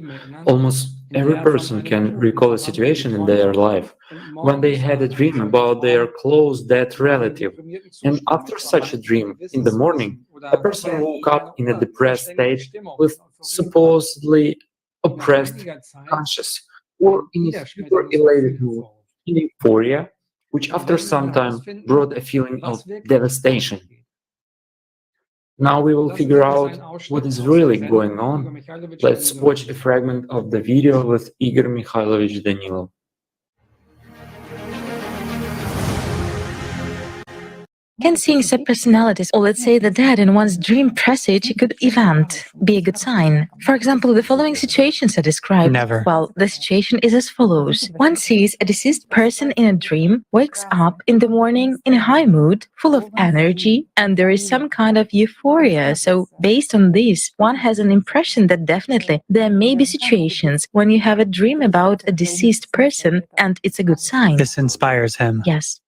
Almost every person can recall a situation in their life when they had a dream about their close dead relative, and after such a dream, in the morning, a person woke up in a depressed state with supposedly oppressed conscience, or in a super elated mood, in euphoria, which after some time brought a feeling of devastation. Now we will figure out what is really going on. Let's watch a fragment of the video with Igor Mikhailovich Danilov. Can seeing subpersonalities, or let's say the dead in one's dream presage a good event, be a good sign? For example, the following situations are described. Never. Well, the situation is as follows. One sees a deceased person in a dream, wakes up in the morning in a high mood, full of energy, and there is some kind of euphoria. So based on this, one has an impression that definitely there may be situations when you have a dream about a deceased person and it's a good sign. This inspires him. Yes.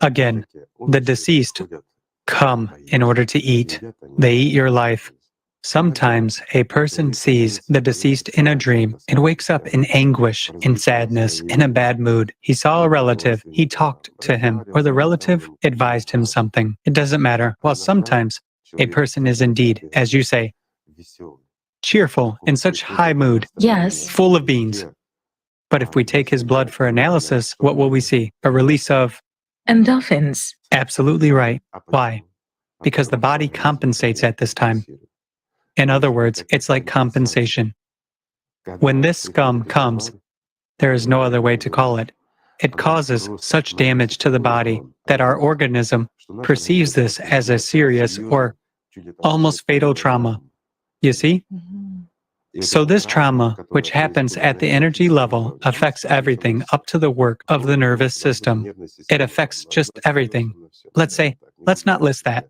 Again, the deceased come in order to eat. They eat your life. Sometimes a person sees the deceased in a dream and wakes up in anguish, in sadness, in a bad mood. He saw a relative, he talked to him, or the relative advised him something. It doesn't matter. While sometimes a person is indeed, as you say, cheerful, in such high mood, Yes. full of beans. But if we take his blood for analysis, what will we see? A release of Endorphins. Absolutely right. Why? Because the body compensates at this time. In other words, it's like compensation. When this scum comes, there is no other way to call it. It causes such damage to the body that our organism perceives this as a serious or almost fatal trauma. You see? So this trauma, which happens at the energy level, affects everything up to the work of the nervous system. It affects just everything. Let's say, let's not list that.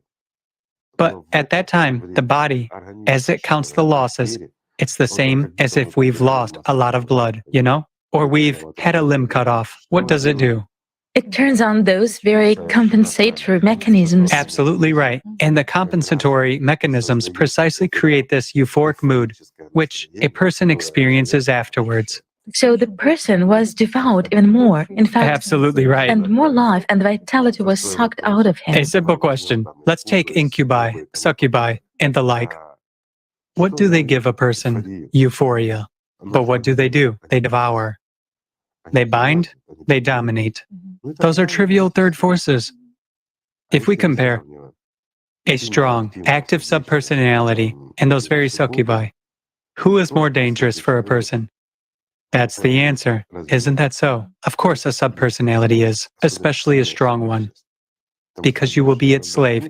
But at that time, the body, as it counts the losses, it's the same as if we've lost a lot of blood, you know? Or we've had a limb cut off. What does it do? It turns on those very compensatory mechanisms. Absolutely right. And the compensatory mechanisms precisely create this euphoric mood, which a person experiences afterwards. So the person was devoured even more. In fact, Absolutely right. And more life and vitality was sucked out of him. A simple question. Let's take incubi, succubi, and the like. What do they give a person? Euphoria. But what do? They devour. They bind, they dominate. Those are trivial third forces. If we compare a strong, active subpersonality and those very succubi, who is more dangerous for a person? That's the answer. Isn't that so? Of course a subpersonality is, especially a strong one, because you will be its slave.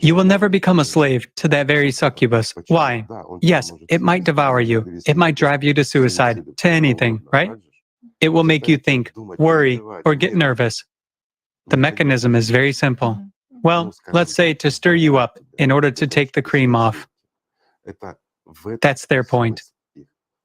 You will never become a slave to that very succubus. Why? Yes, it might devour you. It might drive you to suicide, to anything, right? It will make you think, worry, or get nervous. The mechanism is very simple. Well, let's say to stir you up in order to take the cream off. That's their point.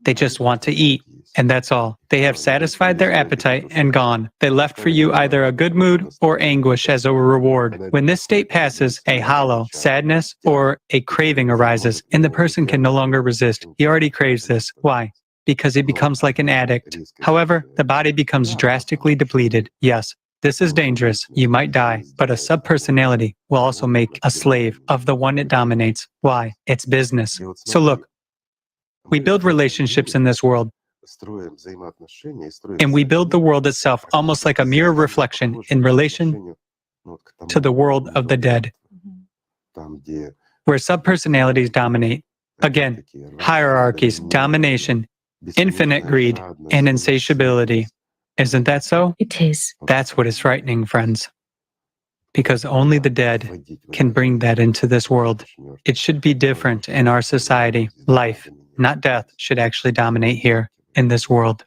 They just want to eat, and that's all. They have satisfied their appetite and gone. They left for you either a good mood or anguish as a reward. When this state passes, a hollow, sadness, or a craving arises, and the person can no longer resist. He already craves this. Why? Because he becomes like an addict. However, the body becomes drastically depleted. Yes, this is dangerous. You might die, but a subpersonality will also make a slave of the one it dominates. Why? It's business. So look, we build relationships in this world, and we build the world itself almost like a mirror reflection in relation to the world of the dead, where subpersonalities dominate. Again, hierarchies, domination, infinite greed, and insatiability. Isn't that so? It is. That's what is frightening, friends. Because only the dead can bring that into this world. It should be different in our society. Life, not death, should actually dominate here in this world.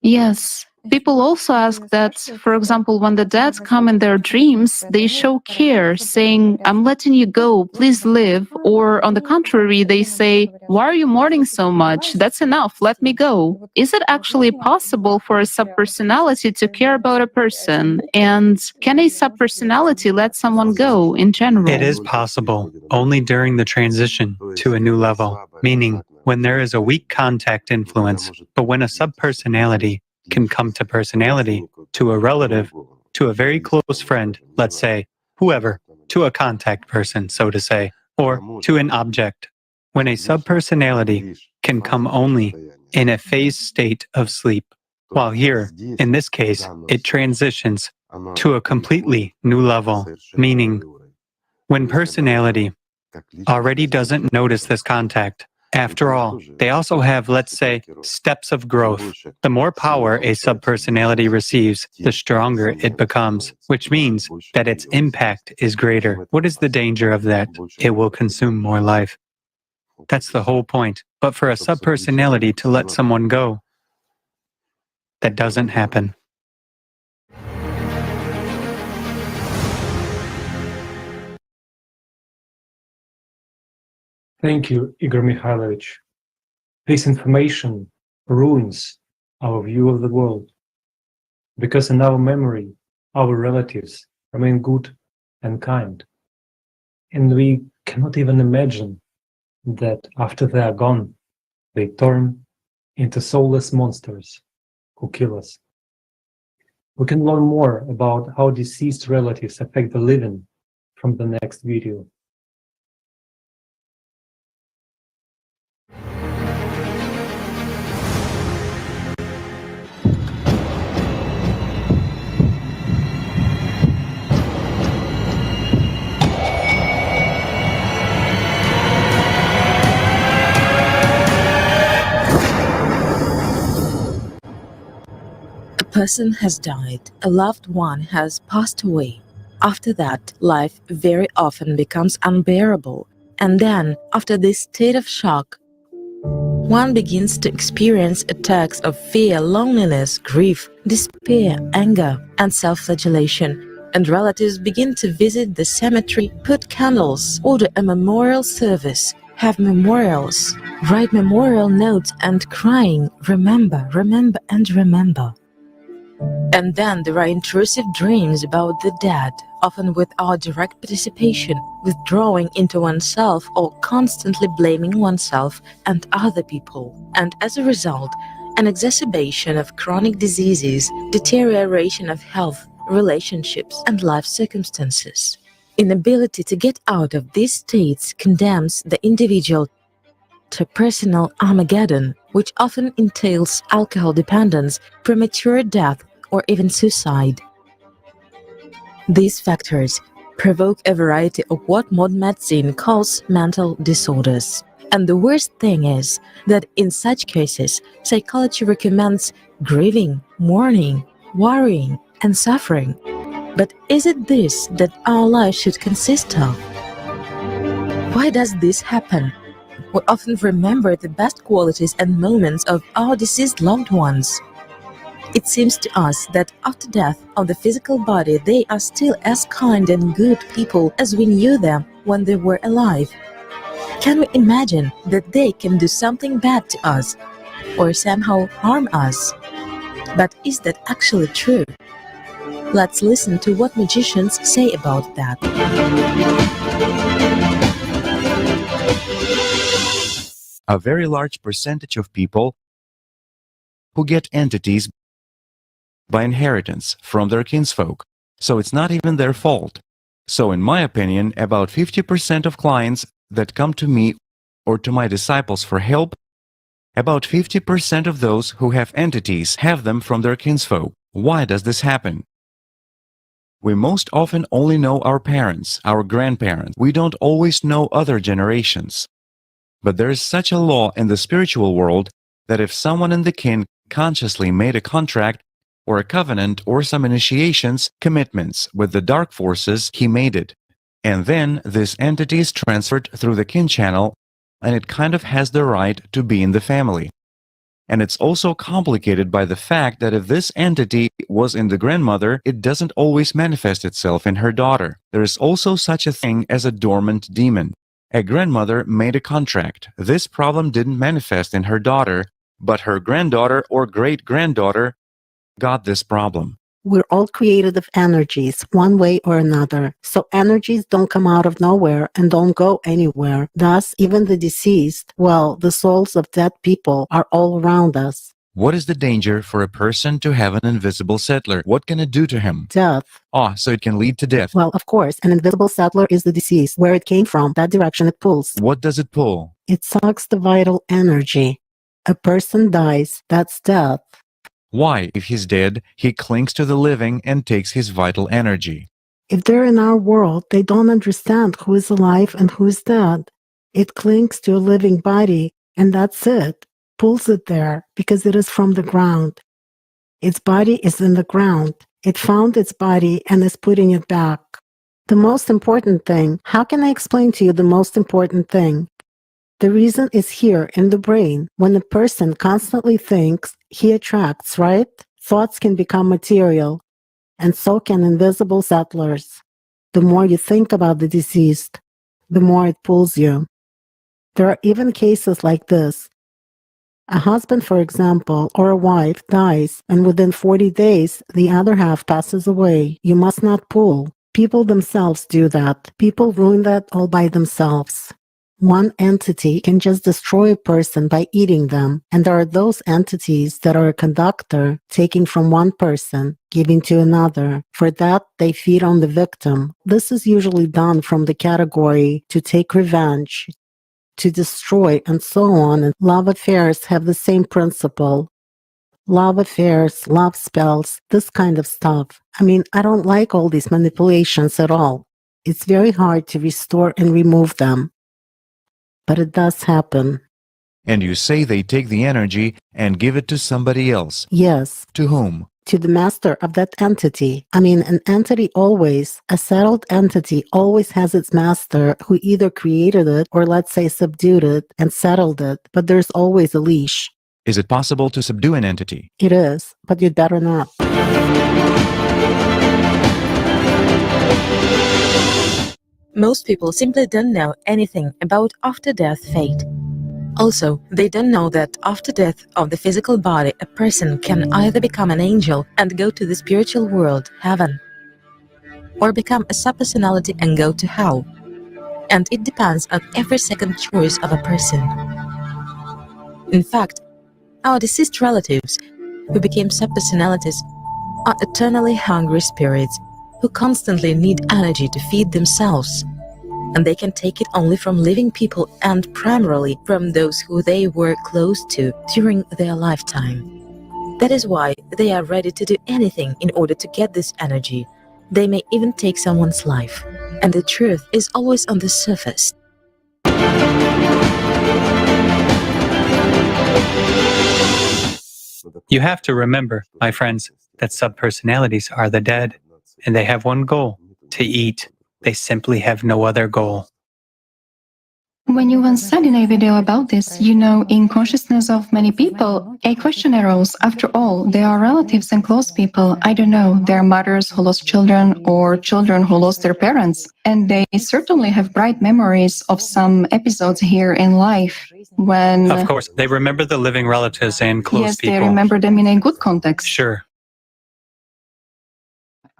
Yes. People also ask that, for example, when the dead come in their dreams, they show care, saying, I'm letting you go, please live. Or on the contrary, they say, why are you mourning so much? That's enough, let me go. Is it actually possible for a subpersonality to care about a person? And can a subpersonality let someone go in general? It is possible, only during the transition to a new level, meaning when there is a weak contact influence, but when a subpersonality can come to personality, to a relative, to a very close friend, let's say, whoever, to a contact person, so to say, or to an object. When a subpersonality can come only in a phase state of sleep, while here, in this case, it transitions to a completely new level, meaning when personality already doesn't notice this contact. After all, they also have, let's say, steps of growth. The more power a subpersonality receives, the stronger it becomes, which means that its impact is greater. What is the danger of that? It will consume more life. That's the whole point. But for a subpersonality to let someone go, that doesn't happen. Thank you, Igor Mikhailovich. This information ruins our view of the world, because in our memory, our relatives remain good and kind. And we cannot even imagine that after they are gone, they turn into soulless monsters who kill us. We can learn more about how deceased relatives affect the living from the next video. A person has died, a loved one has passed away. After that, life very often becomes unbearable. And then, after this state of shock, one begins to experience attacks of fear, loneliness, grief, despair, anger, and self-flagellation, and relatives begin to visit the cemetery, put candles, order a memorial service, have memorials, write memorial notes, and crying, remember, remember, and remember. And then there are intrusive dreams about the dead, often without direct participation, withdrawing into oneself or constantly blaming oneself and other people. And as a result, an exacerbation of chronic diseases, deterioration of health, relationships, and life circumstances. Inability to get out of these states condemns the individual to personal Armageddon, which often entails alcohol dependence, premature death, or even suicide. These factors provoke a variety of what modern medicine calls mental disorders. And the worst thing is that in such cases, psychology recommends grieving, mourning, worrying, and suffering. But is it this that our life should consist of? Why does this happen? We often remember the best qualities and moments of our deceased loved ones. It seems to us that after death of the physical body, they are still as kind and good people as we knew them when they were alive. Can we imagine that they can do something bad to us or somehow harm us? But is that actually true? Let's listen to what magicians say about that. A very large percentage of people who get entities by inheritance from their kinsfolk, so it's not even their fault. So in my opinion, about 50% of clients that come to me or to my disciples for help, about 50% of those who have entities have them from their kinsfolk. Why does this happen? We most often only know our parents, our grandparents. We don't always know other generations. But there is such a law in the spiritual world that if someone in the kin consciously made a contract or a covenant or some initiations, commitments with the dark forces, he made it. And then this entity is transferred through the kin channel, and it kind of has the right to be in the family. And it's also complicated by the fact that if this entity was in the grandmother, it doesn't always manifest itself in her daughter. There is also such a thing as a dormant demon. A grandmother made a contract. This problem didn't manifest in her daughter, but her granddaughter or great-granddaughter got this problem. We're all created of energies, one way or another. So energies don't come out of nowhere and don't go anywhere. Thus, even the deceased, well, the souls of dead people are all around us. What is the danger for a person to have an invisible settler? What can it do to him? Death. So it can lead to death. Well, of course, an invisible settler is the deceased. Where it came from, that direction it pulls. What does it pull? It sucks the vital energy. A person dies, that's death. Why, if he's dead, he clings to the living and takes his vital energy? If they're in our world, they don't understand who is alive and who is dead. It clings to a living body, and that's it. Pulls it there because it is from the ground. Its body is in the ground. It found its body and is putting it back. The most important thing, how can I explain to you the most important thing? The reason is here in the brain. When a person constantly thinks, he attracts, right? Thoughts can become material, and so can invisible settlers. The more you think about the deceased, the more it pulls you. There are even cases like this. A husband, for example, or a wife dies, and within 40 days, the other half passes away. You must not pull. People themselves do that. People ruin that all by themselves. One entity can just destroy a person by eating them, and there are those entities that are a conductor, taking from one person, giving to another. For that, they feed on the victim. This is usually done from the category to take revenge, to destroy, and so on. And love affairs have the same principle. Love affairs, love spells, this kind of stuff. I mean, I don't like all these manipulations at all. It's very hard to restore and remove them. But it does happen. And you say they take the energy and give it to somebody else. Yes. To whom? to the master of that entity. I mean, an entity always, a settled entity always has its master who either created it or, let's say, subdued it and settled it, but there's always a leash. Is it possible to subdue an entity? It is, but you'd better not. Most people simply don't know anything about after-death fate. Also, they don't know that after death of the physical body, a person can either become an angel and go to the spiritual world, heaven, or become a subpersonality and go to hell. And it depends on every second choice of a person. In fact, our deceased relatives who became subpersonalities are eternally hungry spirits who constantly need energy to feed themselves. And they can take it only from living people and primarily from those who they were close to during their lifetime. That is why they are ready to do anything in order to get this energy. They may even take someone's life. And the truth is always on the surface. You have to remember, my friends, that subpersonalities are the dead, and they have one goal: to eat. They simply have no other goal. When you once said in a video about this, in consciousness of many people, a question arose. After all, they are relatives and close people. I don't know, their mothers who lost children or children who lost their parents. And they certainly have bright memories of some episodes here in life when... Of course, they remember the living relatives and close yes, people. they remember them in a good context. Sure.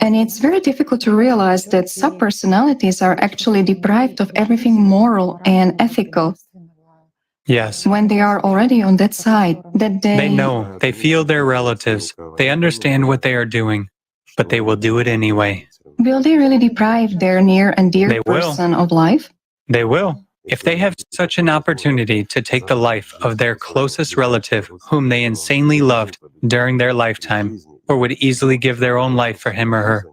And it's very difficult to realize that subpersonalities are actually deprived of everything moral and ethical. Yes. When they are already on that side, that They know, they feel their relatives, they understand what they are doing, but they will do it anyway. Will they really deprive their near and dear person of life? They will. If they have such an opportunity to take the life of their closest relative, whom they insanely loved during their lifetime, or would easily give their own life for him or her.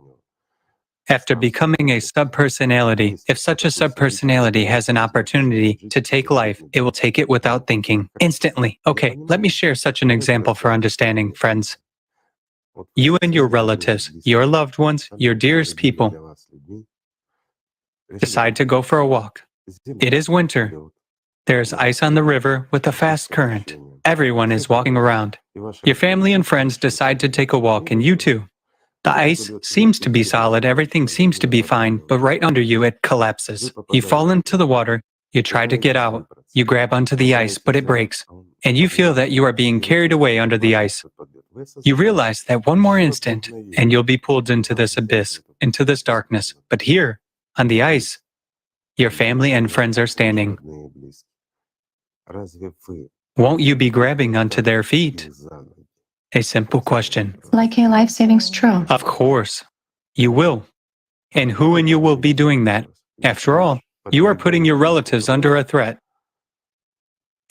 After becoming a subpersonality, if such a subpersonality has an opportunity to take life, it will take it without thinking, instantly. Okay, let me share such an example for understanding, friends. You and your relatives, your loved ones, your dearest people, decide to go for a walk. It is winter. There's ice on the river with a fast current. Everyone is walking around. Your family and friends decide to take a walk, and you too. The ice seems to be solid, everything seems to be fine, but right under you it collapses. You fall into the water, you try to get out, you grab onto the ice, but it breaks, and you feel that you are being carried away under the ice. You realize that one more instant, and you'll be pulled into this abyss, into this darkness. But here, on the ice, your family and friends are standing. Won't you be grabbing onto their feet? A simple question. Like a life-saving straw. Of course, you will. And who and you will be doing that? After all, you are putting your relatives under a threat.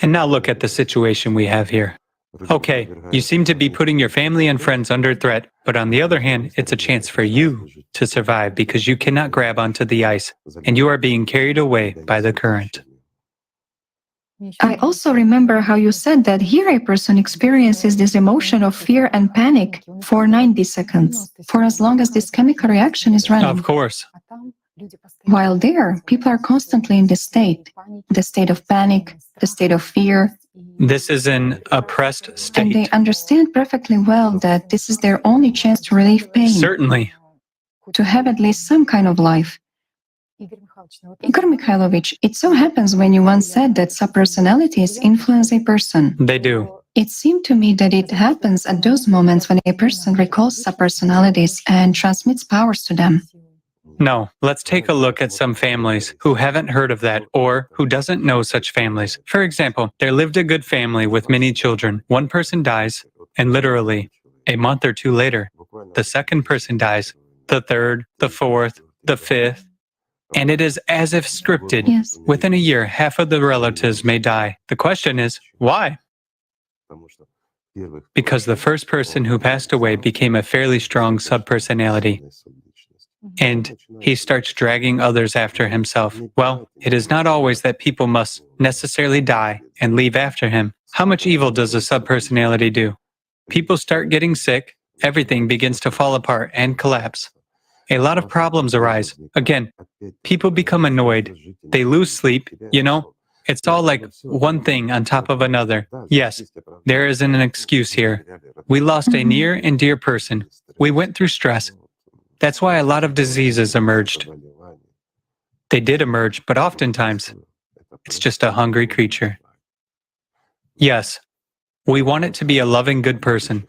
And now look at the situation we have here. Okay, you seem to be putting your family and friends under threat, but on the other hand, it's a chance for you to survive because you cannot grab onto the ice, and you are being carried away by the current. I also remember how you said that here a person experiences this emotion of fear and panic for 90 seconds, for as long as this chemical reaction is running. Of course. While there, people are constantly in this state, the state of panic, the state of fear. This is an oppressed And state. they understand perfectly well that this is their only chance to relieve pain, Certainly. to have at least some kind of life. Igor Mikhailovich, it so happens when you once said that subpersonalities influence a person. They do. It seemed to me that it happens at those moments when a person recalls subpersonalities and transmits powers to them. No, let's take a look at some families who haven't heard of that or who doesn't know such families. For example, there lived a good family with many children. One person dies, and literally, a month or two later, the second person dies, the third, the fourth, the fifth, and it is as if scripted. Yes. Within a year, half of the relatives may die. The question is, why? Because the first person who passed away became a fairly strong subpersonality. And he starts dragging others after himself. Well, it is not always that people must necessarily die and leave after him. How much evil does a subpersonality do? People start getting sick, everything begins to fall apart and collapse. A lot of problems arise. Again, people become annoyed. They lose sleep, you know? It's all like one thing on top of another. Yes, there isn't an excuse here. We lost a near and dear person. We went through stress. That's why a lot of diseases emerged. They did emerge, but oftentimes, it's just a hungry creature. Yes, we want it to be a loving, good person,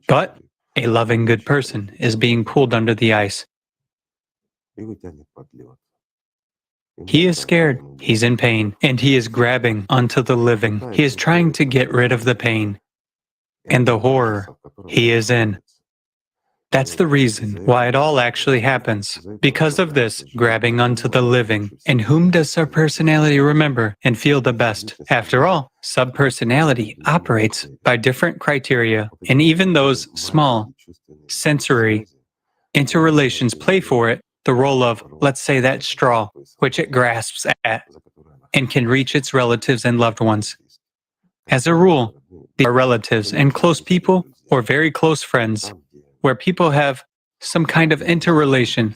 but a loving, good person is being pulled under the ice. He is scared, he's in pain, and he is grabbing onto the living. He is trying to get rid of the pain and the horror he is in. That's the reason why it all actually happens. Because of this grabbing onto the living. And whom does subpersonality remember and feel the best? After all, subpersonality operates by different criteria, and even those small, sensory interrelations play for it the role of, let's say, that straw, which it grasps at and can reach its relatives and loved ones. As a rule, these are relatives and close people or very close friends, where people have some kind of interrelation,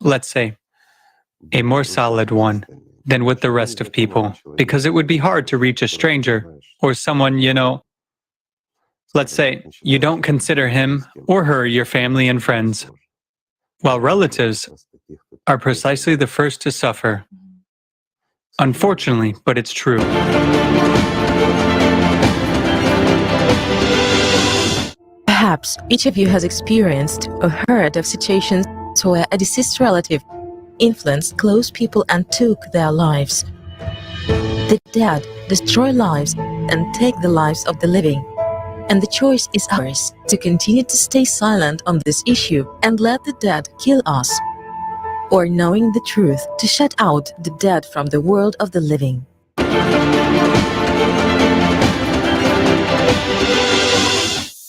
let's say, a more solid one than with the rest of people, because it would be hard to reach a stranger or someone, let's say, you don't consider him or her your family and friends, while relatives are precisely the first to suffer. Unfortunately, but it's true. Perhaps each of you has experienced or heard of situations where a deceased relative influenced close people and took their lives. The dead destroy lives and take the lives of the living. And the choice is ours to continue to stay silent on this issue and let the dead kill us, or knowing the truth to shut out the dead from the world of the living.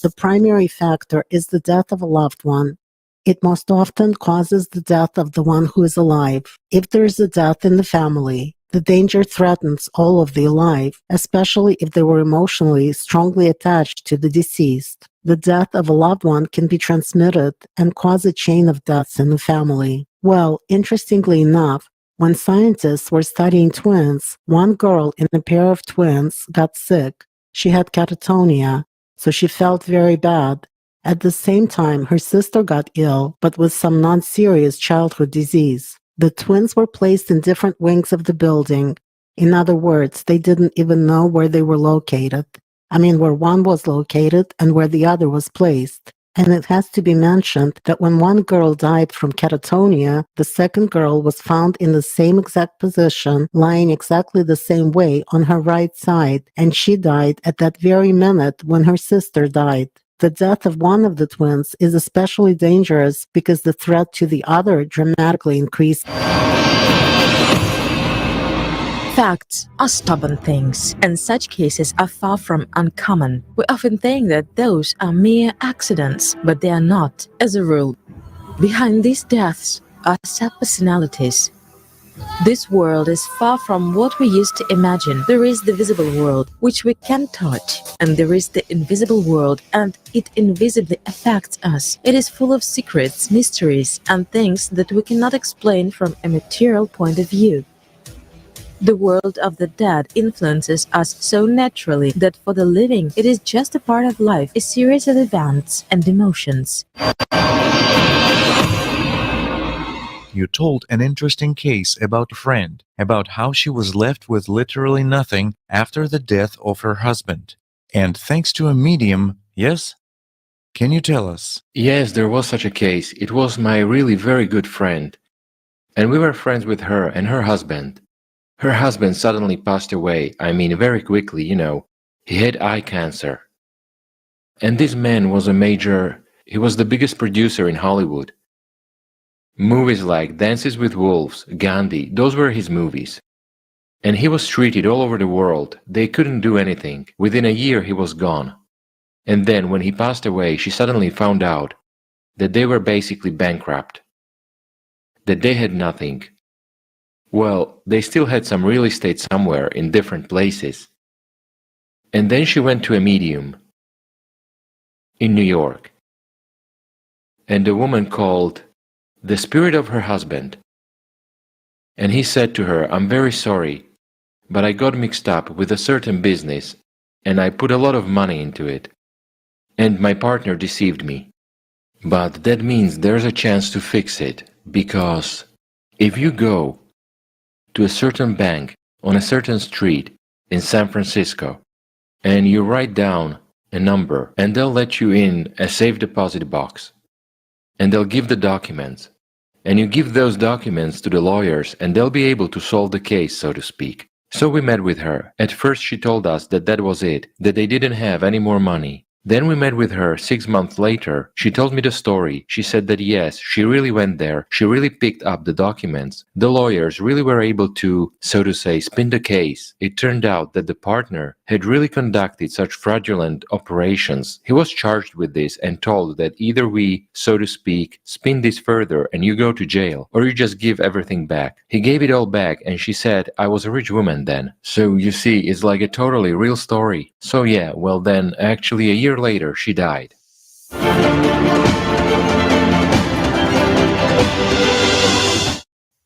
The primary factor is the death of a loved one. It most often causes the death of the one who is alive. If there is a death in the family, the danger threatens all of the alive, especially if they were emotionally strongly attached to the deceased. The death of a loved one can be transmitted and cause a chain of deaths in the family. Well, interestingly enough, when scientists were studying twins, one girl in a pair of twins got sick. She had catatonia, so she felt very bad. At the same time, her sister got ill, but with some non-serious childhood disease. The twins were placed in different wings of the building. In other words, they didn't even know where they were located. Where one was located and where the other was placed. And it has to be mentioned that when one girl died from catatonia, the second girl was found in the same exact position, lying exactly the same way on her right side, and she died at that very minute when her sister died. The death of one of the twins is especially dangerous because the threat to the other dramatically increased. Facts are stubborn things, and such cases are far from uncommon. We often think that those are mere accidents, but they are not. As a rule, behind these deaths are subpersonalities. This world is far from what we used to imagine. There is the visible world, which we can touch, and there is the invisible world, and it invisibly affects us. It is full of secrets, mysteries, and things that we cannot explain from a material point of view. The world of the dead influences us so naturally that for the living it is just a part of life, a series of events and emotions. You told an interesting case about a friend, about how she was left with literally nothing after the death of her husband. And thanks to a medium, yes? Can you tell us? Yes, there was such a case. It was my really very good friend. And we were friends with her and her husband. Her husband suddenly passed away, very quickly, He had eye cancer. And this man was he was the biggest producer in Hollywood. Movies like Dances with Wolves, Gandhi, those were his movies. And he was treated all over the world. They couldn't do anything. Within a year he was gone. And then when he passed away, she suddenly found out that they were basically bankrupt. That they had nothing. Well, they still had some real estate somewhere in different places. And then she went to a medium. in New York. And the woman called the spirit of her husband. And he said to her, "I'm very sorry, but I got mixed up with a certain business and I put a lot of money into it. And my partner deceived me. But that means there's a chance to fix it, because if you go to a certain bank on a certain street in San Francisco and you write down a number and they'll let you in a safe deposit box and they'll give the documents and you give those documents to the lawyers and they'll be able to solve the case, so to speak." So we met with her. At first she told us that that was it, that they didn't have any more money. Then we met with her 6 months later. She told me the story. She said that yes, she really went there. She really picked up the documents. The lawyers really were able to, so to say, spin the case. It turned out that the partner had really conducted such fraudulent operations. He was charged with this and told that either we, so to speak, spin this further and you go to jail, or you just give everything back. He gave it all back and she said, "I was a rich woman then." So you see, it's like a totally real story. So yeah, well then, actually a year later, she died.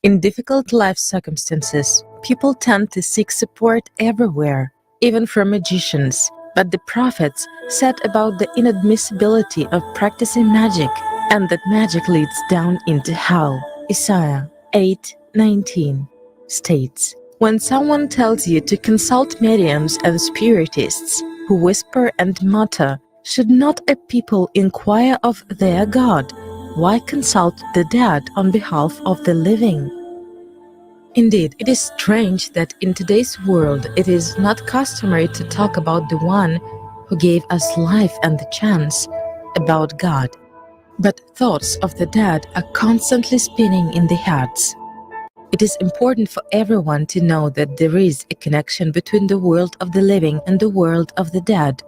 In difficult life circumstances, people tend to seek support everywhere, even from magicians. But the prophets said about the inadmissibility of practicing magic, and that magic leads down into hell. Isaiah 8:19 states, "When someone tells you to consult mediums and spiritists who whisper and mutter, should not a people inquire of their God? Why consult the dead on behalf of the living?" Indeed, it is strange that in today's world it is not customary to talk about the one who gave us life and the chance, about God. But thoughts of the dead are constantly spinning in the heads. It is important for everyone to know that there is a connection between the world of the living and the world of the dead.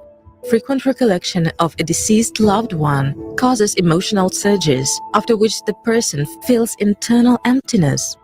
Frequent recollection of a deceased loved one causes emotional surges, after which the person feels internal emptiness.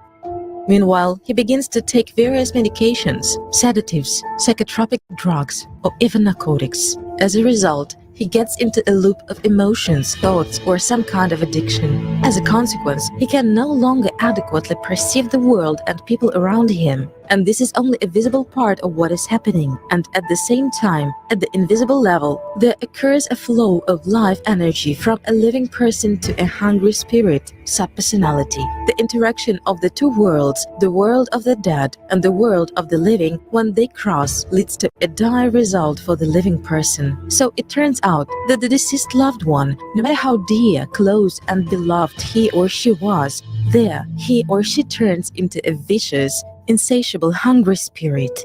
Meanwhile, he begins to take various medications, sedatives, psychotropic drugs, or even narcotics. As a result, he gets into a loop of emotions, thoughts, or some kind of addiction. As a consequence, he can no longer adequately perceive the world and people around him. And this is only a visible part of what is happening. And at the same time, at the invisible level, there occurs a flow of life energy from a living person to a hungry spirit, subpersonality. The interaction of the two worlds, the world of the dead and the world of the living, when they cross, leads to a dire result for the living person. So it turns out that the deceased loved one, no matter how dear, close and beloved he or she was, there he or she turns into a vicious, insatiable, hungry spirit.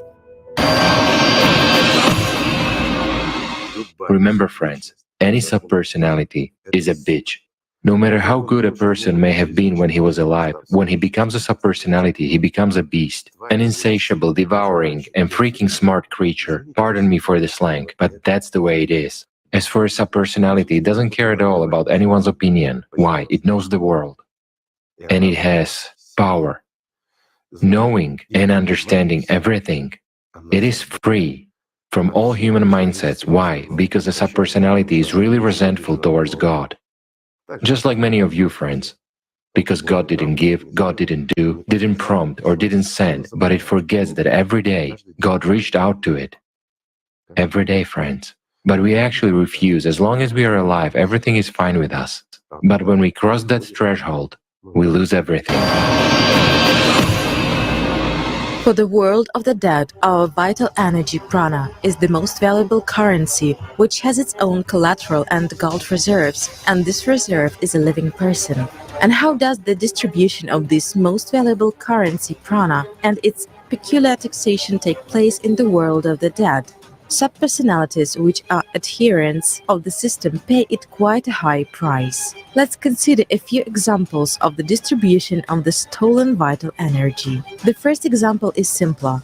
Remember, friends, any subpersonality is a bitch. No matter how good a person may have been when he was alive, when he becomes a subpersonality, he becomes a beast, an insatiable, devouring, and freaking smart creature. Pardon me for the slang, but that's the way it is. As for a subpersonality, it doesn't care at all about anyone's opinion. Why? It knows the world. And it has power. Knowing and understanding everything. It is free from all human mindsets. Why? Because the subpersonality is really resentful towards God. Just like many of you, friends. Because God didn't give, God didn't do, didn't prompt, or didn't send, but it forgets that every day God reached out to it. Every day, friends. But we actually refuse. As long as we are alive, everything is fine with us. But when we cross that threshold, we lose everything. For the world of the dead, our vital energy prana is the most valuable currency, which has its own collateral and gold reserves, and this reserve is a living person. And how does the distribution of this most valuable currency prana and its peculiar taxation take place in the world of the dead? Subpersonalities which are adherents of the system pay it quite a high price. Let's consider a few examples of the distribution of the stolen vital energy. The first example is simpler.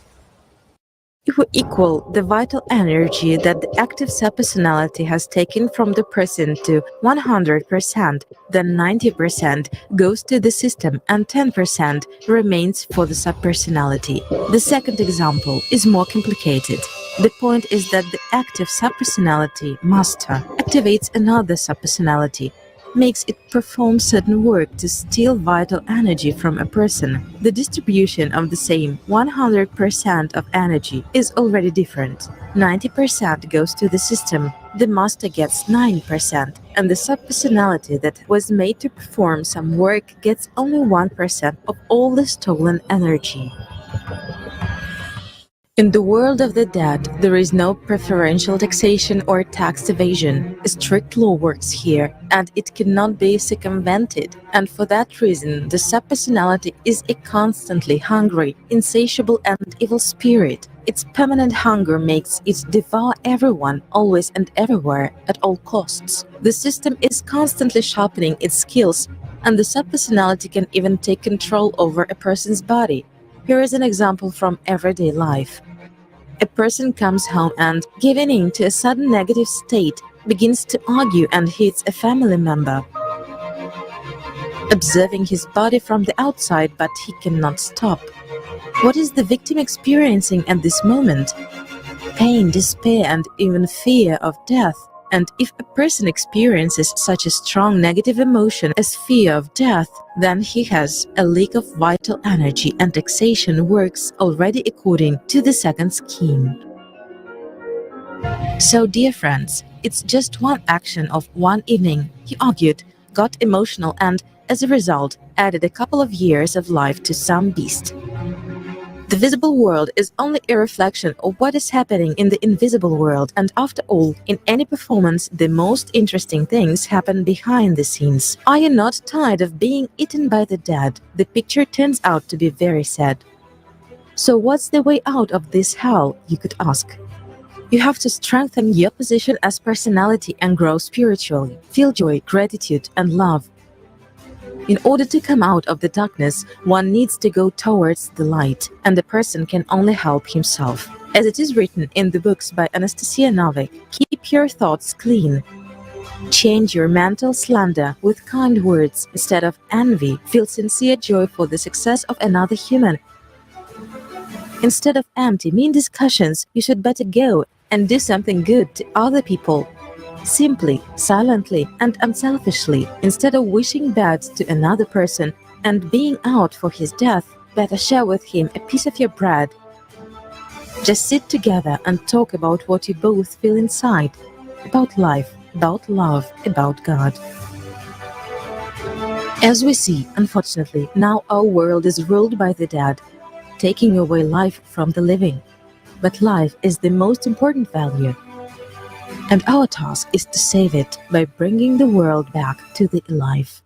If we equal the vital energy that the active subpersonality has taken from the person to 100%, then 90% goes to the system and 10% remains for the subpersonality. The second example is more complicated. The point is that the active subpersonality, master, activates another subpersonality, makes it perform certain work to steal vital energy from a person. The distribution of the same 100% of energy is already different. 90% goes to the system, the master gets 9%, and the subpersonality that was made to perform some work gets only 1% of all the stolen energy. In the world of the dead, there is no preferential taxation or tax evasion. A strict law works here, and it cannot be circumvented. And for that reason, the subpersonality is a constantly hungry, insatiable and evil spirit. Its permanent hunger makes it devour everyone, always and everywhere, at all costs. The system is constantly sharpening its skills, and the subpersonality can even take control over a person's body. Here is an example from everyday life. A person comes home and, giving in to a sudden negative state, begins to argue and hits a family member, observing his body from the outside, but he cannot stop. What is the victim experiencing at this moment? Pain, despair, and even fear of death. And if a person experiences such a strong negative emotion as fear of death, then he has a leak of vital energy, and taxation works already according to the second scheme. So, dear friends, it's just one action of one evening. He argued, got emotional, and, as a result, added a couple of years of life to some beast. The visible world is only a reflection of what is happening in the invisible world, and after all, in any performance, the most interesting things happen behind the scenes. Are you not tired of being eaten by the dead? The picture turns out to be very sad. So what's the way out of this hell, you could ask? You have to strengthen your position as personality and grow spiritually. Feel joy, gratitude, and love. In order to come out of the darkness, one needs to go towards the light, and the person can only help himself. As it is written in the books by Anastasia Novik, keep your thoughts clean. Change your mental slander with kind words instead of envy. Feel sincere joy for the success of another human. Instead of empty, mean discussions, you should better go and do something good to other people. Simply, silently, and unselfishly, instead of wishing bad to another person and being out for his death, better share with him a piece of your bread. Just sit together and talk about what you both feel inside, about life, about love, about God. As we see, unfortunately, now our world is ruled by the dead, taking away life from the living. But life is the most important value. And our task is to save it by bringing the world back to the alive.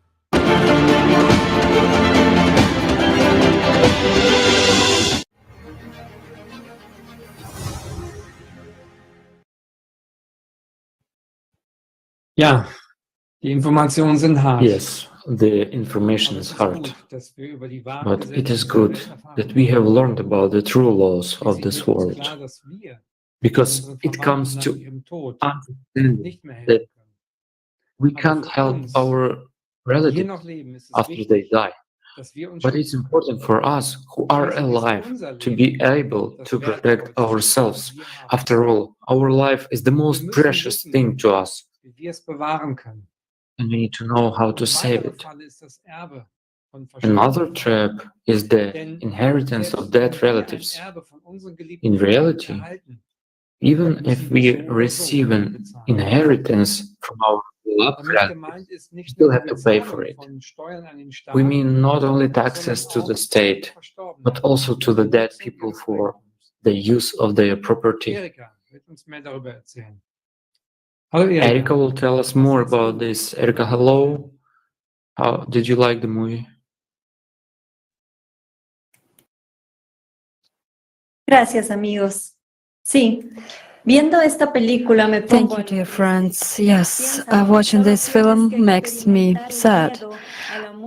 Ja, die Informationen sind hart. Yes, the information is hard, but it is good that we have learned about the true laws of this world, because it comes to understanding that we can't help our relatives after they die. But it's important for us who are alive to be able to protect ourselves. After all, our life is the most precious thing to us, and we need to know how to save it. Another trap is the inheritance of dead relatives. In reality, even if we receive an inheritance from our beloved relatives, we still have to pay for it. We mean not only taxes to the state, but also to the dead people for the use of their property. Erika will tell us more about this. Erika, hello. How did you like the movie? Gracias, amigos. Sí, Thank you, dear friends. Yes, watching this film makes me sad.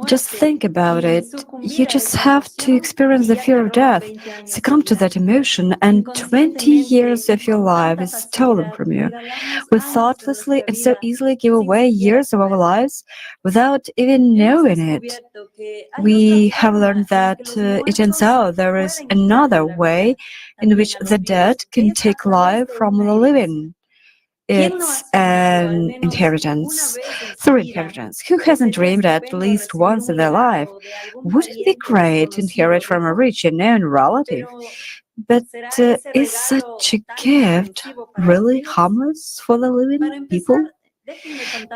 Just think about it. You just have to experience the fear of death, succumb to that emotion, and 20 years of your life is stolen from you. We thoughtlessly and so easily give away years of our lives without even knowing it. We have learned that it turns out there is another way in which the dead can take life from the living. It's an inheritance. Through inheritance. Who hasn't dreamed at least once in their life? Wouldn't it be great to inherit from a rich and known relative? But is such a gift really harmless for the living people?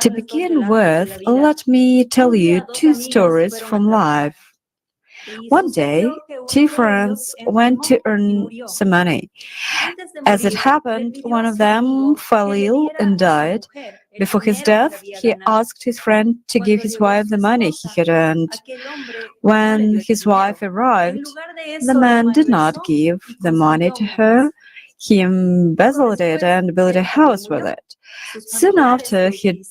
To begin with, let me tell you two stories from life. One day, two friends went to earn some money. As it happened, one of them fell ill and died. Before his death, he asked his friend to give his wife the money he had earned. When his wife arrived, the man did not give the money to her. He embezzled it and built a house with it. Soon after he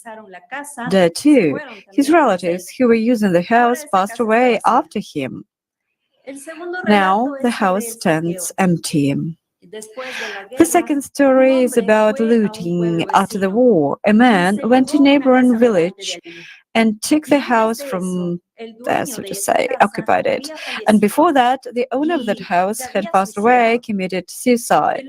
died too, his relatives who were using the house passed away after him. Now the house stands empty. The second story is about looting after the war. A man went to a neighboring village and took the house from there, so to say, occupied it. And before that, the owner of that house had passed away, committed suicide.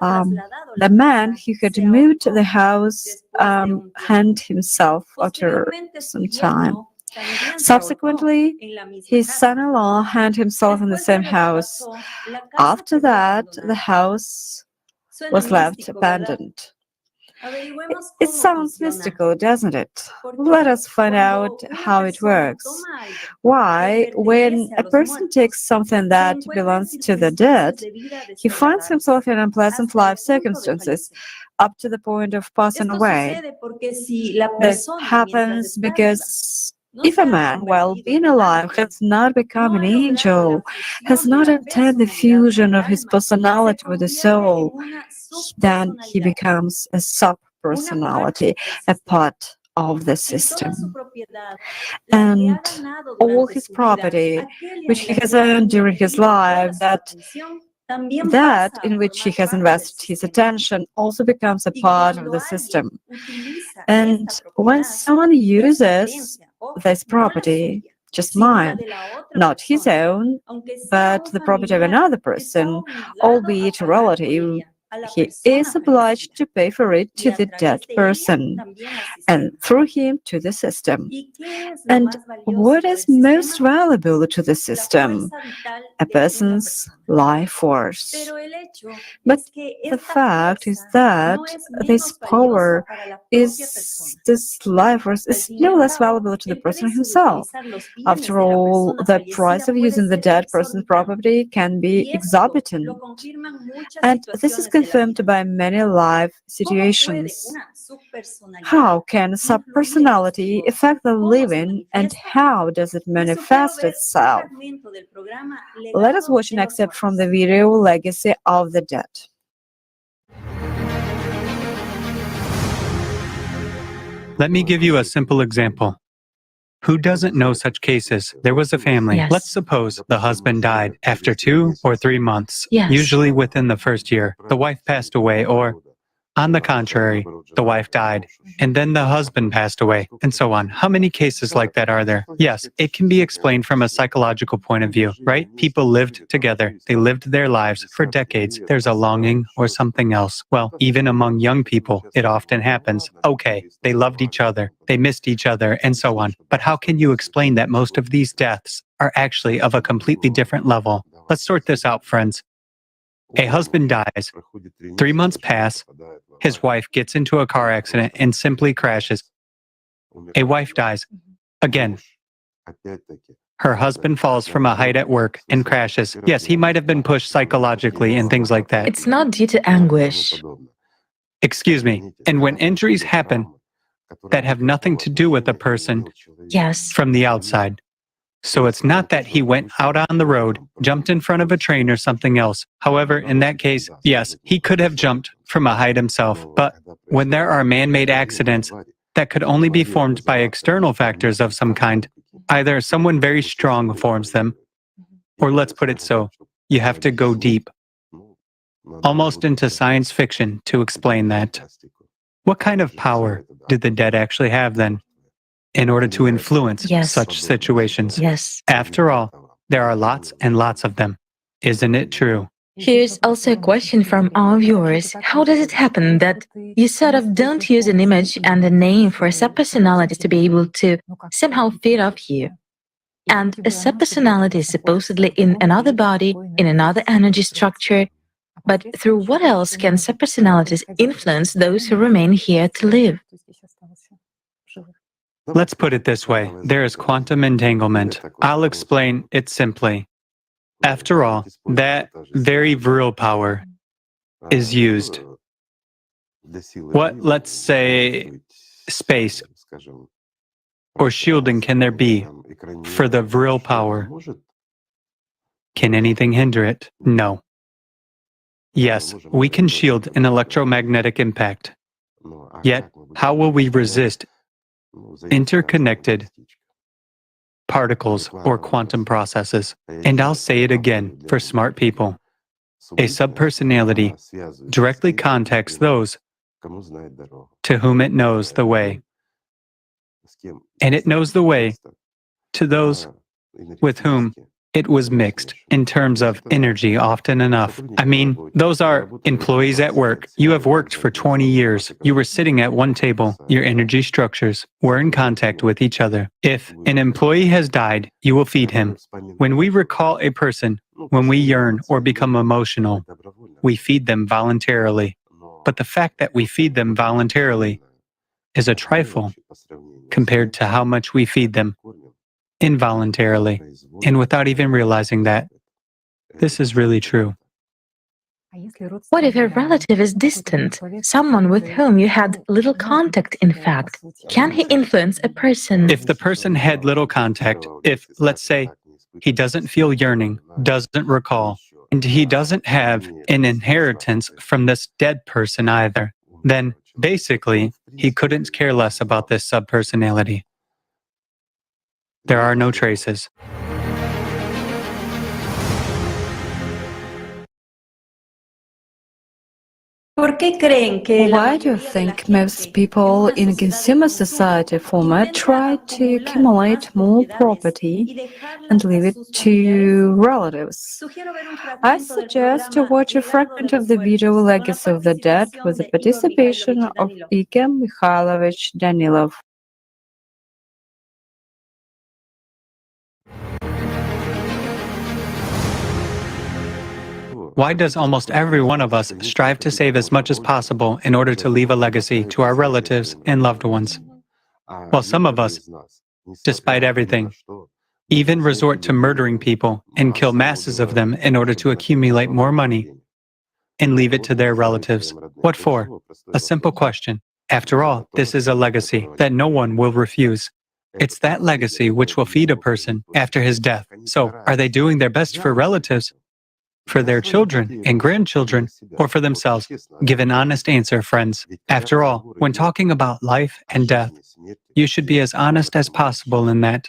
The man who had moved the house hanged himself after some time. Subsequently, his son-in-law hanged himself in the same house. After that, the house was left abandoned. It sounds mystical, doesn't it? Let us find out how it works. Why, when a person takes something that belongs to the dead, he finds himself in unpleasant life circumstances up to the point of passing away? This happens because if a man, while being alive, has not become an angel, has not attained the fusion of his personality with the soul, then he becomes a sub-personality, a part of the system. And all his property, which he has earned during his life, that in which he has invested his attention, also becomes a part of the system. And when someone uses this property, just mine, not his own, but the property of another person, albeit a relative, he is obliged to pay for it to the dead person, and through him to the system. And what is most valuable to the system? A person's life force. But the fact is that this power this life force is no less valuable to the person himself. After all, the price of using the dead person's property can be exorbitant. And this is confirmed by many life situations. How can subpersonality affect the living, and how does it manifest itself? Let us watch an excerpt from the video Legacy of the Dead. Let me give you a simple example. Who doesn't know such cases? There was a family. Yes. Let's suppose the husband died after 2 or 3 months, Yes. usually within the first year. The wife passed away, or on the contrary, the wife died, and then the husband passed away, and so on. How many cases like that are there? Yes, it can be explained from a psychological point of view, right? People lived together. They lived their lives for decades. There's a longing or something else. Well, even among young people, it often happens. Okay, they loved each other, they missed each other, and so on. But how can you explain that most of these deaths are actually of a completely different level? Let's sort this out, friends. A husband dies. 3 months pass. His wife gets into a car accident and simply crashes. A wife dies. Again. Her husband falls from a height at work and crashes. Yes, he might have been pushed psychologically and things like that. It's not due to anguish. Excuse me. And when injuries happen that have nothing to do with the person Yes. from the outside, So it's not that he went out on the road, jumped in front of a train or something else. However, in that case, yes, he could have jumped from a height himself. But when there are man-made accidents that could only be formed by external factors of some kind, either someone very strong forms them, or let's put it so, you have to go deep, almost into science fiction to explain that. What kind of power did the dead actually have then, in order to influence such situations? Yes. After all, there are lots and lots of them. Isn't it true? Here's also a question from our viewers. How does it happen that you sort of don't use an image and a name for a subpersonality to be able to somehow feed off you? And a subpersonality is supposedly in another body, in another energy structure. But through what else can subpersonalities influence those who remain here to live? Let's put it this way. There is quantum entanglement. I'll explain it simply. After all, that very virile power is used. What, let's say, space or shielding can there be for the virile power? Can anything hinder it? No. Yes, we can shield an electromagnetic impact. Yet, how will we resist interconnected particles or quantum processes? And I'll say it again for smart people. A subpersonality directly contacts those to whom it knows the way. And it knows the way to those with whom it was mixed in terms of energy often enough. I mean, those are employees at work. You have worked for 20 years. You were sitting at one table. Your energy structures were in contact with each other. If an employee has died, you will feed him. When we recall a person, when we yearn or become emotional, we feed them voluntarily. But the fact that we feed them voluntarily is a trifle compared to how much we feed them involuntarily, and without even realizing that. This is really true. What if a relative is distant, someone with whom you had little contact, in fact? Can he influence a person? If the person had little contact, if, let's say, he doesn't feel yearning, doesn't recall, and he doesn't have an inheritance from this dead person either, then basically, he couldn't care less about this subpersonality. There are no traces. Why do you think most people in consumer society format try to accumulate more property and leave it to relatives? I suggest to watch a fragment of the video Legacy of the Dead with the participation of Igor Mikhailovich Danilov. Why does almost every one of us strive to save as much as possible in order to leave a legacy to our relatives and loved ones? While some of us, despite everything, even resort to murdering people and kill masses of them in order to accumulate more money and leave it to their relatives. What for? A simple question. After all, this is a legacy that no one will refuse. It's that legacy which will feed a person after his death. So, are they doing their best for relatives, for their children and grandchildren, or for themselves? Give an honest answer, friends. After all, when talking about life and death, you should be as honest as possible in that.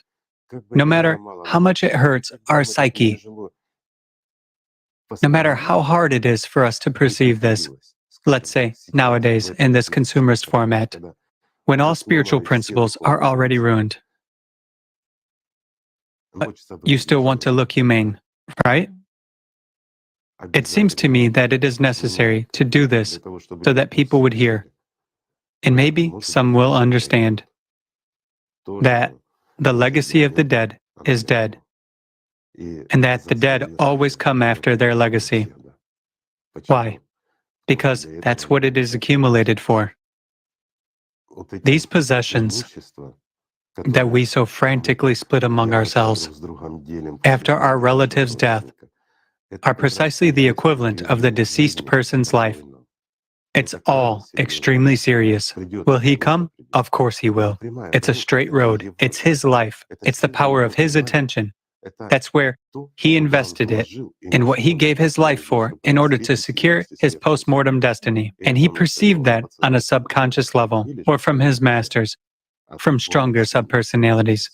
No matter how much it hurts our psyche, no matter how hard it is for us to perceive this, let's say nowadays in this consumerist format, when all spiritual principles are already ruined. But you still want to look humane, right? It seems to me that it is necessary to do this so that people would hear, and maybe some will understand, that the legacy of the dead is dead, and that the dead always come after their legacy. Why? Because that's what it is accumulated for. These possessions that we so frantically split among ourselves after our relative's death are precisely the equivalent of the deceased person's life. It's all extremely serious. Will he come? Of course he will. It's a straight road. It's his life. It's the power of his attention. That's where he invested it in what he gave his life for in order to secure his post-mortem destiny. And he perceived that on a subconscious level, or from his masters, from stronger subpersonalities,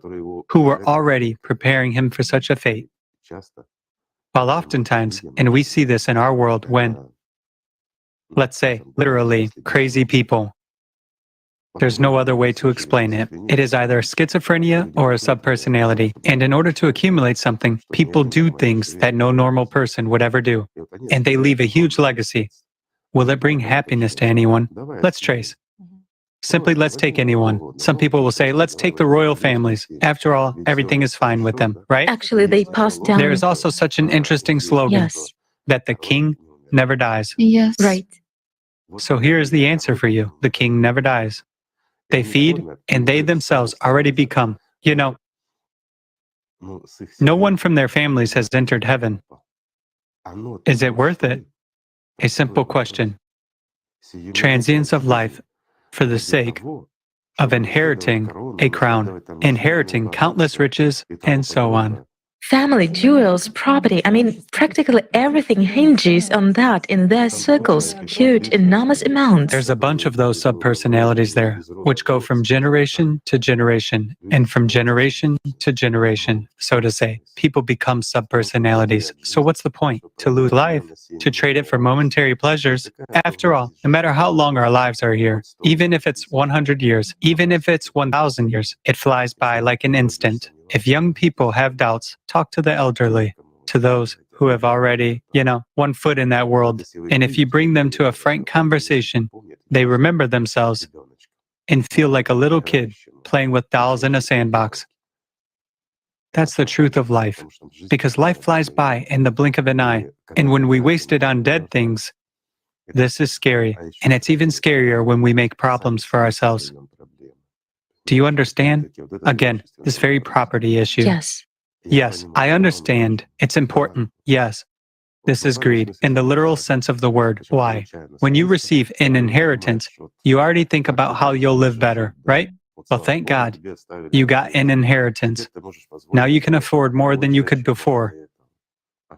who were already preparing him for such a fate. While oftentimes, and we see this in our world when, let's say, literally, crazy people, there's no other way to explain it. It is either schizophrenia or a subpersonality. And in order to accumulate something, people do things that no normal person would ever do. And they leave a huge legacy. Will it bring happiness to anyone? Let's trace. Simply, let's take anyone. Some people will say, let's take the royal families. After all, everything is fine with them, right? Actually, they passed down. There is also such an interesting slogan, Yes. that the king never dies. Yes. Right. So here is the answer for you. The king never dies. They feed, and they themselves already become. You know, no one from their families has entered heaven. Is it worth it? A simple question. Transience of life for the sake of inheriting a crown, inheriting countless riches, and so on. Family, jewels, property, I mean, practically everything hinges on that in their circles, huge, enormous amounts. There's a bunch of those subpersonalities there, which go from generation to generation, and from generation to generation, so to say. People become subpersonalities. So what's the point? To lose life? To trade it for momentary pleasures? After all, no matter how long our lives are here, even if it's 100 years, even if it's 1,000 years, it flies by like an instant. If young people have doubts, talk to the elderly, to those who have already, one foot in that world. And if you bring them to a frank conversation, they remember themselves and feel like a little kid playing with dolls in a sandbox. That's the truth of life, because life flies by in the blink of an eye. And when we waste it on dead things, this is scary. And it's even scarier when we make problems for ourselves. Do you understand? Again, this very property issue. Yes. Yes, I understand. It's important. Yes. This is greed, in the literal sense of the word. Why? When you receive an inheritance, you already think about how you'll live better, right? Well, thank God you got an inheritance. Now you can afford more than you could before.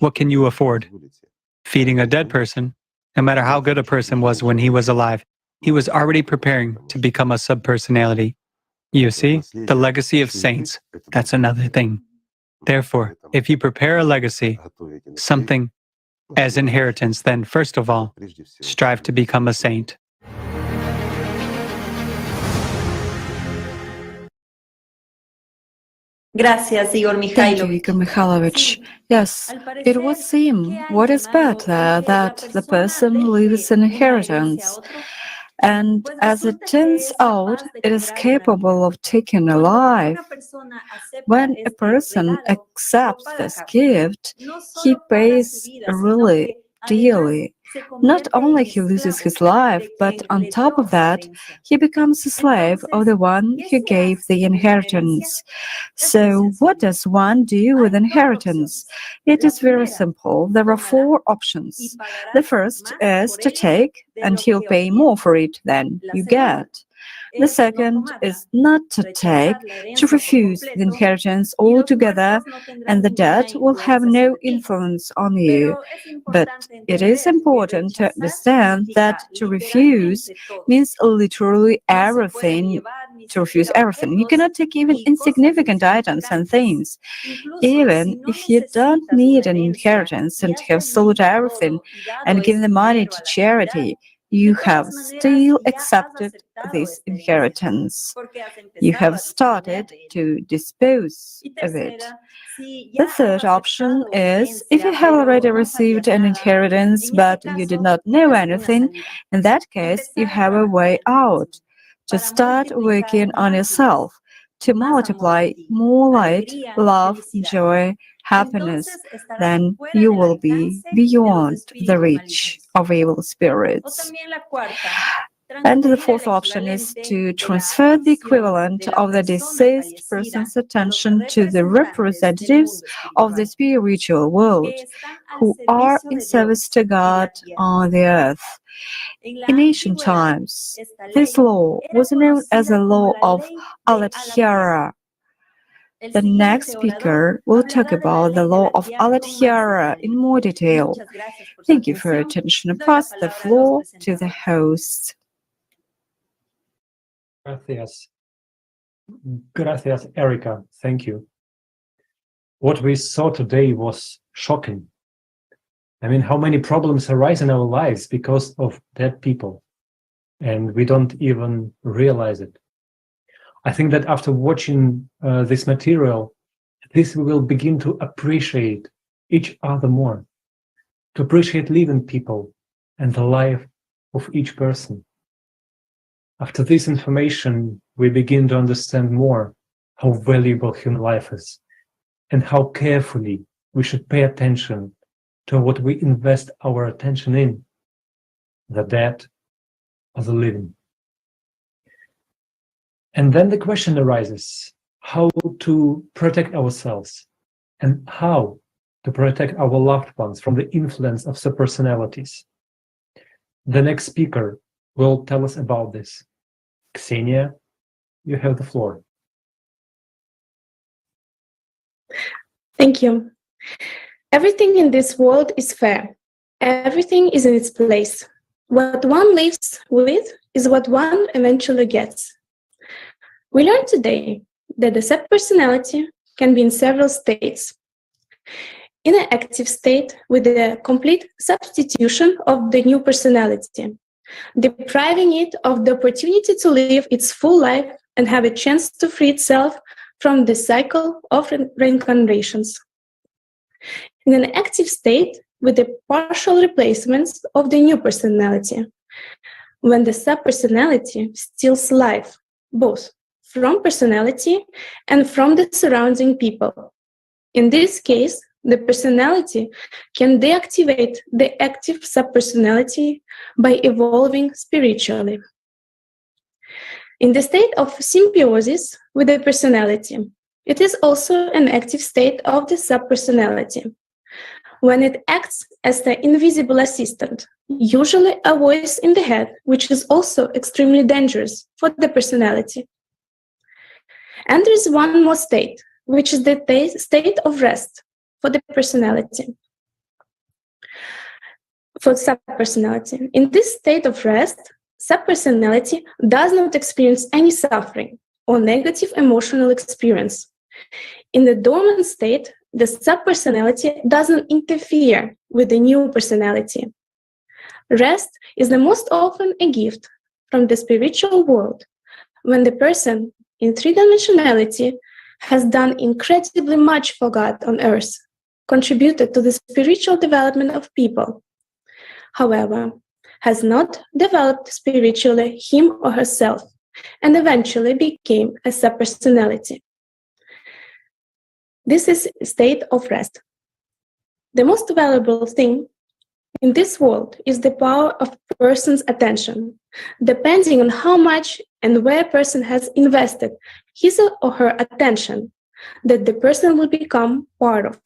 What can you afford? Feeding a dead person. No matter how good a person was when he was alive, he was already preparing to become a subpersonality. You see, the legacy of saints, that's another thing. Therefore, if you prepare a legacy, something as inheritance, then first of all, strive to become a saint. Thank you, Igor Mikhailovich. Yes, it would seem what is better that the person leaves an inheritance. And as it turns out, it is capable of taking a life. When a person accepts this gift, he pays really dearly. Not only he loses his life, but on top of that, he becomes a slave of the one who gave the inheritance. So what does one do with inheritance? It is very simple. There are 4 options. The first is to take, and he'll pay more for it than you get. The second is not to take, to refuse the inheritance altogether, and the debt will have no influence on you. But it is important to understand that to refuse means literally everything. To refuse everything. You cannot take even insignificant items and things. Even if you don't need an inheritance and have sold everything and given the money to charity, you have still accepted this inheritance. You have started to dispose of it. The third option is if you have already received an inheritance but you did not know anything, in that case you have a way out. To start working on yourself, to multiply more light, love, joy, happiness, then you will be beyond the reach of evil spirits. And the fourth option is to transfer the equivalent of the deceased person's attention to the representatives of the spiritual world who are in service to God on the earth. In ancient times, this law was known as the law of Aladhyara. The next speaker will talk about the law of Aladhyara in more detail. Thank you for your attention and pass the floor to the host. Gracias. Gracias, Erica. Thank you. What we saw today was shocking. I mean, how many problems arise in our lives because of dead people, and we don't even realize it. I think that after watching this material, we will begin to appreciate each other more, to appreciate living people and the life of each person. After this information, we begin to understand more how valuable human life is and how carefully we should pay attention to what we invest our attention in, the dead or the living. And then the question arises, how to protect ourselves and how to protect our loved ones from the influence of subpersonalities. The next speaker will tell us about this. Ksenia, you have the floor. Thank you. Everything in this world is fair. Everything is in its place. What one lives with is what one eventually gets. We learned today that the subpersonality can be in several states. In an active state with the complete substitution of the new personality, depriving it of the opportunity to live its full life and have a chance to free itself from the cycle of reincarnations. In an active state with the partial replacements of the new personality, when the subpersonality steals life, both from personality and from the surrounding people. In this case, the personality can deactivate the active subpersonality by evolving spiritually. In the state of symbiosis with the personality, it is also an active state of the subpersonality, when it acts as the invisible assistant, usually a voice in the head, which is also extremely dangerous for the personality. And there is one more state, which is the state of rest for the personality, for subpersonality. In this state of rest, subpersonality does not experience any suffering or negative emotional experience. In the dormant state, the subpersonality doesn't interfere with the new personality. Rest is the most often a gift from the spiritual world, when the person in three-dimensionality has done incredibly much for God on earth, contributed to the spiritual development of people. However, has not developed spiritually him or herself, and eventually became a subpersonality. This is a state of rest. The most valuable thing in this world is the power of a person's attention, depending on how much and where a person has invested his or her attention, that the person will become part of.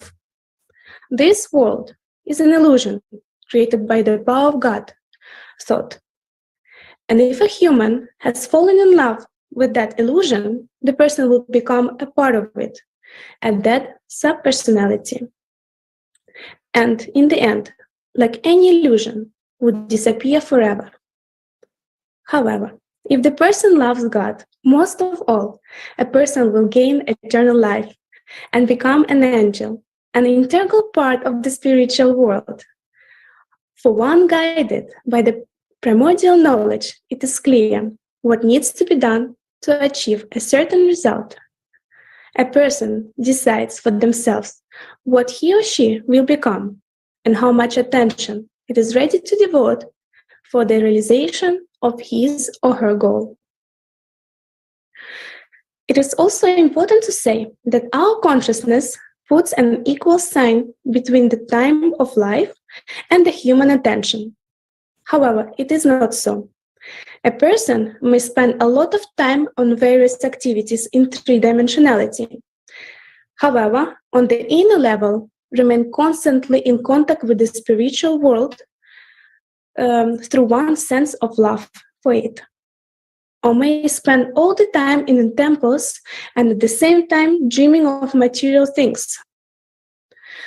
This world is an illusion created by the power of God, thought. And if a human has fallen in love with that illusion, the person will become a part of it, and that subpersonality. And in the end, like any illusion, would disappear forever. However, if the person loves God, most of all, a person will gain eternal life and become an angel, an integral part of the spiritual world. For one guided by the primordial knowledge, it is clear what needs to be done to achieve a certain result. A person decides for themselves what he or she will become and how much attention it is ready to devote for the realization of his or her goal. It is also important to say that our consciousness puts an equal sign between the time of life and the human attention. However, it is not so. A person may spend a lot of time on various activities in three-dimensionality. However, on the inner level, remain constantly in contact with the spiritual world through one sense of love for it. Or may spend all the time in temples and at the same time dreaming of material things.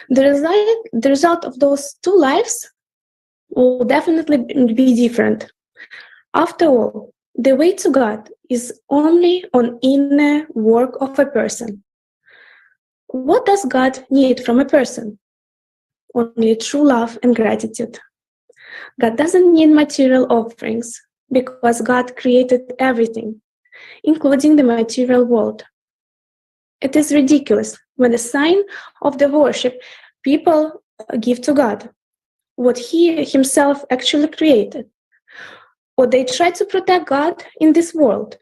The result of those two lives will definitely be different. After all, the way to God is only on inner work of a person. What does God need from a person? Only true love and gratitude. God doesn't need material offerings because God created everything, including the material world. It is ridiculous when the sign of the worship people give to God, what He Himself actually created. Or they try to protect God in this world.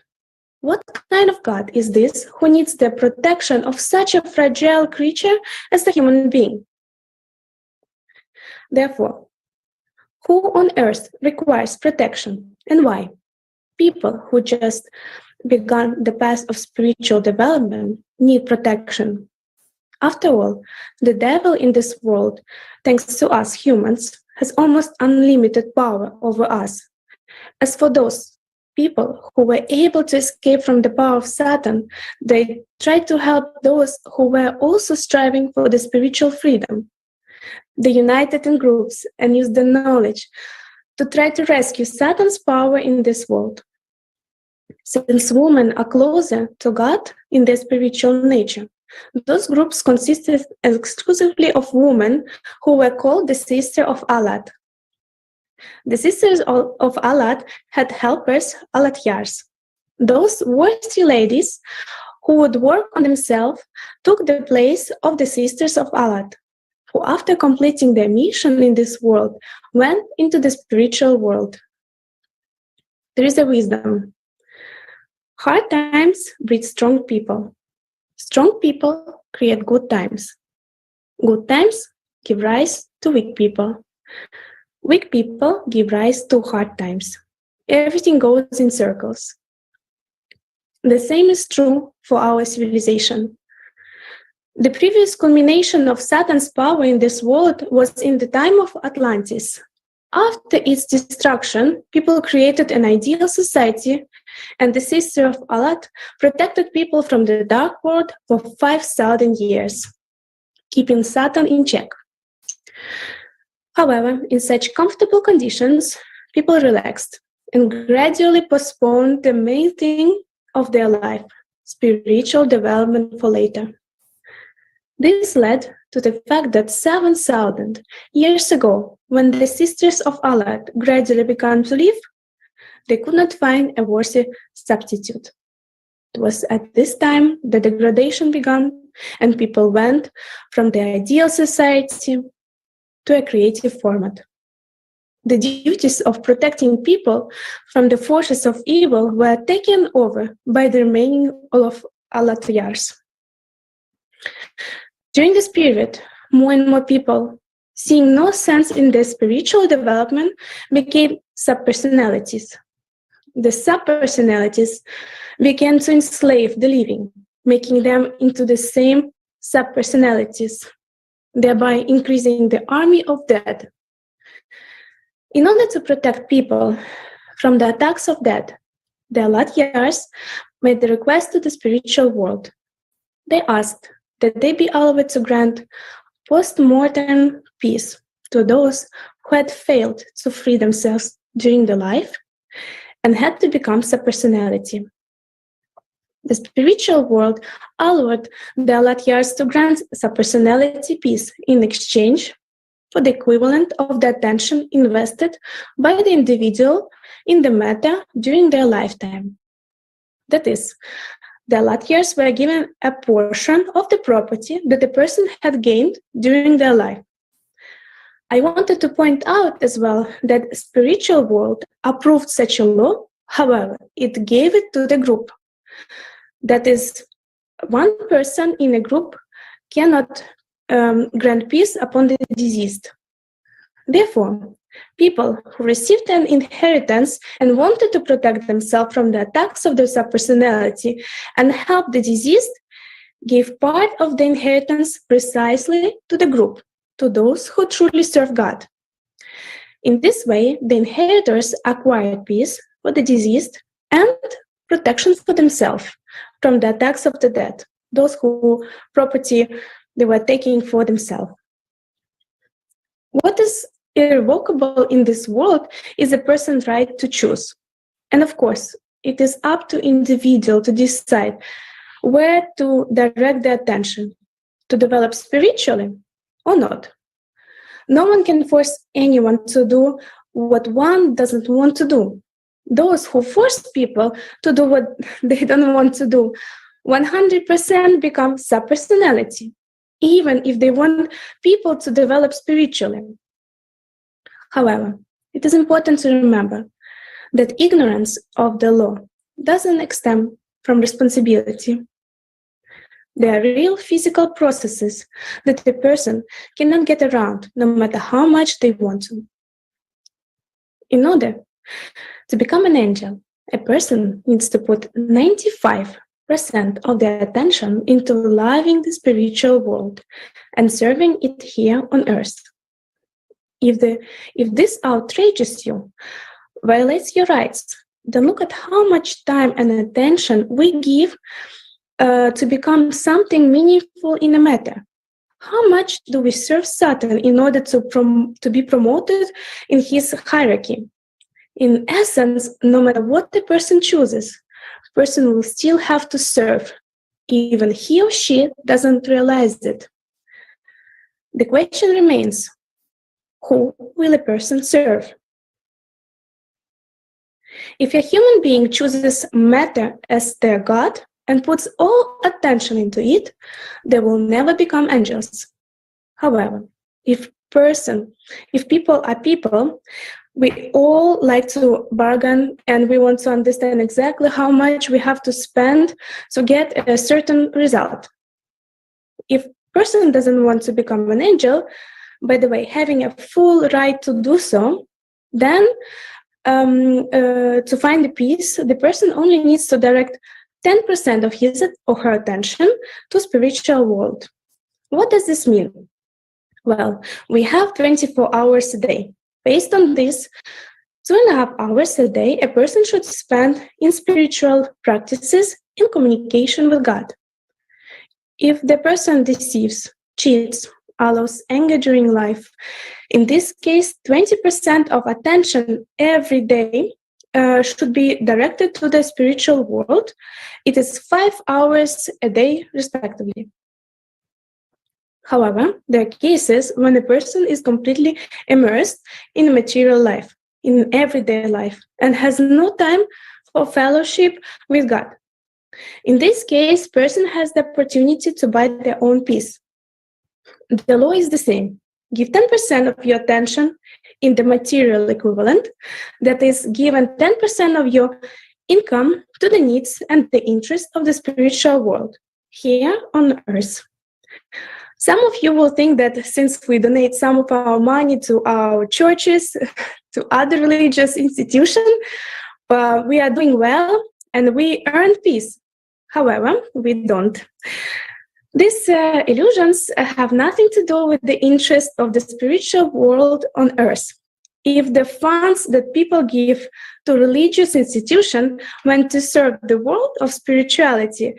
What kind of God is this who needs the protection of such a fragile creature as the human being? Therefore, who on earth requires protection and why? People who just begun the path of spiritual development need protection. After all, the devil in this world, thanks to us humans, has almost unlimited power over us. As for those people who were able to escape from the power of Satan, they tried to help those who were also striving for the spiritual freedom. They united in groups and used the knowledge to try to rescue Satan's power in this world. Since women are closer to God in their spiritual nature, those groups consisted exclusively of women who were called the Sisters of Alad. The Sisters of Alad had helpers, Alatyars. Those worthy ladies who would work on themselves took the place of the Sisters of Alad, who after completing their mission in this world went into the spiritual world. There is a wisdom. Hard times breed strong people. Strong people create good times. Good times give rise to weak people. Weak people give rise to hard times. Everything goes in circles. The same is true for our civilization. The previous culmination of Satan's power in this world was in the time of Atlantis. After its destruction, people created an ideal society, and the Sister of Alad protected people from the dark world for 5,000 years, keeping Satan in check. However, in such comfortable conditions, people relaxed and gradually postponed the main thing of their life, spiritual development, for later. This led to the fact that 7,000 years ago, when the Sisters of Alad gradually began to live, they could not find a worthy substitute. It was at this time the degradation began, and people went from the ideal society to a creative format. The duties of protecting people from the forces of evil were taken over by the remaining of Alatyars. During this period, more and more people, seeing no sense in their spiritual development, became subpersonalities. The subpersonalities began to enslave the living, making them into the same subpersonalities, thereby increasing the army of dead. In order to protect people from the attacks of death, the Alatyars made the request to the spiritual world. They asked that they be allowed to grant post-mortem peace to those who had failed to free themselves during their life and had to become subpersonality. The spiritual world allowed the Alatyars to grant subpersonality peace in exchange for the equivalent of the attention invested by the individual in the matter during their lifetime. That is, the Alatyars were given a portion of the property that the person had gained during their life. I wanted to point out as well that the spiritual world approved such a law, however, it gave it to the group. That is, one person in a group cannot grant peace upon the deceased. Therefore, people who received an inheritance and wanted to protect themselves from the attacks of their subpersonality and help the deceased gave part of the inheritance precisely to the group, to those who truly serve God. In this way, the inheritors acquired peace for the deceased and protection for themselves from the attacks of the dead, those who property they were taking for themselves. What is irrevocable in this world is a person's right to choose. And of course, it is up to individual to decide where to direct the attention, to develop spiritually or not. No one can force anyone to do what one doesn't want to do. Those who force people to do what they don't want to do 100% become subpersonality, even if they want people to develop spiritually. However, it is important to remember that ignorance of the law doesn't extend from responsibility. There are real physical processes that a person cannot get around no matter how much they want to. In order to become an angel, a person needs to put 95% of their attention into loving the spiritual world and serving it here on earth. If this outrages you, violates your rights, then look at how much time and attention we give to become something meaningful in a matter. How much do we serve Satan in order to be promoted in his hierarchy? In essence, no matter what the person chooses, the person will still have to serve, even he or she doesn't realize it. The question remains, who will a person serve? If a human being chooses matter as their God and puts all attention into it, they will never become angels. However, if people are people, we all like to bargain and we want to understand exactly how much we have to spend to get a certain result. If a person doesn't want to become an angel, by the way, having a full right to do so, then to find the peace, the person only needs to direct 10% of his or her attention to spiritual world. What does this mean? Well, we have 24 hours a day. Based on this, 2.5 hours a day a person should spend in spiritual practices in communication with God. If the person deceives, cheats, allows anger during life, in this case, 20% of attention every day should be directed to the spiritual world. It is 5 hours a day, respectively. However, there are cases when a person is completely immersed in material life, in everyday life, and has no time for fellowship with God. In this case, person has the opportunity to buy their own peace. The law is the same. Give 10% of your attention in the material equivalent, that is, given 10% of your income to the needs and the interests of the spiritual world, here on earth. Some of you will think that since we donate some of our money to our churches, to other religious institutions, we are doing well and we earn peace. However, we don't. These illusions have nothing to do with the interest of the spiritual world on earth. If the funds that people give to religious institutions went to serve the world of spirituality,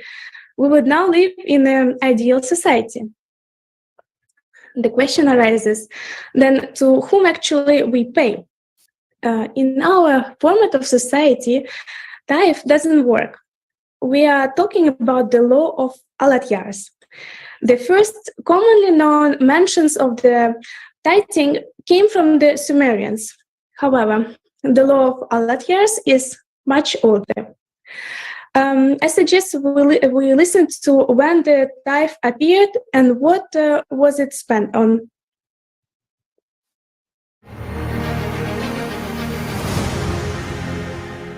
we would now live in an ideal society. The question arises, then to whom actually we pay? In our format of society, tithe doesn't work. We are talking about the law of Alatyars. The first commonly known mentions of the tithing came from the Sumerians. However, the law of Alatyars is much older. I suggest we listen to when the tithe appeared and what was it spent on.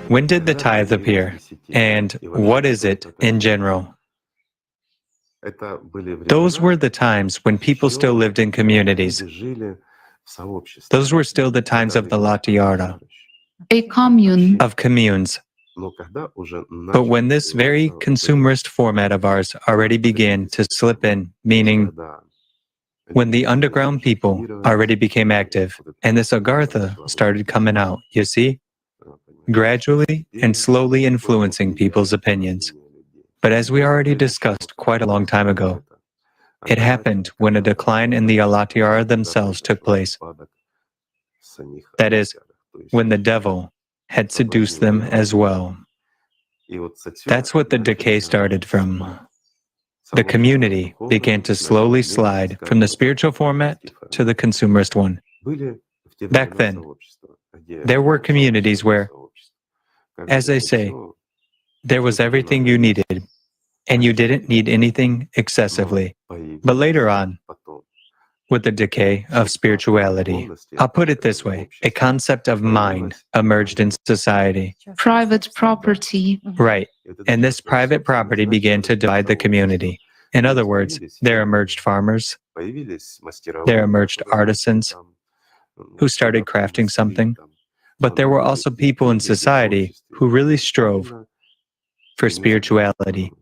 When did the tithe appear? And what is it in general? Those were the times when people still lived in communities. Those were still the times of the Latiara, A commune. of communes. But when this very consumerist format of ours already began to slip in, meaning when the underground people already became active, and this Agartha started coming out, you see, gradually and slowly influencing people's opinions. But as we already discussed quite a long time ago, it happened when a decline in the Alatiara themselves took place. That is, when the devil had seduced them as well. That's what the decay started from. The community began to slowly slide from the spiritual format to the consumerist one. Back then, there were communities where, as I say, there was everything you needed, and you didn't need anything excessively. But later on, with the decay of spirituality, I'll put it this way, a concept of mind emerged in society. Private property. Right. And this private property began to divide the community. In other words, there emerged farmers, there emerged artisans who started crafting something, but there were also people in society who really strove for spirituality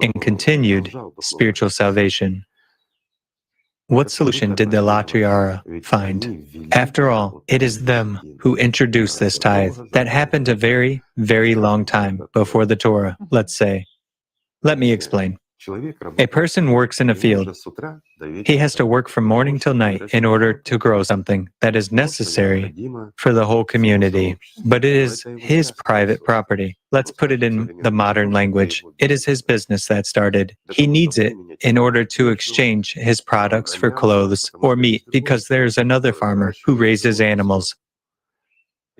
and continued spiritual salvation. What solution did the Latriara find? After all, it is them who introduced this tithe that happened a very, very long time before the Torah, let's say. Let me explain. A person works in a field. He has to work from morning till night in order to grow something that is necessary for the whole community. But it is his private property. Let's put it in the modern language. It is his business that started. He needs it in order to exchange his products for clothes or meat because there's another farmer who raises animals,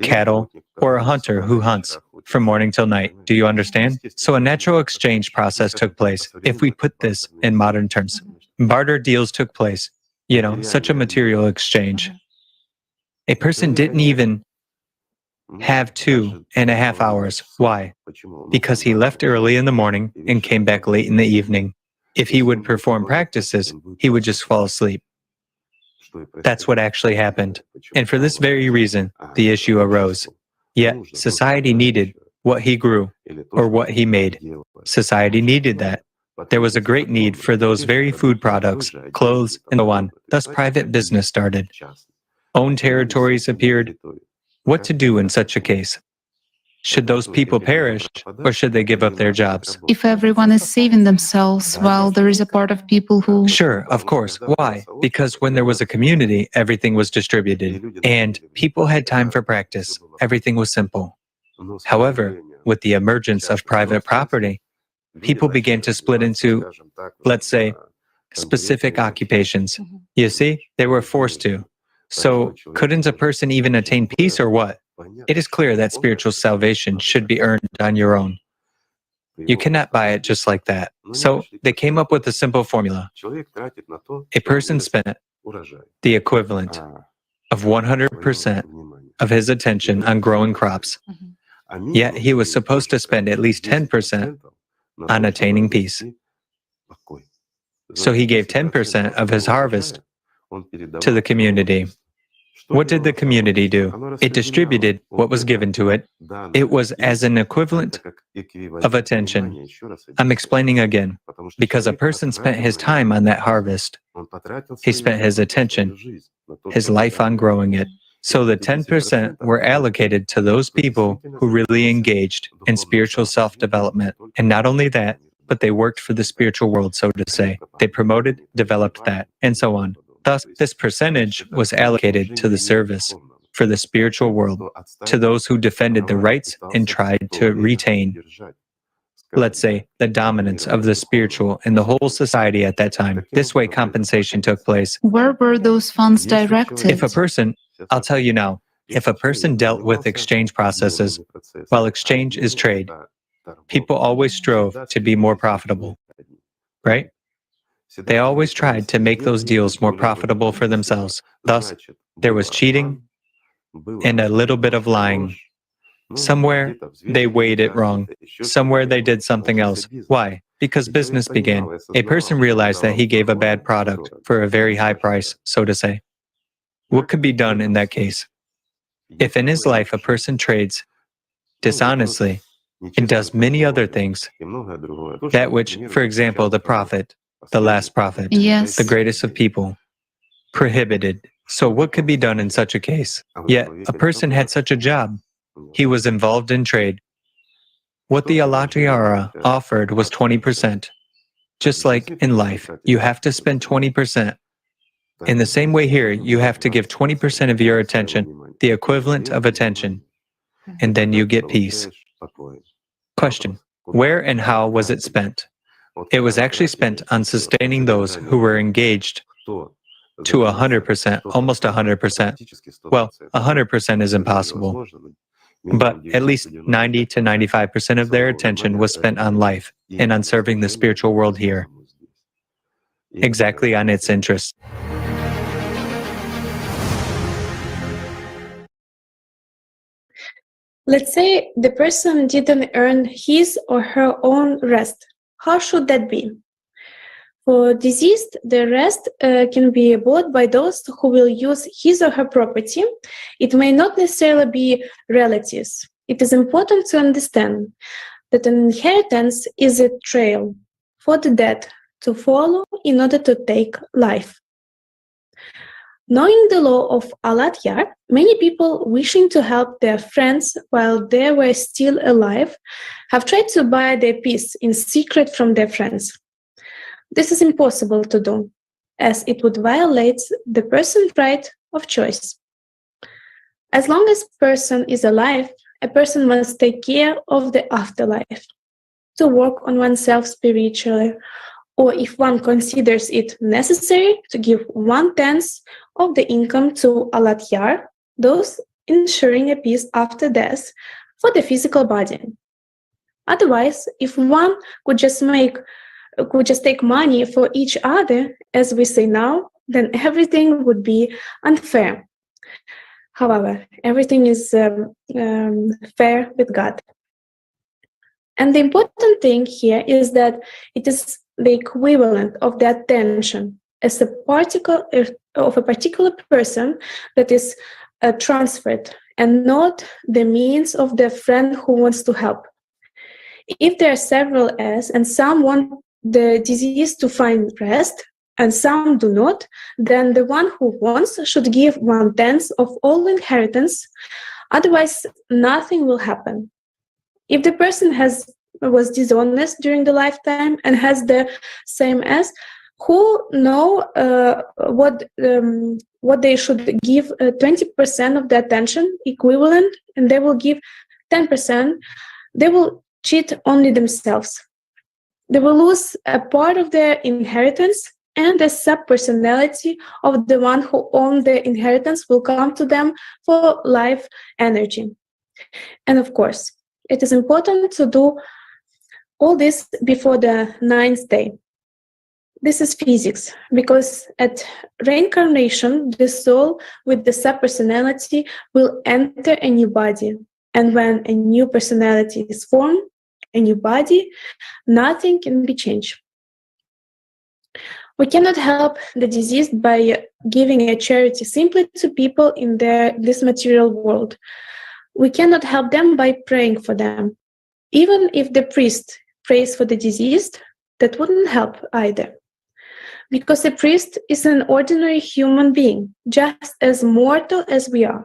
cattle, or a hunter who hunts from morning till night. Do you understand? So a natural exchange process took place. If we put this in modern terms, barter deals took place. You know, such a material exchange. A person didn't even have 2.5 hours. Why? Because he left early in the morning and came back late in the evening. If he would perform practices, he would just fall asleep. That's what actually happened. And for this very reason, the issue arose. Yet, society needed what he grew or what he made. Society needed that. There was a great need for those very food products, clothes, and so on. Thus, private business started. Own territories appeared. What to do in such a case? Should those people perish, or should they give up their jobs? If everyone is saving themselves, while there is a part of people who... Sure, of course. Why? Because when there was a community, everything was distributed, and people had time for practice. Everything was simple. However, with the emergence of private property, people began to split into, let's say, specific occupations. You see, they were forced to. So, couldn't a person even attain peace or what? It is clear that spiritual salvation should be earned on your own. You cannot buy it just like that. So, they came up with a simple formula. A person spent the equivalent of 100% of his attention on growing crops. Yet he was supposed to spend at least 10% on attaining peace. So he gave 10% of his harvest to the community. What did the community do? It distributed what was given to it. It was as an equivalent of attention. I'm explaining again, because a person spent his time on that harvest. He spent his attention, his life on growing it. So the 10% were allocated to those people who really engaged in spiritual self-development. And not only that, but they worked for the spiritual world, so to say. They promoted, developed that, and so on. Thus, this percentage was allocated to the service for the spiritual world, to those who defended the rights and tried to retain, let's say, the dominance of the spiritual in the whole society at that time. This way, compensation took place. Where were those funds directed? If a person, I'll tell you now, if a person dealt with exchange processes, while exchange is trade, people always strove to be more profitable, right? They always tried to make those deals more profitable for themselves. Thus, there was cheating and a little bit of lying. Somewhere they weighed it wrong. Somewhere they did something else. Why? Because business began. A person realized that he gave a bad product for a very high price, so to say. What could be done in that case? If in his life a person trades dishonestly and does many other things, that which, for example, the prophet, the last prophet, Yes. the greatest of people, prohibited. So what could be done in such a case? Yet a person had such a job. He was involved in trade. What the Alatiyara offered was 20%. Just like in life, you have to spend 20%. In the same way here, you have to give 20% of your attention, the equivalent of attention, and then you get peace. Question: where and how was it spent? It was actually spent on sustaining those who were engaged to 100%, almost 100%. Well, 100% is impossible, but at least 90 to 95% of their attention was spent on life and on serving the spiritual world here, exactly on its interests. Let's say the person didn't earn his or her own rest. How should that be? For deceased, the rest can be bought by those who will use his or her property. It may not necessarily be relatives. It is important to understand that an inheritance is a trail for the dead to follow in order to take life. Knowing the law of Alat Yar, many people wishing to help their friends while they were still alive have tried to buy their peace in secret from their friends. This is impossible to do, as it would violate the person's right of choice. As long as a person is alive, a person must take care of the afterlife, to work on oneself spiritually, or if one considers it necessary, to give 1/10 of the income to Alat Yar, thus ensuring a peace after death for the physical body. Otherwise, if one could just take money for each other, as we say now, then everything would be unfair. However, everything is fair with God. And the important thing here is that it is the equivalent of the attention as a particle of a particular person that is transferred, and not the means of the friend who wants to help. If there are several heirs and some want the deceased to find rest and some do not, then the one who wants should give 1/10 of all inheritance. Otherwise, nothing will happen. If the person was dishonest during the lifetime and has the same as, who know what they should give 20% of the attention equivalent, and they will give 10%, they will cheat only themselves. They will lose a part of their inheritance, and the sub-personality of the one who owned the inheritance will come to them for life energy. And of course, it is important to do all this before the 9th day. This is physics, because at reincarnation, the soul with the sub-personality will enter a new body. And when a new personality is formed, a new body, nothing can be changed. We cannot help the deceased by giving a charity simply to people in this material world. We cannot help them by praying for them. Even if the priest prays for the deceased, that wouldn't help either. Because a priest is an ordinary human being, just as mortal as we are.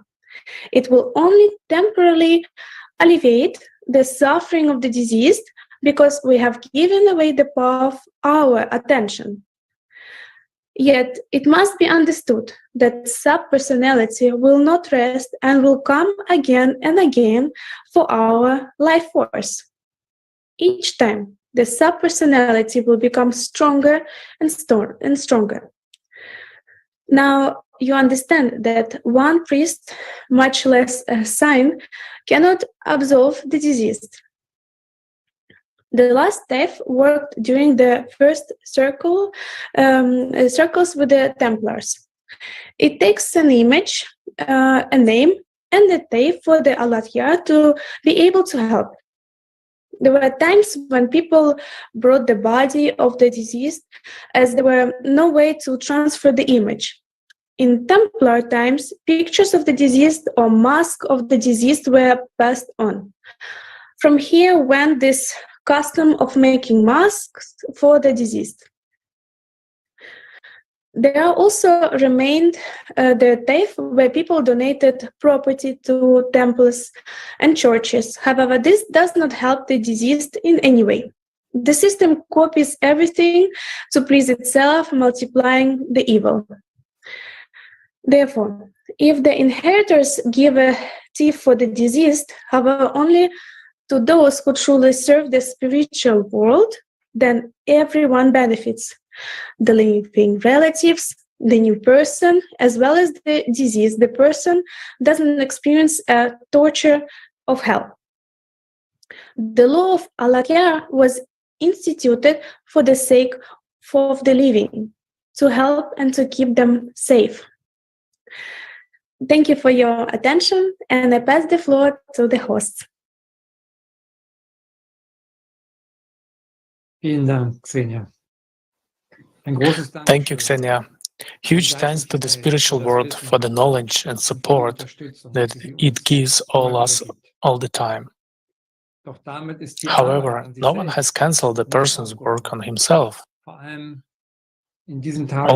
It will only temporarily alleviate the suffering of the deceased because we have given away the power of our attention. Yet it must be understood that sub-personality will not rest and will come again and again for our life force. Each time, the sub-personality will become stronger and stronger. Now, you understand that one priest, much less a sign, cannot absolve the deceased. The last death worked during the first circles with the Templars. It takes an image, a name, and a day for the Alat Yar to be able to help. There were times when people brought the body of the deceased as there were no way to transfer the image. In Templar times, pictures of the deceased or masks of the deceased were passed on. From here went this custom of making masks for the deceased. There also remained the TAFE, where people donated property to temples and churches. However, this does not help the deceased in any way. The system copies everything to please itself, multiplying the evil. Therefore, if the inheritors give a tithe for the deceased, however, only to those who truly serve the spiritual world, then everyone benefits. The living relatives, the new person, as well as the deceased. The person doesn't experience a torture of hell. The law of Al-Akhir was instituted for the sake of the living, to help and to keep them safe. Thank you for your attention, and I pass the floor to the hosts. Vielen Dank, Xenia. Thank you, Xenia. Huge thanks to the spiritual world for the knowledge and support that it gives all us all the time. However, no one has cancelled the person's work on himself, all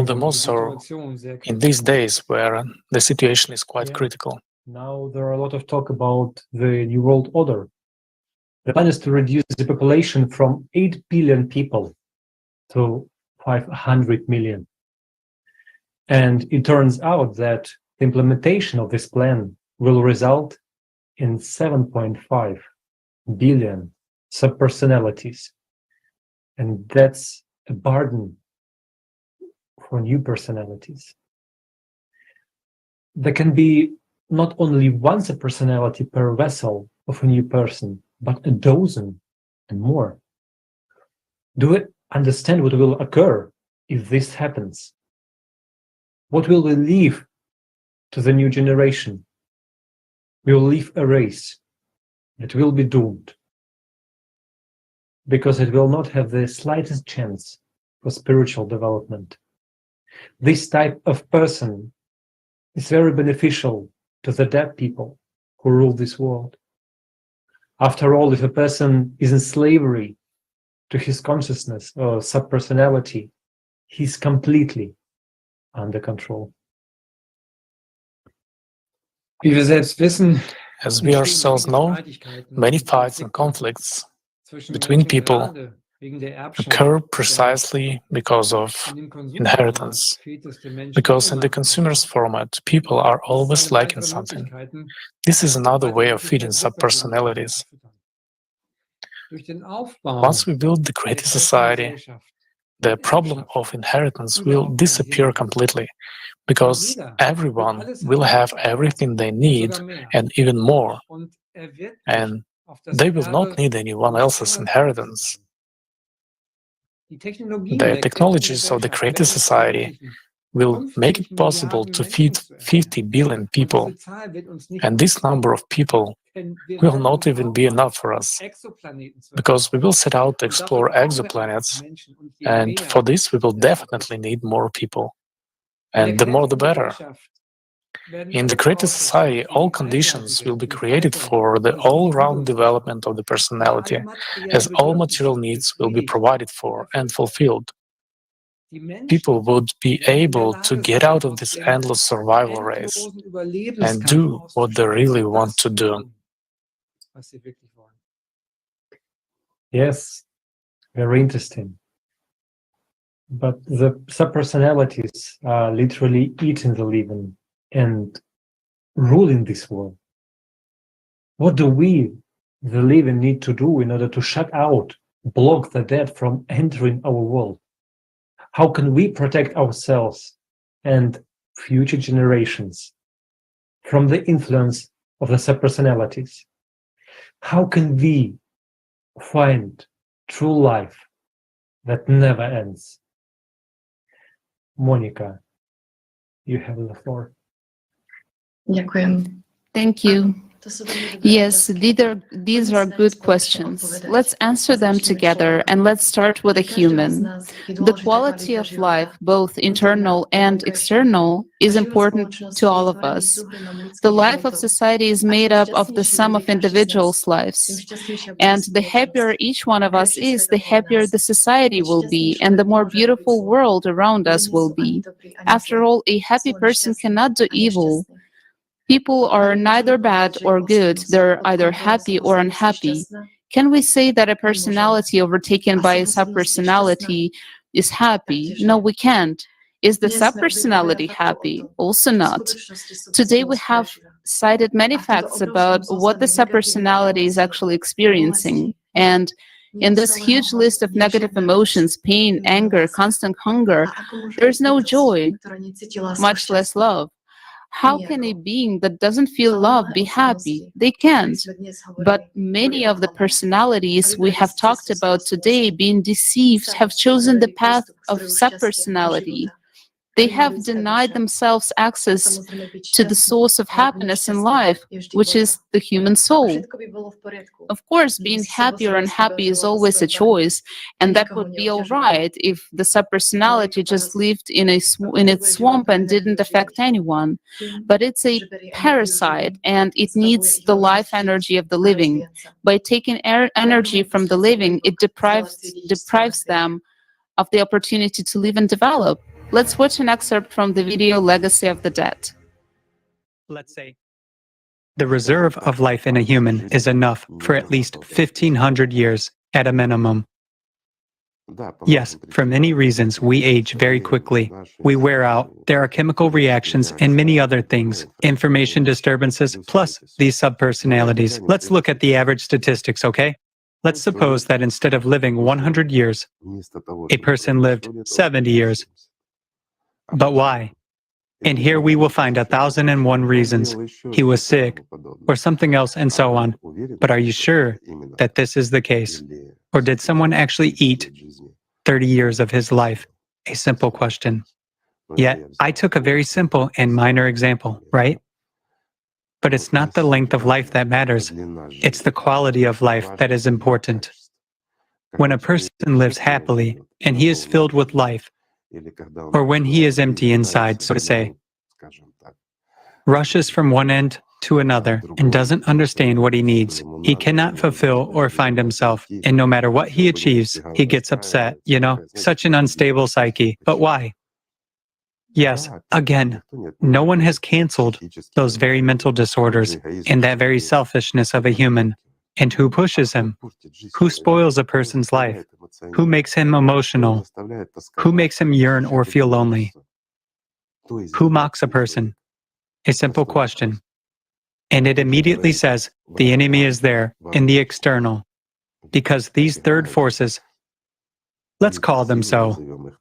the more so in these days where the situation is quite critical. Now there are a lot of talk about the New World Order. The plan is to reduce the population from 8 billion people to 500 million. And it turns out that the implementation of this plan will result in 7.5 billion subpersonalities. And that's a burden for new personalities. There can be not only one subpersonality per vessel of a new person, but a dozen and more. Do we understand what will occur if this happens? What will we leave to the new generation? We will leave a race that will be doomed because it will not have the slightest chance for spiritual development. This type of person is very beneficial to the dead people who rule this world. After all, if a person is in slavery to his consciousness or subpersonality, he's completely under control. As we ourselves know, many fights and conflicts between people occur precisely because of inheritance. Because in the consumer's format, people are always lacking something. This is another way of feeding subpersonalities. Once we build the greater society, the problem of inheritance will disappear completely, because everyone will have everything they need and even more, and they will not need anyone else's inheritance. The technologies of the creative society will make it possible to feed 50 billion people, and this number of people will not even be enough for us, because we will set out to explore exoplanets, and for this we will definitely need more people, and the more the better. In the creative society, all conditions will be created for the all-round development of the personality, as all material needs will be provided for and fulfilled. People would be able to get out of this endless survival race and do what they really want to do. Yes, very interesting. But the subpersonalities are literally eating the living and ruling this world. What do we, the living, need to do in order to shut out, block the dead from entering our world? How can we protect ourselves and future generations from the influence of the subpersonalities? How can we find true life that never ends? Monica, you have the floor. Thank you. Yes, these are good questions. Let's answer them together and let's start with a human. The quality of life, both internal and external, is important to all of us. The life of society is made up of the sum of individuals' lives. And the happier each one of us is, the happier the society will be, and the more beautiful world around us will be. After all, a happy person cannot do evil. People are neither bad or good, they're either happy or unhappy. Can we say that a personality overtaken by a subpersonality is happy? No, we can't. Is the subpersonality happy? Also not. Today we have cited many facts about what the subpersonality is actually experiencing. And in this huge list of negative emotions, pain, anger, constant hunger, there's no joy, much less love. How can a being that doesn't feel love be happy? They can't. But many of the personalities we have talked about today, being deceived, have chosen the path of subpersonality. They have denied themselves access to the source of happiness in life, which is the human soul. Of course, being happy or unhappy is always a choice, and that would be all right if the subpersonality just lived in its swamp and didn't affect anyone. But it's a parasite, and it needs the life energy of the living. By taking energy from the living, it deprives them of the opportunity to live and develop. Let's watch an excerpt from the video Legacy of the Dead. Let's say the reserve of life in a human is enough for at least 1,500 years at a minimum. Yes, for many reasons, we age very quickly. We wear out, there are chemical reactions, and many other things, information disturbances, plus these subpersonalities. Let's look at the average statistics, okay? Let's suppose that instead of living 100 years, a person lived 70 years. But why? And here we will find 1,001 reasons. He was sick, or something else, and so on. But are you sure that this is the case? Or did someone actually eat 30 years of his life? A simple question. Yet, I took a very simple and minor example, right? But it's not the length of life that matters. It's the quality of life that is important. When a person lives happily, and he is filled with life, or when he is empty inside, so to say, rushes from one end to another and doesn't understand what he needs, he cannot fulfill or find himself. And no matter what he achieves, he gets upset, such an unstable psyche. But why? Yes, again, no one has canceled those very mental disorders and that very selfishness of a human. And who pushes him? Who spoils a person's life? Who makes him emotional? Who makes him yearn or feel lonely? Who mocks a person? A simple question. And it immediately says the enemy is there in the external. Because these third forces, let's call them so,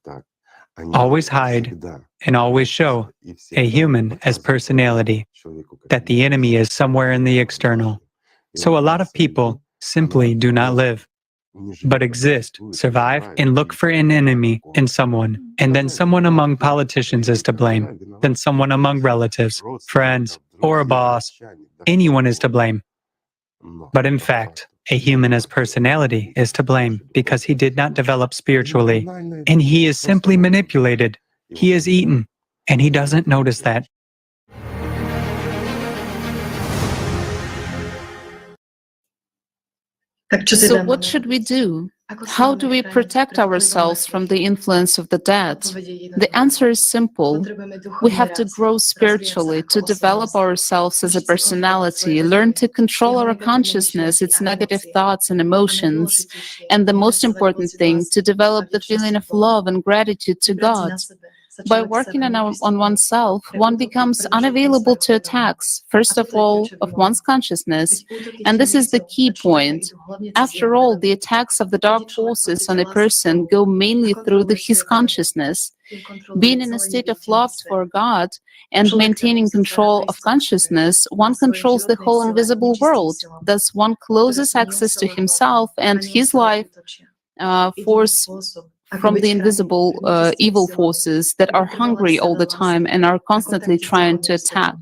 always hide and always show a human as personality, that the enemy is somewhere in the external. So a lot of people simply do not live, but exist, survive, and look for an enemy in someone. And then someone among politicians is to blame. Then someone among relatives, friends, or a boss. Anyone is to blame. But in fact, a human as personality is to blame because he did not develop spiritually. And he is simply manipulated. He is eaten. And he doesn't notice that. So what should we do? How do we protect ourselves from the influence of the dead? The answer is simple. We have to grow spiritually, to develop ourselves as a personality, learn to control our consciousness, its negative thoughts and emotions, and the most important thing, to develop the feeling of love and gratitude to God. By working on oneself, one becomes unavailable to attacks, first of all, of one's consciousness. And this is the key point. After all, the attacks of the dark forces on a person go mainly through his consciousness. Being in a state of love for God and maintaining control of consciousness, one controls the whole invisible world. Thus, one closes access to himself and his life force from the invisible evil forces that are hungry all the time and are constantly trying to attack.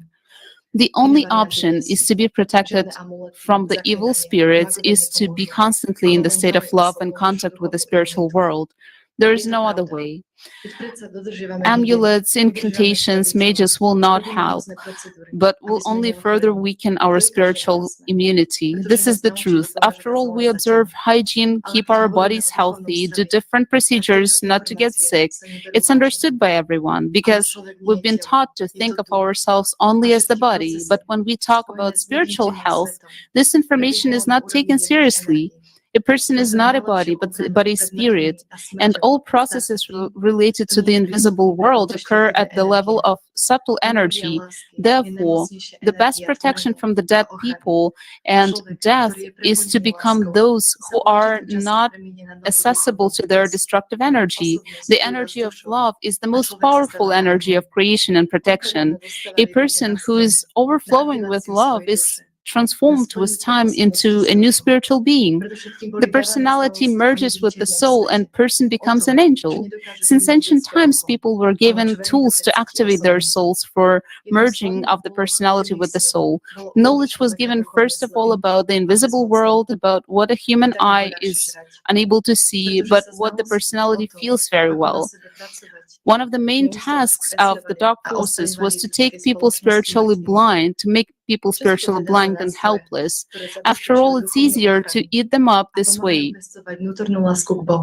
The only option is to be protected from the evil spirits, is to be constantly in the state of love and contact with the spiritual world. There is no other way. Amulets, incantations, mages will not help, but will only further weaken our spiritual immunity. This is the truth. After all, we observe hygiene, keep our bodies healthy, do different procedures not to get sick. It's understood by everyone because we've been taught to think of ourselves only as the body. But when we talk about spiritual health, this information is not taken seriously. A person is not a body, but a spirit, and all processes related to the invisible world occur at the level of subtle energy. Therefore, the best protection from the dead people and death is to become those who are not accessible to their destructive energy. The energy of love is the most powerful energy of creation and protection. A person who is overflowing with love is transformed with time into a new spiritual being. The personality merges with the soul and person becomes an angel. Since ancient times, people were given tools to activate their souls for merging of the personality with the soul. Knowledge was given first of all about the invisible world, about what a human eye is unable to see, but what the personality feels very well. One of the main tasks of the dark forces was to take people spiritually blind, to make people spiritually blind and helpless. After all, it's easier to eat them up this way.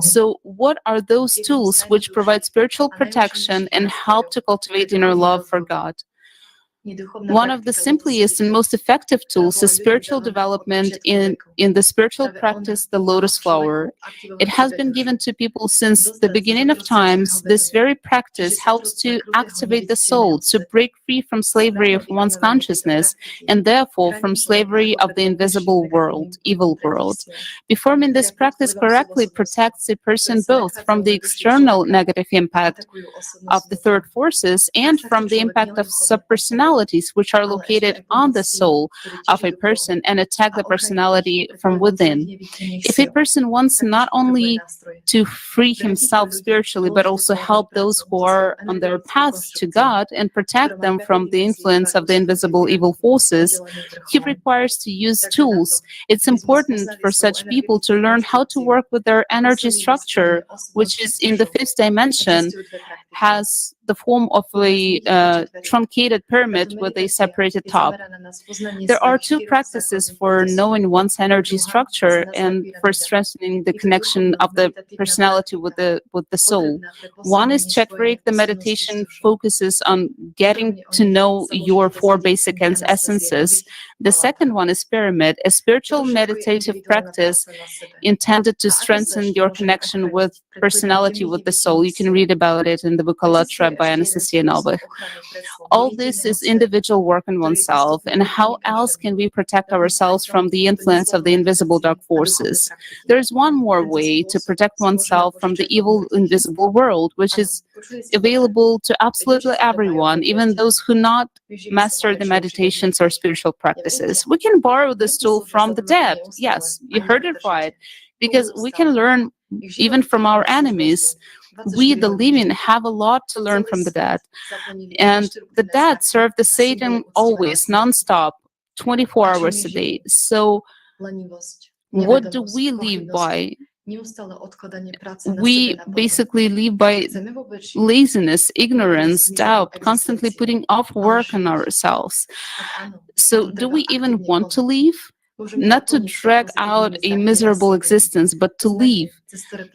So, what are those tools which provide spiritual protection and help to cultivate inner love for God? One of the simplest and most effective tools is spiritual development in the spiritual practice, the lotus flower. It has been given to people since the beginning of times. This very practice helps to activate the soul, to break free from slavery of one's consciousness, and therefore from slavery of the invisible world, evil world. Performing this practice correctly protects a person both from the external negative impact of the third forces and from the impact of subpersonalities, which are located on the soul of a person and attack the personality from within. If a person wants not only to free himself spiritually, but also help those who are on their paths to God and protect them from the influence of the invisible evil forces, he requires to use tools. It's important for such people to learn how to work with their energy structure, which is in the fifth dimension, has the form of a truncated pyramid with a separated top. There are two practices for knowing one's energy structure and for strengthening the connection of the personality with the soul. One is Chatvrik. The meditation focuses on getting to know your four basic essences. The second one is Pyramid, a spiritual meditative practice intended to strengthen your connection with personality with the soul. You can read about it in the book Alatra by Anastasia Novich. All this is individual work on oneself, and how else can we protect ourselves from the influence of the invisible dark forces? There is one more way to protect oneself from the evil invisible world, which is available to absolutely everyone, even those who not master the meditations or spiritual practices. We can borrow this tool from the dead. Yes, you heard it right, because we can learn even from our enemies. We, the living, have a lot to learn from the dead. And the dead serve the Satan always, non-stop, 24 hours a day. So what do we live by? We basically live by laziness, ignorance, doubt, constantly putting off work on ourselves. So do we even want to live? Not to drag out a miserable existence, but to live.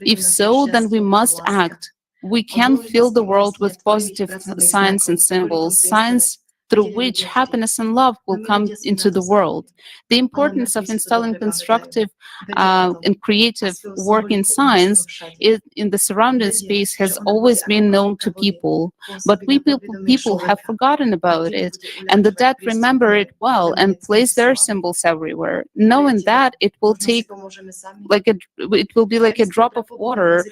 If so, then we must act. We can fill the world with positive signs and symbols, signs through which happiness and love will come into the world. The importance of installing constructive and creative work in science in the surrounding space has always been known to people, but we people have forgotten about it, and the dead remember it well and place their symbols everywhere, knowing that it will take it will be like a drop of water.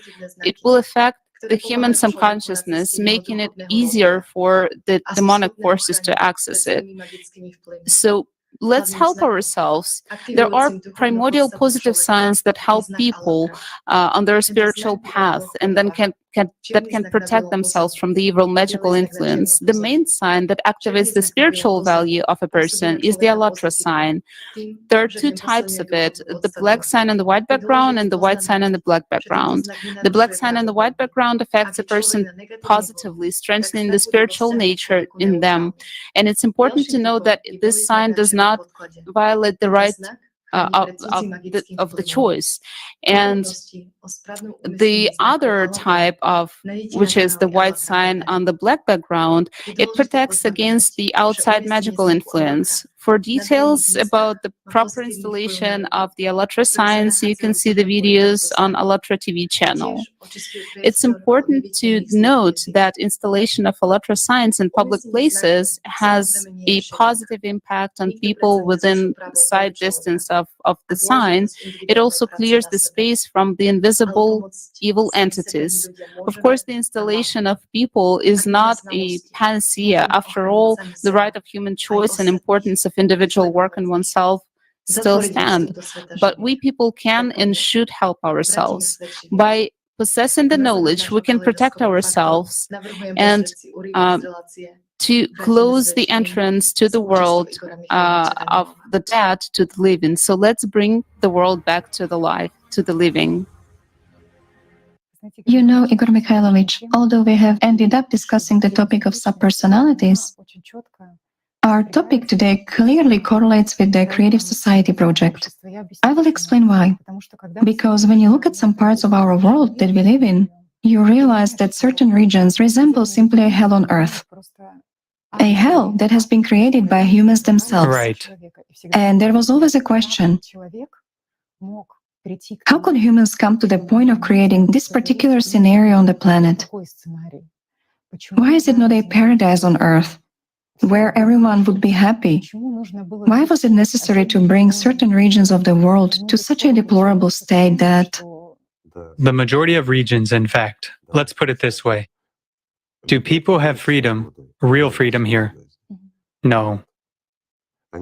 It will affect the human subconsciousness, making it easier for the demonic forces to access it. So let's help ourselves. There are primordial positive signs that help people on their spiritual path and then can that can protect themselves from the evil magical influence. The main sign that activates the spiritual value of a person is the Allatra sign. There are two types of it, the black sign on the white background and the white sign on the black background. The black sign on the white background affects a person positively, strengthening the spiritual nature in them. And it's important to know that this sign does not violate the right of the choice. And the other type of, which is the white sign on the black background, it protects against the outside magical influence. For details about the proper installation of the Allatra signs, you can see the videos on Allatra TV channel. It's important to note that installation of Allatra signs in public places has a positive impact on people within sight distance of the sign. It also clears the space from the invisible evil entities. Of course, the installation of people is not a panacea. After all, the right of human choice and importance of individual work on oneself still stand. But we people can and should help ourselves. By possessing the knowledge, we can protect ourselves and to close the entrance to the world of the dead to the living. So let's bring the world back to the life, to the living. You know, Igor Mikhailovich, although we have ended up discussing the topic of subpersonalities, our topic today clearly correlates with the Creative Society project. I will explain why. Because when you look at some parts of our world that we live in, you realize that certain regions resemble simply a hell on earth. A hell that has been created by humans themselves. Right. And there was always a question: how could humans come to the point of creating this particular scenario on the planet? Why is it not a paradise on earth, where everyone would be happy? Why was it necessary to bring certain regions of the world to such a deplorable state that... The majority of regions, in fact. Let's put it this way. Do people have freedom, real freedom here? No.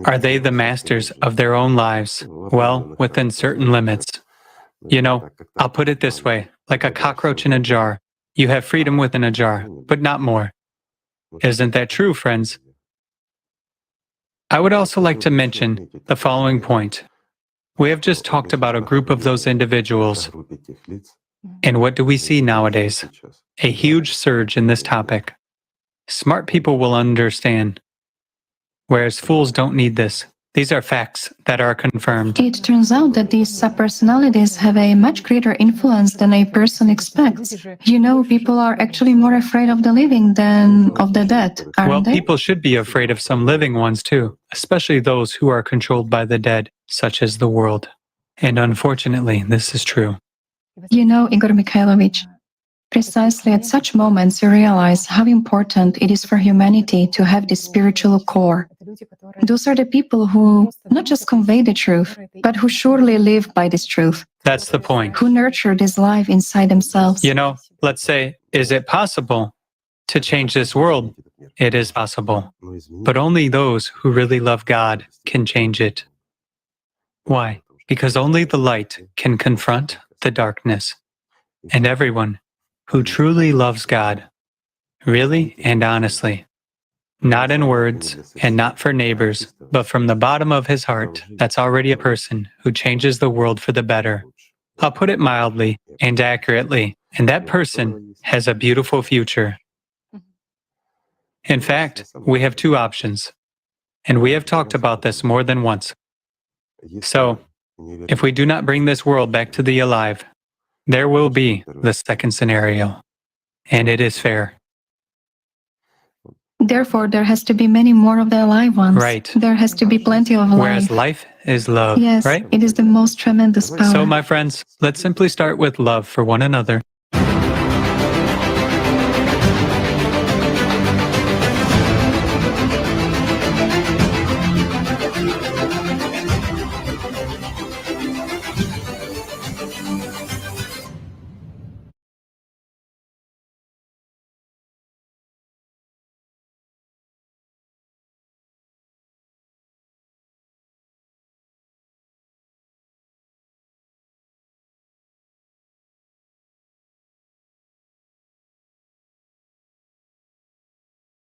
Are they the masters of their own lives? Well, within certain limits. You know, I'll put it this way, like a cockroach in a jar. You have freedom within a jar, but not more. Isn't that true, friends? I would also like to mention the following point. We have just talked about a group of those individuals. And what do we see nowadays? A huge surge in this topic. Smart people will understand, whereas fools don't need this. These are facts that are confirmed. It turns out that these subpersonalities have a much greater influence than a person expects. You know, people are actually more afraid of the living than of the dead, aren't Well, they? people should be afraid of some living ones too, especially those who are controlled by the dead, such as the world. And unfortunately, this is true. You know, Igor Mikhailovich, precisely at such moments you realize how important it is for humanity to have this spiritual core. Those are the people who not just convey the truth, but who surely live by this truth. That's the point. Who nurture this life inside themselves. You know, let's say, is it possible to change this world? It is possible. But only those who really love God can change it. Why? Because only the light can confront the darkness. And everyone who truly loves God, really and honestly, not in words and not for neighbors, but from the bottom of his heart, that's already a person who changes the world for the better. I'll put it mildly and accurately, and that person has a beautiful future. In fact, we have two options, and we have talked about this more than once. So, if we do not bring this world back to the alive, there will be the second scenario, and it is fair. Therefore, there has to be many more of the alive ones. Right. There has to be plenty of life. Whereas life is love, Yes, right? it is the most tremendous power. So, my friends, let's simply start with love for one another.